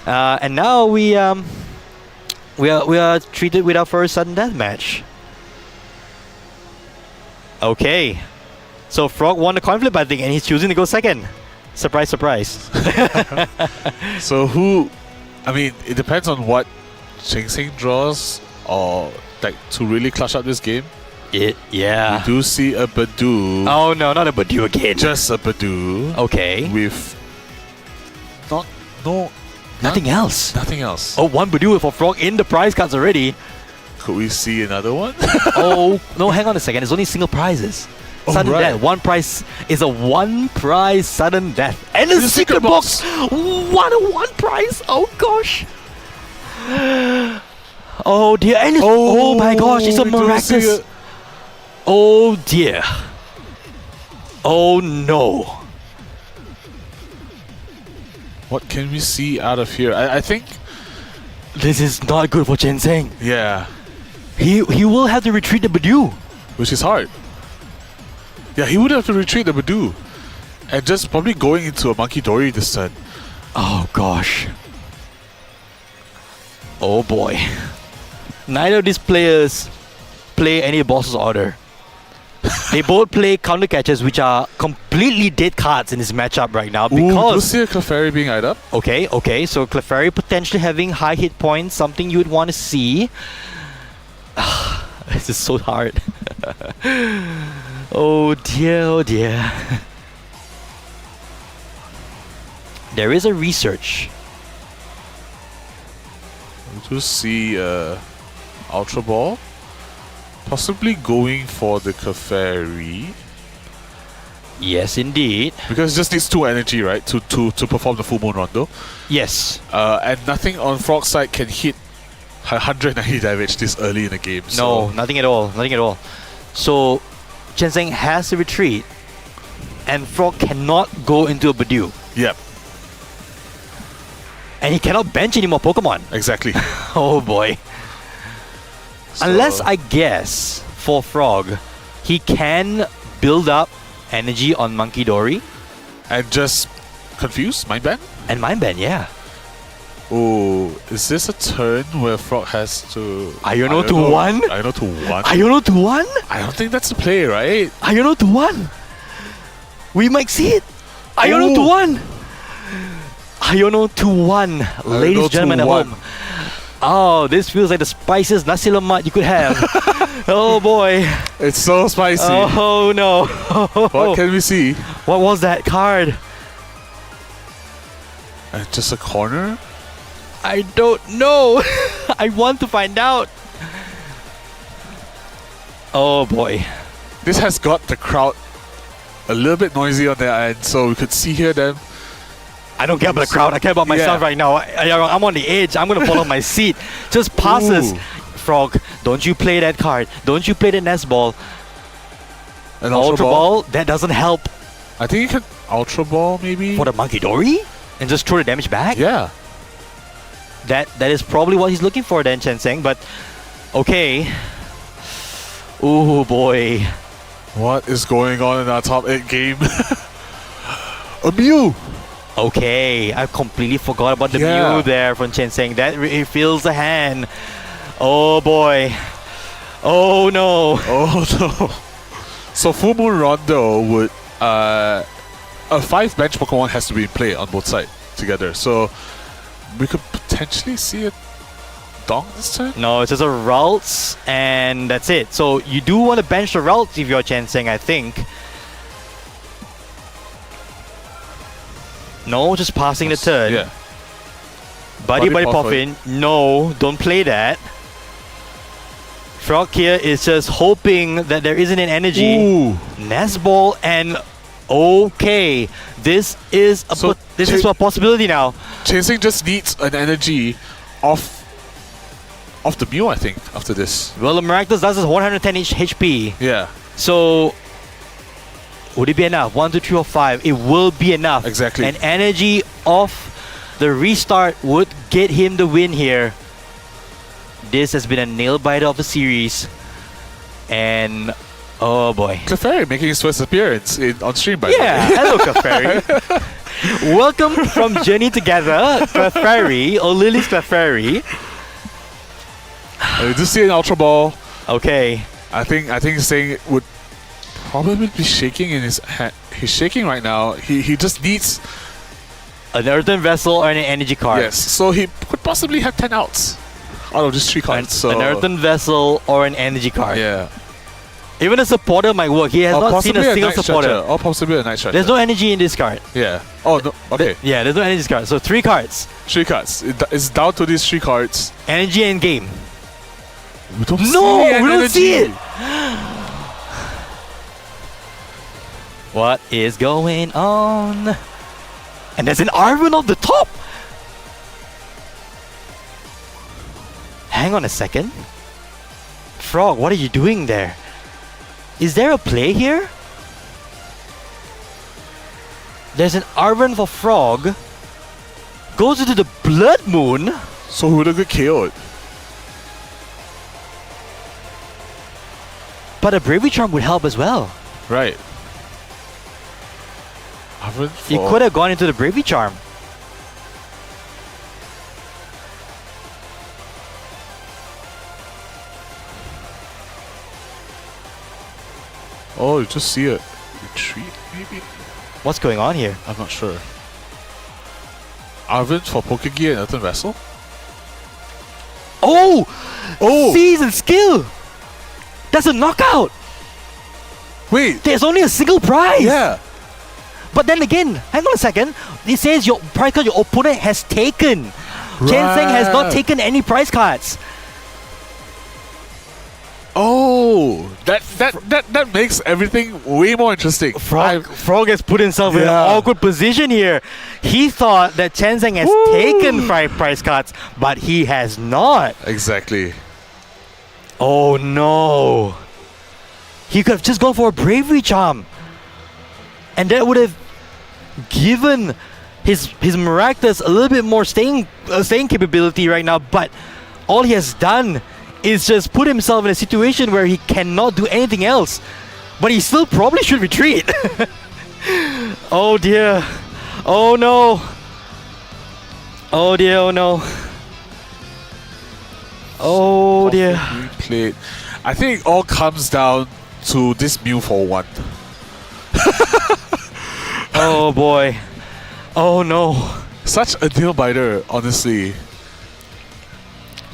and now we are treated with our first sudden death match. Okay, so Frog won the coin flip, I think, and he's choosing to go second. Surprise, surprise. So I mean, it depends on what Cheng Sing draws, or like to really clutch up this game. Yeah. You do see a Badoo. Oh no, not a Badoo again. Just a Badoo. Okay. With Nothing else. Nothing else. Oh, one Badoo for Frog in the prize cards already. Could we see another one? Oh, no, hang on a second. It's only single prizes. Oh, Sudden right. death. One prize is a one prize sudden death. And a It's a secret secret box. box. What a one prize. Oh gosh. Oh dear. And it's, oh my gosh, it's a we do see miraculous. it. Oh dear. Oh no. What can we see out of here? I think, This is not good for Chen Seng. yeah, He will have to retreat the Badoo. which is hard. Yeah, he would have to retreat the Badoo. And just probably going into a Monkey Dory this turn. Oh gosh. Oh boy. Neither of these players play any boss's order. They both play counter catchers, which are completely dead cards in this matchup right now Ooh, do you because see a Clefairy being eyed up? okay, so Clefairy potentially having high hit points, something you would want to see. This is so hard. Oh dear, oh dear. There is a research. We do see Ultra Ball. Possibly going for the Clefairy. Yes, indeed. Because it just needs 2 energy, right, to perform the full moon rondo. Yes. And nothing on Frog's side can hit 190 damage this early in the game. No, So nothing at all. Nothing at all. So, Chen Seng has to retreat, and Frog cannot go into a Badoo. Yep, And he cannot bench any more Pokemon. exactly. Oh boy. So- Unless I guess for Frog, he can build up energy on Monkey Dory And just confused, mind ban? and Mind Bend, yeah. Oh, is this a turn where Frog has to... Iono I to don't know. 1? Iono to 1? Iono to 1? I don't think that's a play, right? Iono to 1? We might see it. Iono to Oh. 1. Iono to 1. Ladies and to gentlemen at 1. home. Oh, this feels like the spiciest nasi lemak you could have. Oh boy. It's so spicy. Oh no. What can we see? What was that card? Just a corner? I don't know. I want to find out. Oh boy. This has got the crowd a little bit noisy on their end, so we could see here them. I don't care about the crowd. I care about myself Yeah. right now. I'm on the edge. I'm going to fall off my seat. Just passes. Ooh. Frog, don't you play that card. Don't you play the nest ball. An Ultra ball, that doesn't help I think you can Ultra Ball maybe? for the Monkey Dory and just throw the damage back. Yeah. That is probably what he's looking for then, Chen Seng. But okay. Oh boy. What is going on in our top 8 game? A Mew! Okay, I completely forgot about the Yeah. Mew there from Chen Seng. That it fills the hand. Oh boy. Oh no. Oh no. So Full Moon Rondo would... a 5 bench Pokemon has to be in play on both sides together. So we could potentially see a Dong this turn? No, it's just a Ralts and that's it. So you do want to bench the Ralts if you're Chen Seng, I think. No, just passing the turn. Yeah. Buddy Buddy Poffin. No, don't play that. Frog here is just hoping that there isn't an energy. Ooh. Nest Ball and okay. This is a So this is a possibility now. Chasing just needs an energy off the Mew, I think, after this. Well, the Miraculous does is 110 HP. Yeah, So would it be enough? 1, 2, 3, or 5. It will be enough. Exactly. And energy off the restart would get him the win here. This has been a nail biter of the series. And oh boy. Clefairy making his first appearance on stream, by the Yeah, way. hello Clefairy. Welcome from Journey Together, Clefairy, or Lily's Clefairy. We do see an Ultra Ball. Okay. I think saying would probably be shaking in his hand. He's shaking right now. He just needs... An Earthen Vessel or an energy card. Yes, so he could possibly have 10 outs out of just 3 cards. So An Earthen Vessel or an energy card. yeah. Even a supporter might work. He has Or not seen a possibly single Night supporter. Stretcher. Or possibly a Night Stretcher. There's no energy in this card. Yeah. Oh, no. Okay. Yeah, there's no energy in this card. So 3 cards. 3 cards. It's down to these 3 cards. Energy and game. We don't No, see an we don't energy. see it. What is going on? And there's an Arven on the top. Hang on a second. Frog, what are you doing there? Is there a play here? There's an Arven for Frog. Goes into the Blood Moon. So who would have got KO'd? But a Bravery Charm would help as well. Right. You could have gone into the Bravery Charm. Oh, you just see a retreat, maybe? What's going on here? I'm not sure. Arven for Pokegear and Earthen Vessel? Oh! Oh! Season skill! That's a knockout! Wait! There's only a single prize! Yeah! But then again, hang on a second. It says your prize card your opponent has taken. Chen Seng has not Right. taken any prize cards. Oh! That makes everything way more interesting. Frog has put himself in an Yeah. awkward position here. He thought that Chen Zheng has taken 5 prize cards, but he has not. Exactly. Oh no. He could have just gone for a bravery charm. And that would have given his Maractus a little bit more staying capability right now, but all he has done is just put himself in a situation where he cannot do anything else. But he still probably should retreat. Oh dear. Oh no. Oh dear, oh no. Oh dear. Replayed. I think it all comes down to this Mew for 1. Oh boy. Oh no. Such a deal biter, honestly.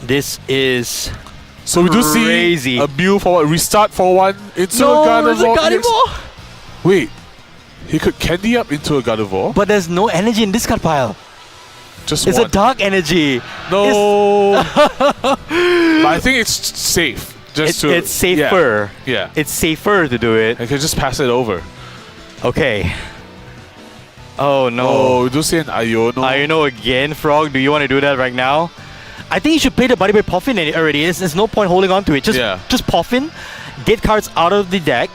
This is So we do see crazy. a Mew for restart for 1 into a no, there's a Gardevoir. Gardevoir. Wait, he could candy up into a Gardevoir. But there's no energy in this card pile. Just It's one. a dark energy. No. But I think it's safe. Just It's safer. Yeah. It's safer to do it. I can just pass it over. Okay. Oh no. Oh, we do see an Iono. I know again, Frog. Do you want to do that right now? I think you should play the Body Break Puffin already. There's no point holding on to it. Just Puffin. Get cards out of the deck.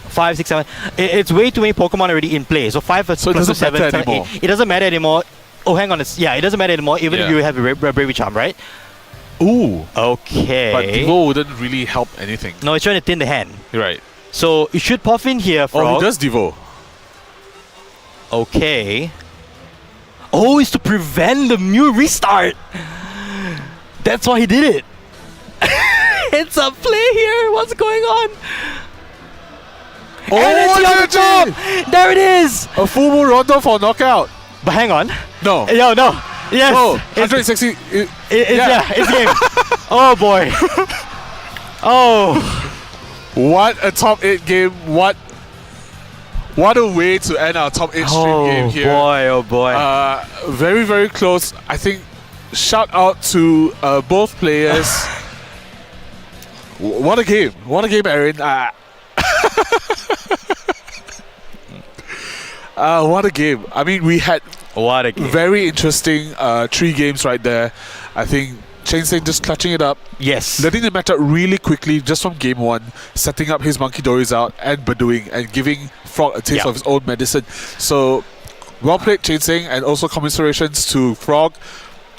5, 6, 7. It's way too many Pokemon already in play. So 5 So it plus doesn't 7, matter 7, 8. anymore. It doesn't matter anymore. Oh, hang on. Yeah, it doesn't matter anymore. Even if Yeah. you have a Bravery Charm, right? Ooh. Okay. But Devo wouldn't really help anything. No, it's trying to thin the hand. You're right. So you should Puffin here, Frog. Oh, he does Devo. Okay. Oh, it's to prevent the Mew restart. That's why he did it. It's a play here. What's going on? Oh, And it's on the top. There it is. A full moon Rondo for knockout. But hang on. No. Yo, no. Yes. Oh, It's, 160. it's game. Oh boy. Oh. What a top 8 game. What a way to end our top 8 stream game here. Boy, oh boy. Very, very close. I think shout out to both players. What a game. What a game, Aaron. What a game. I mean, we had What a game. very interesting 3 games right there. I think Chainsain just clutching it up, Yes. letting the match out really quickly just from game 1, setting up his Monkey Dories out and Badooing and giving Frog a taste Yeah. of his own medicine. So, well played Chainsain, and also commiserations to Frog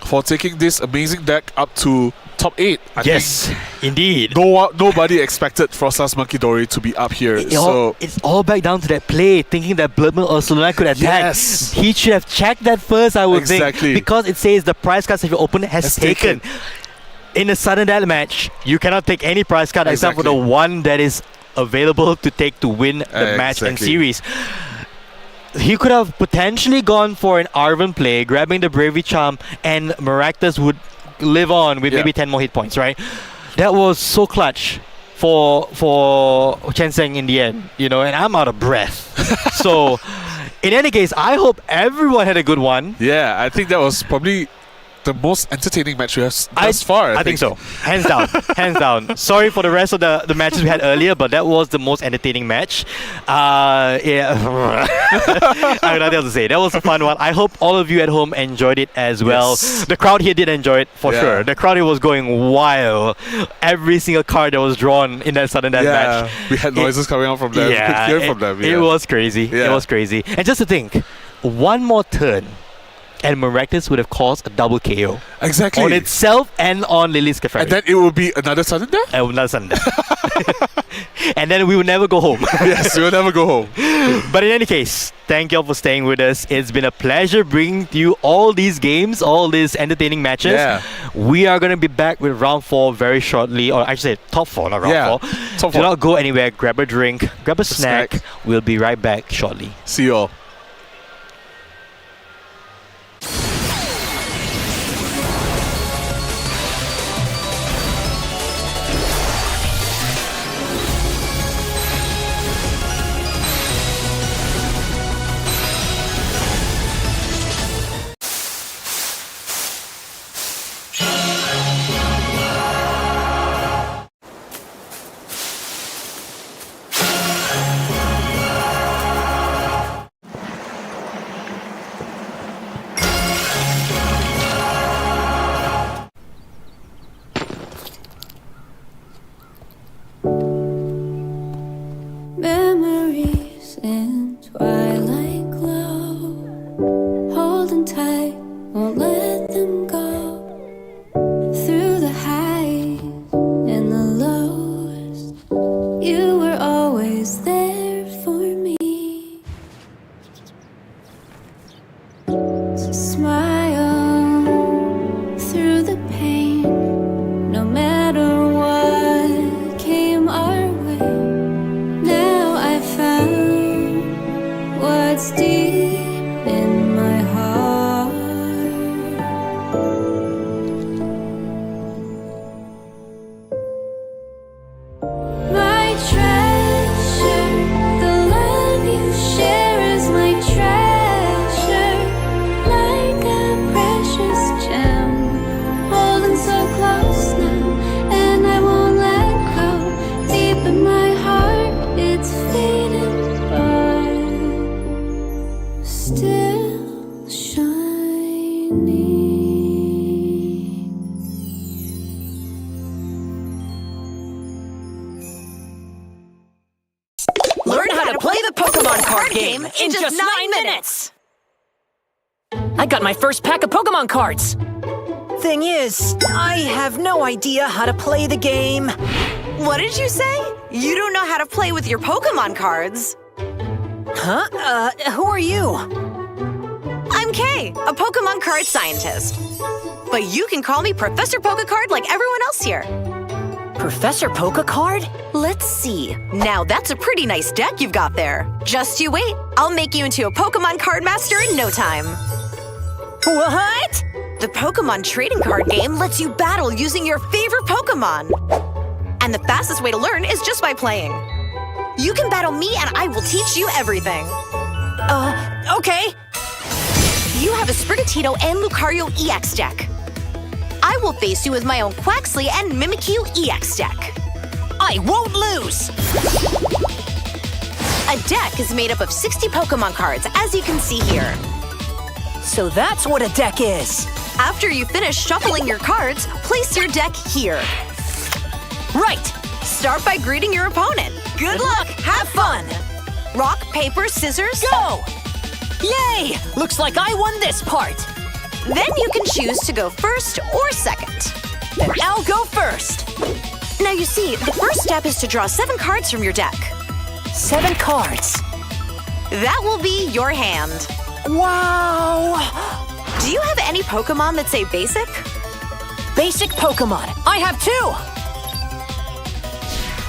for taking this amazing deck up to top 8. I Yes, indeed. think nobody expected Frostlass Monkey Dory to be up here. It's all back down to that play, thinking that Bloodmoon or Solana could attack. Yes. He should have checked that first, I would Exactly. think. Because it says the prize cards if you open has taken. In a sudden death match, you cannot take any prize card except for the Exactly. one that is available to take to win the match and Exactly. series. He could have potentially gone for an Arven play, grabbing the Bravery Charm, and Maractus would live on with maybe 10 more hit points, right? That was so clutch for Chen Zheng in the end, you know, and I'm out of breath. So, in any case, I hope everyone had a good one. Yeah, I think that was probably the most entertaining match we have thus far. I think so. Hands down. Hands down. Sorry for the rest of the matches we had earlier, but that was the most entertaining match. Yeah. I have nothing else to say. That was a fun one. I hope all of you at home enjoyed it as well. Yes. The crowd here did enjoy it for Yeah. sure. The crowd here was going wild. Every single card that was drawn in that sudden death match. We had noises coming out from them. Yeah, we could hear from them. It was crazy. Yeah. It was crazy. And just to think, one more turn and Maractus would have caused a double KO exactly on itself and on Lily's Cafari. And then it will be another sudden death? Another Sunday. And then we will never go home. Yes, we will never go home. But in any case, thank you all for staying with us. It's been a pleasure bringing to you all these games, all these entertaining matches. Yeah. We are going to be back with round 4 very shortly, or I should say top 4, not round 4. Top Do 4. not go anywhere. Grab a drink, grab a snack. snack. We'll be right back shortly. See you all. play the Pokemon card game in just 9 minutes! I got my first pack of Pokemon cards. Thing is, I have no idea how to play the game. What did you say? You don't know how to play with your Pokemon cards. Huh? Who are you? I'm Kay, a Pokemon card scientist. But you can call me Professor Pokecard like everyone else here. Professor Pokecard? Let's see. Now that's a pretty nice deck you've got there. Just you wait. I'll make you into a Pokemon card master in no time. What? The Pokemon trading card game lets you battle using your favorite Pokemon. And the fastest way to learn is just by playing. You can battle me and I will teach you everything. Okay. You have a Sprigatito and Lucario EX deck. I will face you with my own Quaxly and Mimikyu EX deck. I won't lose! A deck is made up of 60 Pokemon cards, as you can see here. So that's what a deck is. After you finish shuffling your cards, place your deck here. Right. Start by greeting your opponent. Good luck! Have fun! Rock, paper, scissors, Go! Yay! Looks like I won this part. Then you can choose to go first or second. Then I'll go first. Now you see, the first step is to draw 7 cards from your deck. 7 cards. That will be your hand. Wow! Do you have any Pokemon that say basic? Basic Pokemon. I have 2!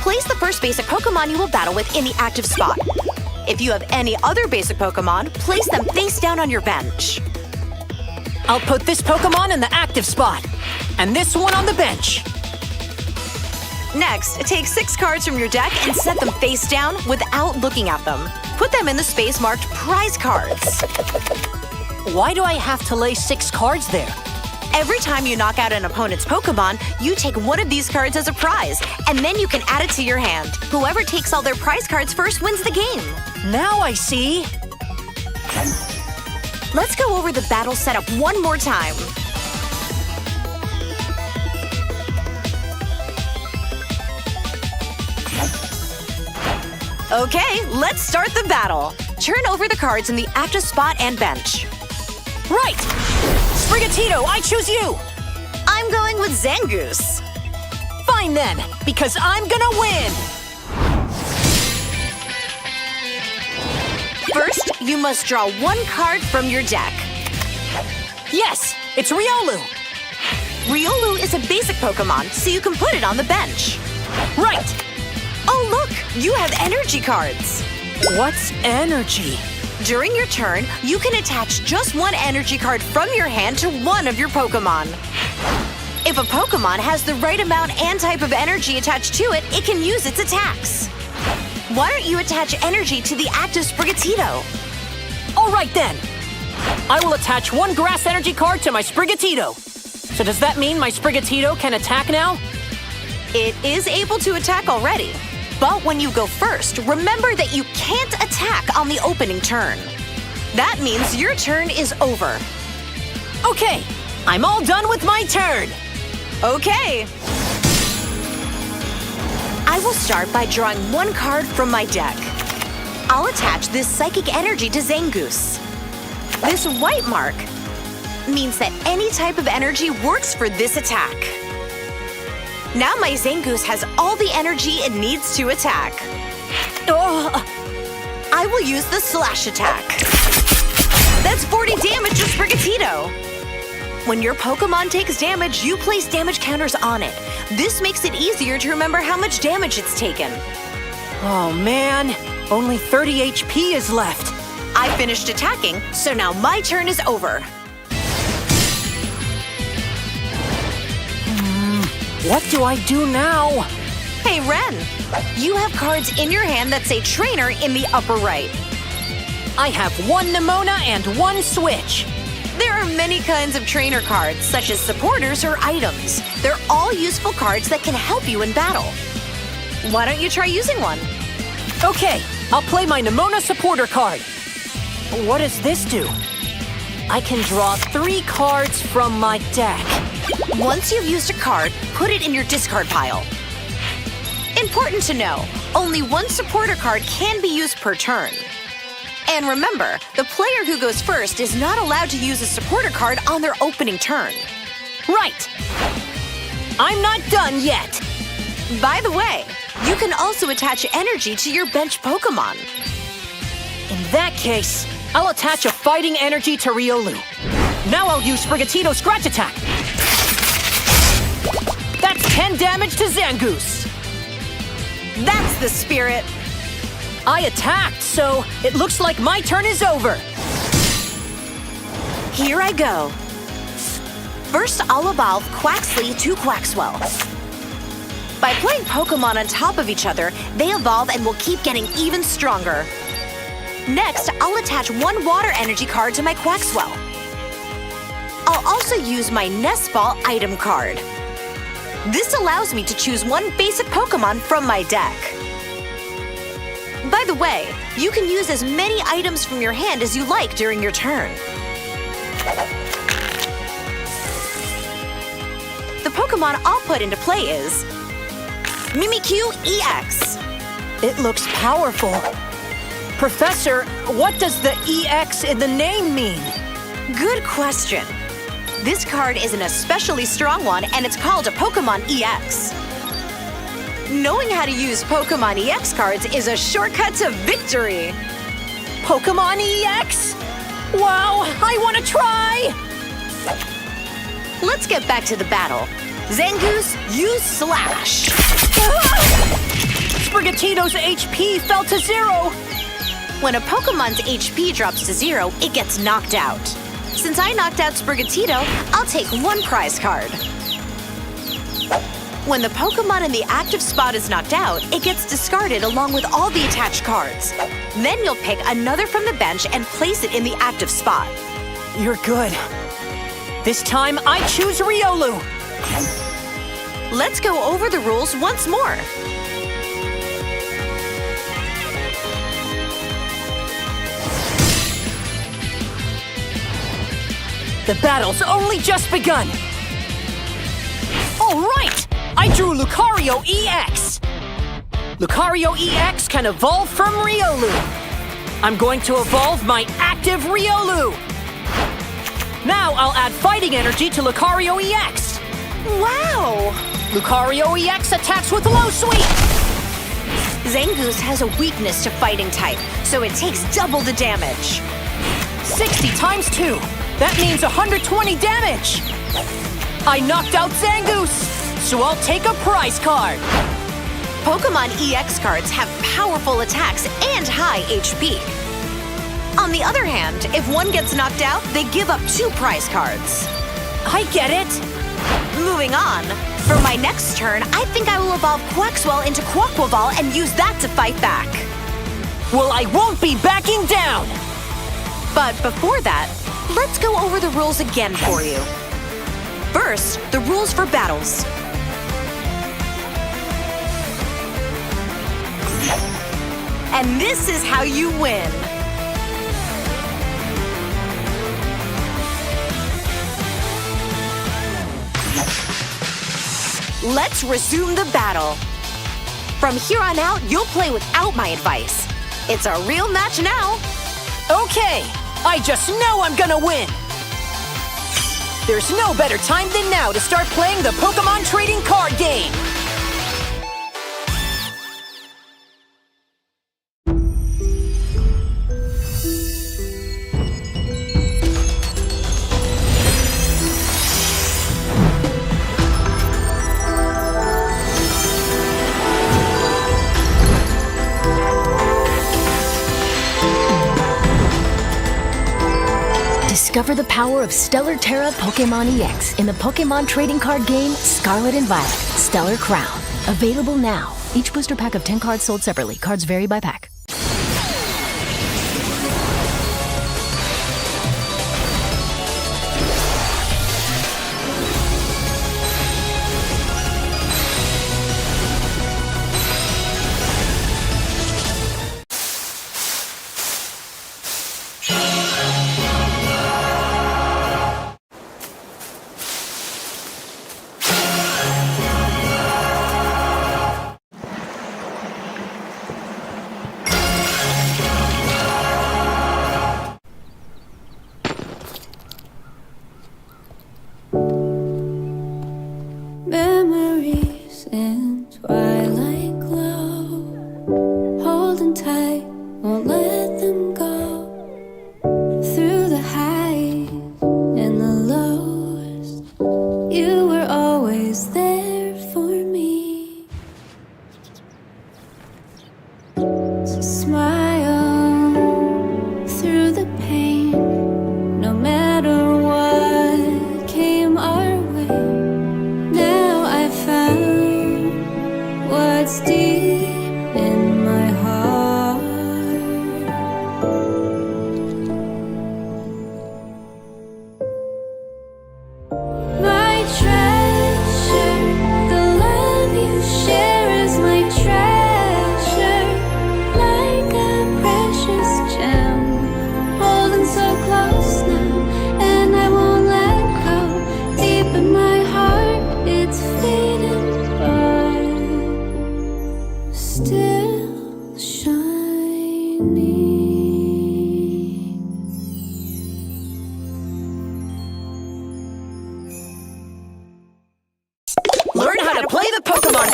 Place the first basic Pokemon you will battle with in the active spot. If you have any other basic Pokemon, place them face down on your bench. I'll put this Pokemon in the active spot, and this one on the bench. Next, take 6 cards from your deck and set them face down without looking at them. Put them in the space marked prize cards. Why do I have to lay 6 cards there? Every time you knock out an opponent's Pokemon, you take one of these cards as a prize, and then you can add it to your hand. Whoever takes all their prize cards first wins the game. Now I see. Let's go over the battle setup one more time. Okay, let's start the battle. Turn over the cards in the active spot and bench. Right! Sprigatito, I choose you! I'm going with Zangoose. Fine then, because I'm gonna win! First, you must draw 1 card from your deck. Yes, it's Riolu! Riolu is a basic Pokemon, so you can put it on the bench. Right! Oh look, you have energy cards. What's energy? During your turn, you can attach just 1 energy card from your hand to one of your Pokemon. If a Pokemon has the right amount and type of energy attached to it, it can use its attacks. Why don't you attach energy to the active Sprigatito? All right then. I will attach 1 grass energy card to my Sprigatito. So does that mean my Sprigatito can attack now? It is able to attack already. But when you go first, remember that you can't attack on the opening turn. That means your turn is over. Okay, I'm all done with my turn. Okay. I will start by drawing 1 card from my deck. I'll attach this psychic energy to Zangoose. This white mark means that any type of energy works for this attack. Now my Zangoose has all the energy it needs to attack. I will use the slash attack. That's 40 damage to Sprigatito. When your Pokemon takes damage, you place damage counters on it. This makes it easier to remember how much damage it's taken. Oh man, only 30 HP is left. I finished attacking, so now my turn is over. What do I do now? Hey Ren, you have cards in your hand that say Trainer in the upper right. I have 1 Nemona and 1 Switch. There are many kinds of trainer cards, such as supporters or items. They're all useful cards that can help you in battle. Why don't you try using one? Okay, I'll play my Nemona supporter card. What does this do? I can draw 3 cards from my deck. Once you've used a card, put it in your discard pile. Important to know, only one supporter card can be used per turn. And remember, the player who goes first is not allowed to use a supporter card on their opening turn. Right. I'm not done yet. By the way, you can also attach energy to your bench Pokémon. In that case, I'll attach a fighting energy to Riolu. Now I'll use Sprigatito's Scratch Attack. That's 10 damage to Zangoose. That's the spirit. I attacked, so it looks like my turn is over. Here I go. First, I'll evolve Quaxly to Quaxwell. By playing Pokémon on top of each other, they evolve and will keep getting even stronger. Next, I'll attach one water energy card to my Quaxwell. I'll also use my Nest Ball item card. This allows me to choose one basic Pokémon from my deck. By the way, you can use as many items from your hand as you like during your turn. The Pokémon I'll put into play is Mimikyu EX. It looks powerful. Professor, what does the EX in the name mean? Good question. This card is an especially strong one, and it's called a Pokémon EX. Knowing how to use Pokémon EX cards is a shortcut to victory. Pokémon EX? Wow, I want to try! Let's get back to the battle. Zangoose, use Slash. Sprigatito's HP fell to 0. When a Pokémon's HP drops to 0, it gets knocked out. Since I knocked out Sprigatito, I'll take one prize card. When the Pokémon in the active spot is knocked out, it gets discarded along with all the attached cards. Then you'll pick another from the bench and place it in the active spot. You're good. This time, I choose Riolu. Let's go over the rules once more. The battle's only just begun. All right! I drew Lucario EX. Lucario EX can evolve from Riolu. I'm going to evolve my active Riolu. Now I'll add fighting energy to Lucario EX. Wow! Lucario EX attacks with low sweep. Zangoose has a weakness to fighting type, so it takes double the damage. 60 times 2. That means 120 damage. I knocked out Zangoose, so I'll take a prize card. Pokémon EX cards have powerful attacks and high HP. On the other hand, if one gets knocked out, they give up 2 prize cards. I get it. Moving on, for my next turn, I think I will evolve Quaxwell into Quaquaval and use that to fight back. Well, I won't be backing down. But before that, let's go over the rules again for you. First, the rules for battles. And this is how you win. Let's resume the battle. From here on out, you'll play without my advice. It's a real match now. Okay, I just know I'm gonna win. There's no better time than now to start playing the Pokémon trading card game. Discover the power of Stellar Terra Pokémon EX in the Pokémon trading card game Scarlet and Violet Stellar Crown. Available now. Each booster pack of 10 cards sold separately. Cards vary by pack.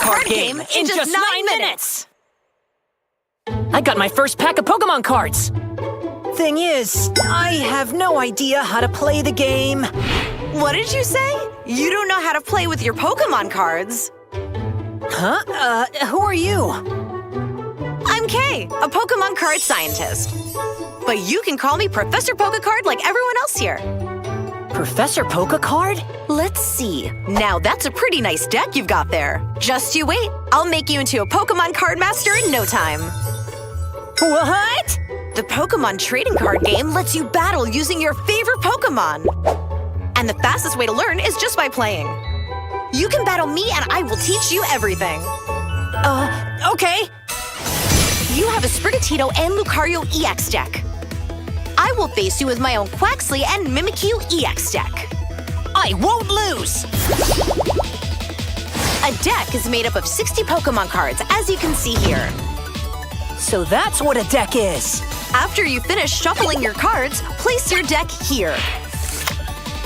card game in just 9 minutes! I got my first pack of Pokémon cards! Thing is, I have no idea how to play the game. What did you say? You don't know how to play with your Pokémon cards. Huh? Who are you? I'm Kay, a Pokémon card scientist. But you can call me Professor Pokécard like everyone else here. Professor Pokécard? Let's see. Now that's a pretty nice deck you've got there. Just you wait. I'll make you into a Pokémon card master in no time. What? The Pokémon trading card game lets you battle using your favorite Pokémon. And the fastest way to learn is just by playing. You can battle me and I will teach you everything. Okay. You have a Sprigatito and Lucario EX deck. I will face you with my own Quaxly and Mimikyu EX deck. I won't lose! A deck is made up of 60 Pokémon cards, as you can see here. So that's what a deck is. After you finish shuffling your cards, place your deck here.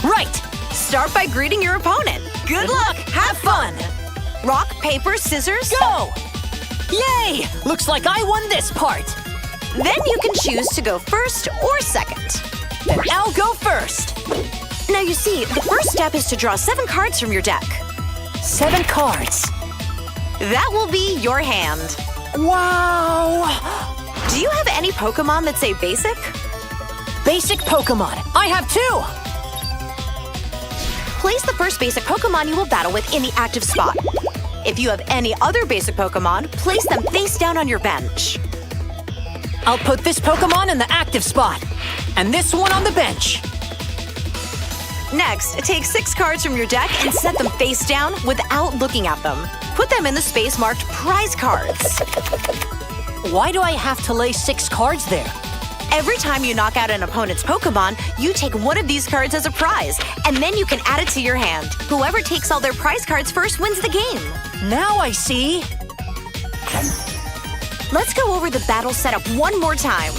Right. Start by greeting your opponent. Good luck! Have fun! Rock, paper, scissors, Go! Yay! Looks like I won this part. Then you can choose to go first or second. Then I'll go first. Now you see, the first step is to draw 7 cards from your deck. 7 cards. That will be your hand. Wow! Do you have any Pokémon that say basic? Basic Pokémon. I have 2! Place the first basic Pokémon you will battle with in the active spot. If you have any other basic Pokémon, place them face down on your bench. I'll put this Pokémon in the active spot, and this one on the bench. Next, take 6 cards from your deck and set them face down without looking at them. Put them in the space marked prize cards. Why do I have to lay 6 cards there? Every time you knock out an opponent's Pokémon, you take one of these cards as a prize, and then you can add it to your hand. Whoever takes all their prize cards first wins the game. Now I see. Let's go over the battle setup one more time.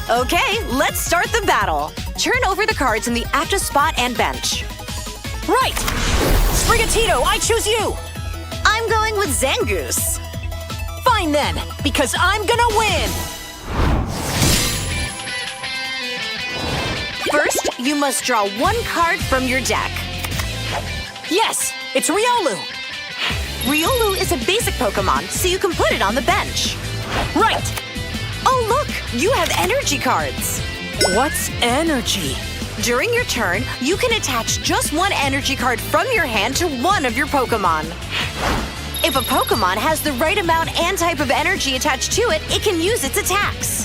Okay, let's start the battle. Turn over the cards in the active spot and bench. Right! Sprigatito, I choose you! I'm going with Zangoose. Fine then, because I'm gonna win! First, you must draw 1 card from your deck. Yes, it's Riolu! Riolu is a basic Pokémon, so you can put it on the bench. Right! Oh look, you have energy cards. What's energy? During your turn, you can attach just 1 energy card from your hand to one of your Pokémon. If a Pokémon has the right amount and type of energy attached to it, it can use its attacks.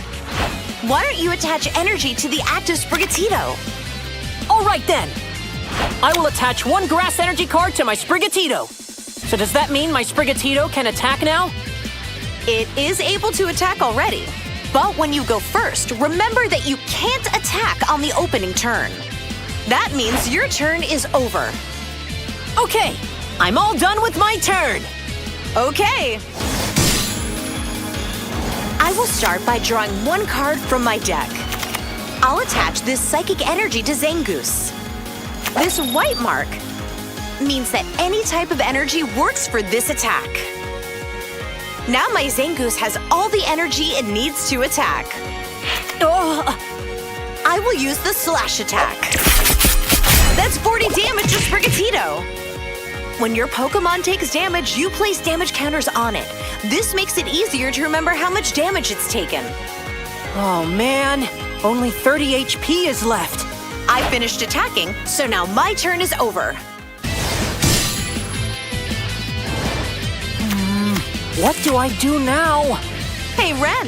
Why don't you attach energy to the active Sprigatito? All right then. I will attach 1 grass energy card to my Sprigatito. So does that mean my Sprigatito can attack now? It is able to attack already. But when you go first, remember that you can't attack on the opening turn. That means your turn is over. Okay, I'm all done with my turn. Okay. I will start by drawing 1 card from my deck. I'll attach this psychic energy to Zangoose. This white mark means that any type of energy works for this attack. Now my Zangoose has all the energy it needs to attack. I will use the slash attack. That's 40 damage to Sprigatito. When your Pokémon takes damage, you place damage counters on it. This makes it easier to remember how much damage it's taken. Oh man, only 30 HP is left. I finished attacking, so now my turn is over. What do I do now? Hey Ren,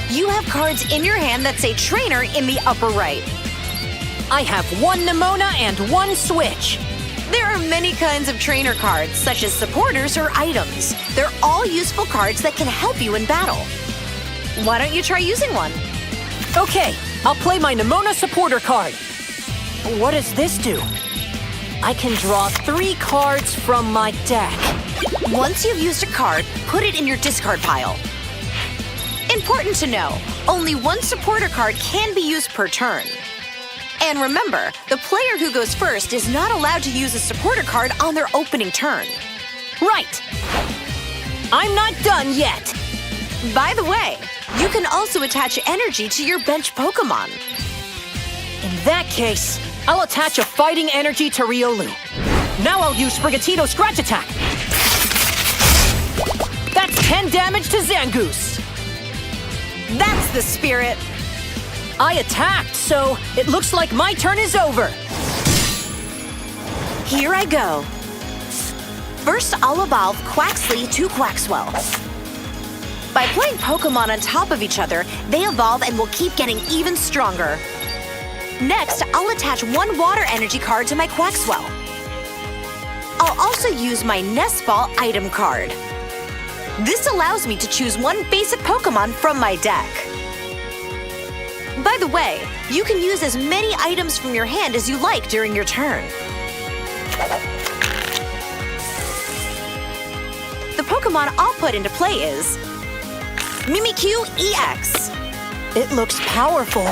you have cards in your hand that say Trainer in the upper right. I have 1 Nemona and 1 Switch. There are many kinds of trainer cards, such as supporters or items. They're all useful cards that can help you in battle. Why don't you try using one? Okay, I'll play my Nemona supporter card. What does this do? I can draw 3 cards from my deck. Once you've used a card, put it in your discard pile. Important to know, only 1 supporter card can be used per turn. And remember, the player who goes first is not allowed to use a supporter card on their opening turn. Right. I'm not done yet. By the way, you can also attach energy to your bench Pokémon. In that case, I'll attach a fighting energy to Riolu. Now I'll use Sprigatito's Scratch Attack. That's 10 damage to Zangoose. That's the spirit. I attacked, so it looks like my turn is over. Here I go. First, I'll evolve Quaxly to Quaxwell. By playing Pokémon on top of each other, they evolve and will keep getting even stronger. Next, I'll attach one water energy card to my Quaxwell. I'll also use my Nest Ball item card. This allows me to choose one basic Pokémon from my deck. By the way, you can use as many items from your hand as you like during your turn. The Pokémon I'll put into play is Mimikyu EX. It looks powerful.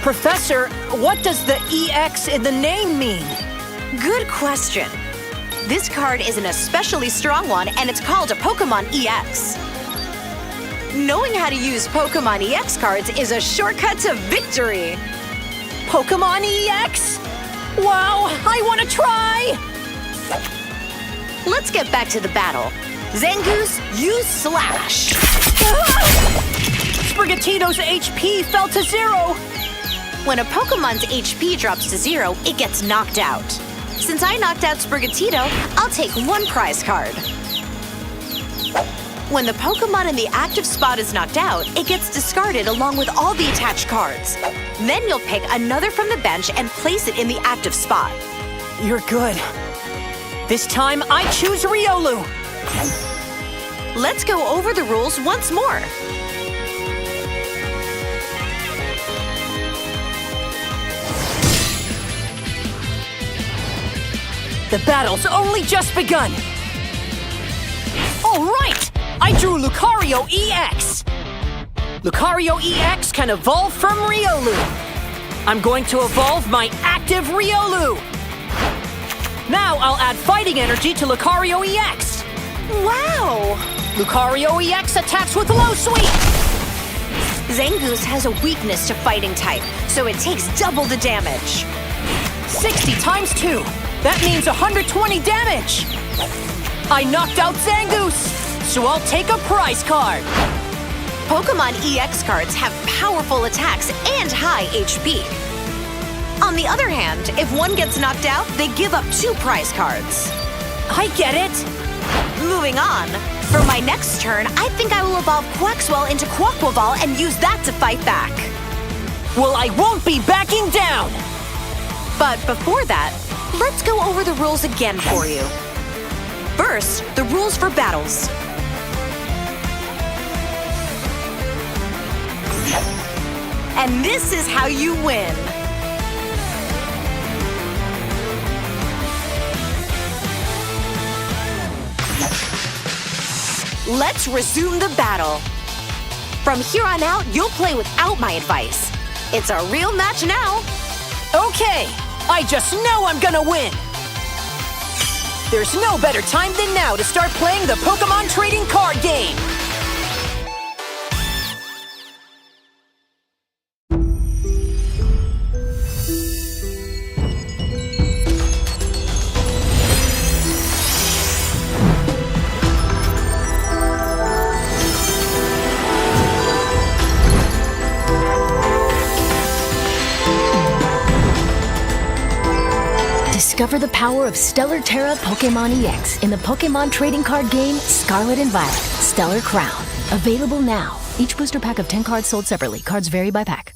Professor, what does the EX in the name mean? Good question. This card is an especially strong one, and it's called a Pokémon EX. Knowing how to use Pokémon EX cards is a shortcut to victory. Pokémon EX? Wow, I want to try! Let's get back to the battle. Zangoose, use Slash. Sprigatito's HP fell to 0. When a Pokémon's HP drops to 0, it gets knocked out. Since I knocked out Sprigatito, I'll take one prize card. When the Pokémon in the active spot is knocked out, it gets discarded along with all the attached cards. Then you'll pick another from the bench and place it in the active spot. You're good. This time, I choose Riolu. Let's go over the rules once more. The battle's only just begun. All right! I drew Lucario EX. Lucario EX can evolve from Riolu. I'm going to evolve my active Riolu. Now I'll add fighting energy to Lucario EX. Wow! Lucario EX attacks with Low Sweep. Zangoose has a weakness to fighting type, so it takes double the damage. 60 times 2. That means 120 damage. I knocked out Zangoose, so I'll take a prize card. Pokémon EX cards have powerful attacks and high HP. On the other hand, if one gets knocked out, they give up 2 prize cards. I get it. Moving on, for my next turn, I think I will evolve Quaxwell into Quaquaval and use that to fight back. Well, I won't be backing down. But before that, let's go over the rules again for you. First, the rules for battles. And this is how you win. Let's resume the battle. From here on out, you'll play without my advice. It's a real match now. Okay, I just know I'm gonna win. There's no better time than now to start playing the Pokémon trading card game. Discover the power of Stellar Terra Pokémon EX in the Pokémon trading card game Scarlet and Violet, Stellar Crown. Available now. Each booster pack of 10 cards sold separately. Cards vary by pack.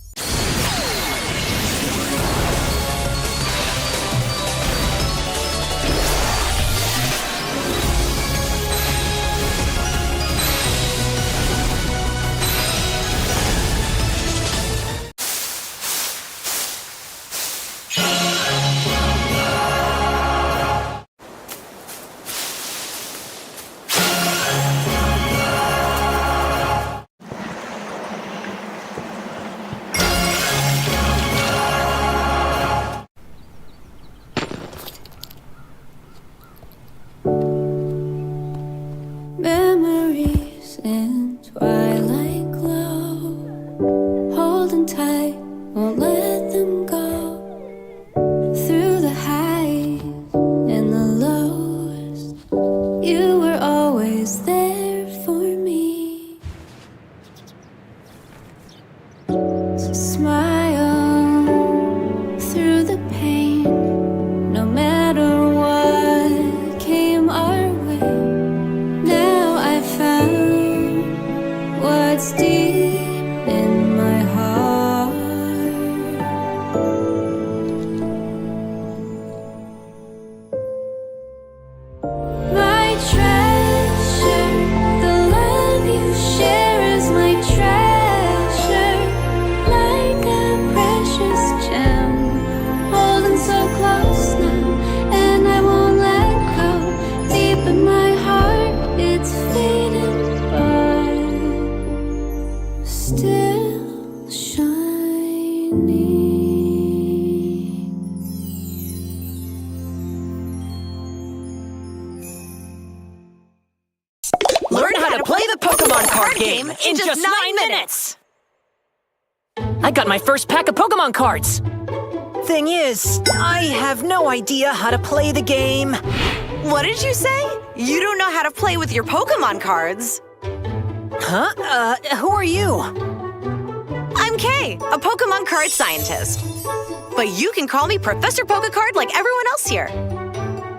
so close now, and I won't let go. Deep in my heart, it's fading by, still shining. Learn how to play the Pokemon card game in just 9 minutes. I got my first pack of Pokemon cards. Thing is, I have no idea how to play the game. What did you say? You don't know how to play with your Pokemon cards. Huh? Who are you? I'm Kay, a Pokemon card scientist. But you can call me Professor Pokecard like everyone else here.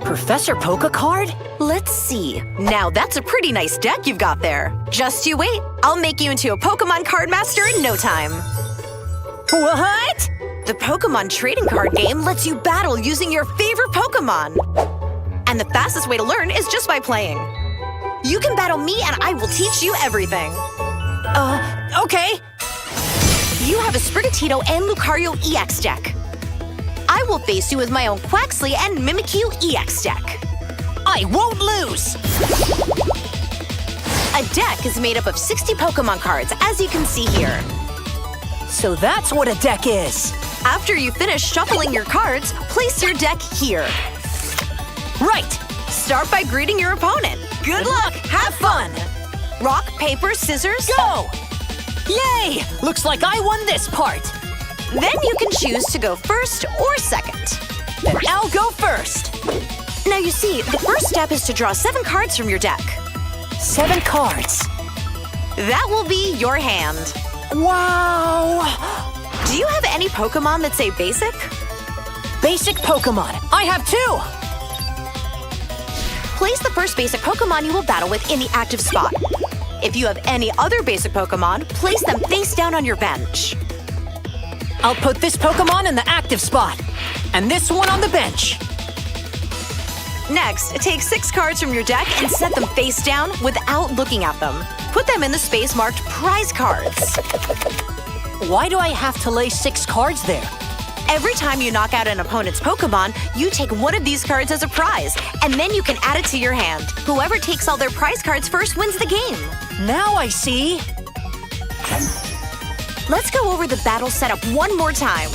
Professor Pokecard? Let's see. Now that's a pretty nice deck you've got there. Just you wait. I'll make you into a Pokemon card master in no time. What? The Pokemon trading card game lets you battle using your favorite Pokemon. And the fastest way to learn is just by playing. You can battle me and I will teach you everything. Okay. You have a Sprigatito and Lucario EX deck. I will face you with my own Quaxly and Mimikyu EX deck. I won't lose. A deck is made up of 60 Pokemon cards, as you can see here. So that's what a deck is. After you finish shuffling your cards, place your deck here. Right. Start by greeting your opponent. Good luck. Have fun. Rock, paper, scissors. Go! Yay! Looks like I won this part. Then you can choose to go first or second. Then I'll go first. Now you see, the first step is to draw 7 cards from your deck. 7 cards. That will be your hand. Wow! Do you have any Pokemon that say basic? Basic Pokemon. I have 2. Place the first basic Pokemon you will battle with in the active spot. If you have any other basic Pokemon, place them face down on your bench. I'll put this Pokemon in the active spot, and this one on the bench. Next, take 6 cards from your deck and set them face down without looking at them. Put them in the space marked prize cards. Why do I have to lay 6 cards there? Every time you knock out an opponent's Pokemon, you take one of these cards as a prize, and then you can add it to your hand. Whoever takes all their prize cards first wins the game. Now I see. Let's go over the battle setup one more time.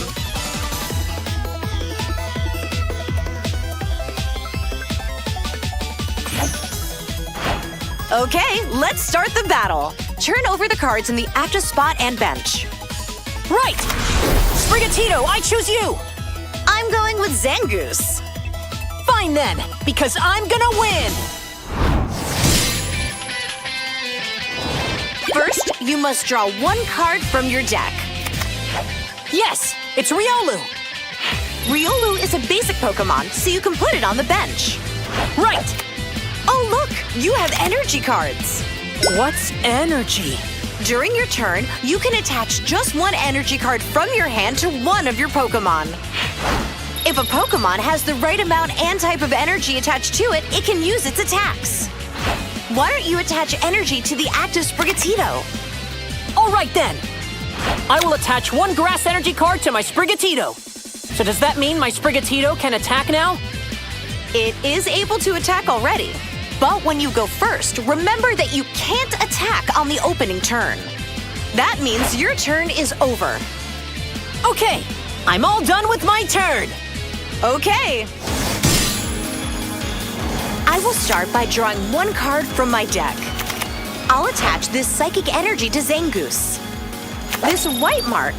Okay, let's start the battle. Turn over the cards in the active spot and bench. Right! Sprigatito, I choose you! I'm going with Zangoose. Fine then, because I'm gonna win! First, you must draw 1 card from your deck. Yes, it's Riolu! Riolu is a basic Pokemon, so you can put it on the bench. Right! Oh look, you have energy cards. What's energy? During your turn, you can attach just 1 energy card from your hand to one of your Pokemon. If a Pokemon has the right amount and type of energy attached to it, it can use its attacks. Why don't you attach energy to the active Sprigatito? All right then. I will attach 1 grass energy card to my Sprigatito. So does that mean my Sprigatito can attack now? It is able to attack already. But when you go first, remember that you can't attack on the opening turn. That means your turn is over. Okay, I'm all done with my turn. Okay. I will start by drawing 1 card from my deck. I'll attach this psychic energy to Zangoose. This white mark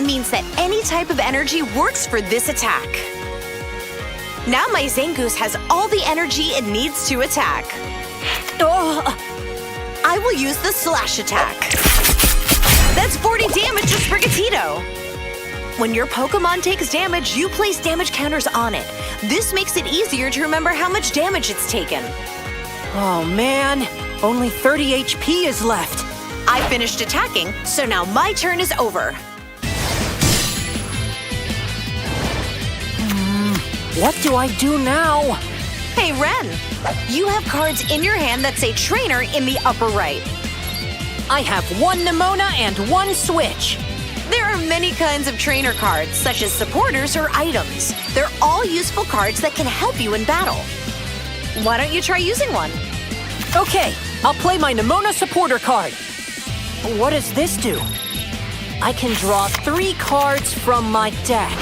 means that any type of energy works for this attack. Now my Zangoose has all the energy it needs to attack. Oh, I will use the slash attack. That's 40 damage to Sprigatito. When your Pokemon takes damage, you place damage counters on it. This makes it easier to remember how much damage it's taken. oh man, only 30 HP is left. I finished attacking, so now my turn is over. What do I do now? Hey Ren, you have cards in your hand that say trainer in the upper right. I have 1 Nimona and 1 Switch. There are many kinds of trainer cards, such as supporters or items. They're all useful cards that can help you in battle. Why don't you try using one? Okay, I'll play my Nemona supporter card. What does this do? I can draw 3 cards from my deck.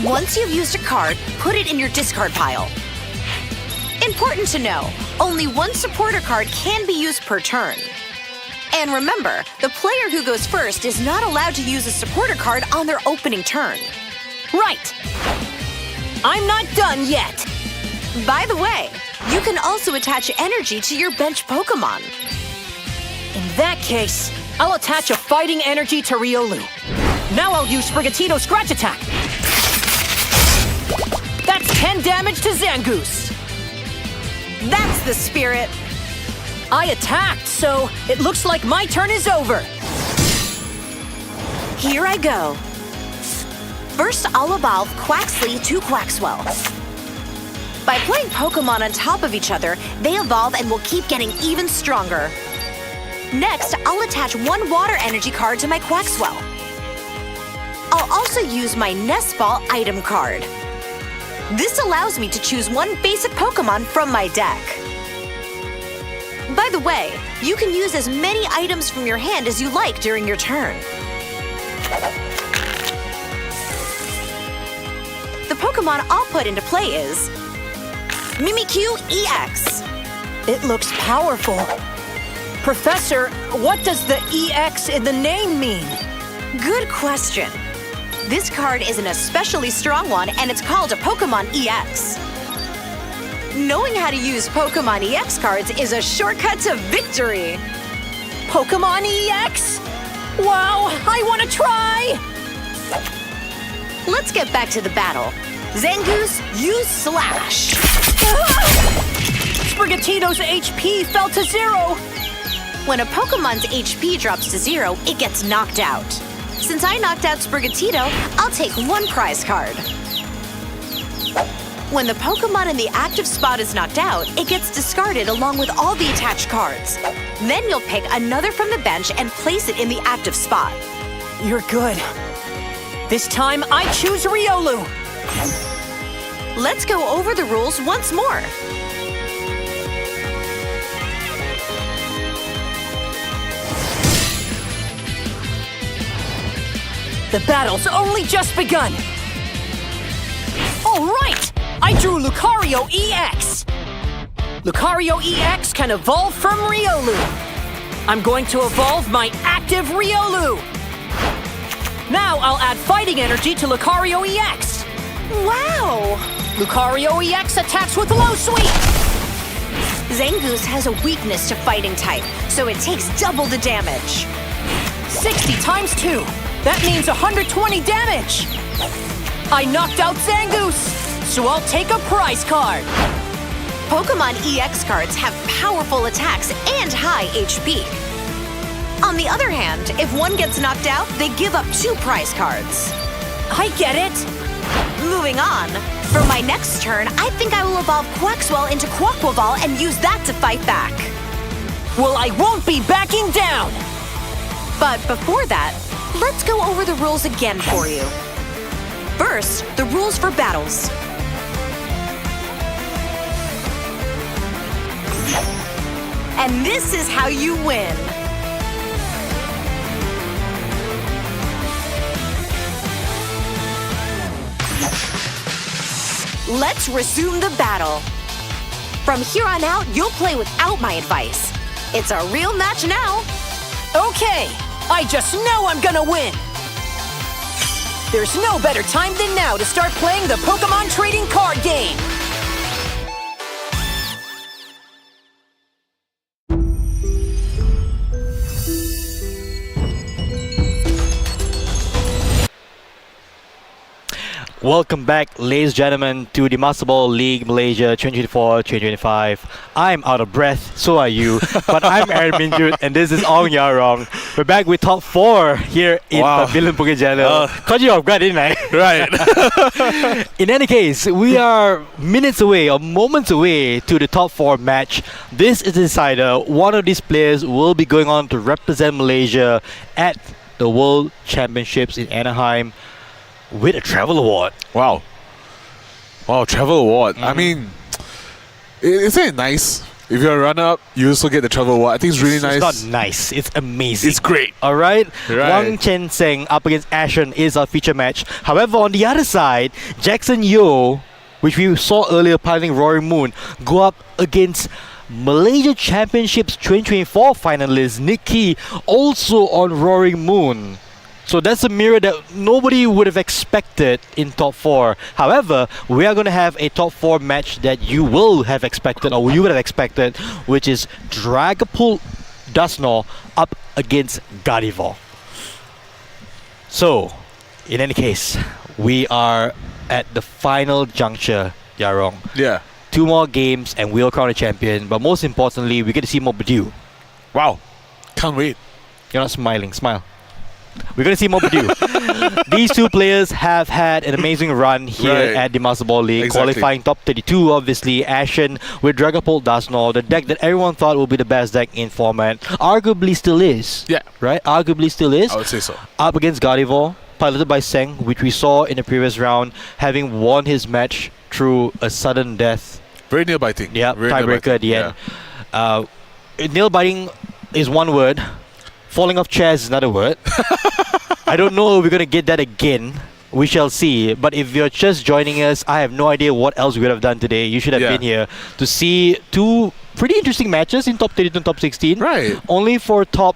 Once you've used a card, put it in your discard pile. Important to know, only one supporter card can be used per turn. And remember, the player who goes first is not allowed to use a supporter card on their opening turn. Right. I'm not done yet. By the way, you can also attach energy to your bench Pokémon. In that case, I'll attach a fighting energy to Riolu. Now I'll use Sprigatito's Scratch Attack. That's 10 damage to Zangoose. That's the spirit. I attacked, so it looks like my turn is over. Here I go. First, I'll evolve Quaxly to Quaxwell. By playing Pokémon on top of each other, they evolve and will keep getting even stronger. Next, I'll attach 1 water energy card to my Quaxwell. I'll also use my Nest Ball item card. This allows me to choose 1 basic Pokémon from my deck. By the way, you can use as many items from your hand as you like during your turn. The Pokémon I'll put into play is Mimikyu EX. It looks powerful. Professor, what does the EX in the name mean? Good question. This card is an especially strong one, and it's called a Pokémon EX. Knowing how to use Pokémon EX cards is a shortcut to victory. Pokémon EX? Wow, I want to try! Let's get back to the battle. Zangoose, use Slash. Sprigatito's HP fell to 0. When a Pokémon's HP drops to 0, it gets knocked out. Since I knocked out Sprigatito, I'll take 1 prize card. When the Pokémon in the active spot is knocked out, it gets discarded along with all the attached cards. Then you'll pick another from the bench and place it in the active spot. You're good. This time, I choose Riolu. Let's go over the rules once more. The battle's only just begun. All right! I drew Lucario EX. Lucario EX can evolve from Riolu. I'm going to evolve my active Riolu. Now I'll add fighting energy to Lucario EX. Wow! Lucario EX attacks with Low Sweep. Zangoose has a weakness to fighting type, so it takes double the damage. 60 times 2. That means 120 damage. I knocked out Zangoose, so I'll take a prize card. Pokémon EX cards have powerful attacks and high HP. On the other hand, if one gets knocked out, they give up 2 prize cards. I get it. Moving on, for my next turn, I think I will evolve Quaxwell into Quaquaval and use that to fight back. Well, I won't be backing down. But before that, let's go over the rules again for you. First, the rules for battles. And this is how you win. Let's resume the battle. From here on out, you'll play without my advice. It's a real match now. Okay, I just know I'm gonna win. There's no better time than now to start playing the Pokémon trading card game. Welcome back, ladies and gentlemen, to the Master Ball League Malaysia 2024-2025. I'm out of breath, so are you, but I'm Aaron Minjut, and this is Ong Yarong. We're back with top 4 here in Pavilion Bukit Jalil. Caught you off guard, didn't I? Right. In any case, we are minutes away or moments away to the top 4 match. This is the decider. One of these players will be going on to represent Malaysia at the World Championships in Anaheim with a travel award. Wow. Wow, travel award. I mean, isn't it nice? If you're a runner-up, you also get the travel award. I think it's really nice. It's not nice. It's amazing. It's great. All right? Right. Wang Chen Seng up against Ashen is our feature match. However, on the other side, Jackson Yeo, which we saw earlier piloting Roaring Moon, go up against Malaysia Championships 2024 finalist Nick Key, also on Roaring Moon. So that's a mirror that nobody would have expected in top 4. However, we are going to have a top 4 match that you will have expected, or you would have expected, which is Dragapult Dusnor up against Gardevoir. So, in any case, we are at the final juncture, Yarong. Yeah. 2 more games and we'll crown a champion. But most importantly, we get to see more Badiou. Wow. Can't wait. You're not smiling. Smile. We're going to see more Badiou. These 2 players have had an amazing run here at the Master Ball League, Exactly. qualifying top 32, obviously. Ashen with Dragapult Dusnor, the deck that everyone thought would be the best deck in format. Arguably still is. Yeah. Right? Arguably still is. I would say so. Up against Gardevoir, piloted by Seng, which we saw in the previous round, having won his match through a sudden death. Very nail biting. Yeah, Very tiebreaker at the end. Nail biting is one word. Falling off chairs is another word. I don't know if we're going to get that again. We shall see. But if you're just joining us, I have no idea what else we would have done today. You should have been here to see 2 pretty interesting matches in top 32 and top 16. Right. Only for top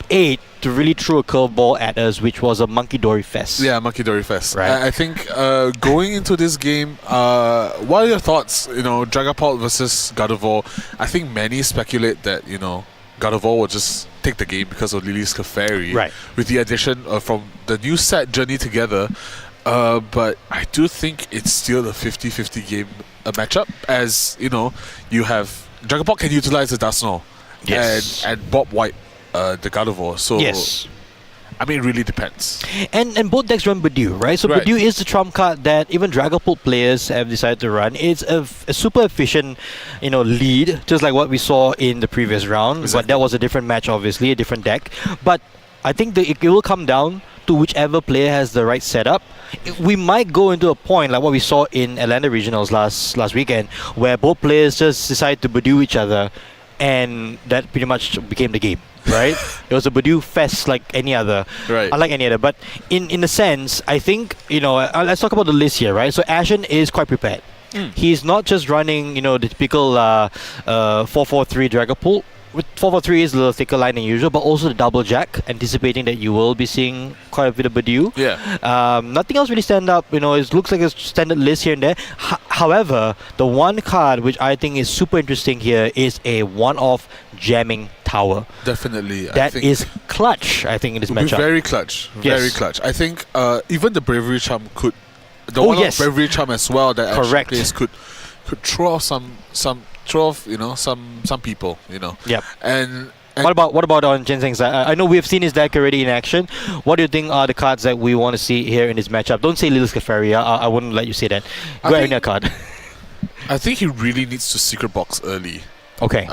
8 to really throw a curveball at us, which was a Monkey Dory Fest. Yeah, Monkey Dory Fest. Right. I think going into this game, what are your thoughts? Dragapult versus Gardevoir. I think many speculate that, Gardevoir will just take the game because of Lily's Clefairy. Right. With the addition from the new set Journey Together. But I do think it's still a 50-50 game matchup, as, you have Dragapult can utilize the Dusnor. Yes. And Bob White, the Gardevoir. So Yes. I mean, it really depends. And both decks run Badiou, right? So Right. Badiou is the trump card that even Dragapult players have decided to run. It's a super efficient, lead, just like what we saw in the previous round. But Exactly. that was a different match, obviously, a different deck. But I think it will come down to whichever player has the right setup. We might go into a point like what we saw in Atlanta Regionals last weekend, where both players just decide to Badiou each other, and that pretty much became the game. Right? It was a Badiou fest like any other. Right. Unlike any other. But in a sense, I think, let's talk about the list here, right? So Ashen is quite prepared. He's not just running, the typical 4-4-3 Dragapult. With 4-4-3 is a little thicker line than usual, but also the double jack, anticipating that you will be seeing quite a bit of Badiou. Yeah. Nothing else really stand up. It looks like a standard list here and there. However, the one card which I think is super interesting here is a one-off jamming tower. Definitely. That is clutch, I think, in this Would be matchup. very clutch. Very Yes. clutch. I think even the Bravery Charm could... The Oh, one yes. Bravery Charm as well that Correct. actually plays could throw off some people, Yep. And What about on Ginseng's side? I know we've seen his deck already in action. What do you think are the cards that we want to see here in this matchup? Don't say Lilith Clefairy. I wouldn't let you say that. I Go think- ahead, card. I think he really needs to secret box early. Okay.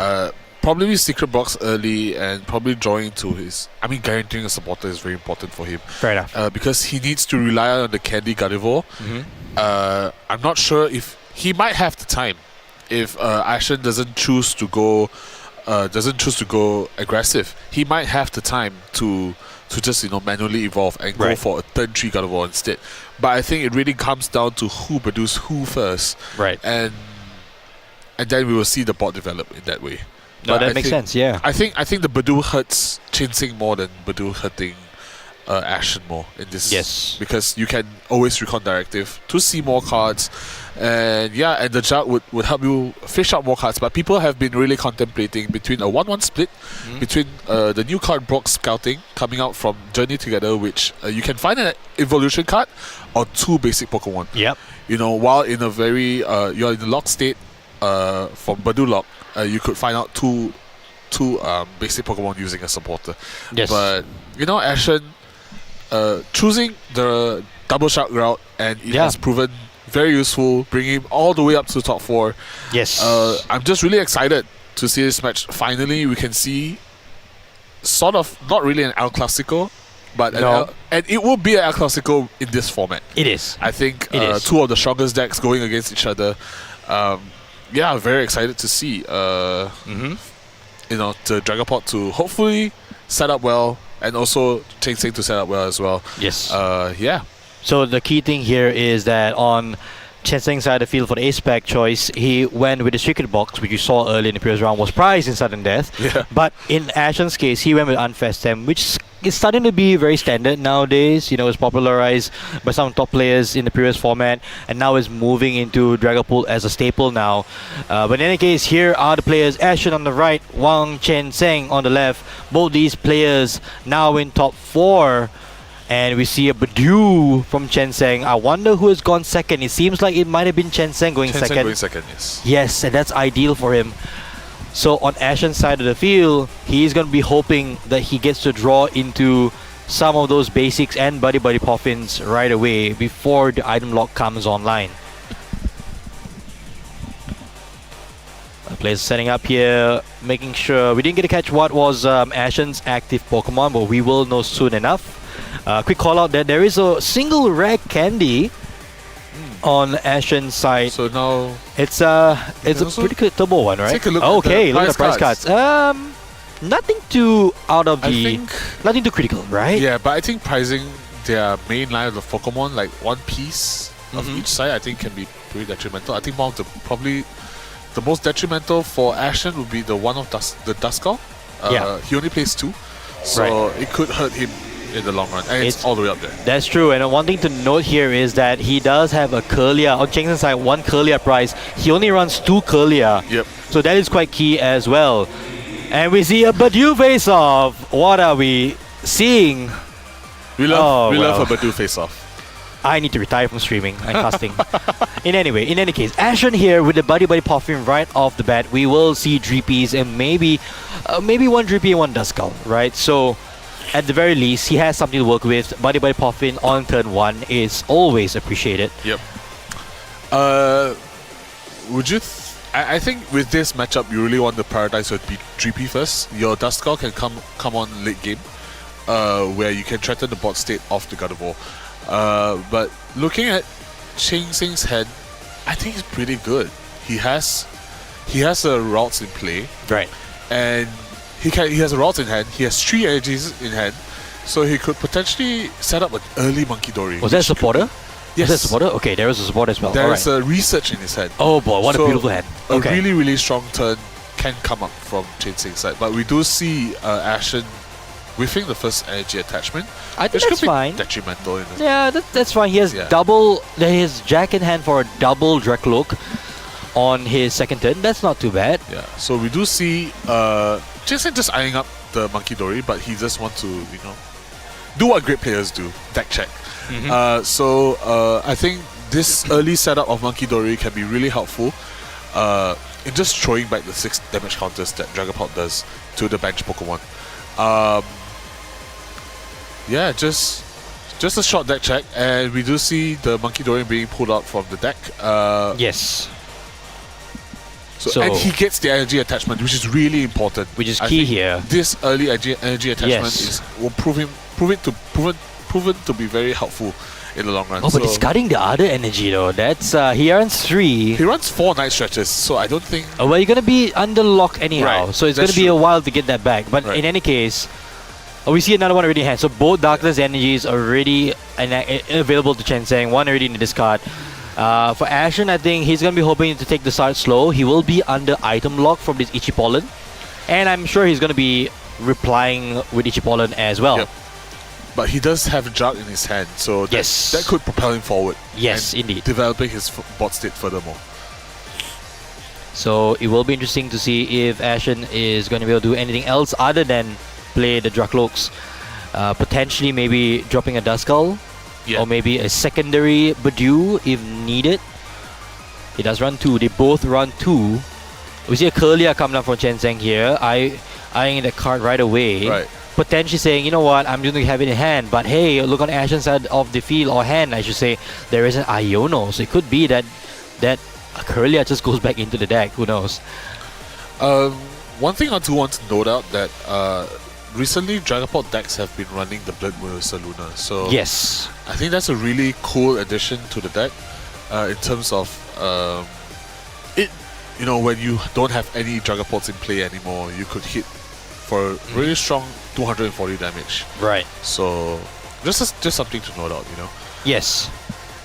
Probably secret box early and probably drawing to his... I mean, guaranteeing a supporter is very important for him. Fair enough. Because he needs to rely on the Candy Gardevoir. I'm not sure if... He might have the time if Ashen doesn't choose to go aggressive. He might have the time to just manually evolve and go Right. for a turn 3 Gardevoir instead. But I think it really comes down to who produces who first. Right. And then we will see the bot develop in that way. No, But that I makes think- sense, yeah. I think the Badiou hurts Chinsing more than Badiou hurting Ashen more in this. Yes. Because you can always recon directive to see more cards. And the jug would help you fish out more cards. But people have been really contemplating between a 1-1 split between the new card Brock Scouting coming out from Journey Together, which you can find an evolution card or 2 basic Pokemon. Yep. While in a very you're in the lock state from Badiou Lock, you could find out two basic Pokemon using a supporter. Yes. But Ashen choosing the double shark route, and it has proven very useful, bringing him all the way up to the top 4. Yes. I'm just really excited to see this match. Finally, we can see sort of not really an El Clasico, but No. and it will be an El Clasico in this format. It is. I think It is. two of the strongest decks going against each other. Yeah, very excited to see. You know, the Dragapult to hopefully set up well, and also Cheng Seng to set up well as well. Yes. Yeah. So the key thing here is that on Chen Seng's side of the field for the ace-spec choice, he went with the secret box, which you saw early in the previous round, was prized in sudden death. Yeah. But in Ashen's case, he went with Unfast Stem, which is starting to be very standard nowadays. You know, it's popularized by some top players in the previous format, and now is moving into Dragapult as a staple now. But in any case, here are the players: Ashen on the right, Wang Chen Seng on the left. Both these players now in top 4. And we see a Badu from Chen Seng. I wonder who has gone second. It seems like it might have been Chen Seng going Cheng Seng second. going second, yes. Yes, and that's ideal for him. So on Ashen's side of the field, he's going to be hoping that he gets to draw into some of those basics and Buddy Buddy Poffins right away before the item lock comes online. The players setting up here, making sure we didn't get to catch what was Ashen's active Pokemon, but we will know soon enough. Quick call out that there is a single rare candy on Ashen's side. So now It's a also pretty good turbo one, right? take a look at Okay, the look at the price price cards. Nothing too out of I the, think nothing too critical, right? yeah, but I think pricing their main line of the Pokemon, like one piece of each side, I think can be pretty detrimental. I think one of the probably the most detrimental for Ashen would be the one of the Duskull. Yeah. He only plays 2, so Right. it could hurt him in the long run, and it's all the way up there. That's true, and one thing to note here is that he does have a Curlia. On Cheng Seng's side, 1 Curlia prize. He only runs 2 Curlia. Yep. So that is quite key as well. And we see a Badu face-off. What are we seeing? We love well. a Badu face-off. I need to retire from streaming and casting. In any case, Ashen here with the Buddy Buddy Poffin right off the bat. We will see Dreepies and maybe 1 Dreepy and 1 Duskull, right? So at the very least, he has something to work with. Buddy Buddy Poffin on turn 1 is always appreciated. Yep. Would you? I think with this matchup, you really want to prioritize your Dreepy first. Your Duskull can come on late game, where you can threaten the bot state off the Gardevoir. But looking at Cheng Seng's hand, I think it's pretty good. He has a routes in play, Right. and he has a route in hand. He has 3 energies in hand, so he could potentially set up an early Monkey Dory. Was that a which could- supporter? Yes. Was that a supporter? Okay, there is a support as well. There All is right. a research in his hand. Oh boy, what a So, beautiful hand. A Okay. really, really strong turn can come up from Chen Seng's side. But we do see Ashen whiffing the first energy attachment. I think which that's could be fine. detrimental. Yeah, that's fine. He has his Jack in hand for a double Drakloak on his second turn. That's not too bad. Yeah. So we do see Chen Seng just eyeing up the Monkey Dory, but he just wants to, do what great players do, deck check. So I think this early setup of Monkey Dory can be really helpful in just throwing back the 6 damage counters that Dragapult does to the bench Pokemon. Yeah, just a short deck check, and we do see the Monkey Dory being pulled out from the deck. Yes. So, and he gets the energy attachment, which is really important. Which is I key think here. This early energy attachment Yes. will proven to be very helpful in the long run. Oh, but So he's cutting the other energy though. That's he earns 3. he runs 4 night stretches, so I don't think. Well, you're gonna be under lock anyhow, Right, so it's that's gonna be a true. while to get that back. But Right. in any case, we see another one already in hand. So both Darkness energies are already available to Chen Seng. 1 already in the discard. For Ashen, I think he's gonna be hoping to take the start slow. He will be under item lock from this Ichipollen, and I'm sure he's gonna be replying with Ichipollen as well. Yep. But he does have Jug in his hand, so that could propel him forward. Yes, and indeed. Developing his bot state furthermore. So it will be interesting to see if Ashen is going to be able to do anything else other than play the Drakloaks. Potentially maybe dropping a Duskull, or maybe a secondary Badu if needed. He does run 2. They both run 2. We see a Curlia coming up from Chen Seng here. Eyeing the card right away. Right. Potentially saying, you know what, I'm going to have it in hand. But hey, look on Ashen's side of the field, or hand, I should say, there is an Iono. So it could be that Curlia just goes back into the deck. Who knows? One thing I do want to note out that recently Dragapult decks have been running the Blood Melissa Luna, so Yes. I think that's a really cool addition to the deck in terms of it. You know, when you don't have any Dragapults in play anymore, you could hit for really strong 240 damage. Right. So just something to note out, you know. Yes.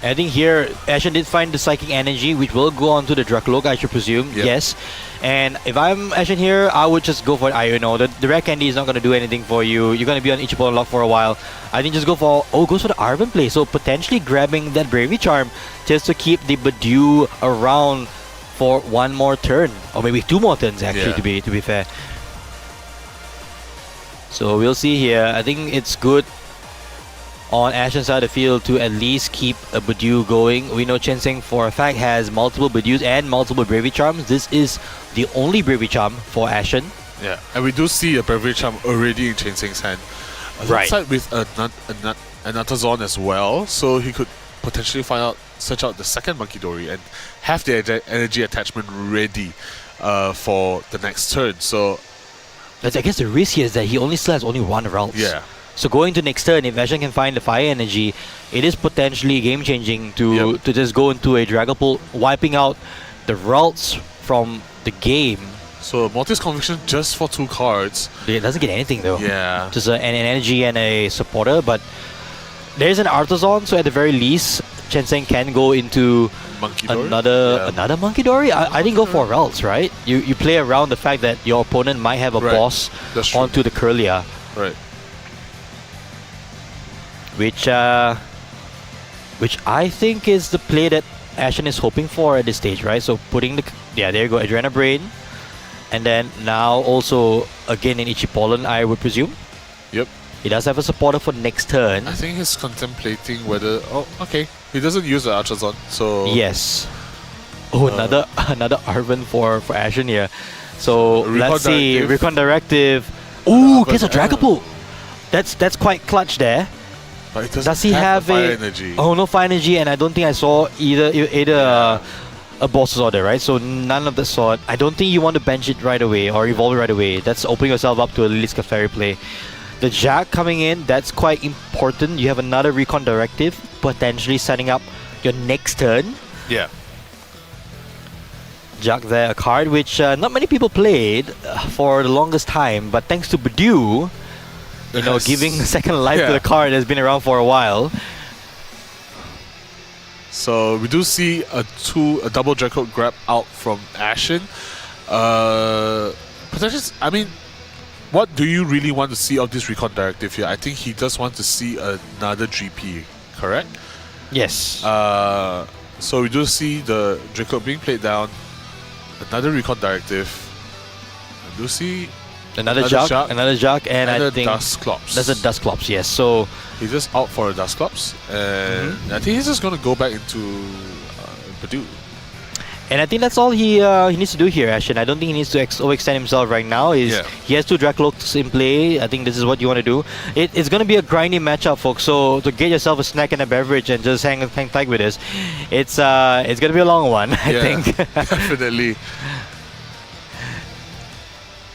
I think here Ashen did find the Psychic Energy, which will go on to the Dracloak, I should presume. Yep. Yes. And if I'm Ashen here, I would just go for Iono. The Rare Candy is not going to do anything for you. You're going to be on Ichiban lock for a while. I think just go for... Oh, goes for the Arven play. So potentially grabbing that Bravery Charm just to keep the Badoo around for one more turn. Or maybe 2 more turns, actually, Yeah. to be fair. So we'll see here. I think it's good on Ashen's side of the field to at least keep a Badoo going. We know Chenseng for a fact has multiple Badoos and multiple Bravery Charms. This is the only Bravery Charm for Ashen. Yeah, and we do see a Bravery Charm already in Chenseng's hand. Right. Alongside with an Atazon as well, so he could potentially search out the second Monkey Dory and have the energy attachment ready for the next turn. So I guess the risk here is that he only still has only one Ralts. yeah. So going to next turn, if Ashen can find the Fire Energy, it is potentially game-changing to just go into a Dragapult, wiping out the Ralts from the game. So Mortis Conviction just for 2 cards. It doesn't get anything though. Yeah. Just an energy and a supporter, but there's an Artazon, so at the very least, Chenseng can go into Monkey Dory. another Monkey Dory. I didn't go for Ralts, right? You play around the fact that your opponent might have a Right. boss That's true. onto the Curlia. Right. Which I think is the play that Ashen is hoping for at this stage, right? So putting there you go, Adrena Brain, and then now also again in Ichipollen, I would presume. Yep. He does have a supporter for next turn. I think he's contemplating whether... Oh, okay. He doesn't use the Archazon, so... Yes. Oh, another Arven for Ashen here. So Recon let's see, Directive. Recon Directive. Ooh, but- gets a Dragapult. That's quite clutch there. But it doesn't Does he have fire a energy. Oh, no Fire Energy, and I don't think I saw either a boss's order, right? So none of the sort. I don't think you want to bench it right away or evolve it right away. That's opening yourself up to a Lily's Clefairy play. The Jack coming in, that's quite important. You have another Recon Directive, potentially setting up your next turn. Yeah. Jack there, a card which not many people played for the longest time, but thanks to Badoo, you know, Yes. giving second life to Yeah. the card that's been around for a while. So we do see a double Draco grab out from Ashen. Potentially, I mean, what do you really want to see of this Recon Directive here? I think he does want to see another GP, correct? Yes. So we do see the Draco being played down. Another Recon Directive. I do see Another Jack, Jack, and I a think Dusclops. that's a Dusclops, yes. So He's just out for a Dusclops, and I think he's just going to go back into Badoo. and I think that's all he needs to do here, Ashen. I don't think he needs to overextend himself right now. He has 2 Draclocks in play. I think this is what you want to do. It's going to be a grindy matchup, folks. So to get yourself a snack and a beverage and just hang tight with this, it's going to be a long one, I think. Definitely.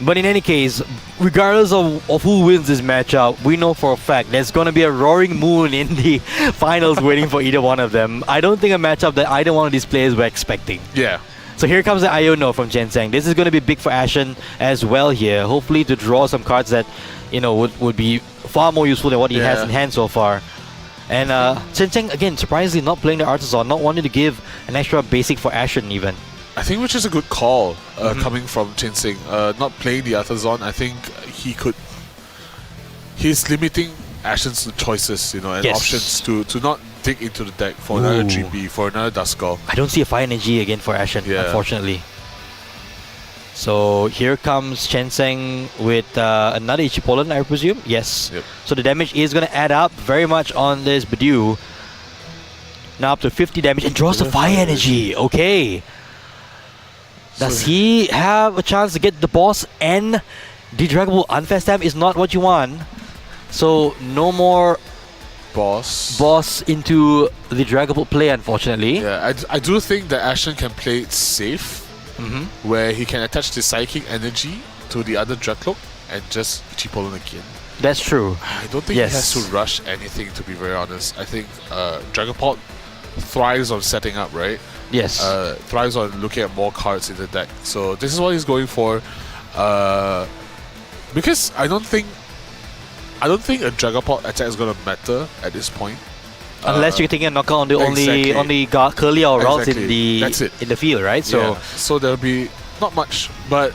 But in any case, regardless of who wins this matchup, we know for a fact there's going to be a roaring moon in the finals waiting for either one of them. I don't think a matchup that either one of these players were expecting. Yeah. So here comes the Iono from Chenseng. This is going to be big for Ashen as well here. Hopefully to draw some cards that, you know, would be far more useful than what he has in hand so far. And Chenseng, again, surprisingly not playing the Artazon, not wanting to give an extra basic for Ashen even. I think which is a good call coming from Chenseng. Not playing the Artazon, I think he's limiting Ashen's choices, you know, and options to not dig into the deck for another GP, for another Duskull. I don't see a Fire Energy again for Ashen, unfortunately. So here comes Chenseng with another Ichipollen, I presume? Yes. Yep. So the damage is going to add up very much on this Badoo. Now up to 50 damage and draws the Fire Energy. Okay. Does he have a chance to get the boss and the Dragapult? Unfast Stamp is not what you want. So no more boss into the Dragapult play, unfortunately. Yeah, I do think that Ashen can play it safe, where he can attach the Psychic Energy to the other Dracloak and just Ichipolen again. That's true. I don't think Yes. he has to rush anything, to be very honest. I think Dragapult thrives on setting up, right? Yes. Thrives on looking at more cards in the deck. So this is what he's going for. Because I don't think a Dragapult attack is gonna matter at this point. Unless you're taking a knockout on the exactly. only curly or routes Exactly. in That's it. the field, right? So Yeah. So there'll be not much, but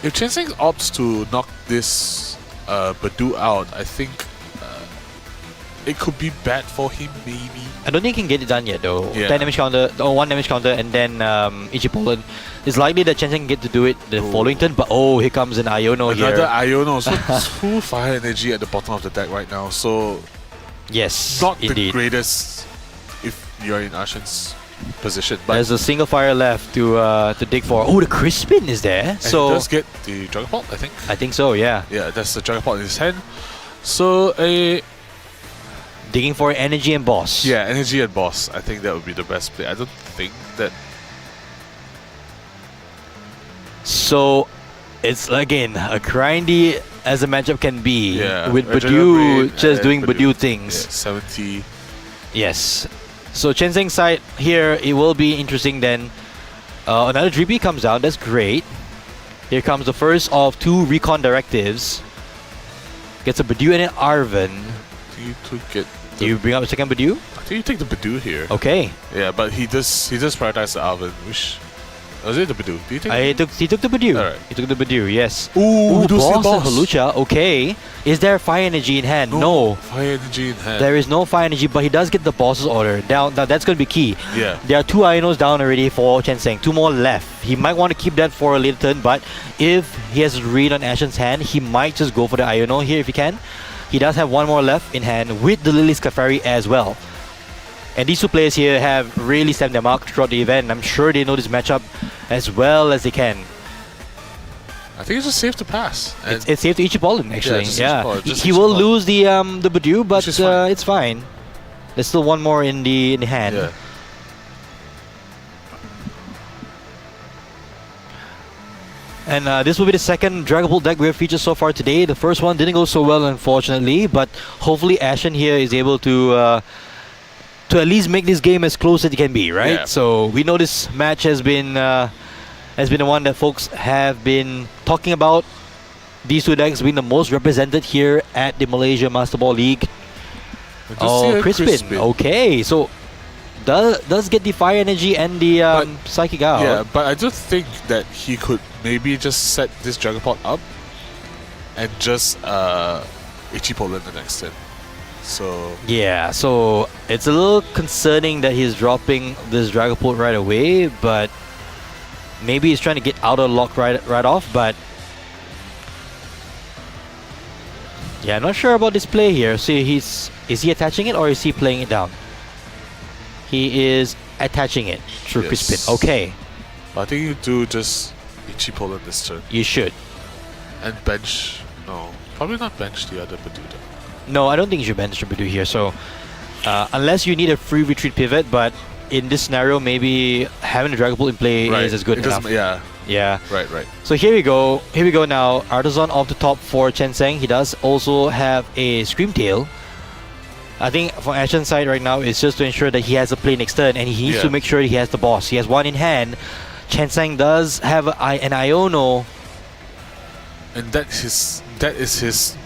if Chenseng opts to knock this Badoo out, I think it could be bad for him, maybe. I don't think he can get it done yet though. Yeah. 10 damage counter, or 1 damage counter, and then Ichipolen. It's likely that Chen can get to do it the following turn, but oh, here comes an Iono Another here. Iono, so 2 fire energy at the bottom of the deck right now. So Yes, not indeed. the greatest if you're in Ashen's position, but There's a single fire left to dig for. Oh, the Crispin is there. and he So does get the Dragapult, I think. I think so. Yeah, Yeah, that's the Dragapult in his hand. So a digging for energy and boss. energy and boss. I think that would be the best play. I don't think that. So it's again a grindy as a matchup can be. Yeah, With Adrenal Badoo Brain just and doing Badoo. Badoo Yeah, things. 70. Yes. So Chen Zheng's side here, it will be interesting then. Another Drippy comes out, that's great. Here comes the first of 2 recon directives. Gets a Badoo and an Arven. I think you took it. Do you bring up a second Badoo? I think you take the Badoo here. Okay. Yeah, but he does prioritize the Alvin, which was it the Badoo? Do you take? He took the Badoo. Alright. He took the Badoo, yes. Ooh, we do see a boss and boss. Holucha, okay. Is there fire energy in hand? No. Fire energy in hand. There is no fire energy, but he does get the boss's order. Now that's going to be key. Yeah. There are 2 Ionos down already for Chen Zheng. 2 more left. He might want to keep that for a later turn, but if he has a read on Ashen's hand, he might just go for the Iono here if he can. He does have 1 more left in hand with the Lily's Clefairy as well. And these 2 players here have really stamped their mark throughout the event. I'm sure they know this matchup as well as they can. I think it's just safe to pass. And It's safe to Ichipolen actually. just Yeah, Ichipolen, just he will Ichipolen. lose the Badoo, but Which is fine. it's fine. There's still 1 more in the hand. yeah. And this will be the second Dragapult deck we have featured so far today. The first one didn't go so well, unfortunately, but hopefully Ashen here is able to at least make this game as close as it can be, right? Yeah. So we know this match has been the one that folks have been talking about. These 2 decks being the most represented here at the Malaysia Master Ball League. I do see a Crispin. Okay, so does get the fire energy and the But- psychic out. Yeah, but I do think that he could maybe just set this Dragapult up and just Ichipolen the next turn. So Yeah, so it's a little concerning that he's dropping this Dragapult right away, but maybe he's trying to get out of lock right off, but yeah, not sure about this play here. So is he attaching it or is he playing it down? He is attaching it through Yes. Crispin. Okay, I think you do just Ichipolen this turn you should. and bench. No, probably not bench the other Badoo. No, I don't think you should bench Badoo here. So unless you need a free retreat pivot, but in this scenario, maybe having the Dragapult in play is as good It enough. doesn't- Yeah, Yeah. right. So here we go. Here we go now. Artisan off the top for Chen Zheng. He does also have a Screamtail. I think for Ashen's side right now, it's just to ensure that he has a play next turn, and he needs Yeah. to make sure he has the boss. He has 1 in hand. Chen Zheng does have an Iono. And that is his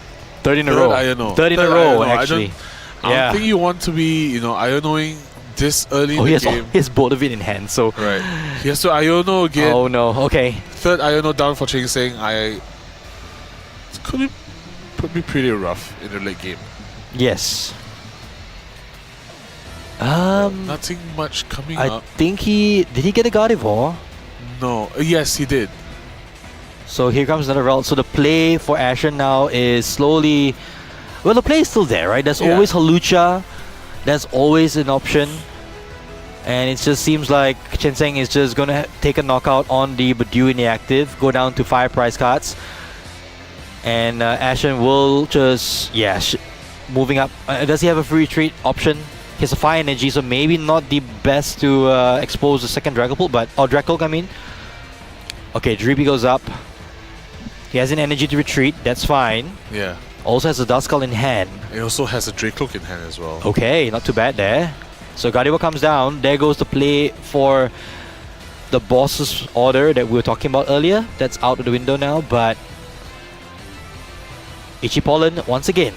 3rd in a third row. Iono. 3rd in a Third row, Iono. actually. I don't think you want to be, Ionoing this early Oh, in he the has, game. he has both of it in hand. So, Right. He has to Iono again. oh no. Okay. 3rd Iono down for Cheng Seng. It could be pretty rough in the late game. Yes. Nothing much coming I up. think did he get a Gardevoir? No. Yes, he did. So here comes another route. So the play for Ashen now is slowly... Well, the play is still there, right? There's Yeah. always Holucha. That's always an option. And it just seems like Chen Zheng is just going to take a knockout on the Badoo in the active. Go down to 5 prize cards. And Ashen will just... Yeah, moving up. Does he have a free retreat option? He has a fire energy, so maybe not the best to expose the second Dragapult, but... Or Dracul, I mean. Okay, Drippy goes up. He has an energy to retreat. That's fine. Yeah. Also has a Duskull in hand. It also has a Dracloak in hand as well. Okay, not too bad there. So Gardevoir comes down. There goes the play for the boss's order that we were talking about earlier. That's out of the window now, but Itchy Pollen once again.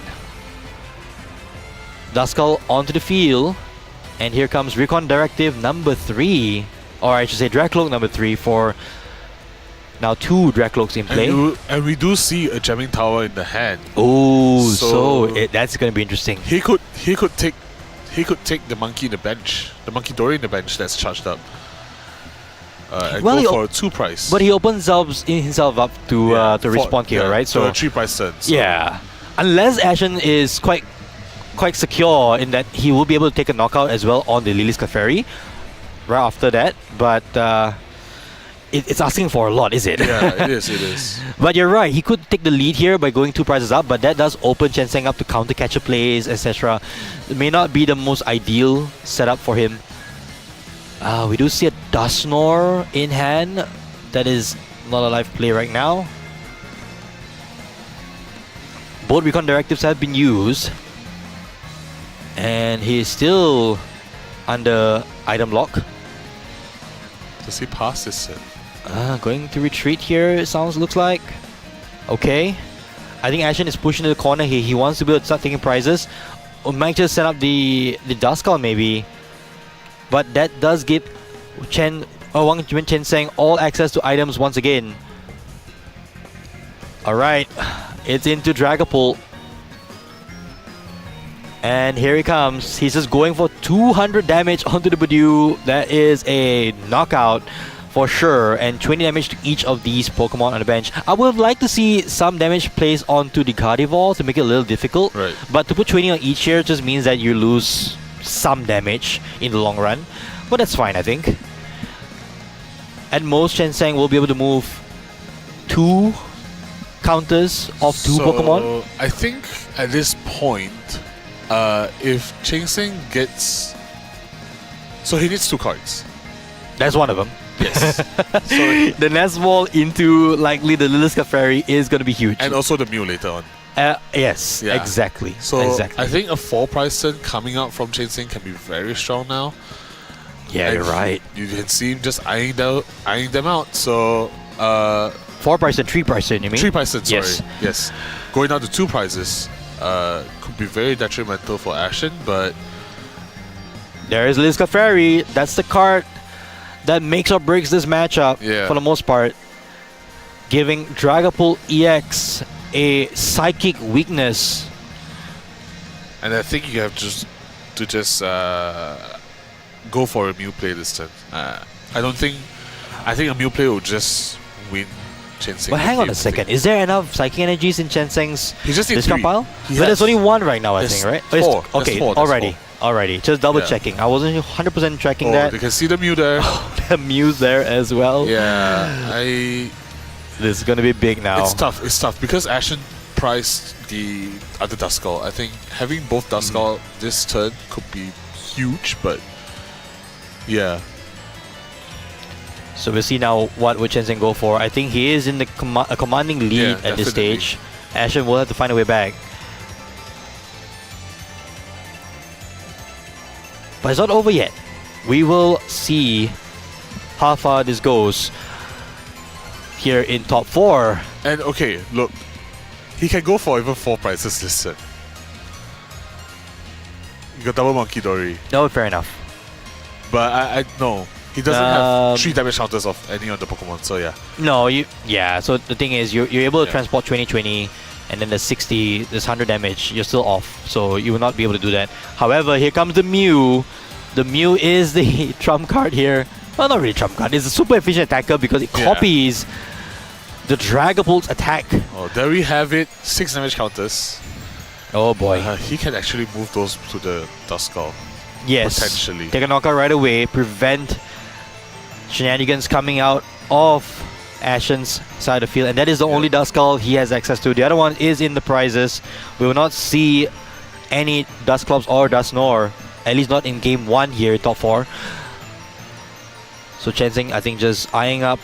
Duskull onto the field. And here comes Recon Directive number 3. Or I should say Dracloak number 3 for now 2 Dracloaks in play. And we do see a Jamming Tower in the hand. Oh, So- that's going to be interesting. He could take the monkey in the bench, the monkey Dory in the bench that's charged up. And Well, go he for a 2 price. But he opens himself up to respawn here, right? So So a 3 price turn. So yeah, unless Ashen is quite secure in that he will be able to take a knockout as well on the Lily's Clefairy right after that. But it's asking for a lot, is it? Yeah, it is. But you're right, he could take the lead here by going 2 prices up, but that does open Chen Seng up to counter catcher plays, etc. It may not be the most ideal setup for him. We do see a Dusknoir in hand. That is not a live play right now. Both Recon Directives have been used. And he is still under item lock. Does he pass this set? Going to retreat here, it looks like. Okay. I think Ashen is pushing to the corner here. He wants to be able to start taking prizes. Or might just set up the Duskull maybe. But that does give Wang Chen Seng all access to items once again. Alright. It's into Dragapult. And here he comes. He's just going for 200 damage onto the Budew. That is a knockout for sure. And 20 damage to each of these Pokemon on the bench. I would like to see some damage placed onto the Gardevoir to make it a little difficult. Right. But to put 20 on each here just means that you lose some damage in the long run. But that's fine, I think. At most, Chen Seng will be able to move 2 counters of 2 Pokemon. I think at this point, if Cheng Seng gets... So he needs 2 cards. That's one of them. Yes. The Nest Wall into likely the Lily's Clefairy is going to be huge. And also the Mew later on. Yes, Yeah. exactly. So exactly. I think a 4 price turn coming out from Cheng Seng can be very strong now. Yeah, And you're right. You can see him just eyeing them out. So 4 price and 3 price, you mean? 3 price turn, sorry. Yes. Yes. Going down to 2 prizes could be very detrimental for Ashen, but There is Lily's Clefairy. That's the card that makes or breaks this matchup for the most part. Giving Dragapult EX a psychic weakness. and I think you have to just go for a Mew play this turn. I think a Mew play will just win Chen Seng. But hang on a second. Is there enough psychic energies in Chen Seng's He just needs discount 3. pile? He But there's has- only 1 right now, I There's think, right? 4. There's Okay, 4. There's alrighty. 4. Alrighty. Just double Yeah. checking. I wasn't 100% tracking Oh, that. they can see the Mew there. The Muse there as well. Yeah, This is going to be big now. It's tough because Ashen priced the other Duskull. I think having both Duskull this turn could be huge, but yeah. So we'll see now what would Chen Seng go for. I think he is in the a commanding lead Yeah, at this definitely. stage. Ashen will have to find a way back. But it's not over yet. We will see how far this goes here in top 4. And okay, look, he can go for even 4 prices this turn. You got double Monkey Dory, No, fair enough. but I no, he doesn't have 3 damage counters of any of the Pokemon. So yeah, No, yeah. So the thing is, you're able to Yeah. transport 20-20, and then the 60, there's 100 damage. You're still off, so you will not be able to do that. However, here comes the Mew. The Mew is the trump card here. Well, not really trump card. It's a super efficient attacker because it Yeah. copies the Dragapult's attack. oh, there we have it. 6 damage counters. Oh boy. He can actually move those to the Duskull. Yes. potentially. Take a knockout right away. Prevent shenanigans coming out of Ashen's side of the field. And that is the only Duskull he has access to. The other one is in the prizes. We will not see any Dusclops or Dusknoir. At least not in game 1 here, top 4. So Chen Seng, I think, just eyeing up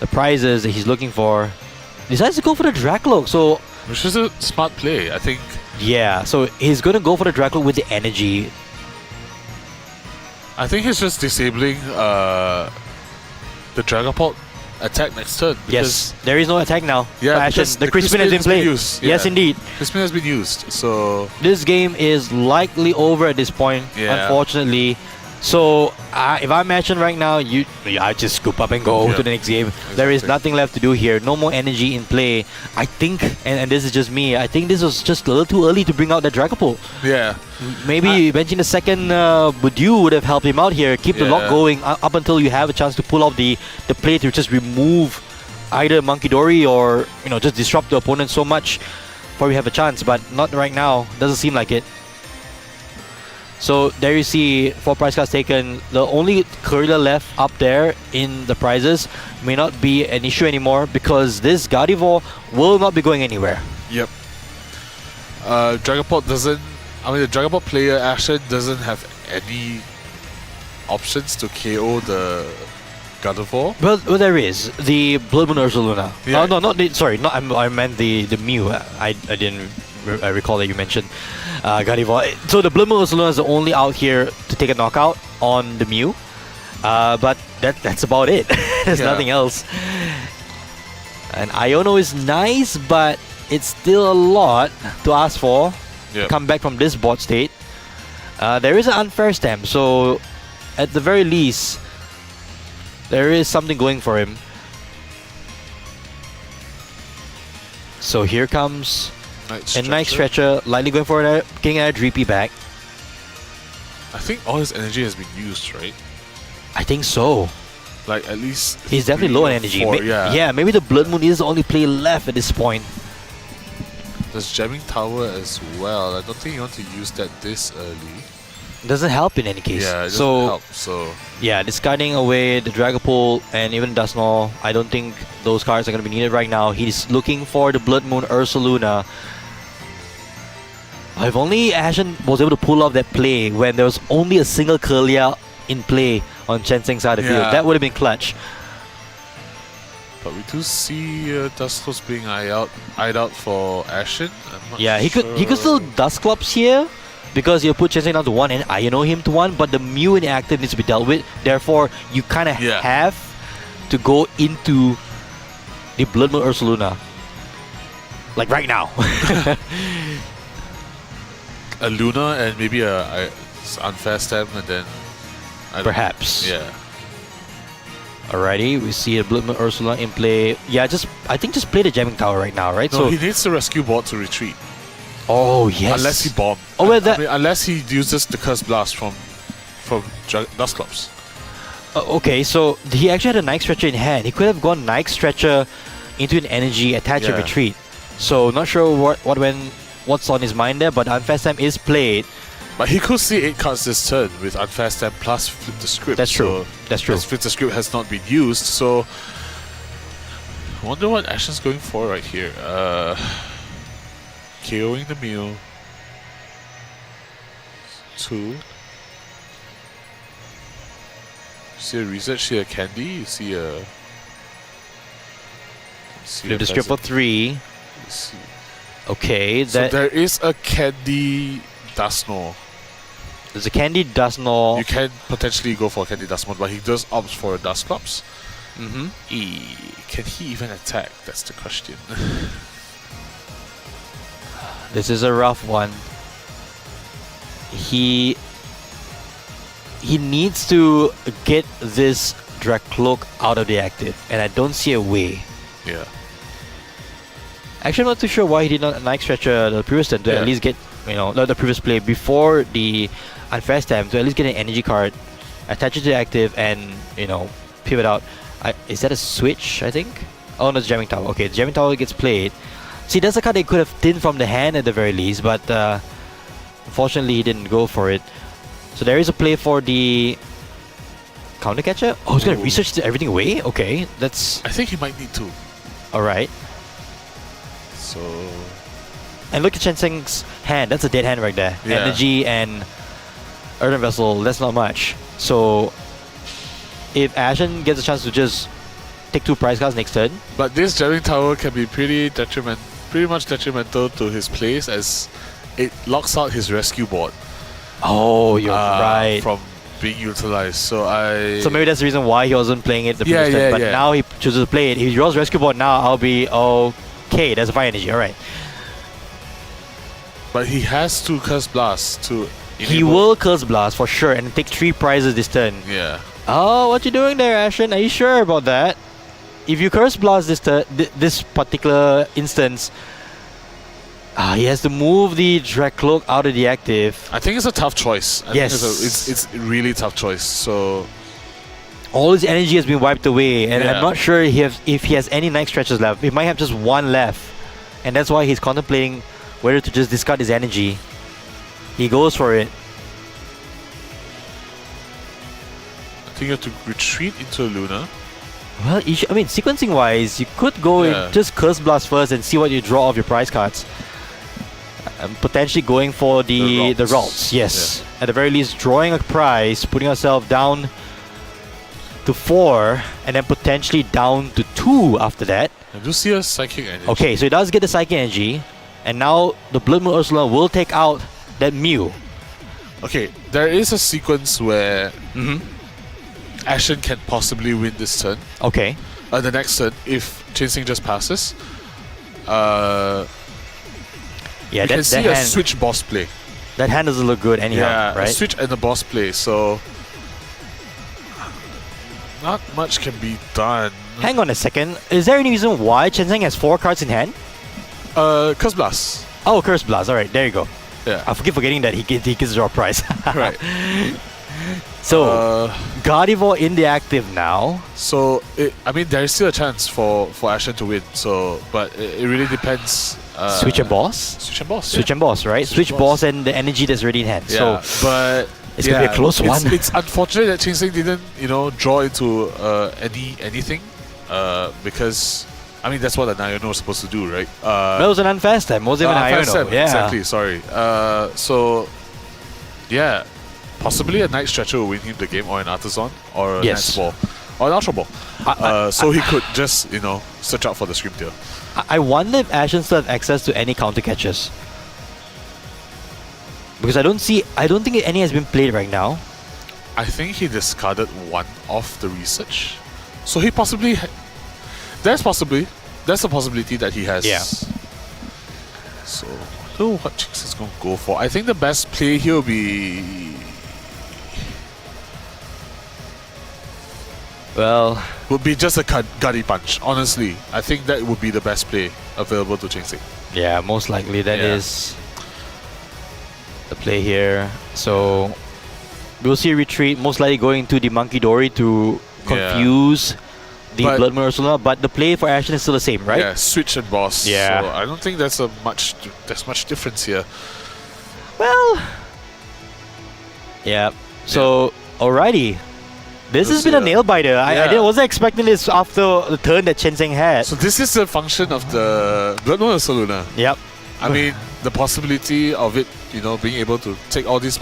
the prizes that he's looking for. decides to go for the Dracloak. So Which is a smart play, I think. yeah, so he's gonna go for the Dracloak with the energy. I think he's just disabling the Dragapult attack next turn. Yes, there is no attack now. Yeah, for Ashen. because The Crispin has been has been played. used, Yes, yeah. indeed. Crispin has been used, so This game is likely over at this point, Yeah. unfortunately. So if I'm Ashen right now, I just scoop up and go Yeah. to the next game. There is Exactly. nothing left to do here. No more energy in play. I think, and this is just me, I think this was just a little too early to bring out that Dragapult. yeah. Maybe benching the second Budew would have helped him out here. Keep the lock Yeah. going up until you have a chance to pull off the play to just remove either Monkey Dory or just disrupt the opponent so much before we have a chance. But not right now. Doesn't seem like it. So there you see 4 prize cards taken. The only Curler left up there in the prizes may not be an issue anymore because this Gardevoir will not be going anywhere. Yep. Dragapult doesn't. I mean, the Dragapult player Ashen doesn't have any options to KO the Gardevoir. Well, there is the Blood Moon Ursaluna. Yeah. No, not the, sorry. Not I meant the Mew. I didn't I recall that you mentioned Gardevoir. So the Blood Moon Ursaluna is the only out here to take a knockout on the Mew. But that's about it. There's Yeah. nothing else. And Iono is nice, but it's still a lot to ask for. Yep. Come back from this board state. There is an unfair stamp, so at the very least, there is something going for him. So here comes a nice stretcher, lightly going for getting a Dreepy back. I think all his energy has been used, right? I think so. Like at least He's definitely 3 low on or energy. 4, yeah. Maybe the Blood Moon is the only play left at this point. There's Jamming Tower as well. I don't think you want to use that this early. Doesn't help in any case. Yeah, it doesn't so help. So yeah, discarding away the Dragapult and even Dusknoir, I don't think those cards are going to be needed right now. He's looking for the Blood Moon Ursaluna. If only Ashen was able to pull off that play when there was only a single Kirlia in play on Chenseng's side of the field. Yeah. That would have been clutch. but we do see Dusklos being eyed out for Ashen. I'm not Yeah, he could sure. still Dusclops here because he'll put Chenseng down to 1 and Iono him to 1, but the Mew inactive needs to be dealt with. Therefore, you kind of Yeah. have to go into the Blood Moon Ursaluna. Like right now. a Luna and maybe a unfair stamp and then I don't know. Perhaps. Yeah. Alrighty, we see a Blood Moon Ursula in play. Yeah, I think just play the Jamming Tower right now, right? No, so he needs to rescue board to retreat. oh yes. Unless he bomb. Oh, well, I mean, unless he uses the Curse Blast from Dusclops. Okay, so he actually had a Night Stretcher in hand. He could have gone Night Stretcher into an energy, attach and Yeah. retreat. So not sure what's on his mind there, but Unfair Stamp is played. But he could see 8 cards this turn with Unfair Stamp plus Flip the Script. That's true. So That's true. Flip the Script has not been used, so I wonder what Ashen's going for right here. KOing the Mew. 2. See a research, see a candy, you see a. Flip the script for 3. Okay, So that there is a candy Dusknoir. there's a Candy Dusknoir. You can potentially go for a candy Dusknoir, but he does opt for a Dusclops. Mm-hmm. Can he even attack? That's the question. This is a rough one. He needs to get this Dracloak out of the active, and I don't see a way. Yeah. Actually, I'm not too sure why he did not Night Stretcher the previous turn to Yeah. at least get, the previous play before the Unfair Stamp to at least get an energy card, attach it to the active, and, pivot out. Is that a switch, I think? Oh, no, it's Jamming Tower. Okay, the Jamming Tower gets played. See, that's a card they could have thinned from the hand at the very least, but unfortunately, he didn't go for it. So there is a play for the Counter Catcher. Oh, he's going to Ooh. research everything away? Okay, that's I think he might need to. alright. So. And look at Chenseng's hand. That's a dead hand right there. Yeah. Energy and Earthen Vessel, that's not much. So if Ashen gets a chance to just take 2 prize cards next turn. But this jamming tower can be pretty much detrimental to his plays as it locks out his rescue board. Oh, you're right. From being utilized. So maybe that's the reason why he wasn't playing it the previous turn. But now he chooses to play it. He draws rescue board now. I'll be okay. That's a fire energy. All right. But he has to Curse Blast to. He will Curse Blast for sure and take 3 prizes this turn. Yeah. Oh, what you doing there, Ashen? Are you sure about that? If you Curse Blast this particular instance, he has to move the Dracloak out of the active. I think it's a tough choice. I think it's a really tough choice. So all his energy has been wiped away, and I'm not sure if he has any Night Stretches left. He might have just 1 left, and that's why he's contemplating whether to just discard his energy. He goes for it. I think you have to retreat into Luna. Well, sequencing wise, you could go and just Curse Blast first and see what you draw off your prize cards. Potentially going for the Ralts, yes. Yeah. At the very least, drawing a prize, putting yourself down to 4, and then potentially down to 2 after that. I do see a Psychic Energy. Okay, so he does get the Psychic Energy, and now the Blood Moon Ursula will take out that Mew. Okay, there is a sequence where Ashen can possibly win this turn. Okay. The next turn, if Chainsing just passes. You can see a switch boss play. That hand doesn't look good anyhow, right? A switch and a boss play, so not much can be done. Hang on a second. Is there any reason why Chenseng has 4 cards in hand? Curse Blast. Oh, Curse Blast. Alright, there you go. Yeah. I keep forgetting that he gets draw prize. Right. So, Gardevoir in the active now. So, there is still a chance for Ashen to win. So, but it really depends. Switch and boss? Switch and boss. Switch and boss, right? Switch boss and the energy that's already in hand. Yeah, so, but it's going to be a close one. It's unfortunate that Chainsing didn't, draw into anything. Because, that's what a Nayono is supposed to do, right? That was an unfast time. It wasn't even a Nayono. Yeah. Exactly, sorry. So, yeah. Possibly a Night Stretcher will win him the game, or an Artisan, or a Nest Ball, or an Ultra Ball. So he could just, search out for the Scream Tail. I wonder if Ashen still has access to any counter catches. Because I don't think any has been played right now. I think he discarded 1 off the research. So he possibly... There's a possibility that he has. Yeah. So, I don't know what Jinx is going to go for. I think the best play here will be... Well... would be just a Gutty Punch, honestly. I think that would be the best play available to Jinx. Yeah, most likely that is the play here. So, we'll see a retreat, most likely going to the Monkey Dory to confuse the Blood Moon Ursula, but the play for Ashen is still the same, right? Yeah, switch and boss. Yeah. So I don't think there's much difference here. Well... Yeah. So, alrighty. This has been a nail biter. I wasn't expecting this after the turn that Chenseng had. So this is the function of the Blood Moon Ursula. Yep. The possibility of it, being able to take all these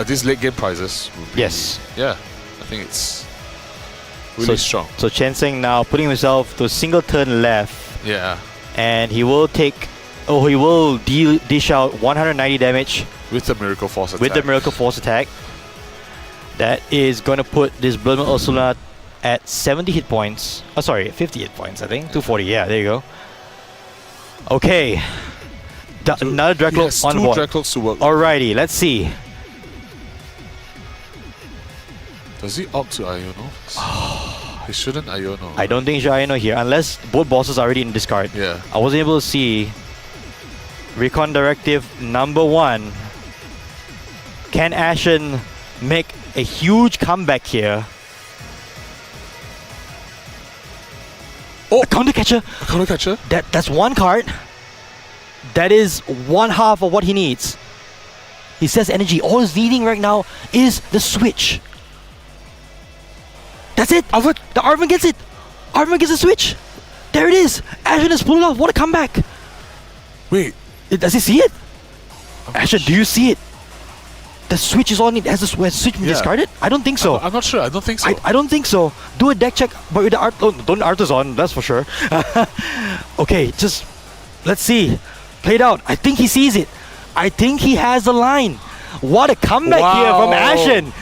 these late game prizes. Yes. Yeah, I think it's really strong. So Chenseng now putting himself to a single turn left. Yeah. And he will he will dish out 190 damage. With the Miracle Force attack. With the Miracle Force attack. That is going to put this Blood Moon Ursula at 70 hit points. Oh, sorry, 50 hit points, I think. 240, yeah, there you go. Okay. Another Dracloak on board. 2 Dracloaks to work. Alrighty, let's see. Does he opt to Iono? He shouldn't Iono. I don't think he should Iono here, unless both bosses are already in discard. Yeah. I wasn't able to see. Recon Directive number 1. Can Ashen make a huge comeback here? Oh! A counter catcher! A counter catcher? That's 1 card. That is 1/2 of what he needs. He says energy. All he's needing right now is the switch. That's it! The Arvin gets it! Arvin gets a switch! There it is! Ashen is pulling off. What a comeback! Wait. Does he see it? Ashen, do you see it? The switch is on it. Has the switch been Yeah. discarded? I don't think so. I'm not sure. I don't think so. I don't think so. Do a deck check, but with the art. Oh, don't Arthur's on. That's for sure. Okay, just let's see. Play it out. I think he sees it. I think he has the line. What a comeback here from Wow. Ashen.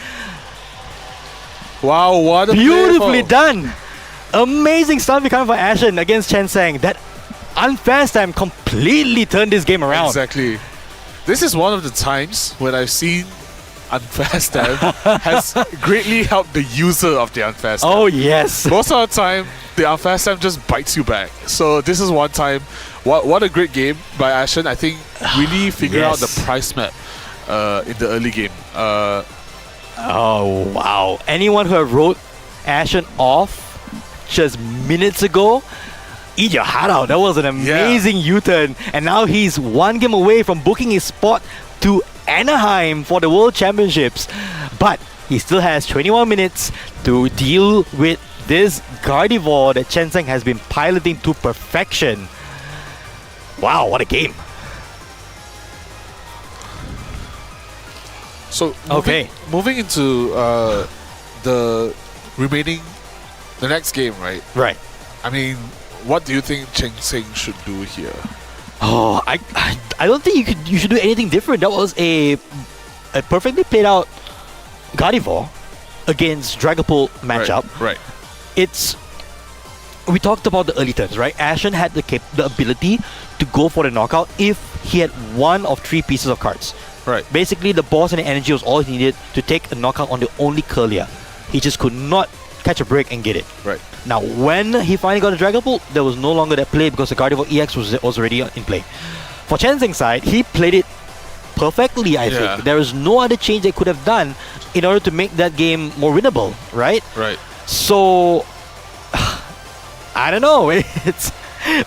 Wow, what a Beautifully playful- done. Amazing stuff coming from Ashen against Chen Sang. That unfair stamp completely turned this game around. Exactly. This is one of the times when I've seen unfair stamp has greatly helped the user of the unfair stamp. Oh yes. Most of the time, the unfair stamp just bites you back. So this is one time. What a great game by Ashen. I think really figured out Yes. the price map in the early game. Oh wow. Anyone who wrote Ashen off just minutes ago, eat your heart out. That was an amazing U-turn. And now he's one game away from booking his spot to Anaheim for the World Championships. But he still has 21 minutes to deal with this Gardevoir that Chen Sang has been piloting to perfection. Wow, what a game. So Okay. moving into the next game, right? Right. I mean, what do you think Cheng Sing should do here? Oh, I don't think you should do anything different. That was a perfectly played out Gardevoir against Dragapult matchup. Right. We talked about the early turns, right? Ashen had the ability to go for the knockout if he had one of 3 pieces of cards. Right. Basically, the boss and the energy was all he needed to take a knockout on the only Curlia. He just could not catch a break and get it. Right. Now, when he finally got the Dragapult, there was no longer that play because the Gardevoir EX was already in play. For Chen Sing's side, he played it perfectly, I Yeah. think. There is no other change they could have done in order to make that game more winnable, right? Right. So, I don't know.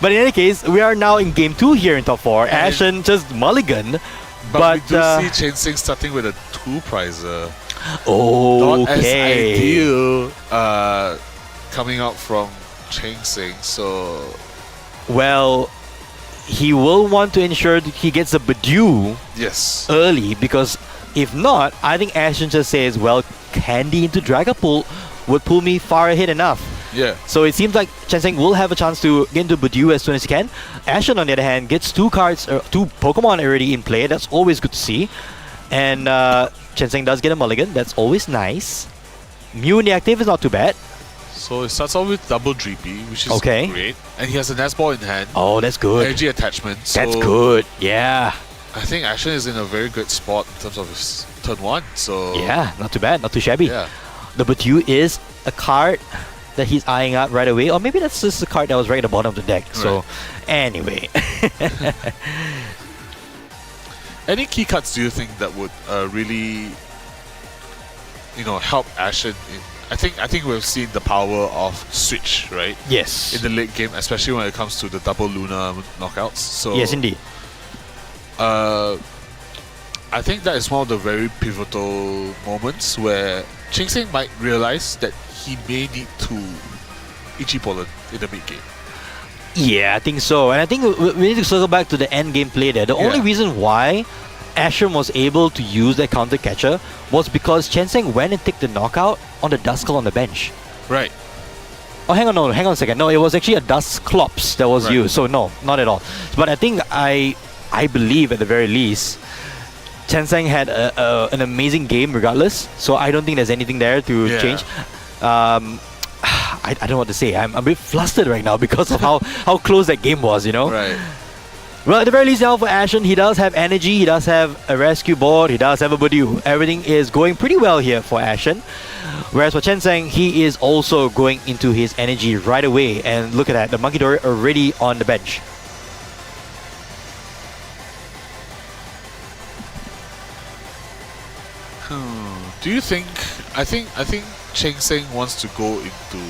But in any case, we are now in game 2 here in top 4. And Ashen just mulligan. But we do see Chen Sing starting with a 2-prizer. Not as okay. ideal coming out from Cheng Sing. So Well, he will want to ensure that he gets a Bidoof yes. early because if not, I think Ashen just says, well, Candy into Dragapult would pull me far ahead enough. Yeah. So it seems like Chen Sing will have a chance to get into Bidoof as soon as he can. Ashen, on the other hand, gets 2 Pokemon already in play. That's always good to see. And Chen Sing does get a mulligan. That's always nice. Mew in the active is not too bad. So it starts off with double Dreepy, which is Okay. great. And he has a Nest Ball in hand. Oh, that's good. Energy attachment. So That's good. Yeah. I think Ashen is in a very good spot in terms of his turn 1. So Yeah, not too bad. Not too shabby. yeah. The Bidoof is a card that he's eyeing out right away. Or maybe that's just a card that was right at the bottom of the deck. So, anyway. Any key cards do you think that would really, help Ashen in? I think we've seen the power of Switch, right? Yes. In the late game, especially when it comes to the double Luna knockouts. So Yes, indeed. I think that is one of the very pivotal moments where Cheng Sing might realize that he may need to Ichi-Pollen in the mid game. Yeah, I think so. And I think we need to circle back to the end game play there. The only Yeah. reason why Ashen was able to use that counter catcher was because Chen Sing went and took the knockout on the Duskull on the bench. Right. Oh, hang on a second. No, it was actually a Dusclops that was Right. used. So no, not at all. But I think I believe at the very least, Chen Sang had an amazing game regardless. So I don't think there's anything there to Yeah. change. I don't know what to say. I'm a bit flustered right now because of how close that game was, Right. Well, at the very least now for Ashen, he does have energy, he does have a rescue board, he does have a Bidoof. Everything is going pretty well here for Ashen. Whereas for Chen Sang, he is also going into his energy right away. And look at that, the Monkey Dory already on the bench. Do you think? I think Cheng Sing wants to go into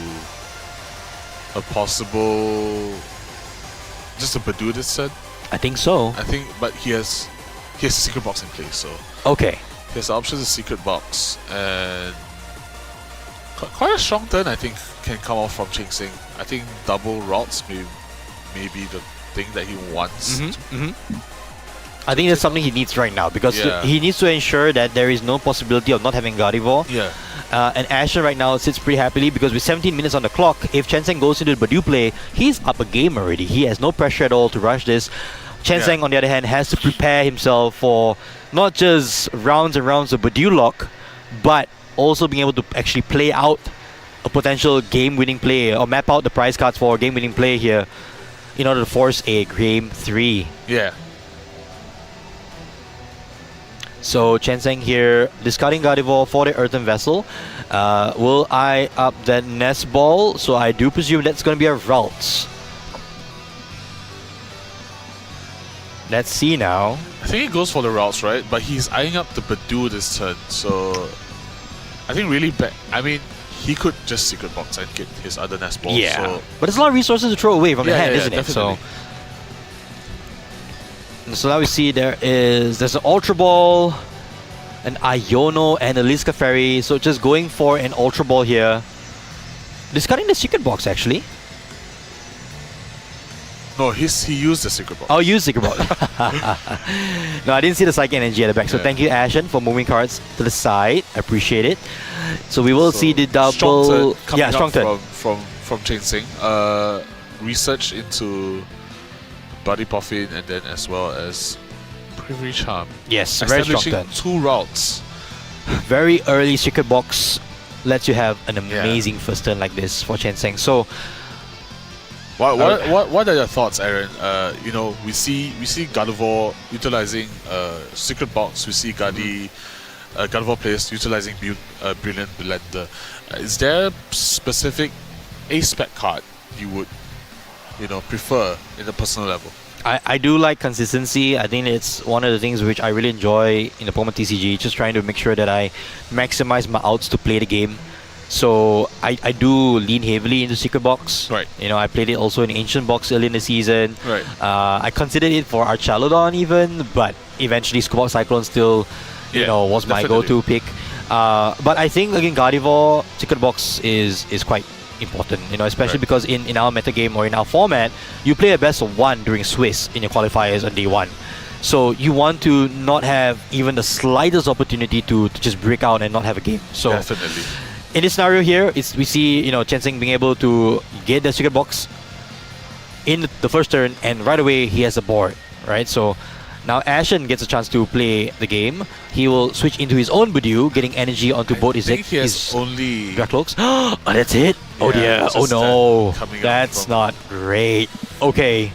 a possible just a Bidoof this turn. I think so. I think, but he has a secret box in place, so Okay. he has the option of secret box and quite a strong turn. I think can come off from Cheng Sing. I think double routes may be the thing that he wants. I think that's something he needs right now because he needs to ensure that there is no possibility of not having Gardevoir. Yeah. And Ashen right now sits pretty happily because with 17 minutes on the clock, if Chen Zheng goes into the Badu play, he's up a game already. He has no pressure at all to rush this. Chen Zheng, on the other hand, has to prepare himself for not just rounds and rounds of Badu lock, but also being able to actually play out a potential game-winning play or map out the prize cards for a game-winning play here in order to force a Game 3. Yeah. So Chen Zheng here discarding Gardevoir for the Earthen Vessel. Will I up that Nest Ball? So I do presume that's going to be a Ralts. Let's see now. I think he goes for the routes, right? But he's eyeing up the Badu this turn, so I think really bad. I mean, he could just Secret Box and get his other Nest Ball. Yeah, So but there's a lot of resources to throw away from the hand, isn't it? definitely. So now we see there's an Ultra Ball, an Iono, and a Liska Fairy. So just going for an Ultra Ball here. Discarding the Secret Box actually. No, he used the Secret Box. Oh, use Secret Box. No, I didn't see the Psychic Energy at the back. So thank you, Ashen, for moving cards to the side. I appreciate it. So we will see the double. Strong turn coming strong up turn. from Chen Zheng. Research into Body Puffin and then as well as Bravery Charm. Yes, very strong Establishing turn. 2 routes. Very early Secret Box lets you have an amazing first turn like this for Chen Zheng. So What are your thoughts, Aaron? You know, we see Gardevoir utilizing Secret Box. We see Gardevoir players utilizing Brilliant Blender. Is there a specific A-spec card you would, prefer in the personal level? I do like consistency. I think it's one of the things which I really enjoy in the Pokemon TCG. Just trying to make sure that I maximize my outs to play the game. So I do lean heavily into Secret Box. Right. I played it also in Ancient Box early in the season. Right. I considered it for Archaludon even, but eventually Scoop Cyclone still, was my definitely. go-to pick. But I think again Gardevoir Secret Box is quite important. Especially because in our metagame or in our format, you play a best of 1 during Swiss in your qualifiers on day 1. So you want to not have even the slightest opportunity to just break out and not have a game. So Definitely. in this scenario here, we see Chen Zheng being able to get the Secret Box in the first turn, and right away he has a board, right? So now Ashen gets a chance to play the game. He will switch into his own Budew, getting energy onto both his he has only Dracloaks. Oh, that's it. Oh dear. just Oh no. that coming out That's from- not great. Okay.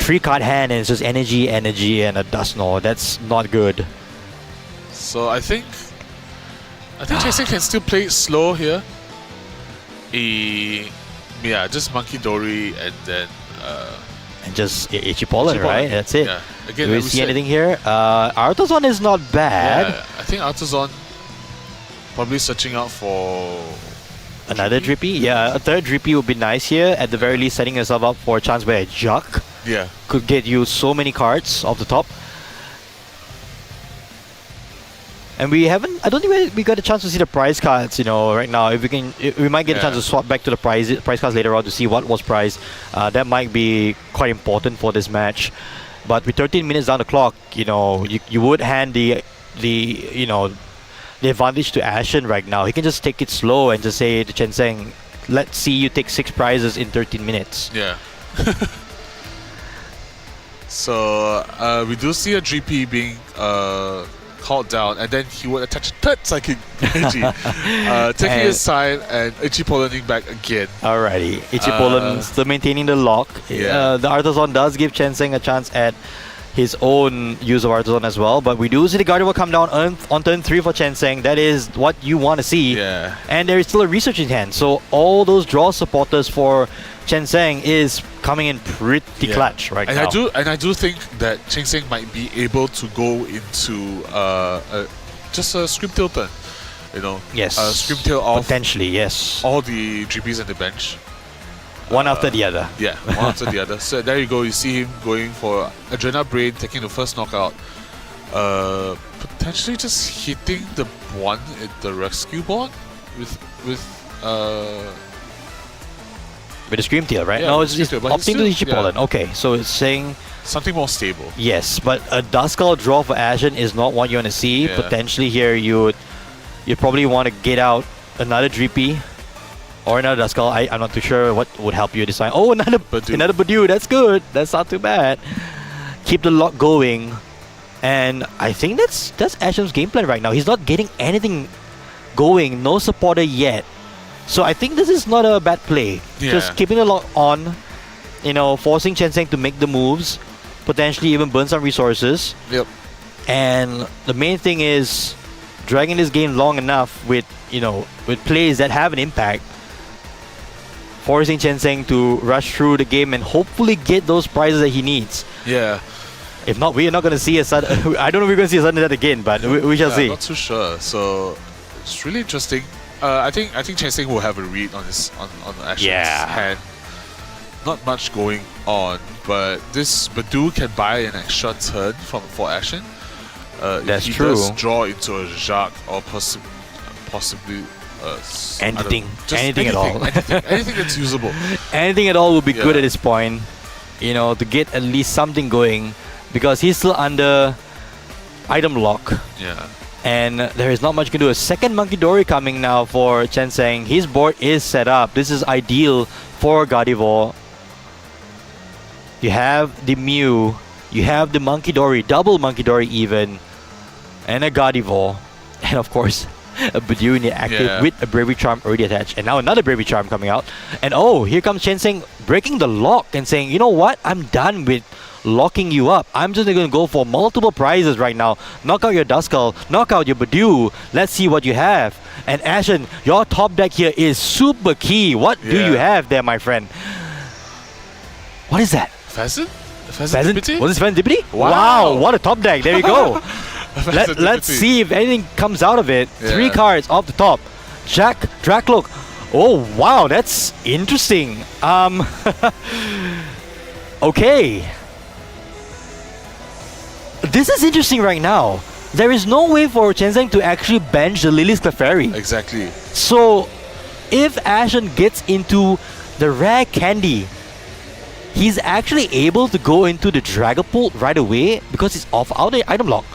3-card hand and it's just energy, and a Dusknoir. That's not good. So I think Chen Zheng can still play it slow here. Just Monkey Dory and then And just Ichipollen, Ichipollen. right? That's it. Yeah. Again, Do we like we see said- anything here? Artazon is not bad. Yeah, I think Artazon probably searching out for Another Drippy? Yeah, a third Drippy would be nice here. At the very least, setting yourself up for a chance where a Juck could get you so many cards off the top. And I don't think we got a chance to see the prize cards, right now. If we might get a chance to swap back to the prize cards later on to see what was prized. That might be quite important for this match. But with 13 minutes down the clock, you would hand the advantage to Ashen right now. He can just take it slow and just say to Chen Zheng, let's see you take 6 prizes in 13 minutes. Yeah. So we do see a GP being called down, and then he would attach a third Psychic Energy, taking his side and Ichipollening back again. Alrighty, Ichipollen still maintaining the lock. Yeah. The Artazon does give Chen Zheng a chance at his own use of Artazon as well, but we do see the Gardevoir come down on turn 3 for Chen Zheng. That is what you want to see. Yeah. And there is still a research in hand, so all those draw supporters for Chen Zheng is coming in pretty clutch right now. I do think that Chen Zheng might be able to go into just a Scream Tail turn. Yes. Scream Tail off Potentially, yes. all the GPs on the bench. One after the other. Yeah, one after the other. So there you go. You see him going for Adrena Brain, taking the first knockout. Potentially just hitting the one at the rescue board with With the Scream Tail, right? Yeah, no, with it's the Scream Tail, but opting to it's still- Ichi Pollen. Okay, so it's saying Something more stable. yes, but a Duskull draw for Ashen is not what you want to see. Yeah. Potentially here, you probably want to get out another Dreepy or another Duskull. I'm not too sure what would help you decide. Oh, another Badoo. That's good. That's not too bad. Keep the lock going, and I think that's Ashen's game plan right now. He's not getting anything going. No supporter yet. So I think this is not a bad play. Yeah. Just keeping the lock on, forcing Chen Zheng to make the moves, potentially even burn some resources. Yep. And the main thing is dragging this game long enough with plays that have an impact, forcing Chen Zheng to rush through the game and hopefully get those prizes that he needs. Yeah. If not, we are not going to see a sudden. I don't know if we're going to see a sudden death again, but we shall see. Not too sure. So it's really interesting. I think Chen Zheng will have a read on Ashen's hand. Not much going on, but this Badoo can buy an extra turn for Ashen. That's if he true. does draw into a Jacques or possibly Anything. just Anything at all. anything that's usable. Anything at all would be good Yeah. at this point, to get at least something going, because he's still under item lock. Yeah. And there is not much you can do. A second Monkey Dory coming now for Chen Zheng. His board is set up. This is ideal for Gardevoir. You have the Mew. You have the Monkey Dory. Double Monkey Dory even. And a Gardevoir. And of course, a Badoo in the active with a Bravery Charm already attached. And now another Bravery Charm coming out. And here comes Chen Zheng breaking the lock and saying, you know what? I'm done with locking you up. I'm just going to go for multiple prizes right now. Knock out your Duskull, knock out your Badoo. Let's see what you have. And Ashen, your top deck here is super key. What do you have there, my friend? What is that? Pheasant? Pheasant? Pheasant? Was this Pheasant Dippity? Wow. What a top deck. There you go. Pheasant Let's Dippity. see if anything comes out of it. Yeah. 3 cards off the top. Jack, Dracloak. Oh, wow. That's interesting. Okay. This is interesting right now. There is no way for Chen Zheng to actually bench the Lily's Clefairy. Exactly. So, if Ashen gets into the rare candy, he's actually able to go into the Dragapult right away because he's off out the item lock.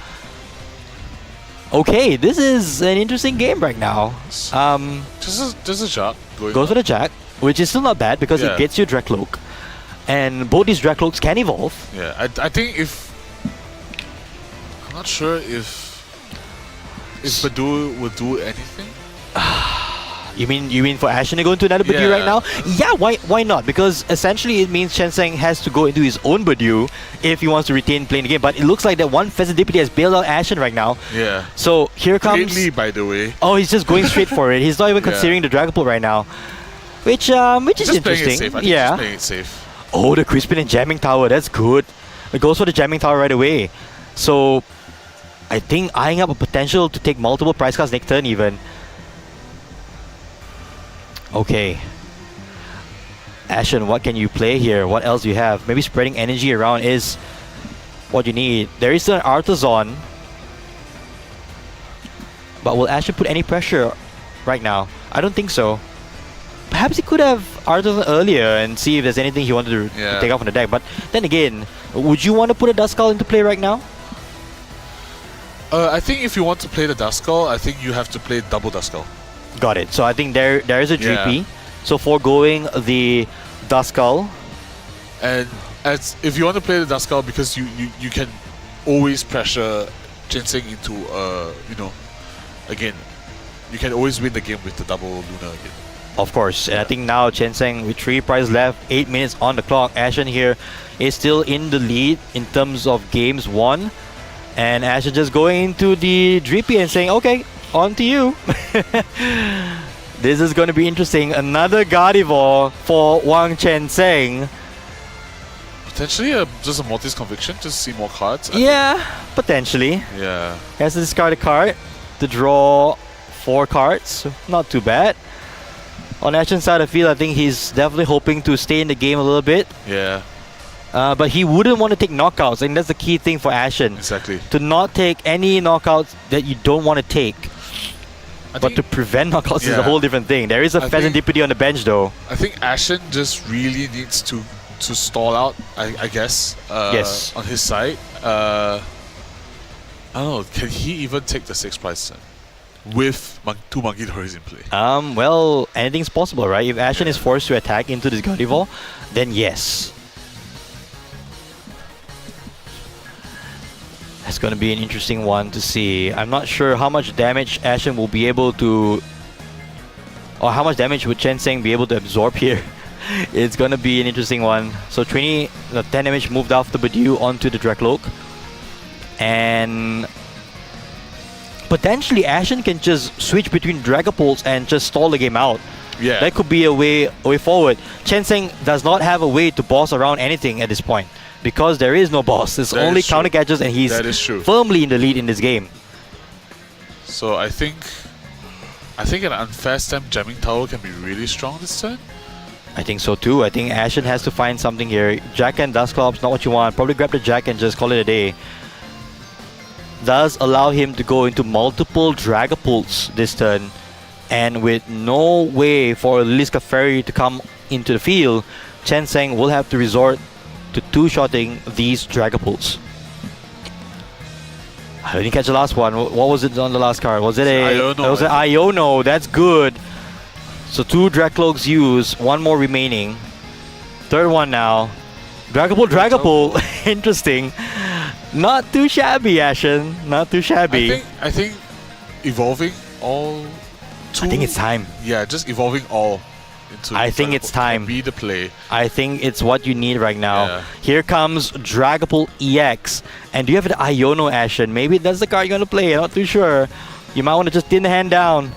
Okay, this is an interesting game right now. Just a Jacques going Goes for the Jack, which is still not bad because it gets you Dracloak. And both these Dracloaks can evolve. Yeah, I think I'm not sure if Badoo will do anything. You mean for Ashen to go into another Badoo right now? Yeah, why not? Because essentially it means Chen Zheng has to go into his own Badoo if he wants to retain playing the game. But it looks like that one Pheasantipity has bailed out Ashen right now. Yeah. So here comes... Greatly, by the way. Oh, he's just going straight for it. He's not even considering the Dragapult right now. Which is Just interesting. playing it safe. I think just playing it safe. Oh, the Crispin and Jamming Tower. That's good. It goes for the Jamming Tower right away. So I think eyeing up a potential to take multiple prize cards next turn even. Okay. Ashen, what can you play here? What else do you have? Maybe spreading energy around is what you need. There is still an Artisan. But will Ashen put any pressure right now? I don't think so. Perhaps he could have Artisan earlier and see if there's anything he wanted to take off on the deck. But then again, would you want to put a Duskull into play right now? I think if you want to play the Duskull, I think you have to play double Duskull. Got it. So I think there is a Dreepy. So foregoing the Duskull. And if you want to play the Duskull, because you can always pressure Chen Zheng into again, you can always win the game with the double Luna again. Of course, and I think now Chen Zheng with 3 prizes left, 8 minutes on the clock. Ashen here is still in the lead in terms of games won. And Ashen just going into the Dreepy and saying, okay, on to you. This is going to be interesting. Another Gardevoir for Wang Chen Zheng. Potentially just a Mortis Conviction to see more cards. Yeah, potentially. Yeah. He has to discard a card to draw 4 cards. Not too bad. On Ashen's side of the field, I think he's definitely hoping to stay in the game a little bit. Yeah. But he wouldn't want to take knockouts. I think that's the key thing for Ashen. Exactly. To not take any knockouts that you don't want to take. But to prevent knockouts is a Yeah. whole different thing. There is a I Pheasant think- Deputy on the bench though. I think Ashen just really needs to stall out, I guess. Yes. On his side. I don't know, can he even take the 6th prize turn? With two Monkey Dories in play. Well, anything's possible, right? If Ashen is forced to attack into this Gardevoir, then yes. That's going to be an interesting one to see. I'm not sure how much damage Ashen will be able to... Or how much damage would Chen Seng be able to absorb here. It's going to be an interesting one. So 10 damage moved off the Bidoof onto the Drakloak. And... potentially Ashen can just switch between Dragapults and just stall the game out. Yeah. That could be a way forward. Chen Seng does not have a way to boss around anything at this point because there is no boss. There's That only is true. counter catches and he's That is true. firmly in the lead in this game. So I think an unfair stamp jamming tower can be really strong this turn. I think so too. I think Ashen has to find something here. Jack and Dustclops, not what you want. Probably grab the Jack and just call it a day. Does allow him to go into multiple Dragapults this turn, and with no way for Liska Fairy to come into the field, Chen Seng will have to resort to two-shotting these Dragapults. I didn't catch the last one. What was it on the last card? Was it a... Iono, It was an I Iono. That's good. So 2 Dracloaks used, 1 more remaining. Third one now. Dragapult. Interesting. Not too shabby, Ashen. Not too shabby. I think evolving all. I think it's time. Yeah, just evolving all into. I think it's time. Can be the play. I think it's what you need right now. Yeah. Here comes Dragapult EX. And do you have the Iono, Ashen? Maybe that's the card you're going to play. I'm not too sure. You might want to just thin the hand down.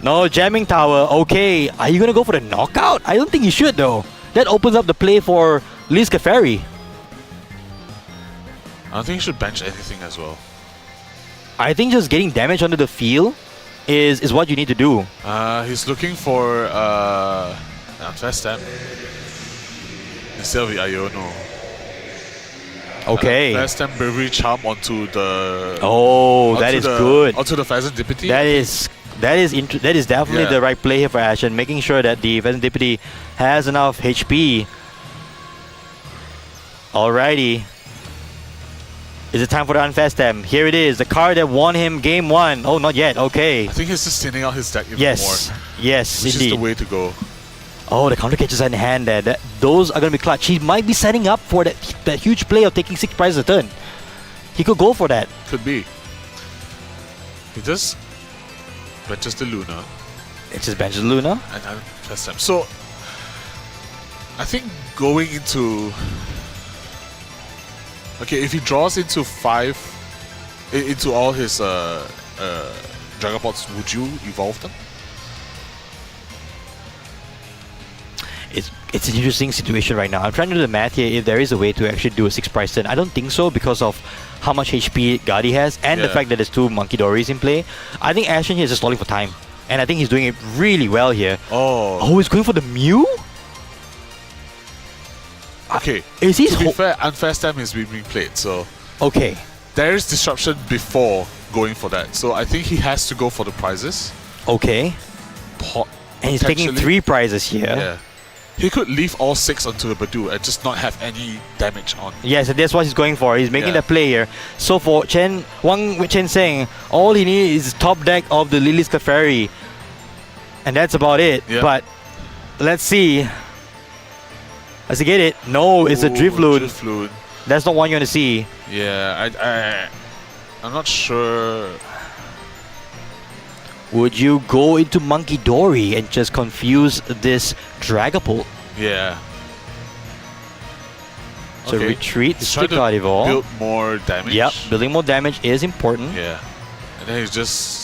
No, Jamming Tower. Okay. Are you going to go for the knockout? I don't think you should, though. That opens up the play for Liska Fairy. I don't think you should bench anything as well. I think just getting damage onto the field is what you need to do. He's looking for an unfair stamp instead of the Iono. Okay. Unfair stamp Bravery Charm onto the. Oh, that is good. Onto the Pheasant Deputy. That is definitely Yeah. the right play here for Ashen, making sure that the Pheasant Deputy has enough HP. Alrighty. Is it time for the Unfast Stem? Here it is, the card that won him game 1. Oh, not yet. Okay. I think he's just thinning out his deck even Yes. more. Yes, Which indeed. is the way to go. Oh, the counter catches in hand there. Those are going to be clutch. He might be setting up for that huge play of taking 6 prizes a turn. He could go for that. Could be. He just benches the Luna It's just benches Luna. and unfair stamp. So I think going into. Okay, if he draws into 5, into all his Dragapults, would you evolve them? It's an interesting situation right now. I'm trying to do the math here if there is a way to actually do a 6 price turn. I don't think so because of how much HP Guardy has and the Yeah. fact that there's 2 Monkey Dories in play. I think Ashen here is just stalling for time. And I think he's doing it really well here. Oh. He's going for the Mew? Okay. Is he... To be fair, unfair stamp is being played, so Okay. there is disruption before going for that. So I think he has to go for the prizes. Okay. And he's taking Potentially. 3 prizes here. Yeah. He could leave all 6 onto the Bidoof and just not have any damage on. Yes, and that's what he's going for. He's making Yeah. the play here. So for Wang Chen Seng, all he needs is top deck of the Lily's Clefairy. And that's about it. Yeah. But let's see. Does he get it? No, it's a Ooh, Drifloon. Drifloon. That's not one you want to see. Yeah, I'm not sure. Would you go into Monkey Dory and just confuse this Dragapult? Yeah. So Okay. retreat, He's stick trying to Gardevoir. build more damage. Yep, building more damage is important. Yeah. And then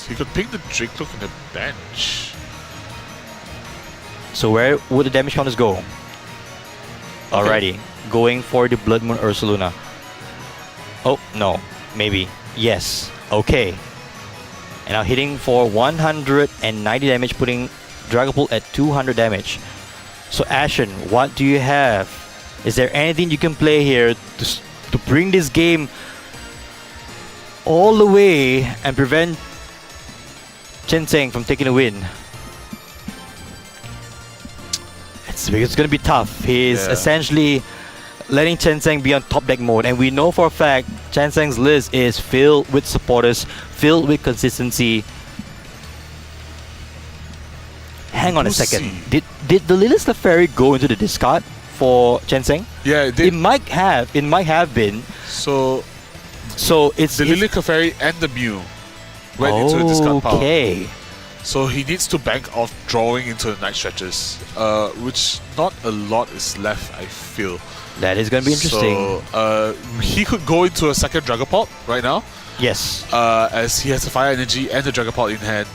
he could pick the Dracloak in the bench. So where would the damage counters go? Alrighty, going for the Blood Moon Ursaluna. Oh, no, maybe. Yes, okay. And now hitting for 190 damage, putting Dragapult at 200 damage. So Ashen, what do you have? Is there anything you can play here to bring this game all the way and prevent Chen Zheng from taking a win. It's going to be tough. He's essentially letting Chen Zheng be on top deck mode, and we know for a fact Chen Zheng's list is filled with supporters, filled with consistency. Hang on a second. Did the Lilith Fairy go into the discard for Chen Zheng? Yeah, it did. It might have been. So it's the Lily Clefairy and the Mew went into the discard pile. Okay. So he needs to bank off drawing into the night stretches, which not a lot is left, I feel. That is going to be interesting. So he could go into a second Dragapult right now. Yes. As he has the Fire Energy and the Dragapult in hand.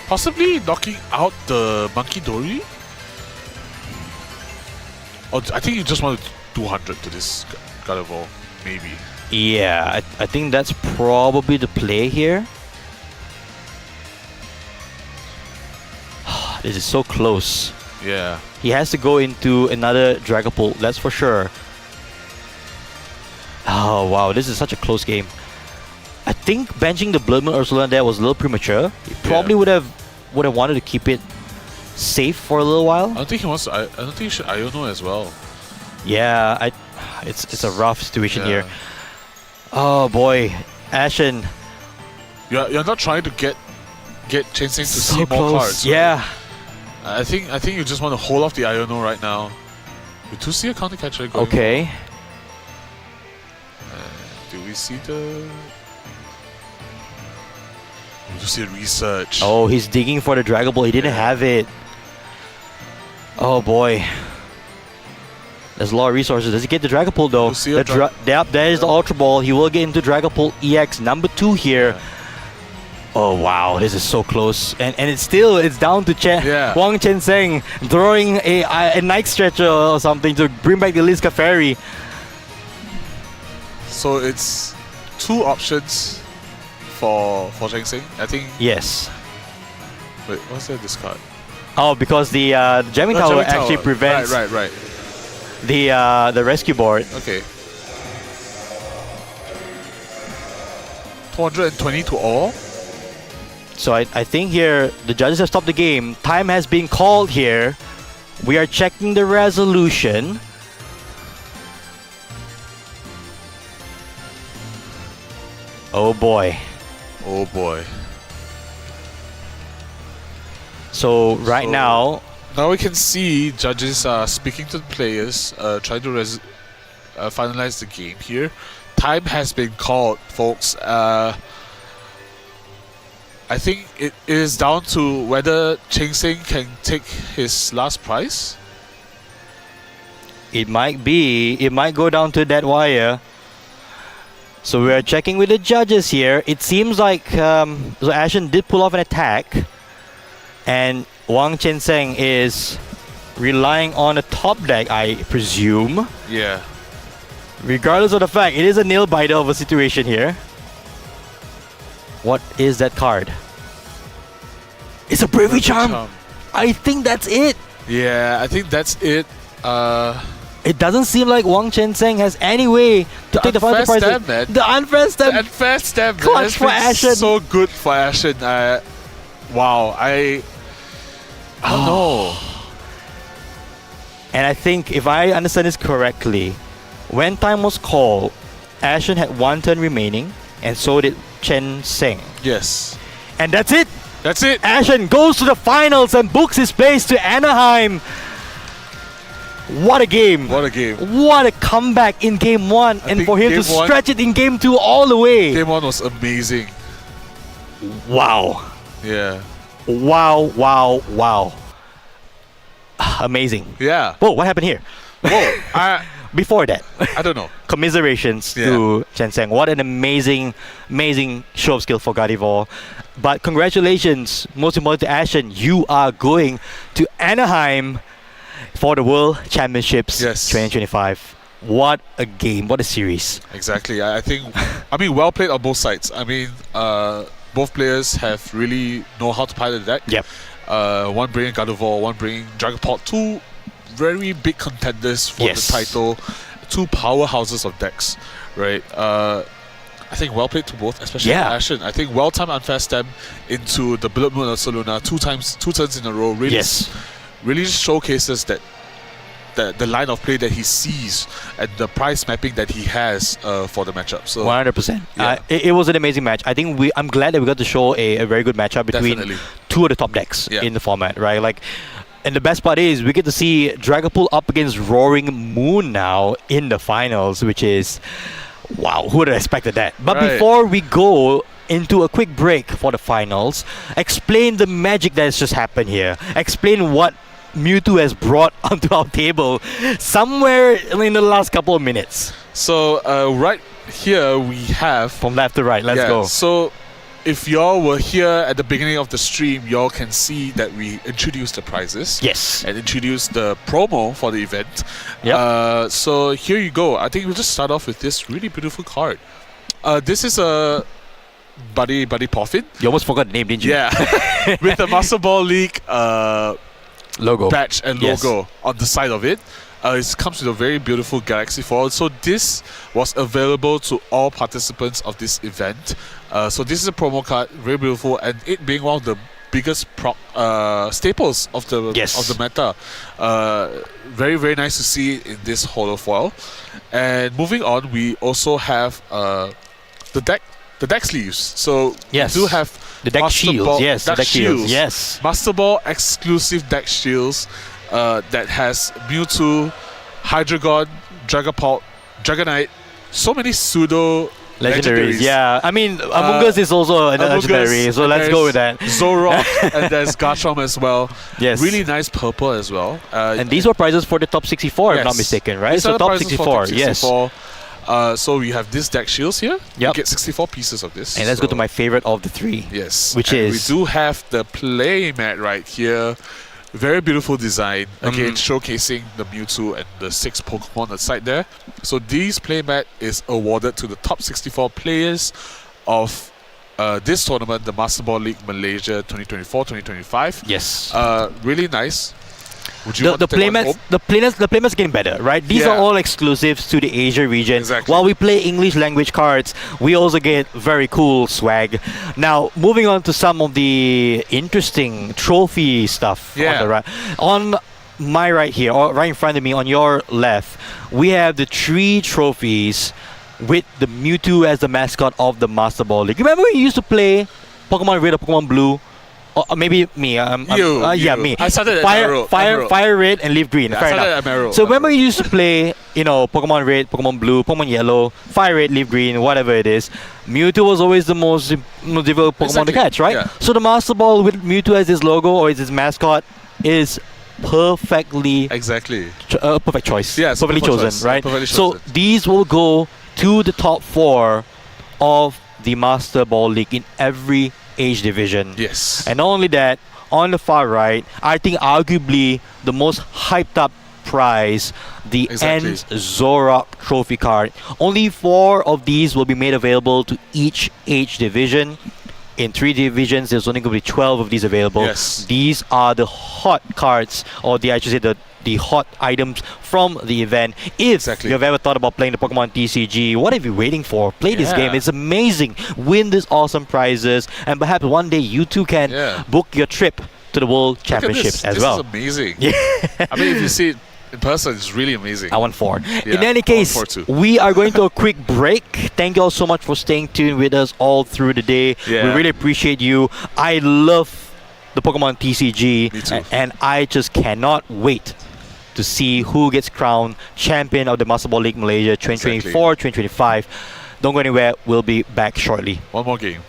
Possibly knocking out the Monkey Dory? Or I think you just want to do 200 to this Gardevoir, maybe. Yeah, I think that's probably the play here. This is so close. Yeah. He has to go into another Dragapult, that's for sure. Oh wow, this is such a close game. I think benching the Blood Moon Ursula there was a little premature. He probably would have wanted to keep it safe for a little while. I don't think he wants to, I don't think he should Iono as well. Yeah, it's a rough situation here. Oh boy, Ashen. You're not trying to get Chen Zheng to So see close. more cards. Yeah. Right? I think you just want to hold off the Iono right now. We do see a counter catcher going. Okay. Do we see the? We do see a research. Oh, he's digging for the Dragapult. He didn't have it. Oh boy. There's a lot of resources. Does he get the Dragapult though? Yep, there is the Ultra Ball. He will get into Dragapult EX number 2 here. Yeah. Oh wow, this is so close. And it's down to Wang Chen Zheng throwing a Night Stretcher or something to bring back the Liska Fairy. So it's 2 options for Chen Zheng, I think. Yes. Wait, what's that discard? Oh, because the Jamming Tower actually prevents right. the rescue board. Okay. 220 to all. So I think here the judges have stopped the game. Time has been called here. We are checking the resolution. Oh boy. Oh boy. So now we can see judges are speaking to the players, trying to finalize the game here. Time has been called, folks. I think it is down to whether Chen Zheng can take his last prize. It might be. It might go down to that wire. So we are checking with the judges here. It seems like so Ashen did pull off an attack, and Wang Chen Zheng is relying on a top deck, I presume. Yeah. Regardless of the fact, it is a nail biter of a situation here. What is that card? It's a Bravery Charm. I think that's it. Yeah, I think that's it. It doesn't seem like Wang Chen Zheng has any way to take the final prize. The unfair stamp. The unfair stamp. Clutch for Ashen. So good for Ashen. Wow. I don't know. And I think if I understand this correctly, when time was called, Ashen had 1 turn remaining, and so did Chen Zheng. Yes. And that's it. That's it. Ashen goes to the finals and books his place to Anaheim. What a game. What a game. What a comeback in game 1, and for him to stretch it in game 2 all the way. Game 1 was amazing. Wow. Yeah. Wow. Amazing. Yeah. Whoa, what happened here? Whoa. Before that, I don't know. Commiserations to Chen Zheng. What an amazing show of skill for Gardevoir. But congratulations, most important to Ashen, you are going to Anaheim for the World Championships 2025. What a game, what a series. Exactly. I mean, well played on both sides. I mean, both players have really know how to play the deck. Yep. One bringing Gardevoir, one bringing Dragapult. 2 very big contenders for the title. 2 powerhouses of decks, right? I think well played to both, especially Yeah. Ashen. I think well timed unfair stem into the Bullet Moon of Soluna 2 turns in a row. Really, Yes. really showcases that the line of play that he sees and the price mapping that he has for the matchup. So 100%. Yeah. It was an amazing match. I think I'm glad that we got to show a very good matchup between Definitely. two of the top decks Yeah. in the format, right? Like, and the best part is we get to see Dragapult up against Roaring Moon now in the finals, which is wow. Who would have expected that? But Right. before we go into a quick break for the finals, explain the magic that has just happened here. Explain what Mewtwo has brought onto our table somewhere in the last couple of minutes. So right here we have From left to right, let's yeah, go. So if y'all were here at the beginning of the stream, y'all can see that we introduced the prizes. Yes. And introduced the promo for the event. Yep. So here you go. I think we'll just start off with this really beautiful card. This is a Buddy Poffin. You almost forgot the name, didn't you? Yeah. With the Master Ball League Logo. badge and Yes. logo on the side of it. It comes with a very beautiful galaxy foil. So this was available to all participants of this event. So this is a promo card, very beautiful, and it being one of the biggest staples of the Yes. of the meta. Very, very nice to see it in this holo foil. And moving on, we also have the deck sleeves. So Yes. we do have The deck Master shields, Ball- yes, the deck shields, yes. Master Ball exclusive deck shields that has Mewtwo, Hydreigon, Dragapult, Dragonite, so many pseudo Legendaries. Yeah. I mean, Among Us is also a Among Us, legendary, so and let's go with that. there's Zoroark and there's Garchomp as well. Yes. Really nice purple as well. And these were prizes for the top 64, if I'm not Yes. mistaken, right? These are So the top prizes for 64, top yes. 64. So we have this deck shields here. Yep. You get 64 pieces of this. And let's go So- to my favorite of the three. Yes. Which and is- we do have the play mat right here. Very beautiful design. Again, showcasing the Mewtwo and the 6 Pokemon on the side there. So these playmat is awarded to the top 64 players of this tournament, the Master Ball League Malaysia 2024-2025. Yes. Really nice. Would you The, want the to take one playmats, home? the playmats getting better, right? These are Yeah. all exclusives to the Asia region. Exactly. While we play English language cards, we also get very cool swag. Now, moving on to some of the interesting trophy stuff on Yeah. the right. On my right here, or right in front of me, on your left, we have the 3 trophies with the Mewtwo as the mascot of the Master Ball League. Remember when you used to play Pokemon Red or Pokemon Blue? Or maybe me. Yeah, You. me. I started at Fire, Emerald. Fire Red and Leaf Green. Yeah, I Fair started enough. at Emerald. So remember you used to play, Pokemon Red, Pokemon Blue, Pokemon Yellow, Fire Red, Leaf Green, whatever it is. Mewtwo was always the most difficult Pokemon Exactly, to catch, right? yeah. So the Master Ball with Mewtwo as his logo or as his mascot is perfectly Exactly. perfect choice. Yeah, it's a perfectly perfect chosen, choice. right? Perfectly So chosen. these will go to the top 4 of the Master Ball League in every age division. Yes. And not only that, on the far right, I think arguably the most hyped up prize, the Exactly. Ents Zoroark trophy card. Only 4 of these will be made available to each age division. In 3 divisions, there's only going to be 12 of these available. Yes. These are the hot cards, or I should say the hot items from the event. If Exactly. you've ever thought about playing the Pokemon TCG, what are you waiting for? Play this Yeah. game. It's amazing. Win these awesome prizes, and perhaps one day you too can Yeah. book your trip to the World Look at Championships this. as well. This is amazing. Yeah. I mean, if you see it in person, it's really amazing. I want 4. Yeah, In any I want case, 4 too. we are going to a quick break. Thank you all so much for staying tuned with us all through the day. Yeah. We really appreciate you. I love the Pokemon TCG. Me too. And I just cannot wait to see who gets crowned champion of the Master Ball League Malaysia 2024-2025. Don't go anywhere. We'll be back shortly. One more game.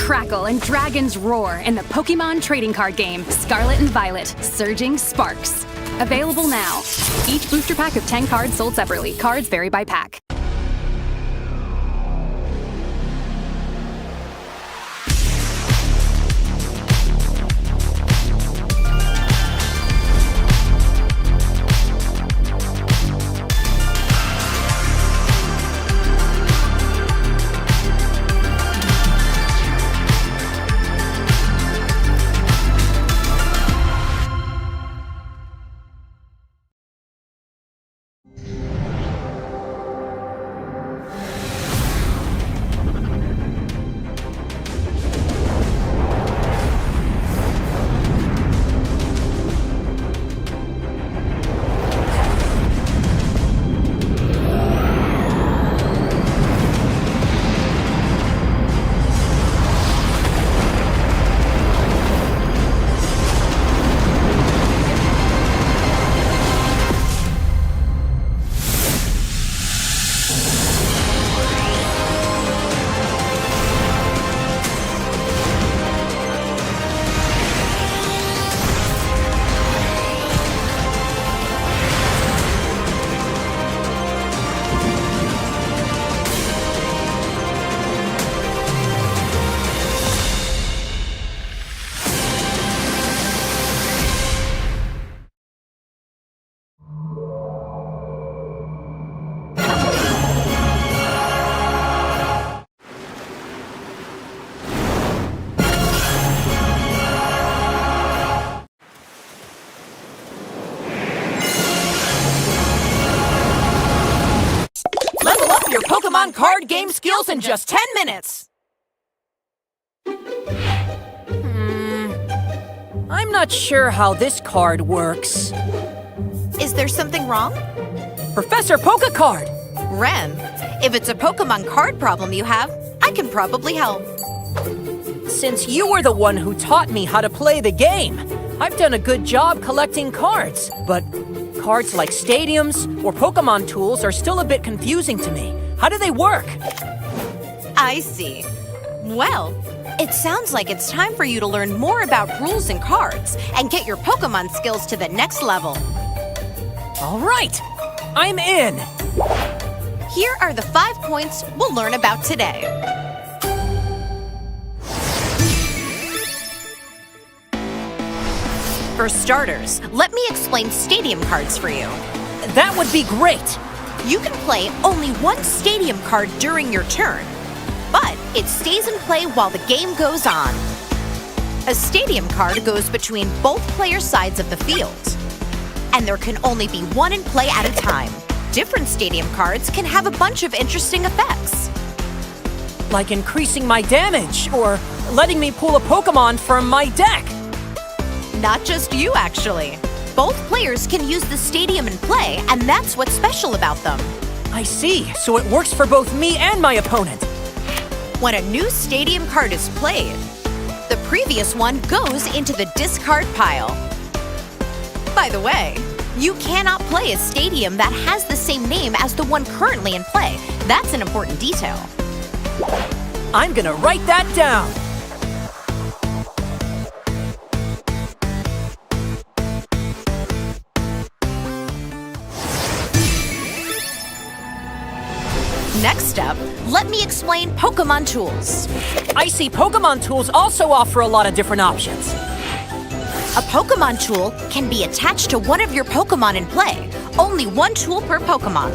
crackle and dragons roar in the Pokémon trading card game Scarlet and Violet Surging Sparks. Available now. Each booster pack of 10 cards sold separately. Cards vary by pack. Pokemon card game skills in just 10 minutes! I'm not sure how this card works. Is there something wrong? Professor Pokécard! Ren, if it's a Pokemon card problem you have, I can probably help. Since you were the one who taught me how to play the game, I've done a good job collecting cards, but cards like stadiums or Pokemon tools are still a bit confusing to me. How do they work? I see. Well, it sounds like it's time for you to learn more about rules and cards and get your Pokemon skills to the next level. All right, I'm in. Here are the 5 points we'll learn about today. For starters, let me explain stadium cards for you. That would be great. You can play only one stadium card during your turn, but it stays in play while the game goes on. A stadium card goes between both player sides of the field, and there can only be one in play at a time. Different stadium cards can have a bunch of interesting effects. Like increasing my damage, or letting me pull a Pokemon from my deck. Not just you, actually. Both players can use the stadium in play, and that's what's special about them. I see, so it works for both me and my opponent. When a new stadium card is played, the previous one goes into the discard pile. By the way, you cannot play a stadium that has the same name as the one currently in play. That's an important detail. I'm gonna write that down. Next up, let me explain Pokemon tools. I see Pokemon tools also offer a lot of different options. A Pokemon tool can be attached to one of your Pokemon in play. Only one tool per Pokemon.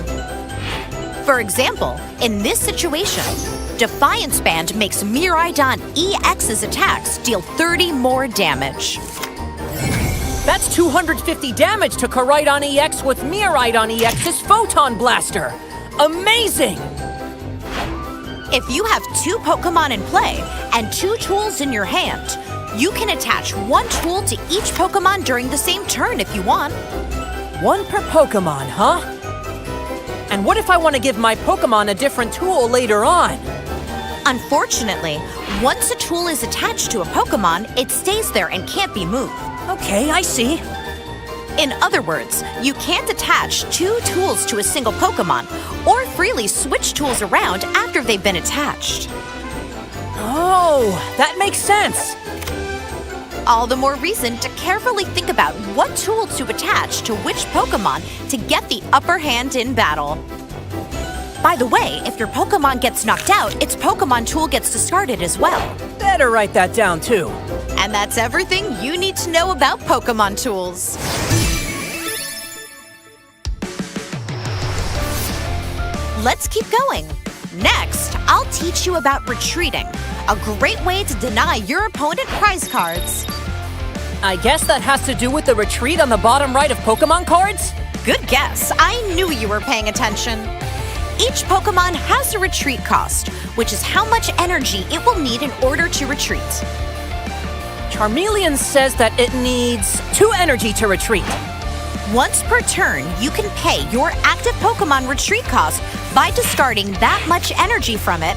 For example, in this situation, Defiance Band makes Miraidon EX's attacks deal 30 more damage. That's 250 damage to Koraidon EX with Miraidon EX's Photon Blaster. Amazing! If you have 2 Pokemon in play and 2 tools in your hand, you can attach one tool to each Pokemon during the same turn if you want. One per Pokemon, huh? And what if I want to give my Pokemon a different tool later on? Unfortunately, once a tool is attached to a Pokemon, it stays there and can't be moved. Okay, I see. In other words, you can't attach 2 tools to a single Pokemon or freely switch tools around after they've been attached. Oh, that makes sense. All the more reason to carefully think about what tool to attach to which Pokémon to get the upper hand in battle. By the way, if your Pokémon gets knocked out, its Pokémon tool gets discarded as well. Better write that down too. And that's everything you need to know about Pokémon tools. Let's keep going. Next, I'll teach you about retreating, a great way to deny your opponent prize cards. I guess that has to do with the retreat on the bottom right of Pokémon cards? Good guess. I knew you were paying attention. Each Pokémon has a retreat cost, which is how much energy it will need in order to retreat. Charmeleon says that it needs 2 energy to retreat. Once per turn, you can pay your active Pokémon retreat cost by discarding that much energy from it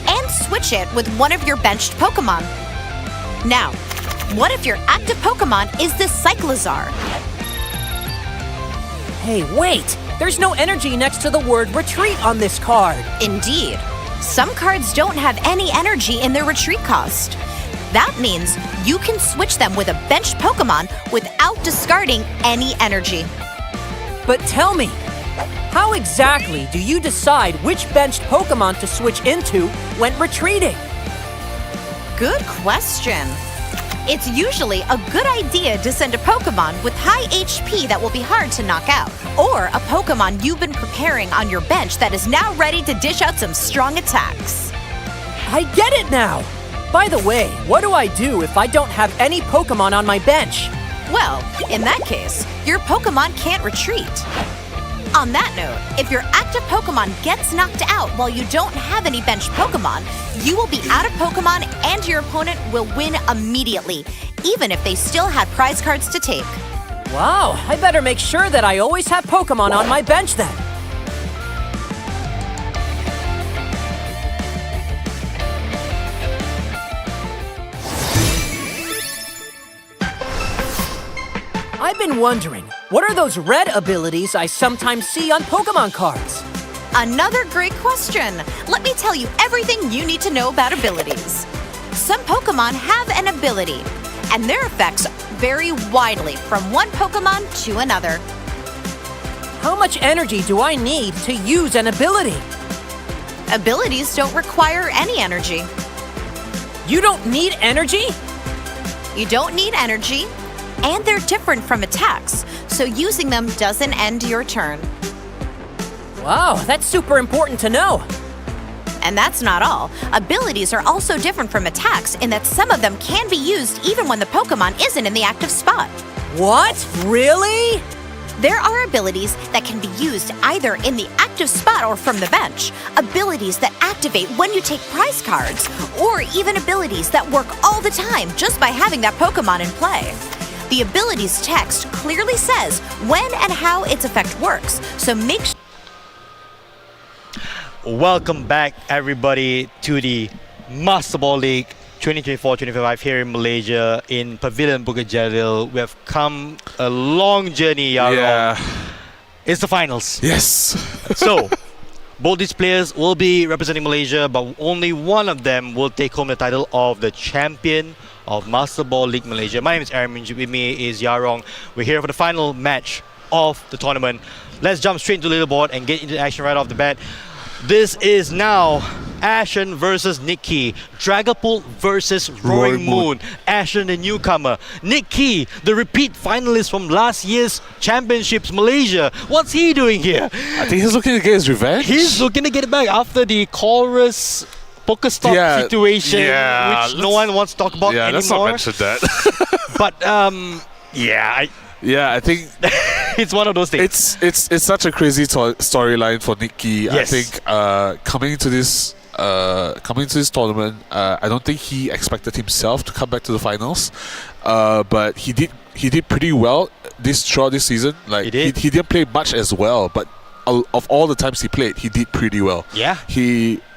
and switch it with one of your benched Pokémon. Now, what if your active Pokémon is the Cyclizar? Hey, wait! There's no energy next to the word retreat on this card. Indeed. Some cards don't have any energy in their retreat cost. That means you can switch them with a benched Pokémon without discarding any energy. But tell me, how exactly do you decide which benched Pokémon to switch into when retreating? Good question. It's usually a good idea to send a Pokémon with high HP that will be hard to knock out, or a Pokémon you've been preparing on your bench that is now ready to dish out some strong attacks. I get it now! By the way, what do I do if I don't have any Pokémon on my bench? Well, in that case, your Pokémon can't retreat. On that note, if your active Pokémon gets knocked out while you don't have any benched Pokémon, you will be out of Pokémon and your opponent will win immediately, even if they still had prize cards to take. Wow, I better make sure that I always have Pokémon on my bench then. I've been wondering, what are those red abilities I sometimes see on Pokémon cards? Another great question. Let me tell you everything you need to know about abilities. Some Pokémon have an ability, and their effects vary widely from one Pokémon to another. How much energy do I need to use an ability? Abilities don't require any energy. You don't need energy? You don't need energy, and they're different from attacks, so using them doesn't end your turn. Wow, that's super important to know. And that's not all. Abilities are also different from attacks in that some of them can be used even when the Pokémon isn't in the active spot. What? Really? There are abilities that can be used either in the active spot or from the bench, abilities that activate when you take prize cards, or even abilities that work all the time just by having that Pokémon in play. The abilities text clearly says when and how its effect works, so make sure. Welcome back, everybody, to the Master Ball League 2024-2025 here in Malaysia in Pavilion Bukit Jalil. We have come a long journey, Yarong. Yeah. It's the finals. Yes. So, both these players will be representing Malaysia, but only one of them will take home the title of the champion of Master Ball League Malaysia. My name is Aaron. With me is Yarong. We're here for the final match of the tournament. Let's jump straight into the leaderboard and get into action right off the bat. This is now Ashen versus Nikki, Dragapult versus Roaring Moon. Ashen, the newcomer. Nikki, the repeat finalist from last year's Championships Malaysia. What's he doing here? I think he's looking to get his revenge. He's looking to get it back after the chorus Pokestop situation, which no one wants to talk about anymore. Let's not mention that. But I think it's one of those things. It's such a crazy storyline for Nikki. Yes. I think coming into this tournament, I don't think he expected himself to come back to the finals, but he did pretty well throughout this season. Like he didn't play much as well, but of all the times he played, he did pretty well. Yeah.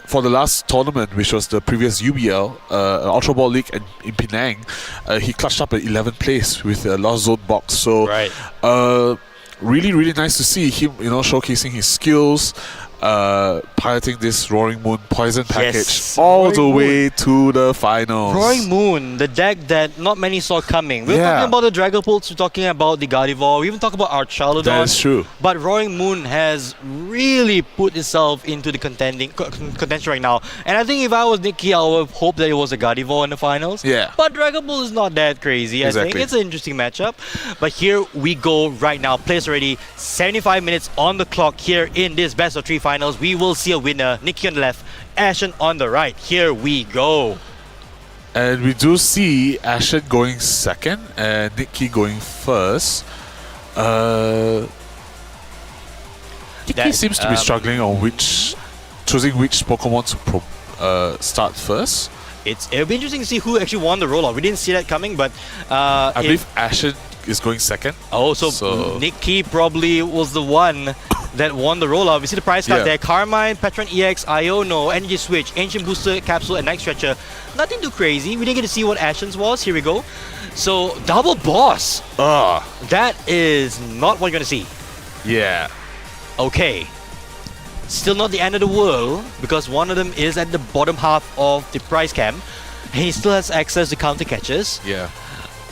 For the last tournament, which was the previous UBL, Ultra Ball League in Penang, he clutched up at 11th place with a Lost Zone box. So, really, really nice to see him, showcasing his skills. piloting this Roaring Moon Poison package Yes, all Roaring the Moon. way to the finals. Roaring Moon, the deck that not many saw coming. We were Yeah. talking about the Dragapults, we're talking about the Gardevoir, we even talk about our Charlodon. That is true. But Roaring Moon has really put itself into the contention right now. And I think if I was Nikki, I would hope that it was a Gardevoir in the finals. Yeah. But Dragapult is not that crazy, I think. Exactly. It's an interesting matchup. But here we go right now. Players ready. 75 minutes on the clock here in this best of 3 finals. We will see a winner. Nikki on the left, Ashen on the right. Here we go. And we do see Ashen going second and Nikki going first. Nikki That, seems to be struggling on choosing which Pokemon to start first. It'll be interesting to see who actually won the roll-off. We didn't see that coming, but I believe Ashen is going second. Oh, so Nikki probably was the one that won the roll-off. You see the prize card Yeah. there. Carmine, Patron EX, Iono, Energy Switch, Ancient Booster Capsule, and Night Stretcher. Nothing too crazy. We didn't get to see what Ashen's was. Here we go. So, double boss. That is not what you're going to see. Yeah. Okay. Still not the end of the world, because one of them is at the bottom half of the prize cam. And he still has access to counter catches. Yeah.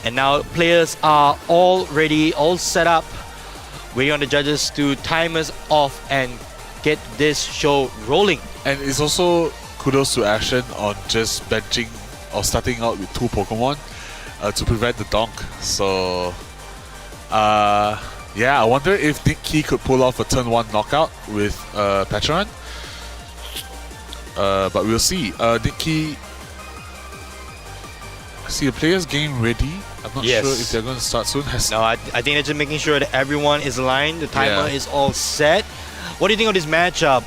And now players are all ready, all set up, waiting on the judges to time us off and get this show rolling. And it's also kudos to Ashen on just benching or starting out with 2 Pokemon to prevent the donk. So, yeah, I wonder if Nikki could pull off a turn 1 knockout with Patron. But we'll see. Nikki, I see the players getting ready. I'm not Yes. sure if they're going to start soon. No, I think they're just making sure that everyone is aligned, the timer Yeah. is all set. What do you think of this matchup,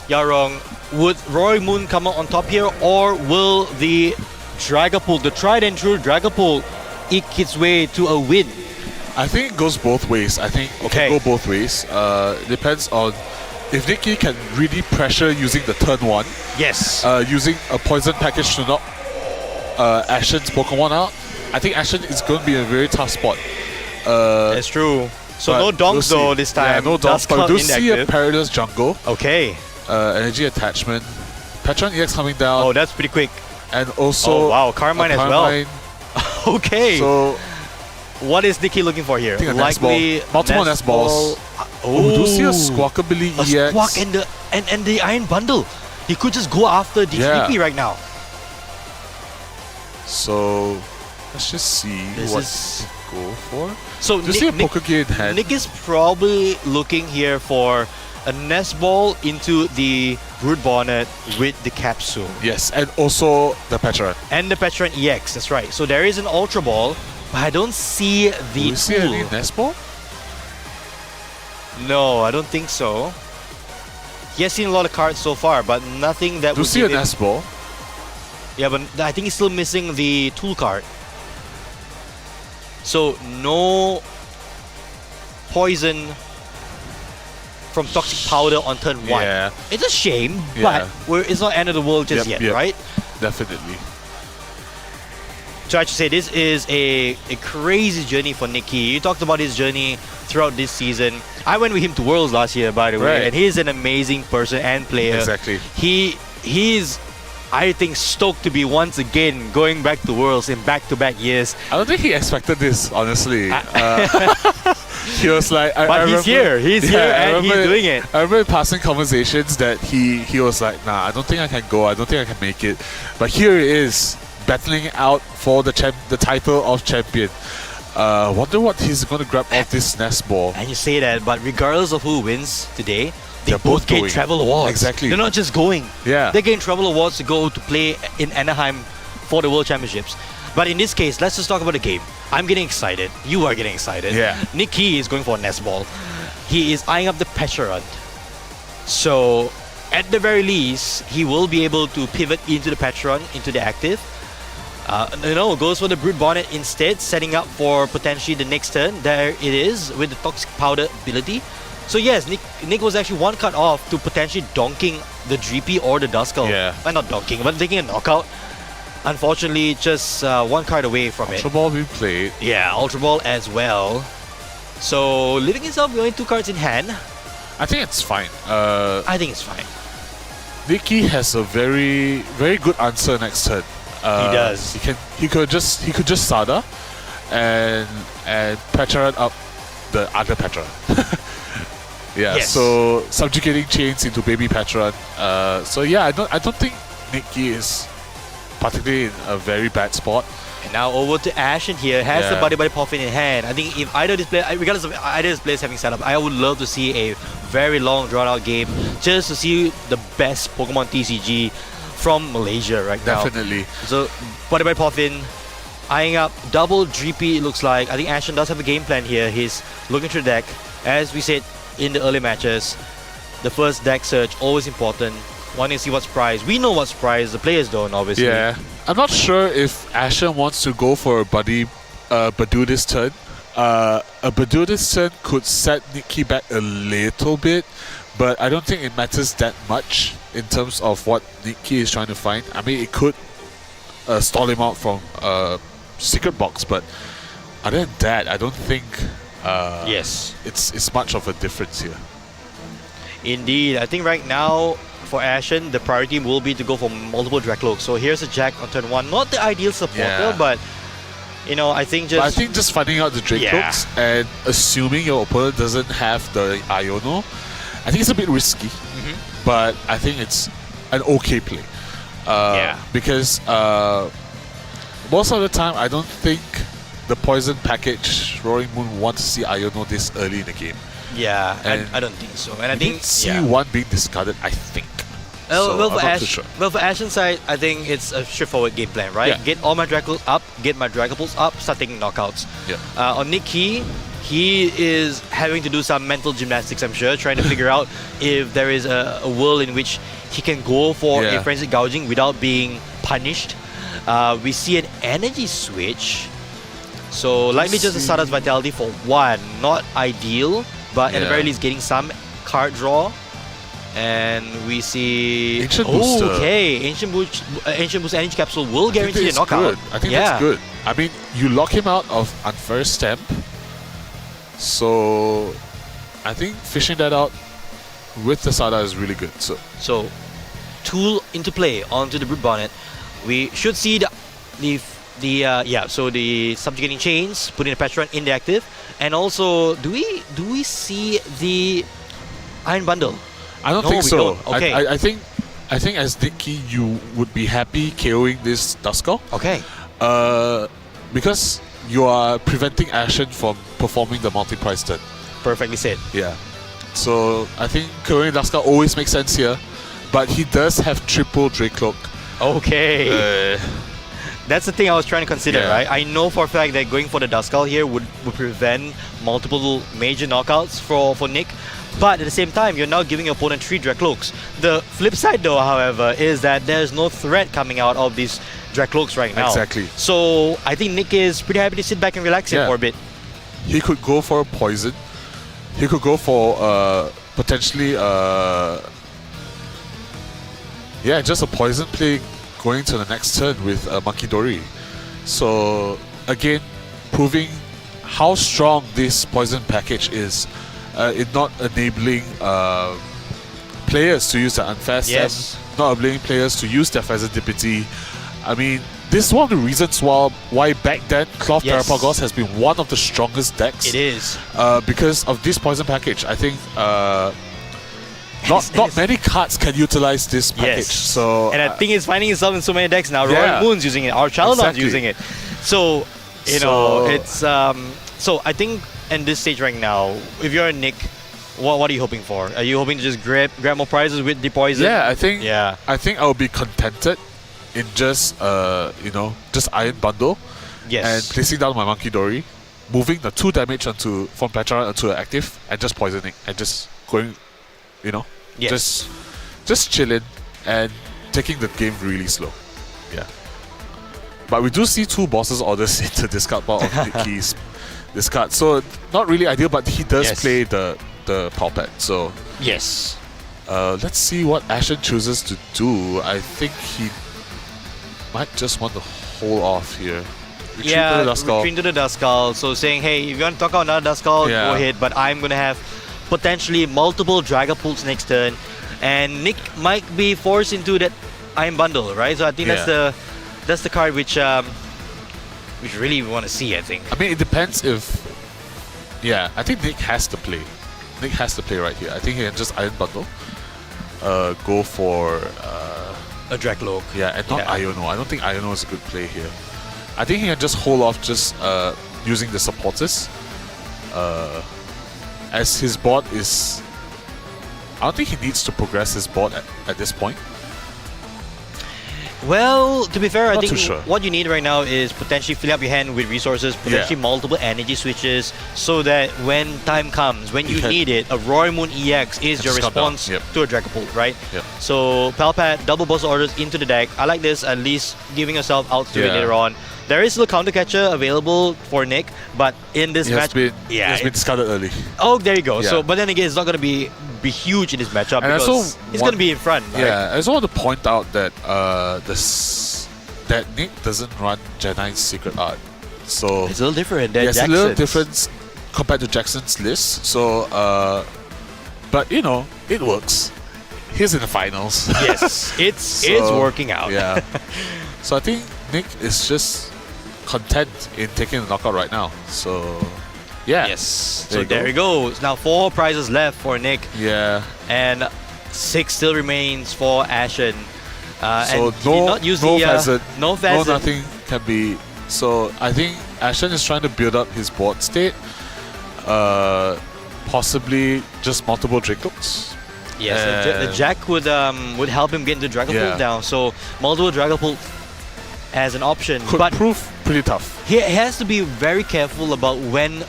Yarong? Would Roaring Moon come out on top here, or will the Dragapult, the tried and true Dragapult, eke its way to a win? I think it goes both ways. I think it can go both ways. Depends on if Nikki can really pressure using the turn 1. Yes. Using a poison package to knock Ashen's Pokemon out. I think Ashen is going to be a very tough spot. That's true. So but no donks we'll though see. this time. Yeah, no donks, Dust but we Cloud do see a inactive. Perilous Jungle. Okay. Energy Attachment. Patron EX coming down. Oh, that's pretty quick. And also Oh wow, Carmine as well. Okay. So what is Nikki looking for here? I think a Nest Ball. Likely Multiple Nest Balls. Oh, we do see a Squawkabilly a EX. Squawk and the Iron Bundle. He could just go after the Yeah. Sleepy right now. So let's just see This what is- to go for. So Do you see a Pokegear in hand? Nick is probably looking here for a Nest Ball into the Brood Bonnet with the capsule. Yes, and also the Patron. And the Petron EX, that's right. So there is an Ultra Ball, but I don't see Do the you see any tool. Nest Ball? No, I don't think so. He has seen a lot of cards so far, but nothing that Do you would see a give him- Nest Ball? Yeah, but I think he's still missing the tool card. So no poison from Toxic Powder on turn 1. Yeah. It's a shame, Yeah. but it's not end of the world just yet, right? Definitely. So I should say this is a crazy journey for Nikki. You talked about his journey throughout this season. I went with him to Worlds last year, by the way, Right. and he's an amazing person and player. Exactly. He's I think stoked to be once again going back to Worlds in back-to-back years. I don't think he expected this, honestly. He was like, But he's here. He's here and he's doing it. I remember in passing conversations that he was like, nah, I don't think I can go. I don't think I can make it. But here he is, battling out for the title of champion. Wonder what he's going to grab off this Nest Ball. And you say that, but regardless of who wins today, they They're both both gain going. travel awards. Exactly. They're not just going. Yeah. They gain travel awards to go to play in Anaheim for the World Championships. But in this case, let's just talk about the game. I'm getting excited. You are getting excited. Yeah. Nikki is going for a Nest Ball. He is eyeing up the Pecharunt. So, at the very least, he will be able to pivot into the Pecharunt, into the active. Goes for the Brood Bonnet instead, setting up for potentially the next turn. There it is with the Toxic Powder ability. So yes, Nick was actually one cut off to potentially donking the Dreepy or the Duskull. Yeah. Not donking, but taking a knockout. Unfortunately, just one card away from Ultra it. Ball being played. Yeah, Ultra Ball as well. So leaving himself with only 2 cards in hand. I think it's fine. I think it's fine. Nikki has a very, very good answer next turn. He does. He could just Sada and Petra up the other Petra. Yeah. Yes. So subjugating chains into baby Petra. So yeah, I don't think Nikki is particularly in a very bad spot. And now over to Ashen here, has the Buddy Puffin in hand. I think if either this player, regardless of either this players having set up, I would love to see a very long drawn out game just to see the best Pokemon TCG from Malaysia right now. Definitely. So Buddy Puffin eyeing up double Dreepy, it looks like. I think Ashen does have a game plan here. He's looking through the deck. As we said in the early matches, the first deck search, always important. Wanting to see what's prized. We know what's prized, the players don't, obviously. Yeah. I'm not sure if Ashen wants to go for a Badu this turn. A Badu this turn could set Nikki back a little bit, but I don't think it matters that much in terms of what Nikki is trying to find. I mean, it could stall him out from Secret Box, but other than that, I don't think it's much of a difference here. Indeed. I think right now, for Ashen, the priority will be to go for multiple Dracloaks. So here's a Jack on turn 1. Not the ideal supporter, but I think just finding out the Dracloaks and assuming your opponent doesn't have the Iono, I think it's a bit risky. But I think it's an okay play. Because most of the time, I don't think the Poison package Roaring Moon wants to see Iono this early in the game. Yeah, and I don't think so. And I think see one being discarded, I think. Well, I'm not too sure. For Ashen's side, I think it's a straightforward game plan, right? Yeah. Get all my Dracos up, get my Dragapults up, start taking knockouts. Yeah. On Nikki, he is having to do some mental gymnastics, I'm sure, trying to figure out if there is a world in which he can go for a frenzied gouging without being punished. We see an energy switch. So likely just a Stardust Vitality for 1. Not ideal, but at the very least getting some card draw. And we see Ancient Booster. Okay, Ancient Boost Energy Capsule will guarantee the knockout. I think that's good. I mean, you lock him out of Unfair Stamp. So I think fishing that out with the Sada is really good. So tool into play onto the Brute Bonnet. We should see the subjugating chains, putting the Petron in the active, and also do we see the Iron Bundle? I don't think so. Don't. Okay. I think as Nikki, you would be happy KOing this Duskull. Okay. Because you are preventing Ashen from performing the multi-price turn. Perfectly said. Yeah. So I think KOing Duskull always makes sense here, but he does have triple Dracloak. Okay. That's the thing I was trying to consider, right? I know for a fact that going for the Duskull here would prevent multiple major knockouts for Nick. But at the same time, you're now giving your opponent 3 Dracloaks. The flip side though, however, is that there's no threat coming out of these Dracloaks right now. Exactly. So I think Nick is pretty happy to sit back and relax here for a bit. He could go for a poison. He could go for potentially just a poison play going to the next turn with Monkey Dory. So again, proving how strong this poison package is in not enabling players to use the unfair step, not enabling players to use their Serendipity. I mean, this is one of the reasons why back then Cloth Terrapagos has been one of the strongest decks. It is. Because of this poison package. I think not many cards can utilize this package. So and I think it's finding itself in so many decks now. Roaring Moon's using it, our Chaldon's using it. So it's so I think in this stage right now, if you're a Nick, what are you hoping for? Are you hoping to just grab more prizes with the poison? I think I'll be contented in just just Iron Bundle. And placing down my Monkey Dory, moving the 2 damage from Petra onto an active, and just poisoning and just going, just chilling and taking the game really slow. But we do see 2 bosses orders in the discard pile of Nikki's discard, so not really ideal. But he does play the Palpet. So let's see what Ashen chooses to do. I think he might just want to hold off here. Retreat to the Duskull. Retreat to the Duskull. So saying, hey, if you want to talk about another Duskull, go ahead. But I'm going to have potentially multiple Dragapults next turn, and Nick might be forced into that Iron Bundle, right? So I think that's the card which really we want to see, I think. I mean, it depends if... Yeah, I think Nick has to play. Nick has to play right here. I think he can just Iron Bundle. Go for... a Dracloak. Yeah, and not Iono. I don't think Iono is a good play here. I think he can just hold off just using the supporters. As his board is... I don't think he needs to progress his board at this point. Well, to be fair, I Not think too sure. what you need right now is potentially fill up your hand with resources, potentially multiple energy switches, so that when time comes, when you need it, a Roaring Moon EX is your just come down. response Yep. to a Dragapult, right? Yep. So Palpat, double boss orders into the deck. I like this, at least giving yourself out to it later on. There is still a counter catcher available for Nick, but in this match, It has been discarded early. oh, there you go. Yeah. So, but then again, it's not going to be huge in this matchup And because also it's going to be in front. Right? Yeah, I also want to point out that that Nick doesn't run Jedi's Secret Art. So It's a little different than it's a little Jackson's. different compared to Jackson's list. So, but you know, it works. He's in the finals. Yes, it's So, working out. Yeah. So I think Nick is just content in taking the knockout right now. So, yeah. Yes. There So you go. there you go. Now 4 prizes left for Nick, Yeah. and 6 still remains for Ashen. So and he did not use no the pheasant, no no pheasant. nothing can be. So I think Ashen is trying to build up his board state. Possibly just multiple Dracocks. Yes, the Jack would help him get into Dragapult down. So multiple Dragapult as an option, Could but prove pretty tough. he has to be very careful about when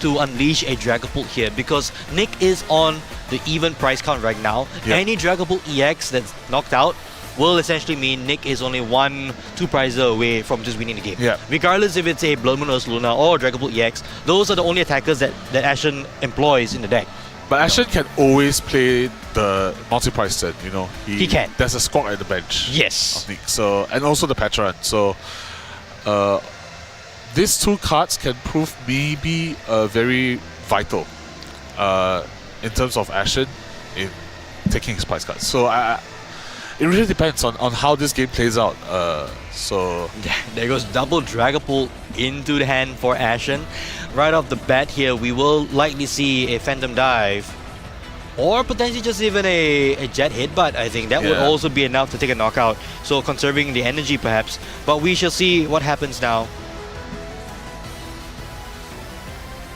to unleash a Dragapult here, because Nick is on the even price count right now. Yep. Any Dragapult EX that's knocked out will essentially mean Nick is only 1-2 prizes away from just winning the game. Yeah. Regardless if it's a Blood Moon Earth Luna or Dragapult EX, those are the only attackers that Ashen employs in the deck. But Ashen can always play the multi-price turn, you know. He can. There's a squawk at the bench Yes. of Nick. So, and also the Patron. So, these 2 cards can prove maybe very vital in terms of Ashen in taking his prize cards. So, it really depends on how this game plays out. So, There goes double Dragapult into the hand for Ashen. Right off the bat here, we will likely see a Phantom Dive, or potentially just even a Jet Headbutt. I think that would also be enough to take a knockout. So conserving the energy perhaps. But we shall see what happens now.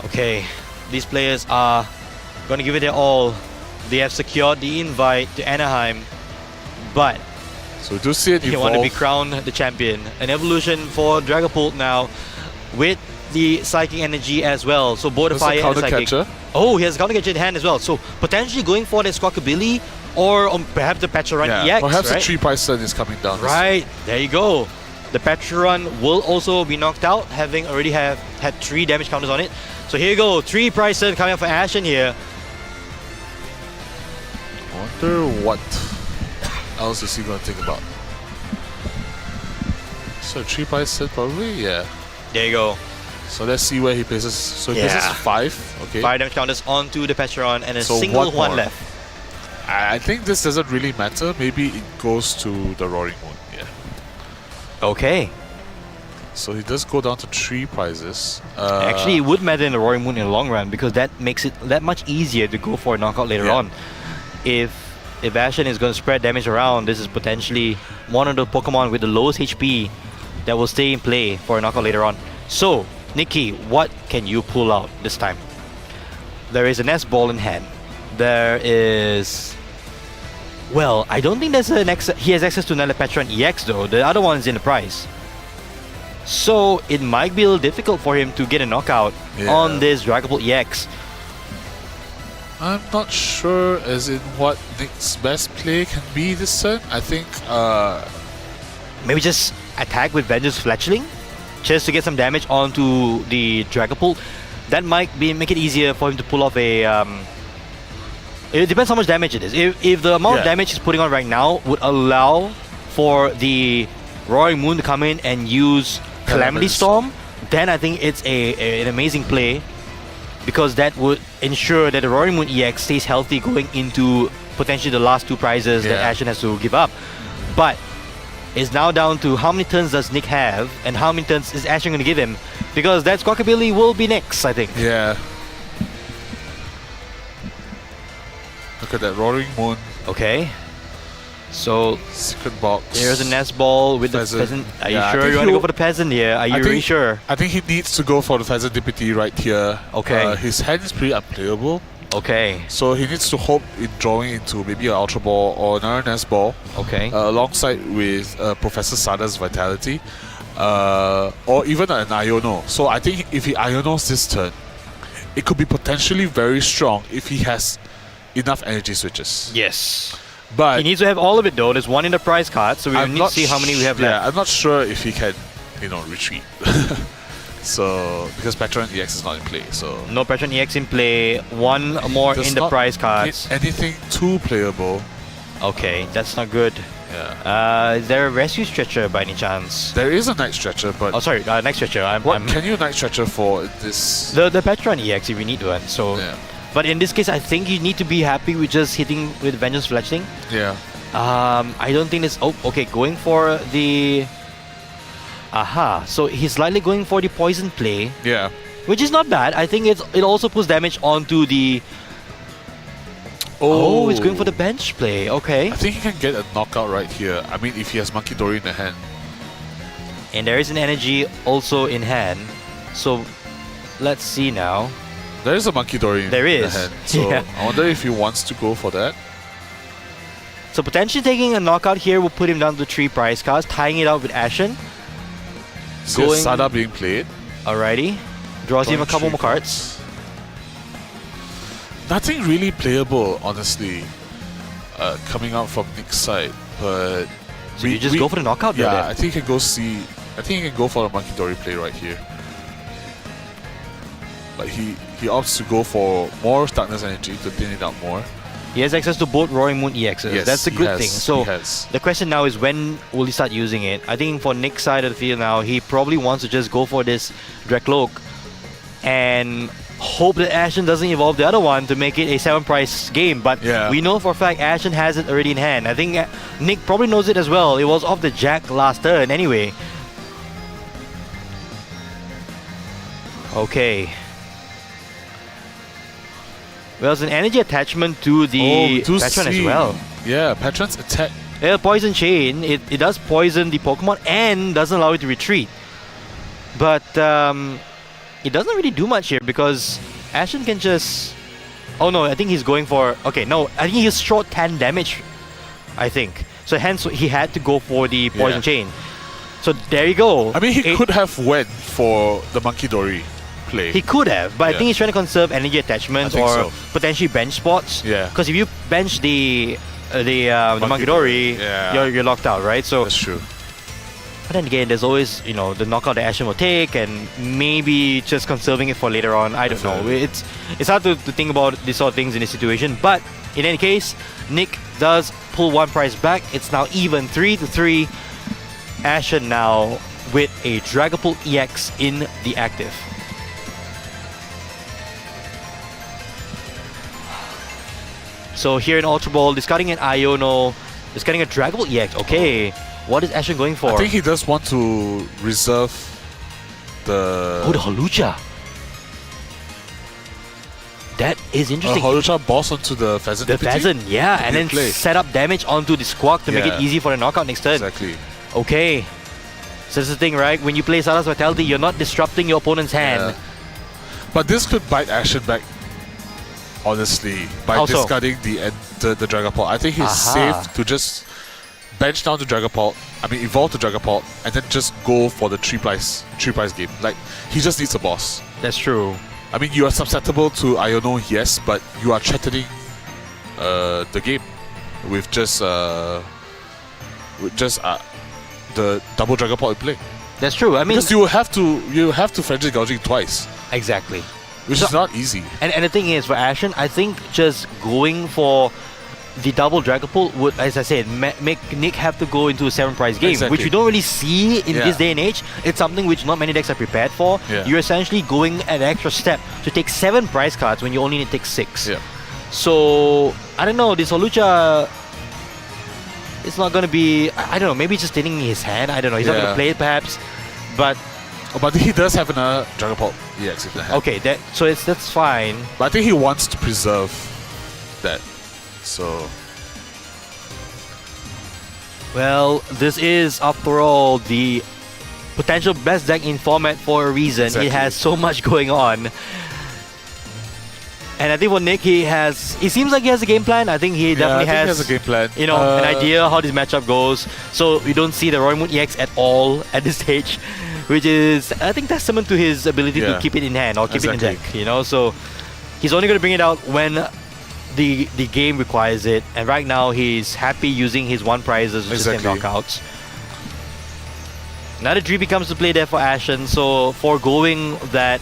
Okay, these players are going to give it their all. They have secured the invite to Anaheim, but so we do see it they evolve. want to be crowned the champion. An evolution for Dragapult now with the Psychic Energy as well. So both the There's a Fire and the counter Psychic. catcher. Oh, he has a counter catcher in hand as well. So potentially going for the Squawkabilly or perhaps the Patron EX. Perhaps right? the 3 price turn is coming down. Right, there you go. The Patron will also be knocked out, having already had 3 damage counters on it. So here you go, 3 price turn coming up for Ashen here. I wonder what else is he going to think about. So 3 price turn probably, yeah. There you go. So let's see where he places. So he places 5. Okay. 5 damage counters onto the Patron and a So single one one more. left. I think this doesn't really matter. Maybe it goes to the Roaring Moon. Yeah. Okay. So he does go down to 3 prizes. Actually, it would matter in the Roaring Moon in the long run, because that makes it that much easier to go for a knockout later on. If Ashen is going to spread damage around, this is potentially one of the Pokemon with the lowest HP that will stay in play for a knockout later on. So, Nikki, what can you pull out this time? There is a Nest Ball in hand. There is... Well, I don't think there's he has access to another Patron EX though. The other one's in the prize. So it might be a little difficult for him to get a knockout on this Dragapult EX. I'm not sure as in what Nick's best play can be this turn. I think Maybe just attack with Vengeance Fletchling, just to get some damage onto the Dragapult. That might make it easier for him to pull off a... it depends how much damage it is. If the amount of damage he's putting on right now would allow for the Roaring Moon to come in and use Calamity Storm, then I think it's an amazing play. because that would ensure that the Roaring Moon EX stays healthy going into potentially the last 2 prizes that Yeah. Ashen has to give up. But it's now down to how many turns does Nick have and how many turns is Ashen going to give him, because that Squawkabilly will be next, I think. Yeah. Look at that Roaring Moon Okay. So secret box. there's a nest ball with Pheasant. the peasant. Are Yeah, I you sure think you want to he'll- go for the peasant here? Are you think- really sure? I think he needs to go for the Pheasant DPT right here. Okay. His hand is pretty unplayable, Okay. so he needs to hope in drawing into maybe an Ultra Ball or another Nest Ball, Okay. alongside with Professor Sada's Vitality, or even an Iono. So I think if he Ionos this turn, it could be potentially very strong if he has enough energy switches. Yes. But He needs to have all of it though. There's one in the prize card, so we I'm need not to see how many we have yeah, left. I'm not sure if he can, retreat. So because Patron EX is not in play, so No Patron EX in play. One more does in the not prize hit cards. anything too playable. Okay, that's not good. Yeah. Is there a rescue stretcher by any chance? There is a Night Stretcher, but Oh, sorry, next stretcher. what can you Night Stretcher for this? the Patron EX if we need one. So, Yeah. but in this case, I think you need to be happy with just hitting with Vengeance Fletchling. Yeah. I don't think it's. Oh, okay. Going for the. Aha. So he's slightly going for the poison play, Yeah. which is not bad. I think it also puts damage onto the. Oh, he's going for the bench play. Okay. I think he can get a knockout right here. I mean, if he has Monkey Dory in the hand. And there is an energy also in hand. So let's see now. There is a Monkey Dory There in is. the hand. So Yeah. I wonder if he wants to go for that. So potentially taking a knockout here will put him down to 3 prize cards, tying it out with Ashen. So Going- Sada being played. Alrighty. Draws him a Drawing couple 3 more cards. Nothing really playable, honestly, coming out from Nick's side. But So you just go for the knockout there. yeah, then. I think he can go see. I think he can go for a Monkey Dory play right here. But he opts to go for more Darkness Energy to thin it out more. He has access to both Roaring Moon EXs. Yes, That's a he good has, thing. he So has. the question now is when will he start using it? I think for Nick's side of the field now, he probably wants to just go for this Drekloak and hope that Ashen doesn't evolve the other one to make it a 7 prize game. But Yeah. we know for a fact Ashen has it already in hand. I think Nick probably knows it as well. It was off the Jack last turn anyway. Okay. Well, there's an energy attachment to the we do Patron as see- well. Yeah, Patron's attack. Poison Chain, it does poison the Pokemon and doesn't allow it to retreat. But it doesn't really do much here because Ashen can just... Oh no, I think he's going for... Okay, no, I think he's short 10 damage, I think. So hence he had to go for the Poison Yeah. Chain. So there you go. I mean, he It- could have went for the Monkey Dory play. He could have, but I Yeah. think he's trying to conserve energy attachments I think or so. potentially bench spots. Yeah. Because if you bench the Monkey Dory, Dory, yeah. you're locked out, right? So, That's true. but then again, there's always the knockout that Ashen will take, and maybe just conserving it for later on. I don't know. Definitely. It's hard to think about these sort of things in this situation. But in any case, Nick does pull 1 prize back. It's now even 3-3. Ashen now with a Dragapult EX in the active. So here in Ultra Ball, discarding an Iono, discarding a Dragapult EX. Okay, what is Ashen going for? I think he does want to reserve the Oh, the Holucha. That is interesting. Holucha boss onto the Pheasant. The DPT. Pheasant, yeah, and then play. set up damage onto the Squawk to make Yeah. it easy for the knockout next turn. Exactly. Okay. So that's the thing, right? When you play Sada's Vitality, you're not disrupting your opponent's hand. Yeah. But this could bite Ashen back, honestly, by How so? discarding the Dragapult. I think he's Aha. safe to just bench down the Dragapult, evolve the Dragapult, and then just go for the 3 prize game. Like, he just needs a boss. That's true. I mean, you are susceptible to Iono, yes, but you are threatening the game with just the double Dragapult in play. That's true. I mean, Because you have to Frenzy Gouging twice, exactly. which is not easy. And the thing is, for Ashen, I think just going for the double Dragapult would, as I said, make Nick have to go into a 7-prize game, Exactly. which we don't really see in Yeah. this day and age. It's something which not many decks are prepared for. Yeah. You're essentially going an extra step to take 7 prize cards when you only need to take 6. Yeah. So, I don't know, this Holucha, it's not going to be, I don't know, maybe just thinning his hand. I don't know, he's not going to Yeah. play it perhaps. But, Oh, but he does have another Dragapult EX in the hand. okay, that's fine. But I think he wants to preserve that. So Well, this is, after all, the potential best deck in format for a reason. Exactly. It has so much going on. And I think for Nick, it seems like he has a game plan. I think he definitely I think he has a game plan. You know, an idea how this matchup goes. So we don't see the Roy Moon EX at all at this stage, which is, I think, testament to his ability to Yeah. keep it in hand or keep it in Exactly. deck. You know, so he's only going to bring it out when the game requires it. And right now, he's happy using his 1 prizes, which is Exactly. knockouts. Another Dreamy comes to play there for Ashen, so foregoing that,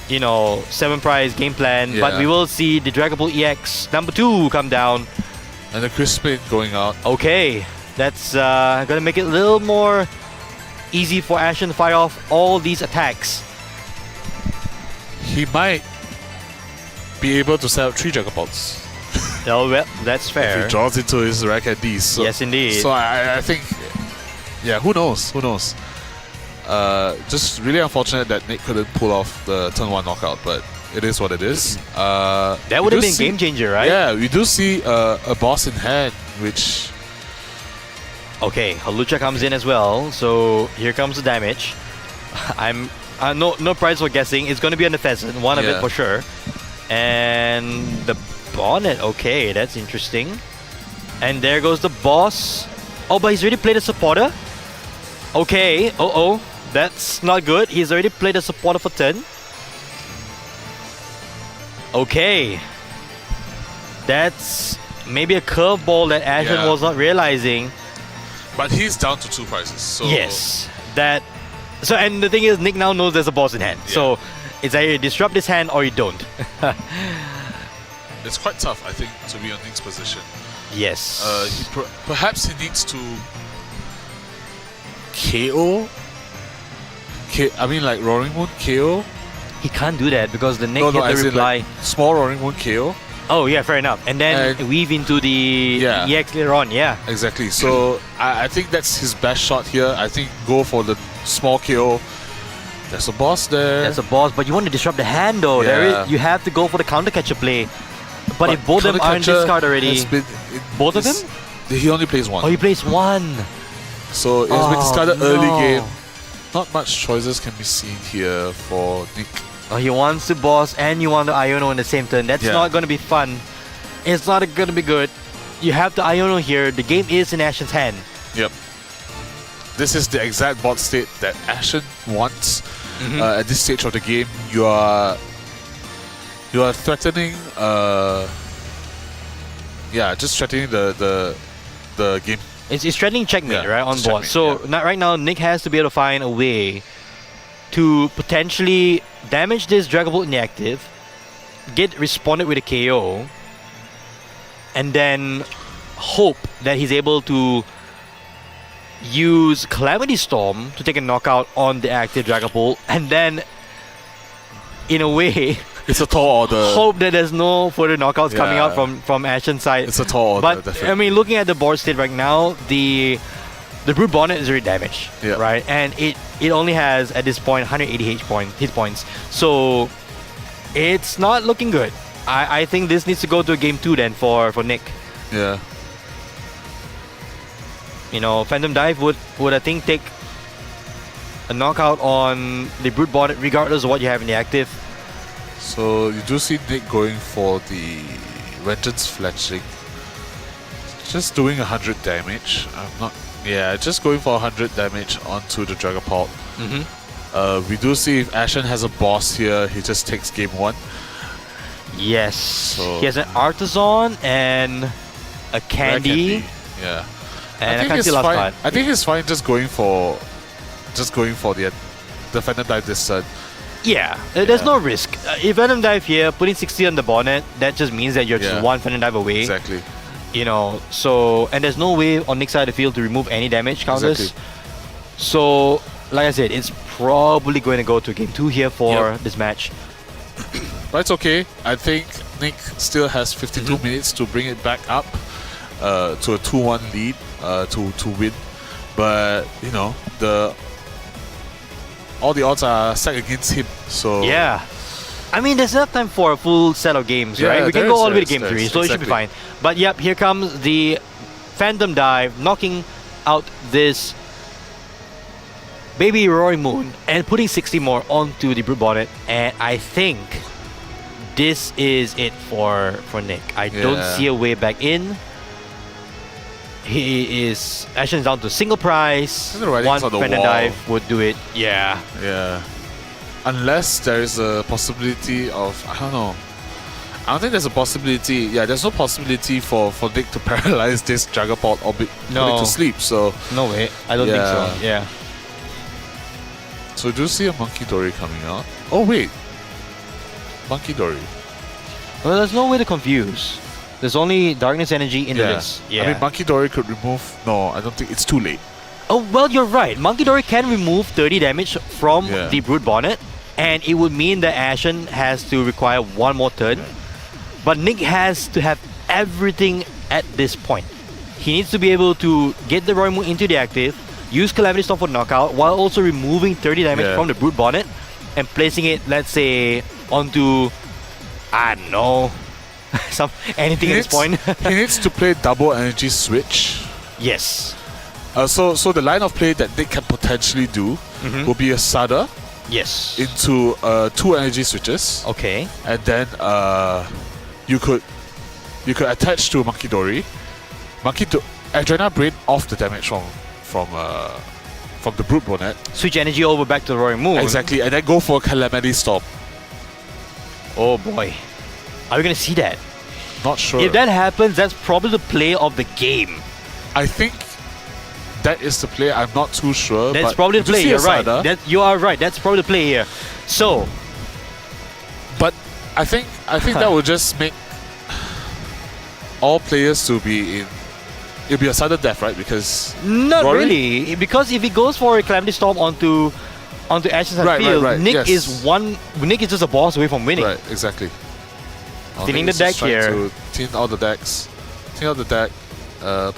7 prize game plan, but Yeah. we will see the Dragapult EX number 2 come down. and the Crispin going out. Okay, that's gonna make it a little more easy for Ashen to fire off all these attacks. He might be able to set up 3 Dragapults Oh, well, that's if fair. he draws into his rack at these. So, Yes, indeed. So I think, yeah, who knows? Who knows? Just really unfortunate that Nick couldn't pull off the turn 1 knockout, but it is what it is. That would have been game changer, right? Yeah, we do see a boss in hand, which Okay, Holucha comes in as well, so here comes the damage. I'm no prize for guessing. It's going to be on the pheasant, one of it Yeah. for sure. And the bonnet, okay, that's interesting. And there goes the boss. Oh, but he's already played a supporter? Okay, that's not good. He's already played a supporter for 10. Okay. That's maybe a curveball that Ashen Yeah. was not realizing. but he's down to 2 prizes. So Yes, that. So, and the thing is, Nick now knows there's a boss in hand. So, it's either you disrupt this hand or you don't. it's quite tough, I think, to be on Nick's position. Yes. Perhaps he needs to KO. I mean, like Roaring Moon KO. He can't do that because the Nick hit as the in, reply. like, small Roaring Moon KO. Oh, yeah, fair enough. And then And- weave into the Yeah. EX later on, yeah. Exactly. So I think that's his best shot here. I think go for the small KO. There's a boss there. That's a boss, but you want to disrupt the hand though. Yeah. You have to go for the counter catcher play. But if both of them aren't Countercatcher discarded already. has been- Both of them? He only plays 1. Oh, he plays 1. So it has been discarded early no. game. Not much choices can be seen here for Nick. Oh, he wants to boss and you want to Iono in the same turn. That's Yeah. not going to be fun. It's not going to be good. You have to Iono here. The game is in Ashen's hand. Yep. This is the exact board state that Ashen wants. At this stage of the game, you are threatening. Just threatening the game. It's threatening checkmate, Yeah, right, on it's board. checkmate, So right now, Nick has to be able to find a way to potentially damage this Dragapult inactive, get responded with a KO, and then hope that he's able to use Calamity Storm to take a knockout on the active Dragapult, and then, in a way, It's a tall order. hope that there's no further knockouts coming out Yeah. from Ashen's side. It's a tall order, But definitely. I mean, looking at the board state right now, the Brute Bonnet is already damaged, Yeah. right? And it only has at this point 180 hit points, so it's not looking good. I think this needs to go to a game 2 then for Nick. Yeah. Phantom Dive would I think take a knockout on the Brute Bonnet regardless of what you have in the active. So you do see Nick going for the Vengeance Fletching. Just doing 100 damage. Just going for 100 damage onto the Dragapult. We do see if Ashen has a boss here, he just takes game 1. Yes. So- He has an Artisan and a Candy. Yeah. And I can't see last fine. card. I think it's fine just going for the Phantom Dive this turn. Yeah, there's no risk. If Venom Dive here, putting 60 on the bonnet, that just means that you're just Yeah. one Venom Dive away. Exactly. You know, so and there's no way on Nick's side of the field to remove any damage counters. Exactly. So, like I said, it's probably going to go to game 2 here for this match. But it's okay. I think Nick still has 52 minutes to bring it back up to a 2-1 lead to win. But you know, all the odds are stacked against him. So Yeah. I mean, there's enough time for a full set of games, Yeah, right? We can there go is, all the way to there game is, 3, so it should be exactly. fine. But yep, here comes the Phantom Dive, knocking out this Baby Roaring Moon and putting 60 more onto the Brute Bonnet. And I think this is it for Nick. I don't Yeah. see a way back in. He is actually down to single price. And the writing's One on the Phantom wall. Dive would do it. Yeah. yeah, unless there is a possibility of, I don't know. I don't think there's a possibility. Yeah, there's no possibility for Nick to paralyze this Dragapult or put it to sleep. So No way. I don't think so. Yeah. Yeah. So do you see a Monkey Dory coming out? Oh wait, Monkey Dory. Well, there's no way to confuse. There's only Darkness Energy in the list. Yeah. I mean, Monkey Dory could remove. No, I don't think it's too late. Oh, well, you're right. Monkey Dory can remove 30 damage from Yeah. the Brute Bonnet, and it would mean that Ashen has to require one more turn. But Nick has to have everything at this point. He needs to be able to get the Roaring Moon into the active, use Calamity Storm for knockout, while also removing 30 damage Yeah. from the Brute Bonnet and placing it, let's say, onto, I don't know, anything at this point. He needs to play double energy switch. Yes. So the line of play that Nick can potentially do will be a Sada Yes. into 2 energy switches, Okay. and then you could attach to Monkey Dory, Adrena Brain off the damage from the Brute Bonnet. Switch energy over back to the Roaring Moon. Exactly, and then go for Calamity Storm. Oh boy. Are we going to see that? Not sure. If that happens, that's probably the play of the game. I think that is the play. I'm not too sure. That's but probably the did you play. see You're a right. Sada? You are right. That's probably the play here. So, But I think that would just make all players to be in. It'll be a sudden death, right? Because not Rory? really, because if he goes for a Calamity Storm onto Ashes and Right, field, right, Nick yes. Nick is just a boss away from winning. Right, exactly. Thinning the He's deck just trying here. to thin out the decks. Thin out the deck.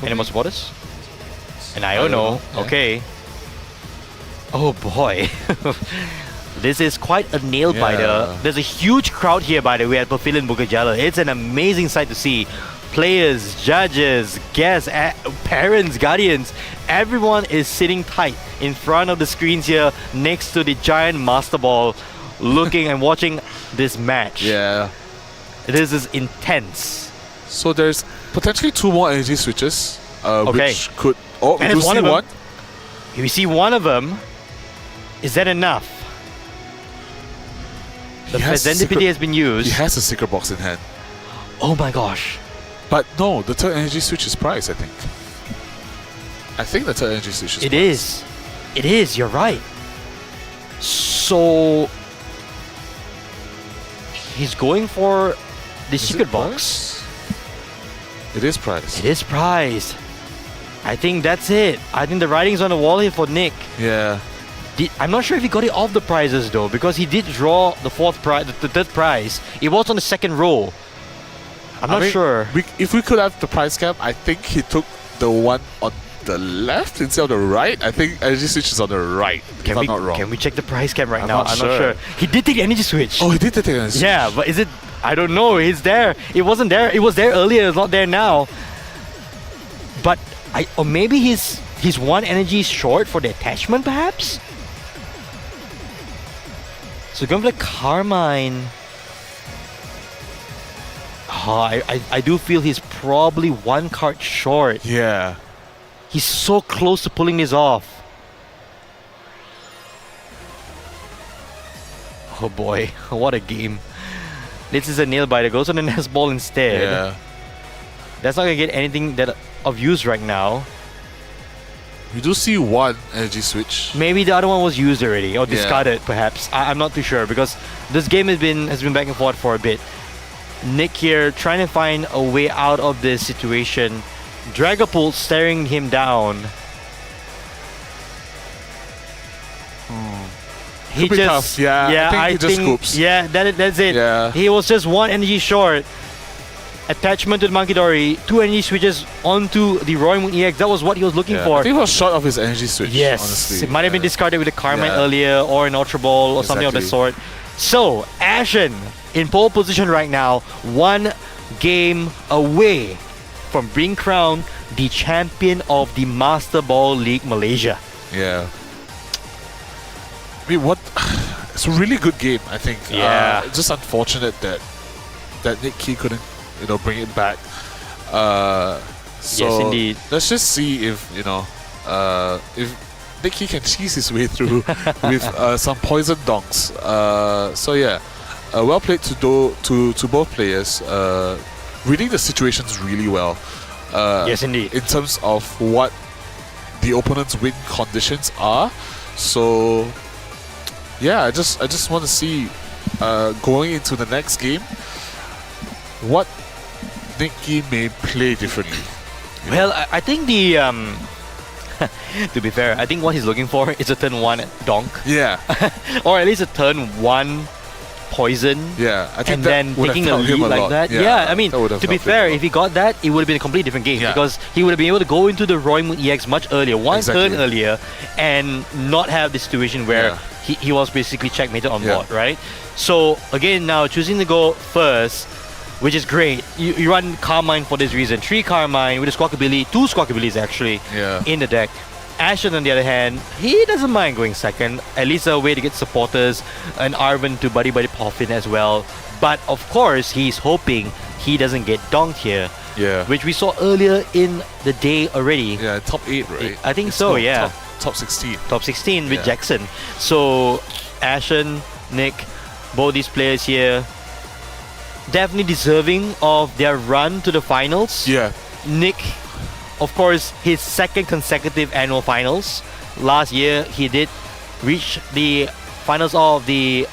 Any more supporters? And I don't know. Yeah. Okay. Oh boy. This is quite a nail biter. Yeah. There's a huge crowd here, by the way, at Pavilion Bukajala. It's an amazing sight to see. Players, judges, guests, parents, guardians, everyone is sitting tight in front of the screens here next to the giant Master Ball, looking and watching this match. Yeah. This is intense. So there's potentially 2 more energy switches, Okay. which could. Oh, we And do it's one see of them. one. If we see one of them, is that enough? The He has a Serendipity secret- has been used. He has a secret box in hand. Oh my gosh. But no, the third energy switch is prize, I think. I think the third energy switch is It prize. is. It is, you're right. So he's going for the Is secret it box. prize? It is prize. It is prized. I think that's it. I think the writing's on the wall here for Nick. Yeah. I'm not sure if he got it off the prizes though, because he did draw the fourth prize, the third prize. It was on the second row. I'm not sure. If we could have the prize cap, I think he took the one on the left instead of the right. I think energy switch is on the right. If I'm not wrong. Can we check the prize cap right I'm now? not I'm sure. not sure. He did take the energy switch. Oh, he did take the energy switch. Yeah, but is it? I don't know. It's there. It wasn't there. It was there earlier. It's not there now. But or maybe he's one energy short for the attachment, perhaps. So going for the Carmine. Oh, I do feel he's probably one card short. Yeah. He's so close to pulling this off. Oh boy, what a game. This is a nail biter. Goes on the Nest Ball instead. Yeah. That's not gonna get anything that of use right now. We do see one energy switch. Maybe the other one was used already or Yeah. discarded, perhaps. I'm not too sure because this game has been back and forth for a bit. Nick here trying to find a way out of this situation. Dragapult staring him down. He Could be tough. Yeah, I think he just scoops. Yeah, that's it. Yeah. He was just one energy short. Attachment to the Monkey Dory, 2 energy switches onto the Roy Moon EX. That was what he was looking Yeah, for. I think he was short of his energy switch. Yes, honestly. it might have been discarded with a Carmine Yeah. earlier or an Ultra Ball or something of the Exactly. sort. So, Ashen in pole position right now, 1 game away from being crowned the champion of the Master Ball League Malaysia. Yeah. I mean, what? It's a really good game, I think. Yeah. It's just unfortunate that Nick Key couldn't, bring it back. So Yes, indeed. Let's just see if if Nick Key can cheese his way through with some poison donks. So yeah, well played to both players. Reading the situations really well. Yes, indeed. In terms of what the opponent's win conditions are. So yeah, I just want to see going into the next game what Nicky may play differently. Well, I think the to be fair, I think what he's looking for is a turn 1 donk, Yeah, or at least a turn 1 poison. yeah. I think And that then would have taking a helped him lead like lot. that. Yeah, I mean, that would have to be helped him fair, a lot. if he got that, it would have been a completely different game Yeah. because he would have been able to go into the Roy Moon EX much earlier, one Exactly. turn earlier, and not have the situation where Yeah. he was basically checkmated on Yeah. board, right? So again, now choosing to go first, which is great. You run Carmine for this reason. 3 Carmine with a Squawkabilly, 2 Squawkabillies actually Yeah. in the deck. Ashen, on the other hand, he doesn't mind going second. At least a way to get supporters, and Arvin to Buddy Poffin as well. But of course, he's hoping he doesn't get donked here, Yeah, which we saw earlier in the day already. yeah, top 8, right? I think It's so, no, yeah. top 16. Top 16 with Yeah. Jackson. So, Ashen, Nick, both these players here, definitely deserving of their run to the finals. Yeah, Nick, of course, his 2nd consecutive annual finals. Last year, he did reach the finals of the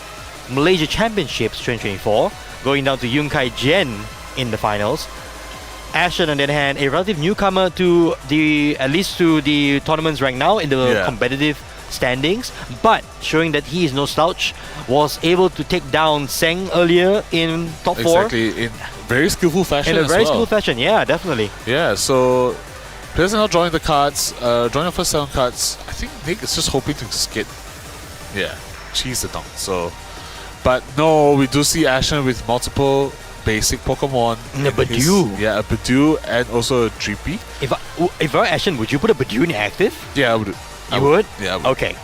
Malaysia Championships 2024, going down to Yunkai Jen in the finals. Ashen, on the other hand, a relative newcomer to at least to the tournaments right now in the Yeah. competitive standings, but showing that he is no slouch, was able to take down Seng earlier in top 4 exactly. In very skillful fashion in a as very well. skillful fashion. Yeah, definitely. Yeah, so players are now drawing the cards, drawing the first 7 cards. I think Nick is just hoping to just get, cheese the donk. So, but no, we do see Ashen with multiple basic Pokemon. And a in his- Badoo. Yeah, a Badoo and also a Drippy. If I were Ashen, would you put a Badoo in active? Yeah, I would. You would? Yeah, I would. Okay.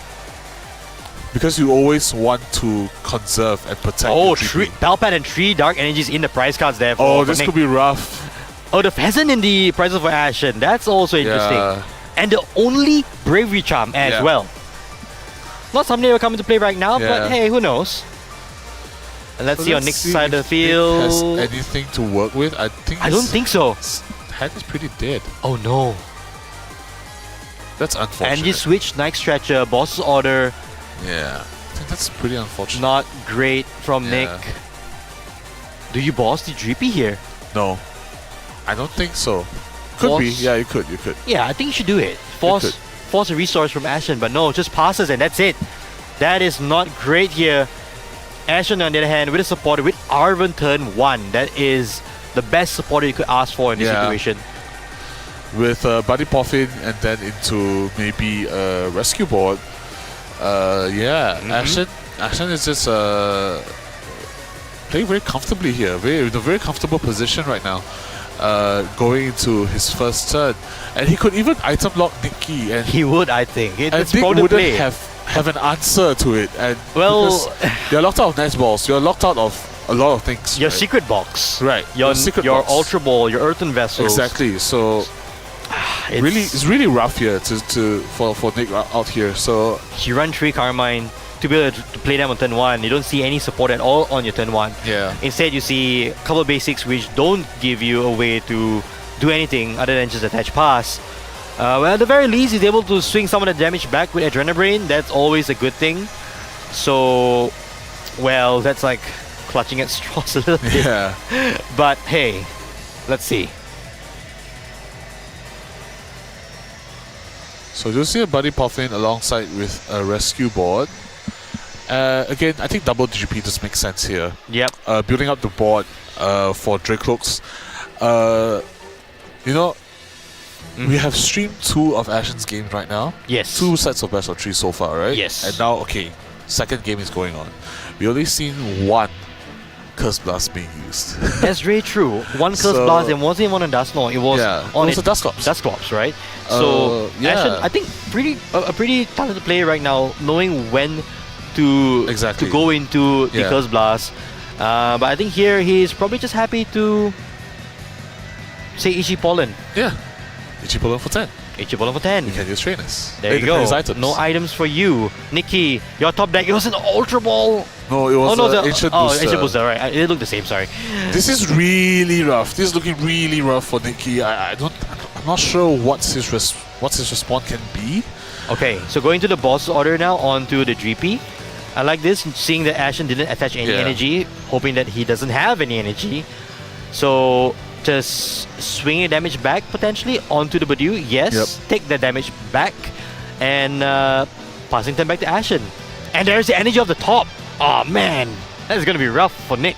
Because you always want to conserve and protect. Oh, your Drippy. 3 Palpat and 3 Dark Energies in the prize cards there. Oh, for this Nick. could be rough. Oh, the Pheasant in the prizes for Ashen. That's also interesting. Yeah. And the only Bravery Charm as Yeah. well. Not something that will come into play right now, Yeah. but hey, who knows? And let's So see on let's Nick's see side of if the Nick field. has anything to work with? I think. I don't think so. His hand is pretty dead. Oh no. That's unfortunate. And you switch Night Stretcher, Boss's Order. Yeah, I think that's pretty unfortunate. Not great from Yeah. Nick. Do you boss the Drippy here? No, I don't think so. Could be. Force- Yeah, you could. You could. Yeah, I think you should do it. could. Force a resource from Ashen, but no, just passes and that's it. That is not great here. Ashen, on the other hand, with a supporter with Arvin turn 1, that is the best supporter you could ask for in this Yeah. situation. With Buddy Poffin and then into maybe a rescue board. Ashen is just playing very comfortably here. In a very comfortable position right now. Going into his first turn, and he could even item lock Nicky, and He would, I think. and It's Nick prone to wouldn't play. have an answer to it. And Well- because you're locked out of nice balls, you're locked out of a lot of things. Your right? secret box. Right, Your your secret your box. Ultra Ball, your Earthen Vessels. Exactly. So it's really rough here for Nick out here. So You run 3 Carmine to be able to play them on turn 1. You don't see any support at all on your turn 1. yeah, Instead, you see a couple of basics which don't give you a way to do anything other than just attach pass. Well, at the very least, he's able to swing some of the damage back with Adrenabrain. That's always a good thing. So, well, that's like clutching at straws a little bit. Yeah. But hey, let's see. So you'll see a Buddy Puffin alongside with a rescue board. Again, I think double GP just makes sense here. Yep. Building up the board for Dracloaks. You know, we have streamed 2 of Ashen's games right now. Yes. 2 sets of best of 3 so far, right? Yes. And now, okay, second game is going on. We only seen 1 Curse Blast being used. That's very true. One Curse So- Blast and wasn't even on a Dusknoir. It was on it was a Dusclops. Dusclops, right? So yeah. Ashen, I think a pretty talented player right now, knowing when to Exactly. go into the Yeah. Curse Blast. But I think here he's probably just happy to say Ichi Pollen. Yeah. Ichipolon for 10. Ichi Pollen for 10. You can use trainers. There you They can go. use items. No items for you. Nikki, your top deck, it was an Ultra Ball. No, it was the Ancient Booster. Ancient Booster, right. It looked the same, sorry. This is really rough. This is looking really rough for Nikki. I'm not sure what's his response can be. Okay, so going to the boss's order now, onto the GP. I like this, seeing that Ashen didn't attach any Yeah. energy, hoping that he doesn't have any energy. So just swinging damage back potentially onto the Badoo. Yes, Yep. take the damage back and passing them back to Ashen. And there's the energy of the top. Oh man, that's gonna be rough for Nick.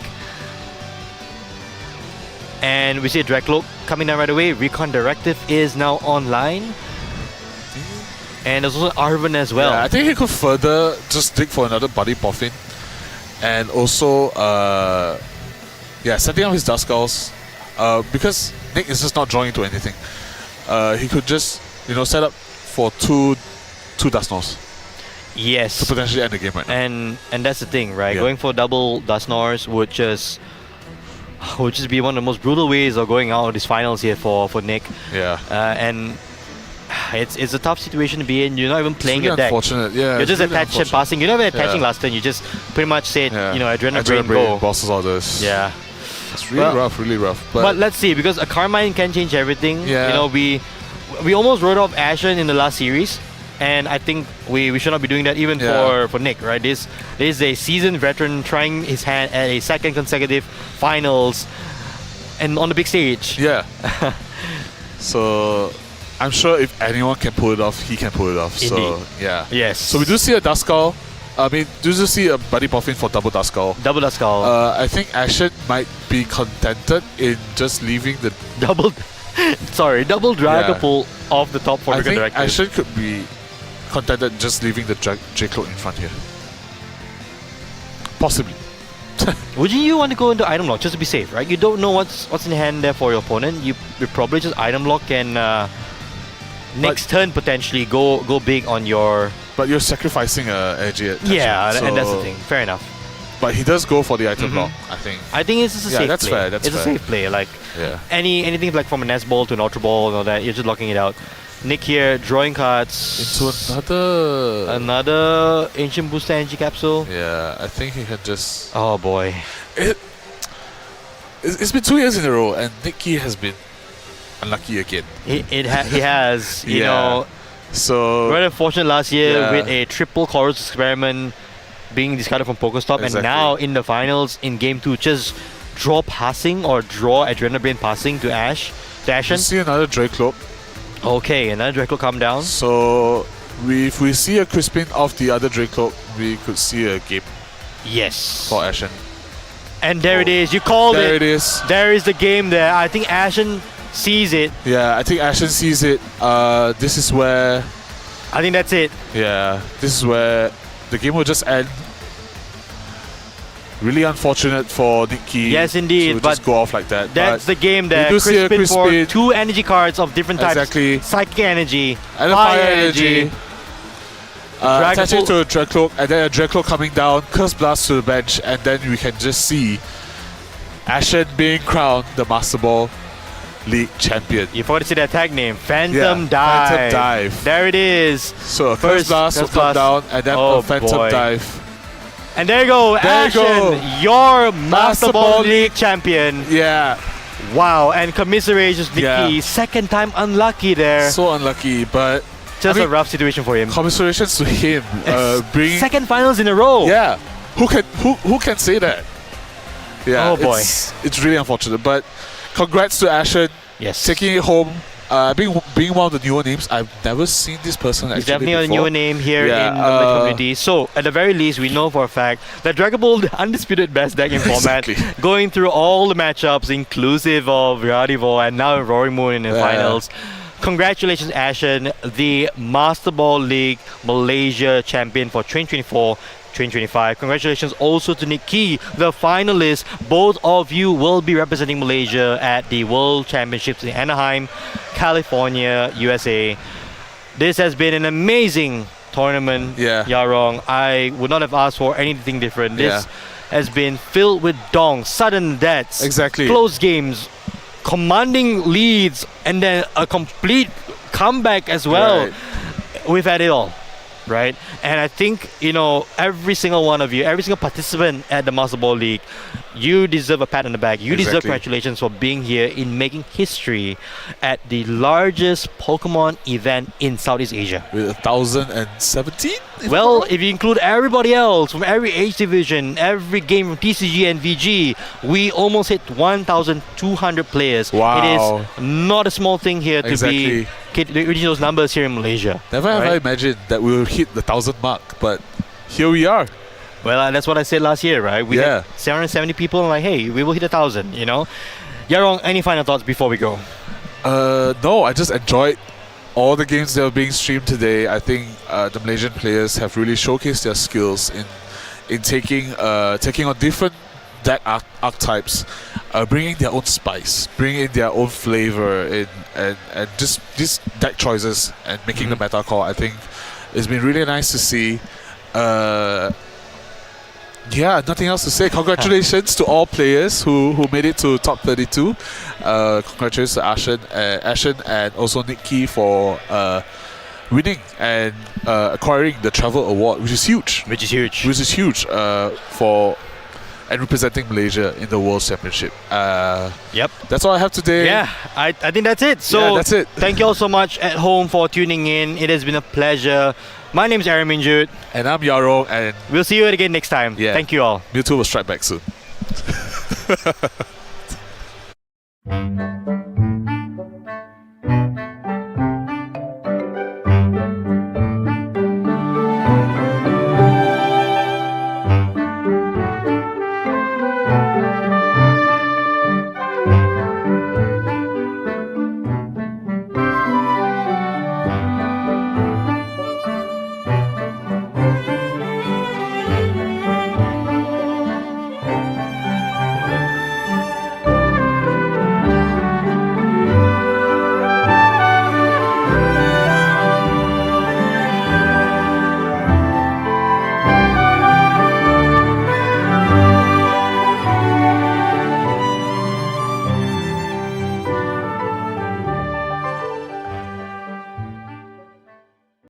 And we see a Dracloak coming down right away. Recon Directive is now online. And there's also Arven as well. Yeah, I think he could further just dig for another Buddy Puffin. And also, setting up his Duskulls. Because Nick is just not drawing into anything. He could just, set up for two Dusknoirs Yes. to potentially end the game right now. And that's the thing, right? Yeah. Going for double Dusknoirs would just be one of the most brutal ways of going out of these finals here for Nick. Yeah. And it's a tough situation to be in. You're not even playing It's your really deck. unfortunate. Yeah, You're it's just really attaching and unfortunate. passing. You're not even attaching Yeah. last turn. You just pretty much said, Yeah. Adrenaline Adrenaline Brain, go. Boss's orders. Yeah. It's really rough, really rough. But let's see, because a Carmine can change everything. Yeah. We almost wrote off Ashen in the last series, and I think we should not be doing that even Yeah. for Nick, right? This is a seasoned veteran trying his hand at a second consecutive finals, and on the big stage. Yeah. So I'm sure if anyone can pull it off, he can pull it off. So Indeed. yeah. Yes. So we do see a Duskull. Do you see a Buddy Puffin for double Duskull? Double Duskull. I think Ashen might be contented in just leaving the. double Yeah. Dragapult off the top for I Recon think Directive. Ashen could be contented just leaving the J-Cloak in front here. Possibly. Wouldn't you want to go into item lock just to be safe, right? You don't know what's in hand there for your opponent. You probably just item lock and next turn potentially go big on your. But you're sacrificing energy attachment. Yeah, and that's the so- thing. Fair enough. But he does go for the item Mhm. lock, I think. I think it's just a Yeah, safe that's play. fair, that's it's a fair. safe play. Like Yeah. anything like from an S ball to an Ultra Ball and all that, you're just locking it out. Nick here drawing cards. Into Another Ancient Booster Energy Capsule. Yeah, I think he can just. Oh boy. It's been 2 years in a row, and Nicky has been unlucky again. He has. You Yeah. know, So very unfortunate last year Yeah. with a triple Chorus Experiment being discarded from Pokestop, and Exactly. now in the finals in Game 2, just draw passing or draw Adrenaline Brain passing to Ashen. you see another Dracloak. Okay, another Draco come down. So if we see a Crispin off the other Dracloak, we could see a game Yes. for Ashen. And there it is. You called There it. it is. There is the game there. I think Ashen sees it. Yeah, I think Ashen sees it. This is where, I think that's it. this is where the game will just end. Really unfortunate for Nicky. Yes, indeed, to but just go off like that. That's the game there. do see a Crispin for Crispin. 2 energy cards of different types. Exactly. Psychic energy. And a fire energy. Dragapult. Attaching to a Dracloak, and then a Dracloak coming down, Curse Blast to the bench, and then we can just see Ashen being crowned the Master Ball League champion. You forgot to say that tag name. Phantom Yeah, Dive. Phantom Dive. There it is. So a Curse First Blast will Curse come Blast. down, and then Oh, a Phantom boy. Dive. And there you go. There you Ashen, go. your Master Master Ball Ball League champion. Yeah, Wow. And commiserations, Nicky. Yeah. Second time unlucky there. so unlucky, but Just I mean, a rough situation for him. commiserations to him. Bringing Second finals in a row. Yeah, who can say that? Yeah, Oh boy. it's really unfortunate. But congrats to Ashen. Yes. Taking it home. Being one of the newer names, I've never seen this person He's actually definitely a before. newer name here Yeah, in the Malaysian community. So, at the very least, we know for a fact that Dragon Ball, the undisputed best deck in format, Exactly. going through all the matchups, inclusive of Radival and now Roaring Moon in the finals. Congratulations, Ashen, the Master Ball League Malaysia champion for 2024-2025. Congratulations also to Nick Key, the finalist. Both of you will be representing Malaysia at the World Championships in Anaheim, California, USA. This has been an amazing tournament, Yarong. I would not have asked for anything different. This has been filled with dongs, sudden deaths, Exactly. close games, commanding leads, and then a complete comeback as well. Right. We've had it all, right? And I think, every single one of you, every single participant at the Master Ball League, you deserve a pat on the back. You deserve Exactly. congratulations for being here in making history at the largest Pokemon event in Southeast Asia. With 1,017? Well, if you include everybody else from every age division, every game from TCG and VG, we almost hit 1,200 players. Wow. It is not a small thing here to Exactly. be reaching those numbers here in Malaysia. Never have I imagined that we will hit the 1,000 mark, but here we are. Well, that's what I said last year, right? We had 770 people, and hey, we will hit 1,000, Yarong, any final thoughts before we go? No, I just enjoyed all the games that are being streamed today. I think the Malaysian players have really showcased their skills in taking on different deck archetypes, bringing their own spice, bringing their own flavor, and just these deck choices and making the meta call. I think it's been really nice to see. Nothing else to say. Congratulations to all players who made it to top 32. Congratulations to Ashen and also Nick Key for winning and acquiring the Travel Award, which is huge. For and representing Malaysia in the World Championship. Yep. That's all I have today. Yeah, I think that's it. So that's it. Thank you all so much at home for tuning in. It has been a pleasure. My name is Aaron Minjut. And I'm Yarong, and we'll see you again next time. Yeah. Thank you all. Mewtwo will strike back soon.